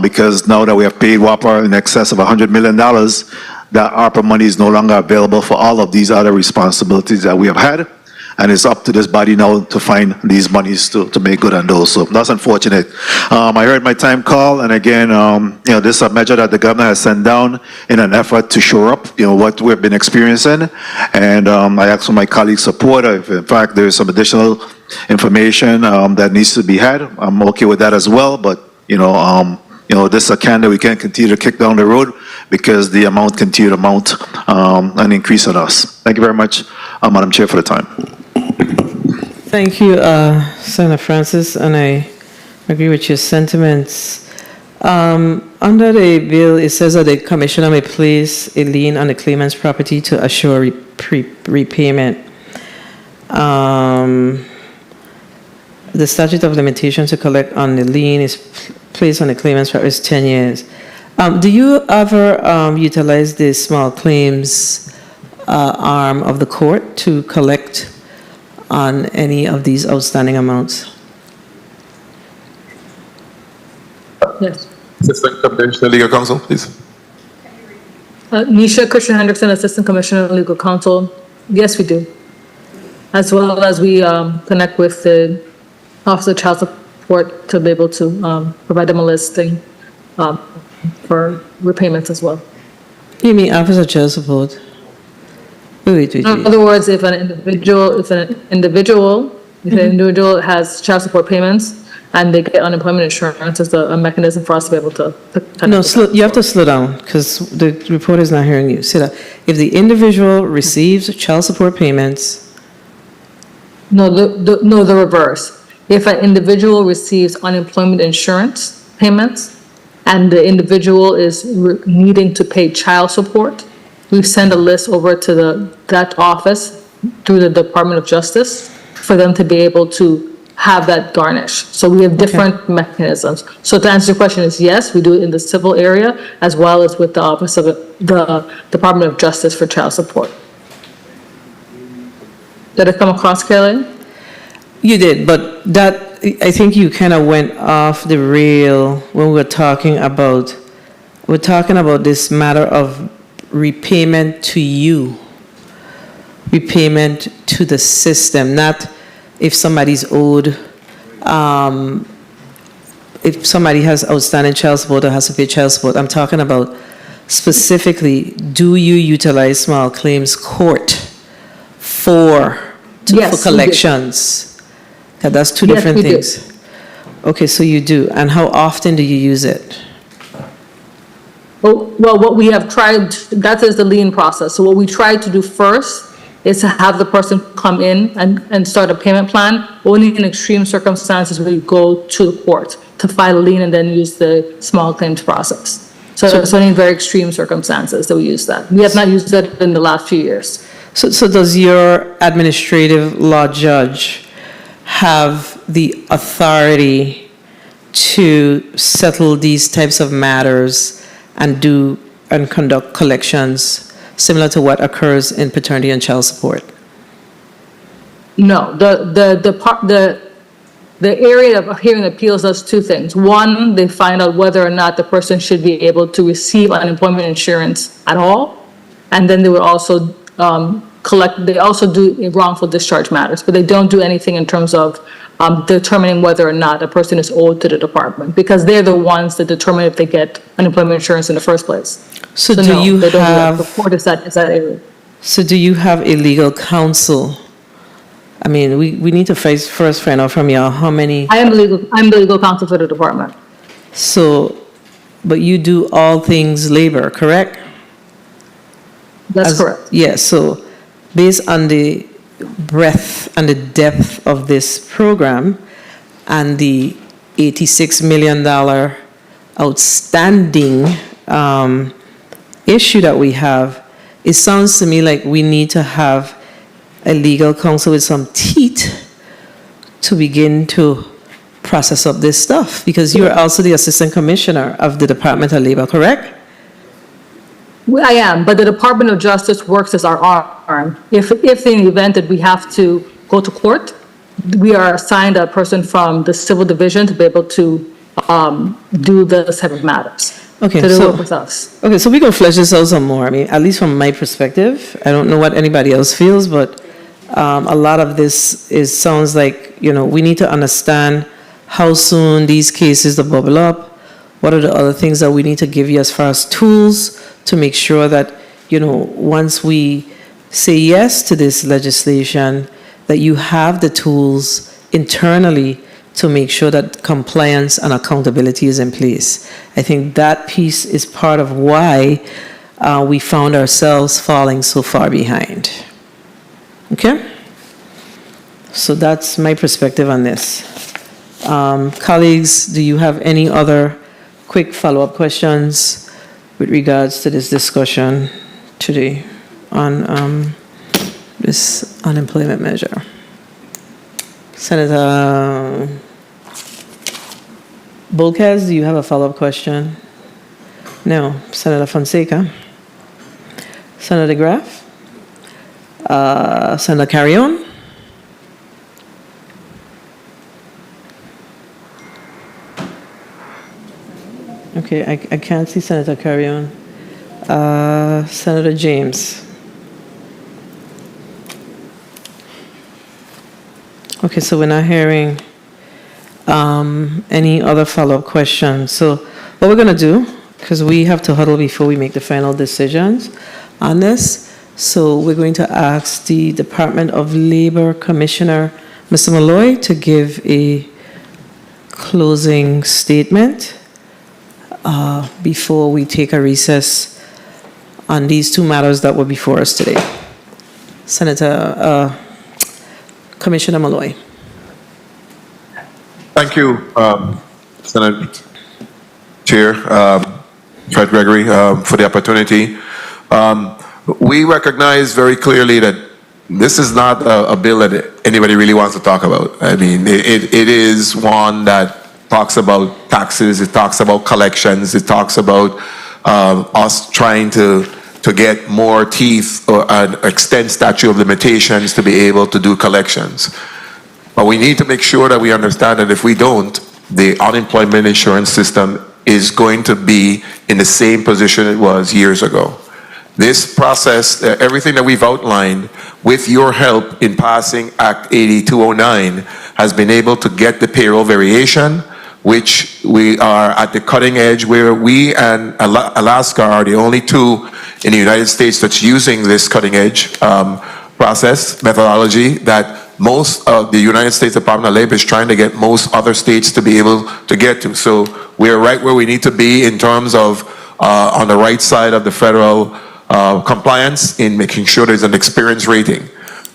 because now that we have paid WAPA in excess of $100 million, that ARPA money is no longer available for all of these other responsibilities that we have had. And it's up to this body now to find these monies to make good on those. So that's unfortunate. I heard my time call, and again, this is a measure that the governor has sent down in an effort to shore up, what we've been experiencing. And I asked for my colleagues' support. If in fact there's some additional information that needs to be had, I'm okay with that as well. But this is a can that we can't continue to kick down the road, because the amount continue to mount and increase on us. Thank you very much, Madam Chair, for the time. Thank you, Senator Francis, and I agree with your sentiments. Under the bill, it says that the commissioner may place a lien on the claimant's property to assure repayment. The statute of limitations to collect on the lien is placed on the claimant's property is 10 years. Do you ever utilize the small claims arm of the court to collect on any of these outstanding amounts? Yes. Assistant Commissioner, Legal Counsel, please. Nisha Christian Hendrickson, Assistant Commissioner, Legal Counsel. Yes, we do. As well as we connect with the Office of Child Support to be able to provide them a listing for repayments as well. You mean Office of Child Support? Wait. In other words, if an individual has child support payments and they get unemployment insurance, it's a mechanism for us to be able to No, you have to slow down, because the reporter is not hearing you. Say that. If the individual receives child support payments. No, the reverse. if an individual receives unemployment insurance payments and the individual is needing to pay child support, we send a list over to that office through the Department of Justice for them to be able to have that garnished. So we have different mechanisms. So to answer your question is yes, we do it in the civil area as well as with the Office of the Department of Justice for child support. Did it come across clearly? You did, but that, I think you kind of went off the rail when we're talking about this matter of repayment to you, repayment to the system, not if somebody's owed, if somebody has outstanding child support or has to pay child support. I'm talking about specifically, do you utilize small claims court for collections? Okay, that's two different things. Okay, so you do. And how often do you use it? Well, what we have tried, that is the lien process. So what we try to do first is to have the person come in and start a payment plan. Only in extreme circumstances will you go to the court to file a lien and then use the small claims process. So it's only in very extreme circumstances that we use that. We have not used that in the last few years. So does your administrative law judge have the authority to settle these types of matters and conduct collections similar to what occurs in paternity and child support? No, the area of hearing appeals does two things. One, they find out whether or not the person should be able to receive unemployment insurance at all. And then they would also they also do wrongful discharge matters, but they don't do anything in terms of determining whether or not a person is owed to the department, because they're the ones that determine if they get unemployment insurance in the first place. So no, do you they don't do that. have, The court is that area. so do you have a legal counsel? I mean, we need to first find out from y'all how many. I'm the legal counsel for the department. So, but you do all things labor, correct? That's correct. Yes, so based on the breadth and the depth of this program and the $86 million outstanding issue that we have, it sounds to me like we need to have a legal counsel with some teeth to begin to process up this stuff, because you're also the Assistant Commissioner of the Department of Labor, correct? I am, but the Department of Justice works as our arm. If in the event that we have to go to court, we are assigned a person from the civil division to be able to do those type of matters. Okay, so they so work with us. Okay, so we can flesh this out some more. I mean, at least from my perspective, I don't know what anybody else feels, but a lot of this sounds like, we need to understand how soon these cases will bubble up. What are the other things that we need to give you as far as tools to make sure that, once we say yes to this legislation, that you have the tools internally to make sure that compliance and accountability is in place. I think that piece is part of why we found ourselves falling so far behind. Okay? So that's my perspective on this. Colleagues, do you have any other quick follow-up questions with regards to this discussion today on this unemployment measure? Senator Bolkes, do you have a follow-up question? No. Senator Fonseca? Senator Graff? Senator Carrion? Okay, I can't see Senator Carrion. Senator James? Okay, so we're not hearing any other follow-up questions. So what we're going to do, because we have to huddle before we make the final decisions on this, so we're going to ask the Department of Labor Commissioner, Mr. Malloy, to give a closing statement before we take a recess on these two matters that were before us today. Commissioner Malloy. thank you, Senate Chair Fred Gregory, for the opportunity. We recognize very clearly that this is not a bill that anybody really wants to talk about. I mean, it is one that talks about taxes, it talks about collections, it talks about us trying to get more teeth or extend statute of limitations to be able to do collections. But we need to make sure that we understand that if we don't, the unemployment insurance system is going to be in the same position it was years ago. This process, everything that we've outlined, with your help in passing Act 8209, has been able to get the payroll variation, which we are at the cutting edge, where we and Alaska are the only two in the United States that's using this cutting edge process methodology that most of the United States Department of Labor is trying to get most other states to be able to get to. So we're right where we need to be in terms of on the right side of the federal compliance in making sure there's an experience rating.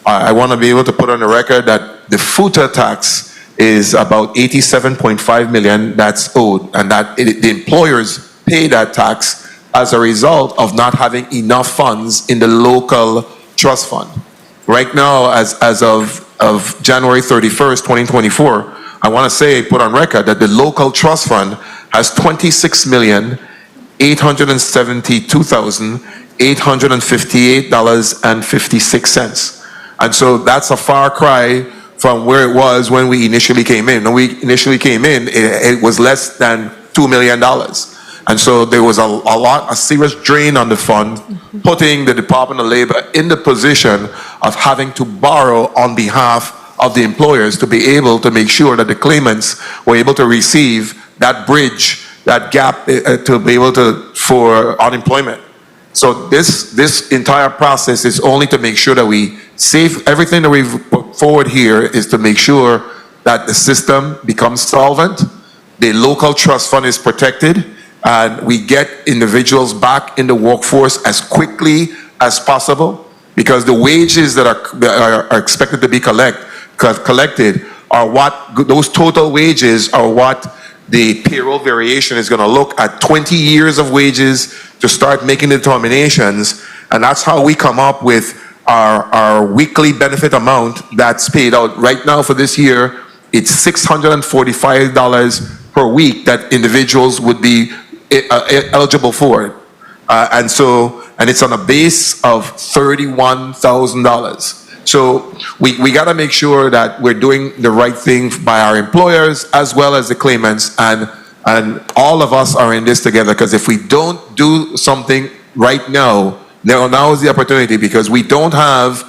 I want to be able to put on the record that the FUTA tax is about $87.5 million that's owed, and that the employers pay that tax as a result of not having enough funds in the local trust fund. Right now, as of January 31st, 2024, I want to say, put on record, that the local trust fund has $26,872,858.56. And so that's a far cry from where it was when we initially came in. When we initially came in, it was less than $2 million. And so there was a serious drain on the fund, putting the Department of Labor in the position of having to borrow on behalf of the employers to be able to make sure that the claimants were able to receive that bridge, that gap to be able to, for unemployment. So this entire process is only to make sure that we save everything that we've put forward here is to make sure that the system becomes solvent, the local trust fund is protected, and we get individuals back in the workforce as quickly as possible, because the wages that are expected to be collected are what, those total wages are what the payroll variation is going to look at 20 years of wages to start making determinations, and that's how we come up with our weekly benefit amount that's paid out. Right now for this year, it's $645 per week that individuals would be eligible for it. And it's on a base of $31,000. So we got to make sure that we're doing the right thing by our employers as well as the claimants, and all of us are in this together, because if we don't do something right now is the opportunity, because we don't have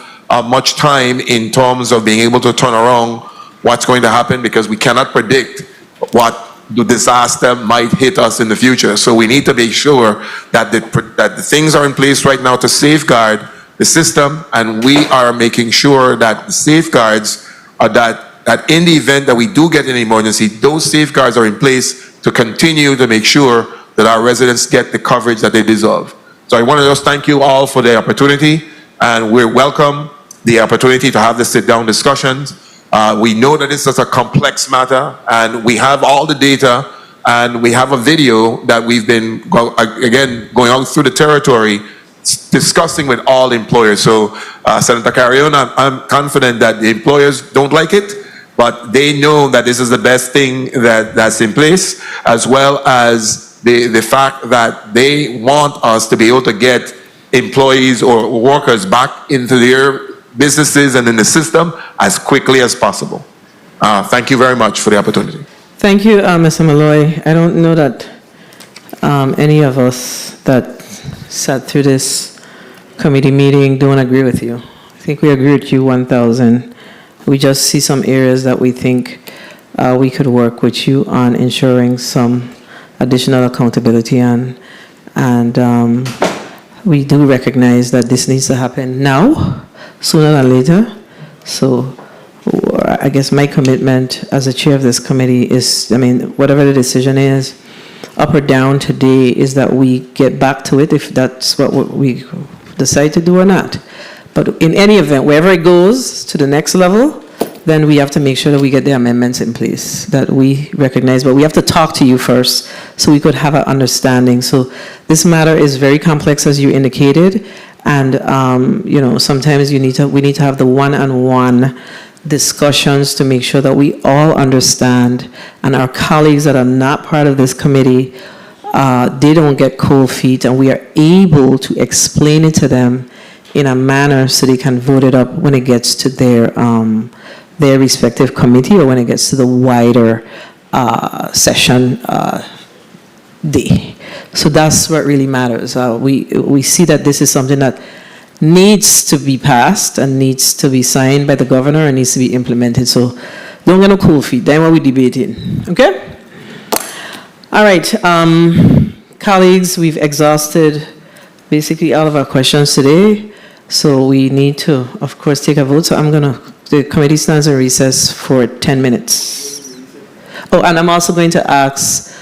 much time in terms of being able to turn around what's going to happen, because we cannot predict what the disaster might hit us in the future. So we need to make sure that the things are in place right now to safeguard the system, and we are making sure that the safeguards are that in the event that we do get an emergency, those safeguards are in place to continue to make sure that our residents get the coverage that they deserve. So I want to just thank you all for the opportunity, and we welcome the opportunity to have the sit-down discussions. We know that this is a complex matter, and we have all the data, and we have a video that we've been, going out through the territory, discussing with all employers. So, Senator Carrion, I'm confident that the employers don't like it, but they know that this is the best thing that's in place, as well as the fact that they want us to be able to get employees or workers back into their businesses and in the system as quickly as possible. Thank you very much for the opportunity. Thank you, Mr. Malloy. I don't know that any of us that sat through this committee meeting don't agree with you. I think we agree with you 1,000. We just see some areas that we think we could work with you on ensuring some additional accountability and we do recognize that this needs to happen now, sooner than later. So I guess my commitment as the chair of this committee is, whatever the decision is, up or down today, is that we get back to it if that's what we decide to do or not. But in any event, wherever it goes to the next level, then we have to make sure that we get the amendments in place that we recognize. But we have to talk to you first so we could have an understanding. So this matter is very complex, as you indicated, and sometimes we need to have the one-on-one discussions to make sure that we all understand, and our colleagues that are not part of this committee, they don't get cold feet, and we are able to explain it to them in a manner so they can vote it up when it gets to their respective committee, or when it gets to the wider session day. So that's what really matters. We see that this is something that needs to be passed and needs to be signed by the governor and needs to be implemented. So don't get no cold feet. Then what we're debating. Okay? All right. Colleagues, we've exhausted basically all of our questions today. So we need to, of course, take a vote. So the committee stands in recess for 10 minutes. Oh, and I'm also going to ask,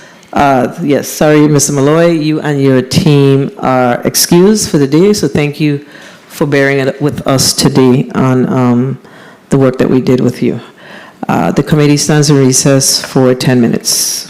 yes, sorry, Mr. Malloy, you and your team are excused for the day. So thank you for bearing it with us today on the work that we did with you. The committee stands in recess for 10 minutes.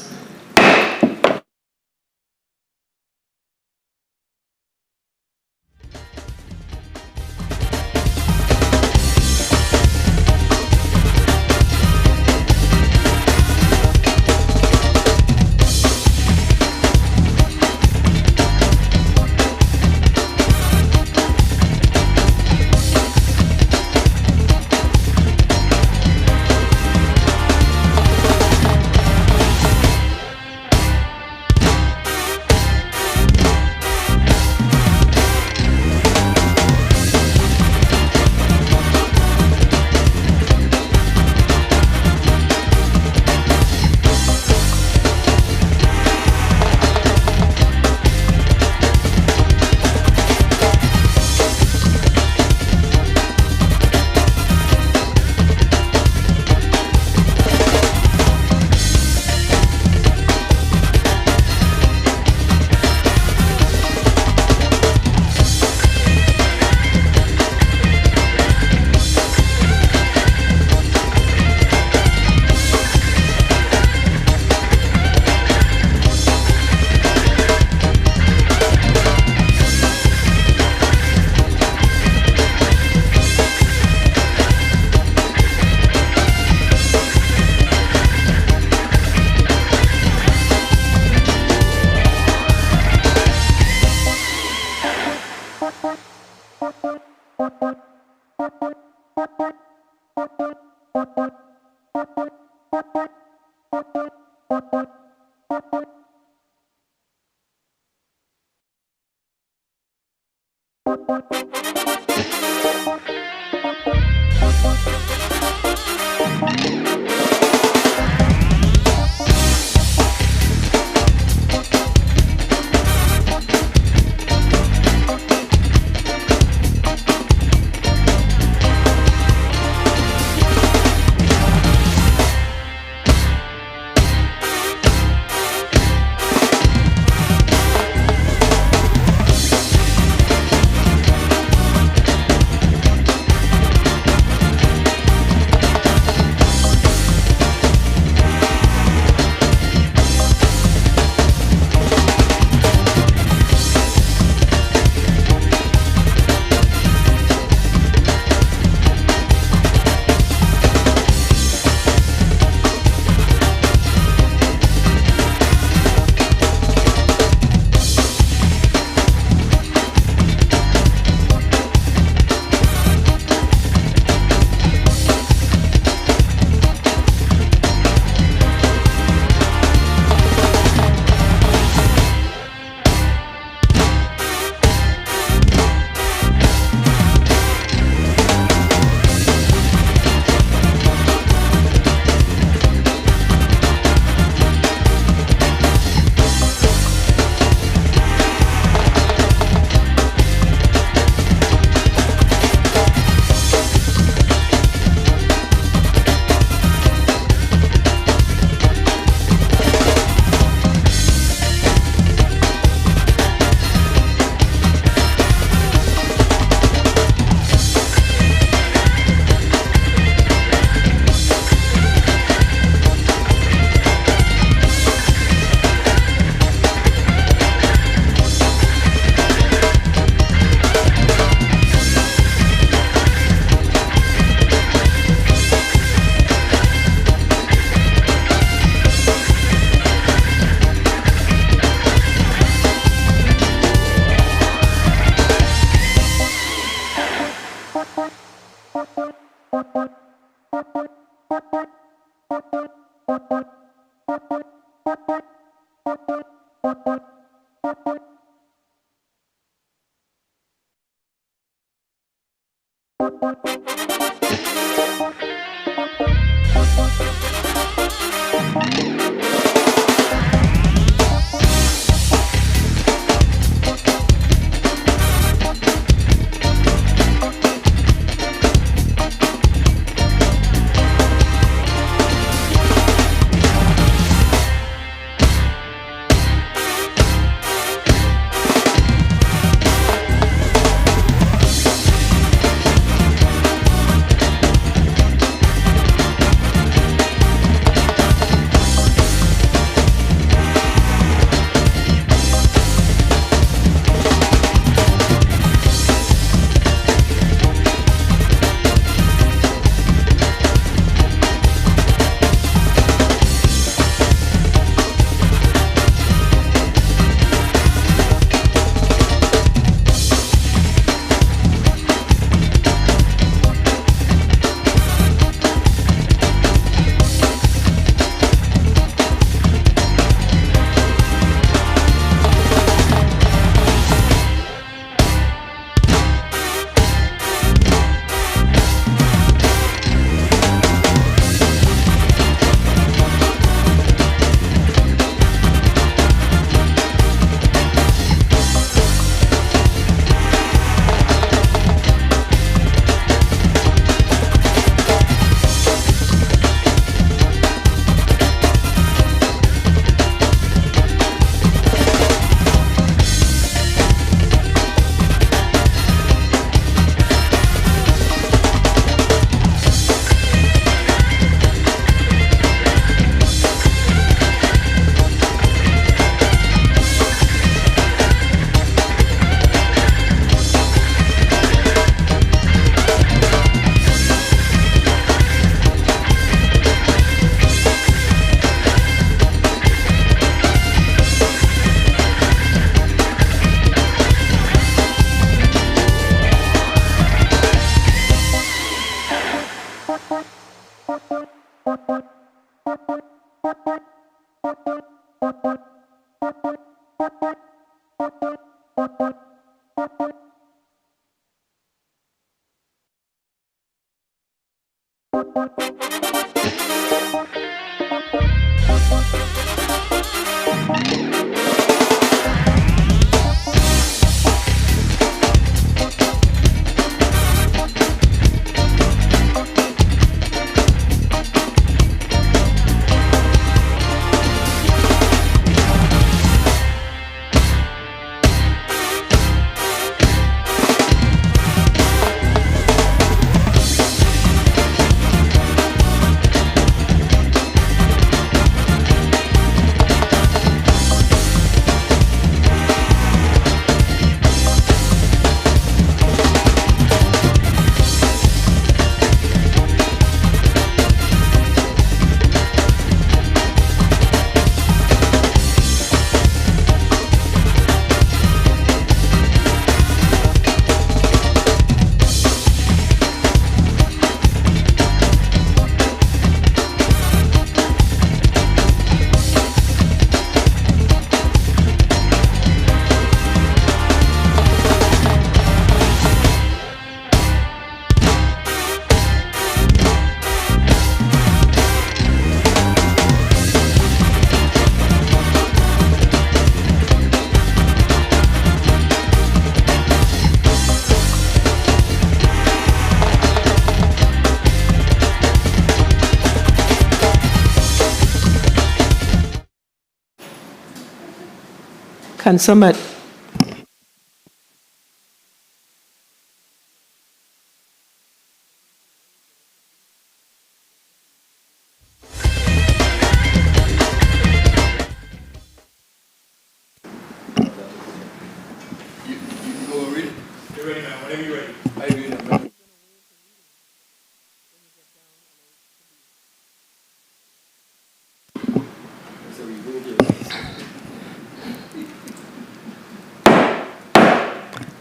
Can somebody,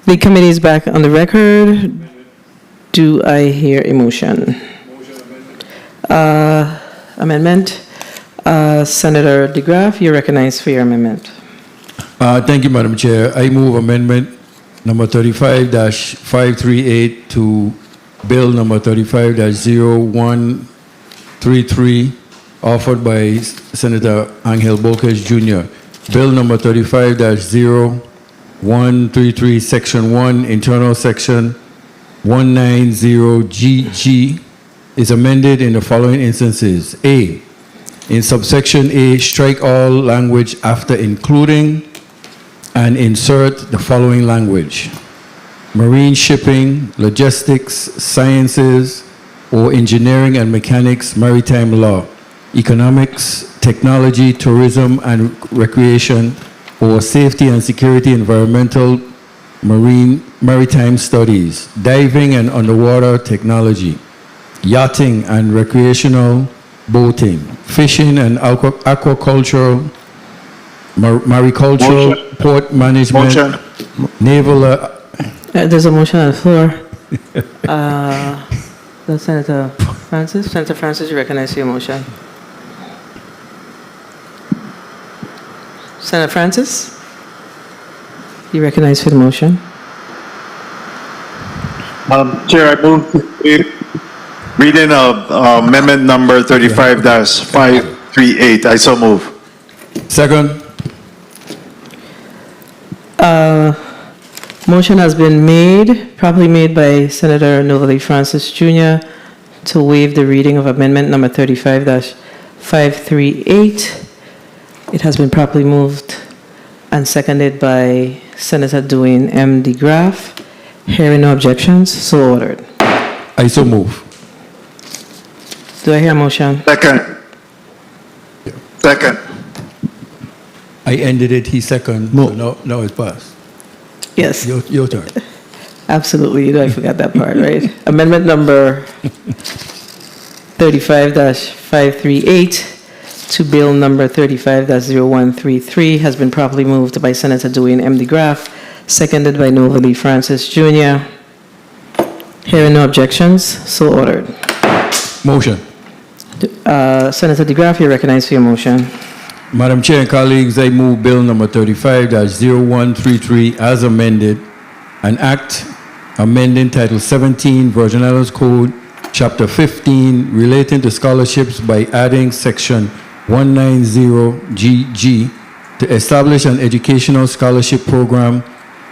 the committee is back on the record. Do I hear a motion? amendment. Senator DeGraff, you're recognized for your amendment. Thank you, Madam Chair. I move amendment number 35-538 to bill number 35-0133, offered by Senator Angel Bocas Jr. Bill number 35-0133, Section 1, Internal Section 190GG, is amended in the following instances. A, in subsection A, strike all language after including and insert the following language: marine shipping, logistics, sciences, or engineering and mechanics, maritime law, economics, technology, tourism and recreation, or safety and security, environmental, maritime studies, diving and underwater technology, yachting and recreational boating, fishing and aquaculture, mariculture, port management, naval. There's a motion on the floor. Senator Francis. Senator Francis, you recognize your motion. Senator Francis, you recognize for the motion. Madam Chair, I move to reading of amendment number 35-538. I so move. Second. Motion has been made, properly made by Senator Novalee Francis Jr. to waive the reading of amendment number 35-538. It has been properly moved and seconded by Senator Dwayne M. DeGraff. Hearing no objections, so ordered. I so move. Do I hear a motion? Second. Second. I ended it, he second. No. Now it's passed. Yes. Your turn. Absolutely, you know, I forgot that part, right? Amendment number 35-538 to bill number 35-0133 has been properly moved by Senator Dwayne M. DeGraff, seconded by Novalee Francis Jr. Hearing no objections, so ordered. Motion. Senator DeGraff, you're recognized for your motion. Madam Chair and colleagues, I move bill number 35-0133 as amended, an act amending Title 17, Virgin Islands Code, Chapter 15, relating to scholarships by adding Section 190GG to establish an educational scholarship program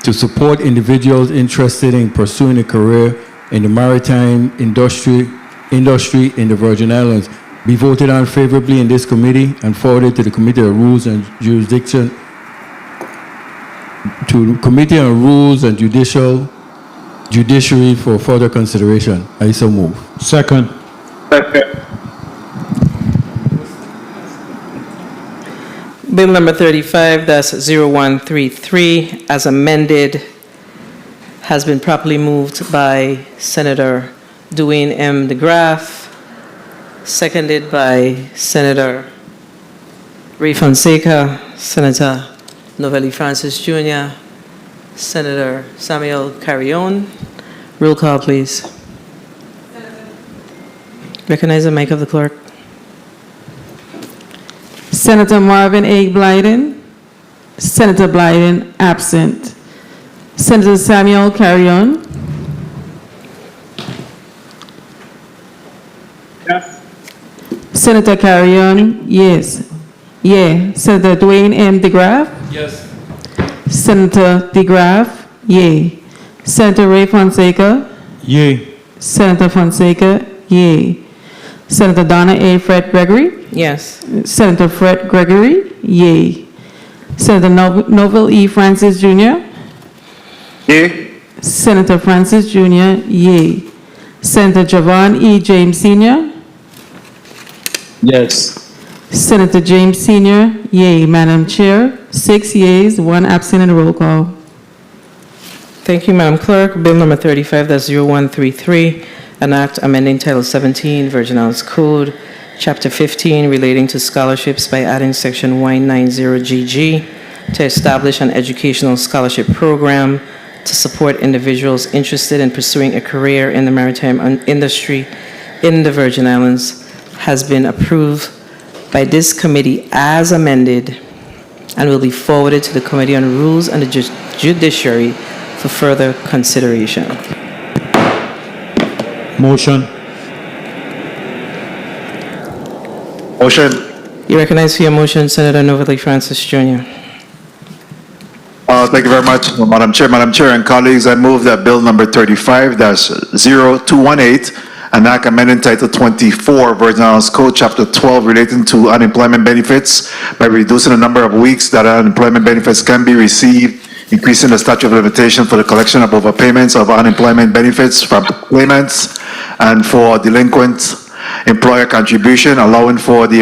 to support individuals interested in pursuing a career in the maritime industry in the Virgin Islands, be voted on favorably in this committee and forwarded to the Committee on Rules and Jurisdiction, to the Committee on Rules and Judiciary for further consideration. I so move. Second. Bill number 35-0133, as amended, has been properly moved by Senator Dwayne M. DeGraff, seconded by Senator Ray Fonseca, Senator Novalee Francis Jr., Senator Samuel Carrion. Roll call, please. Recognize the mic of the clerk. Senator Marvin A. Blyden. Senator Blyden, absent. Senator Samuel Carrion. Yes. Senator Carrion, yes. Yeah. Senator Dwayne M. DeGraff. Yes. Senator DeGraff, yay. Senator Ray Fonseca. Yay. Senator Fonseca, yay. Senator Donna A. Fred Gregory. Yes. Senator Fred Gregory, yay. Senator Novel E. Francis Jr. Yay. Senator Francis Jr., yay. Senator Javon E. James Sr. Yes. Senator James Sr., yay. Madam Chair, 6 yeas, 1 absent, and a roll call. Thank you, Madam Clerk. Bill number 35-0133, an act amending Title 17, Virgin Islands Code, Chapter 15, relating to scholarships by adding Section 190GG to establish an educational scholarship program to support individuals interested in pursuing a career in the maritime industry in the Virgin Islands, has been approved by this committee as amended and will be forwarded to the Committee on Rules and the Judiciary for further consideration. Motion. Motion. You recognize for your motion, Senator Novalee Francis Jr. Thank you very much, Madam Chair. Madam Chair and colleagues, I move that Bill number 35-0218, an act amending Title 24, Virgin Islands Code, Chapter 12, relating to unemployment benefits by reducing the number of weeks that unemployment benefits can be received, increasing the statute of limitation for the collection of overpayments of unemployment benefits from claimants and for delinquent employer contribution, allowing for the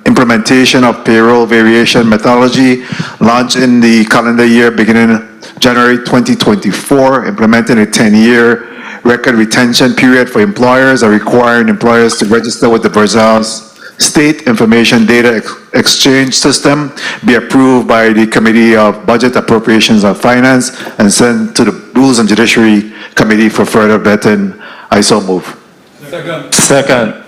implementation of payroll variation methodology launched in the calendar year beginning January 2024, implementing a 10-year record retention period for employers and requiring employers to register with the Virgin Islands State Information Data Exchange System, be approved by the Committee of Budget, Appropriations and Finance, and sent to the Rules and Judiciary Committee for further vetting. I so move. Second.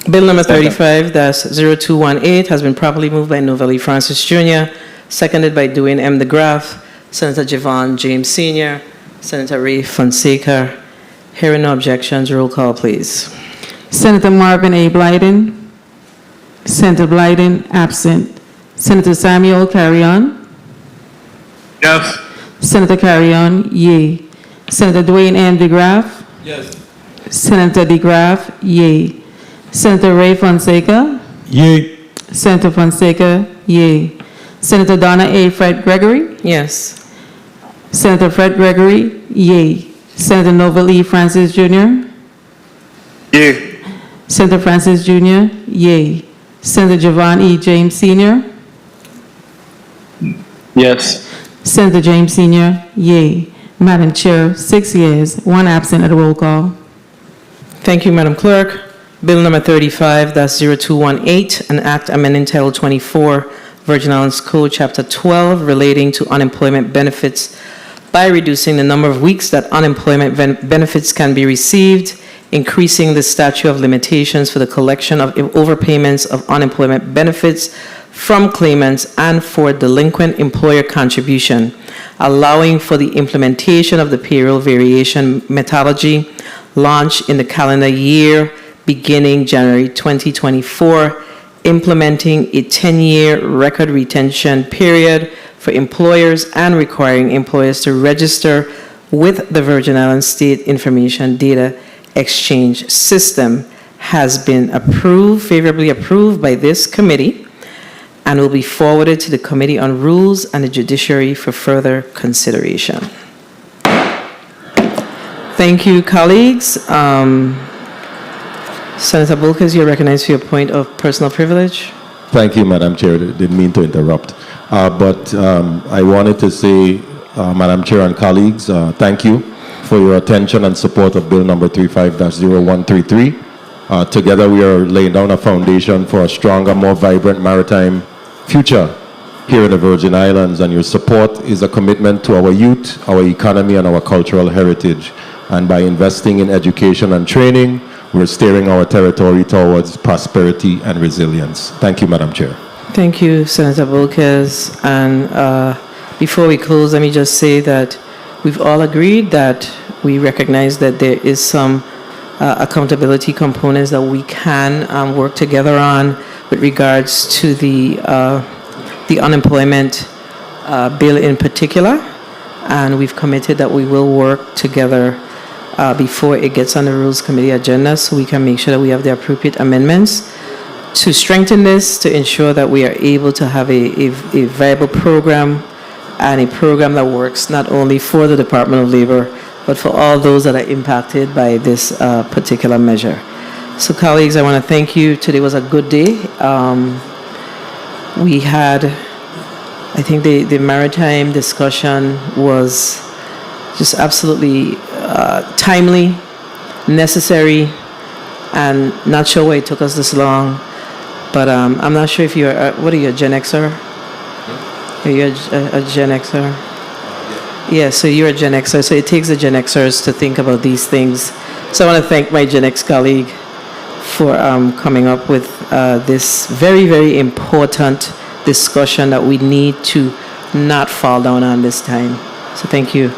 Bill number 35-0218 has been properly moved by Novalee Francis Jr., seconded by Dwayne M. DeGraff, Senator Javon James Sr., Senator Ray Fonseca. Hearing no objections, roll call, please. Senator Marvin A. Blyden. Senator Blyden, absent. Senator Samuel Carrion. Yes. Senator Carrion, yea. Senator Dwayne M. DeGraff. Yes. Senator DeGraff, yea. Senator Ray Fonseca. Yea. Senator Fonseca, yea. Senator Donna A. Fred Gregory. Yes. Senator Fred Gregory, yea. Senator Novalee Francis Jr. Yea. Senator Francis Jr., yea. Senator Javon E. James Sr. Yes. Senator James Sr., yea. Madam Chair, 6 yeas, 1 absent at a roll call. Thank you, Madam Clerk. Bill number 35-0218, an act amending Title 24, Virgin Islands Code, Chapter 12, relating to unemployment benefits by reducing the number of weeks that unemployment benefits can be received, increasing the statute of limitations for the collection of overpayments of unemployment benefits from claimants and for delinquent employer contribution, allowing for the implementation of the payroll variation methodology launched in the calendar year beginning January 2024, implementing a 10-year record retention period for employers and requiring employers to register with the Virgin Islands State Information Data Exchange System, has been favorably approved by this committee and will be forwarded to the Committee on Rules and the Judiciary for further consideration. Thank you, colleagues. Senator Bulkers, you're recognized for your point of personal privilege. Thank you, Madam Chair. Didn't mean to interrupt. But I wanted to say, Madam Chair and colleagues, thank you for your attention and support of Bill number 35-0133. Together we are laying down a foundation for a stronger, more vibrant maritime future here in the Virgin Islands, and your support is a commitment to our youth, our economy, and our cultural heritage. And by investing in education and training, we're steering our territory towards prosperity and resilience. Thank you, Madam Chair. Thank you, Senator Bulkers. And before we close, let me just say that we've all agreed that we recognize that there is some accountability components that we can work together on with regards to the unemployment bill in particular. And we've committed that we will work together before it gets on the Rules Committee agenda so we can make sure that we have the appropriate amendments to strengthen this, to ensure that we are able to have a viable program and a program that works not only for the Department of Labor, but for all those that are impacted by this particular measure. So colleagues, I want to thank you. Today was a good day. We had, I think the maritime discussion was just absolutely timely, necessary, and not sure why it took us this long. But I'm not sure if you're, what are you, a Gen Xer? Are you a Gen Xer? Yeah, so you're a Gen Xer. So it takes the Gen Xers to think about these things. So I want to thank my Gen X colleague for coming up with this very, very important discussion that we need to not fall down on this time. So thank you,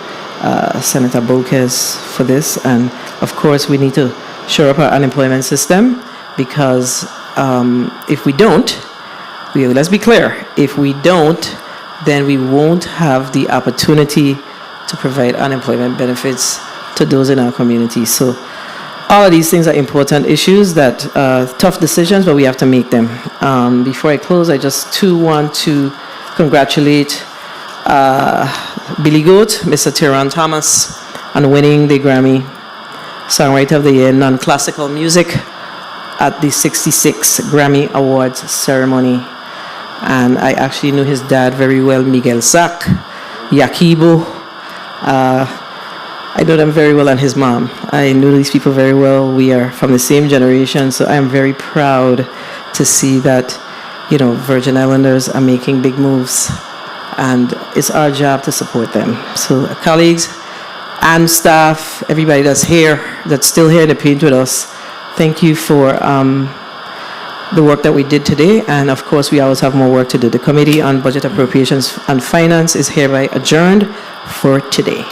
Senator Bokes, for this. And of course, we need to shore up our unemployment system, because if we don't, let's be clear, if we don't, then we won't have the opportunity to provide unemployment benefits to those in our community. So all of these things are important issues that tough decisions, but we have to make them. Before I close, I just too want to congratulate Billy Goat, Mr. Tyrone Thomas, on winning the Grammy Songwriter of the Year in Non-Classical Music at the 66 Grammy Awards ceremony. And I actually knew his dad very well, Miguel Sack, Yakibo. I know them very well, and his mom. I knew these people very well. We are from the same generation, so I'm very proud to see that, Virgin Islanders are making big moves, and it's our job to support them. So colleagues and staff, everybody that's still here in the paint with us, thank you for the work that we did today, and of course we always have more work to do. The Committee on Budget Appropriations and Finance is hereby adjourned for today.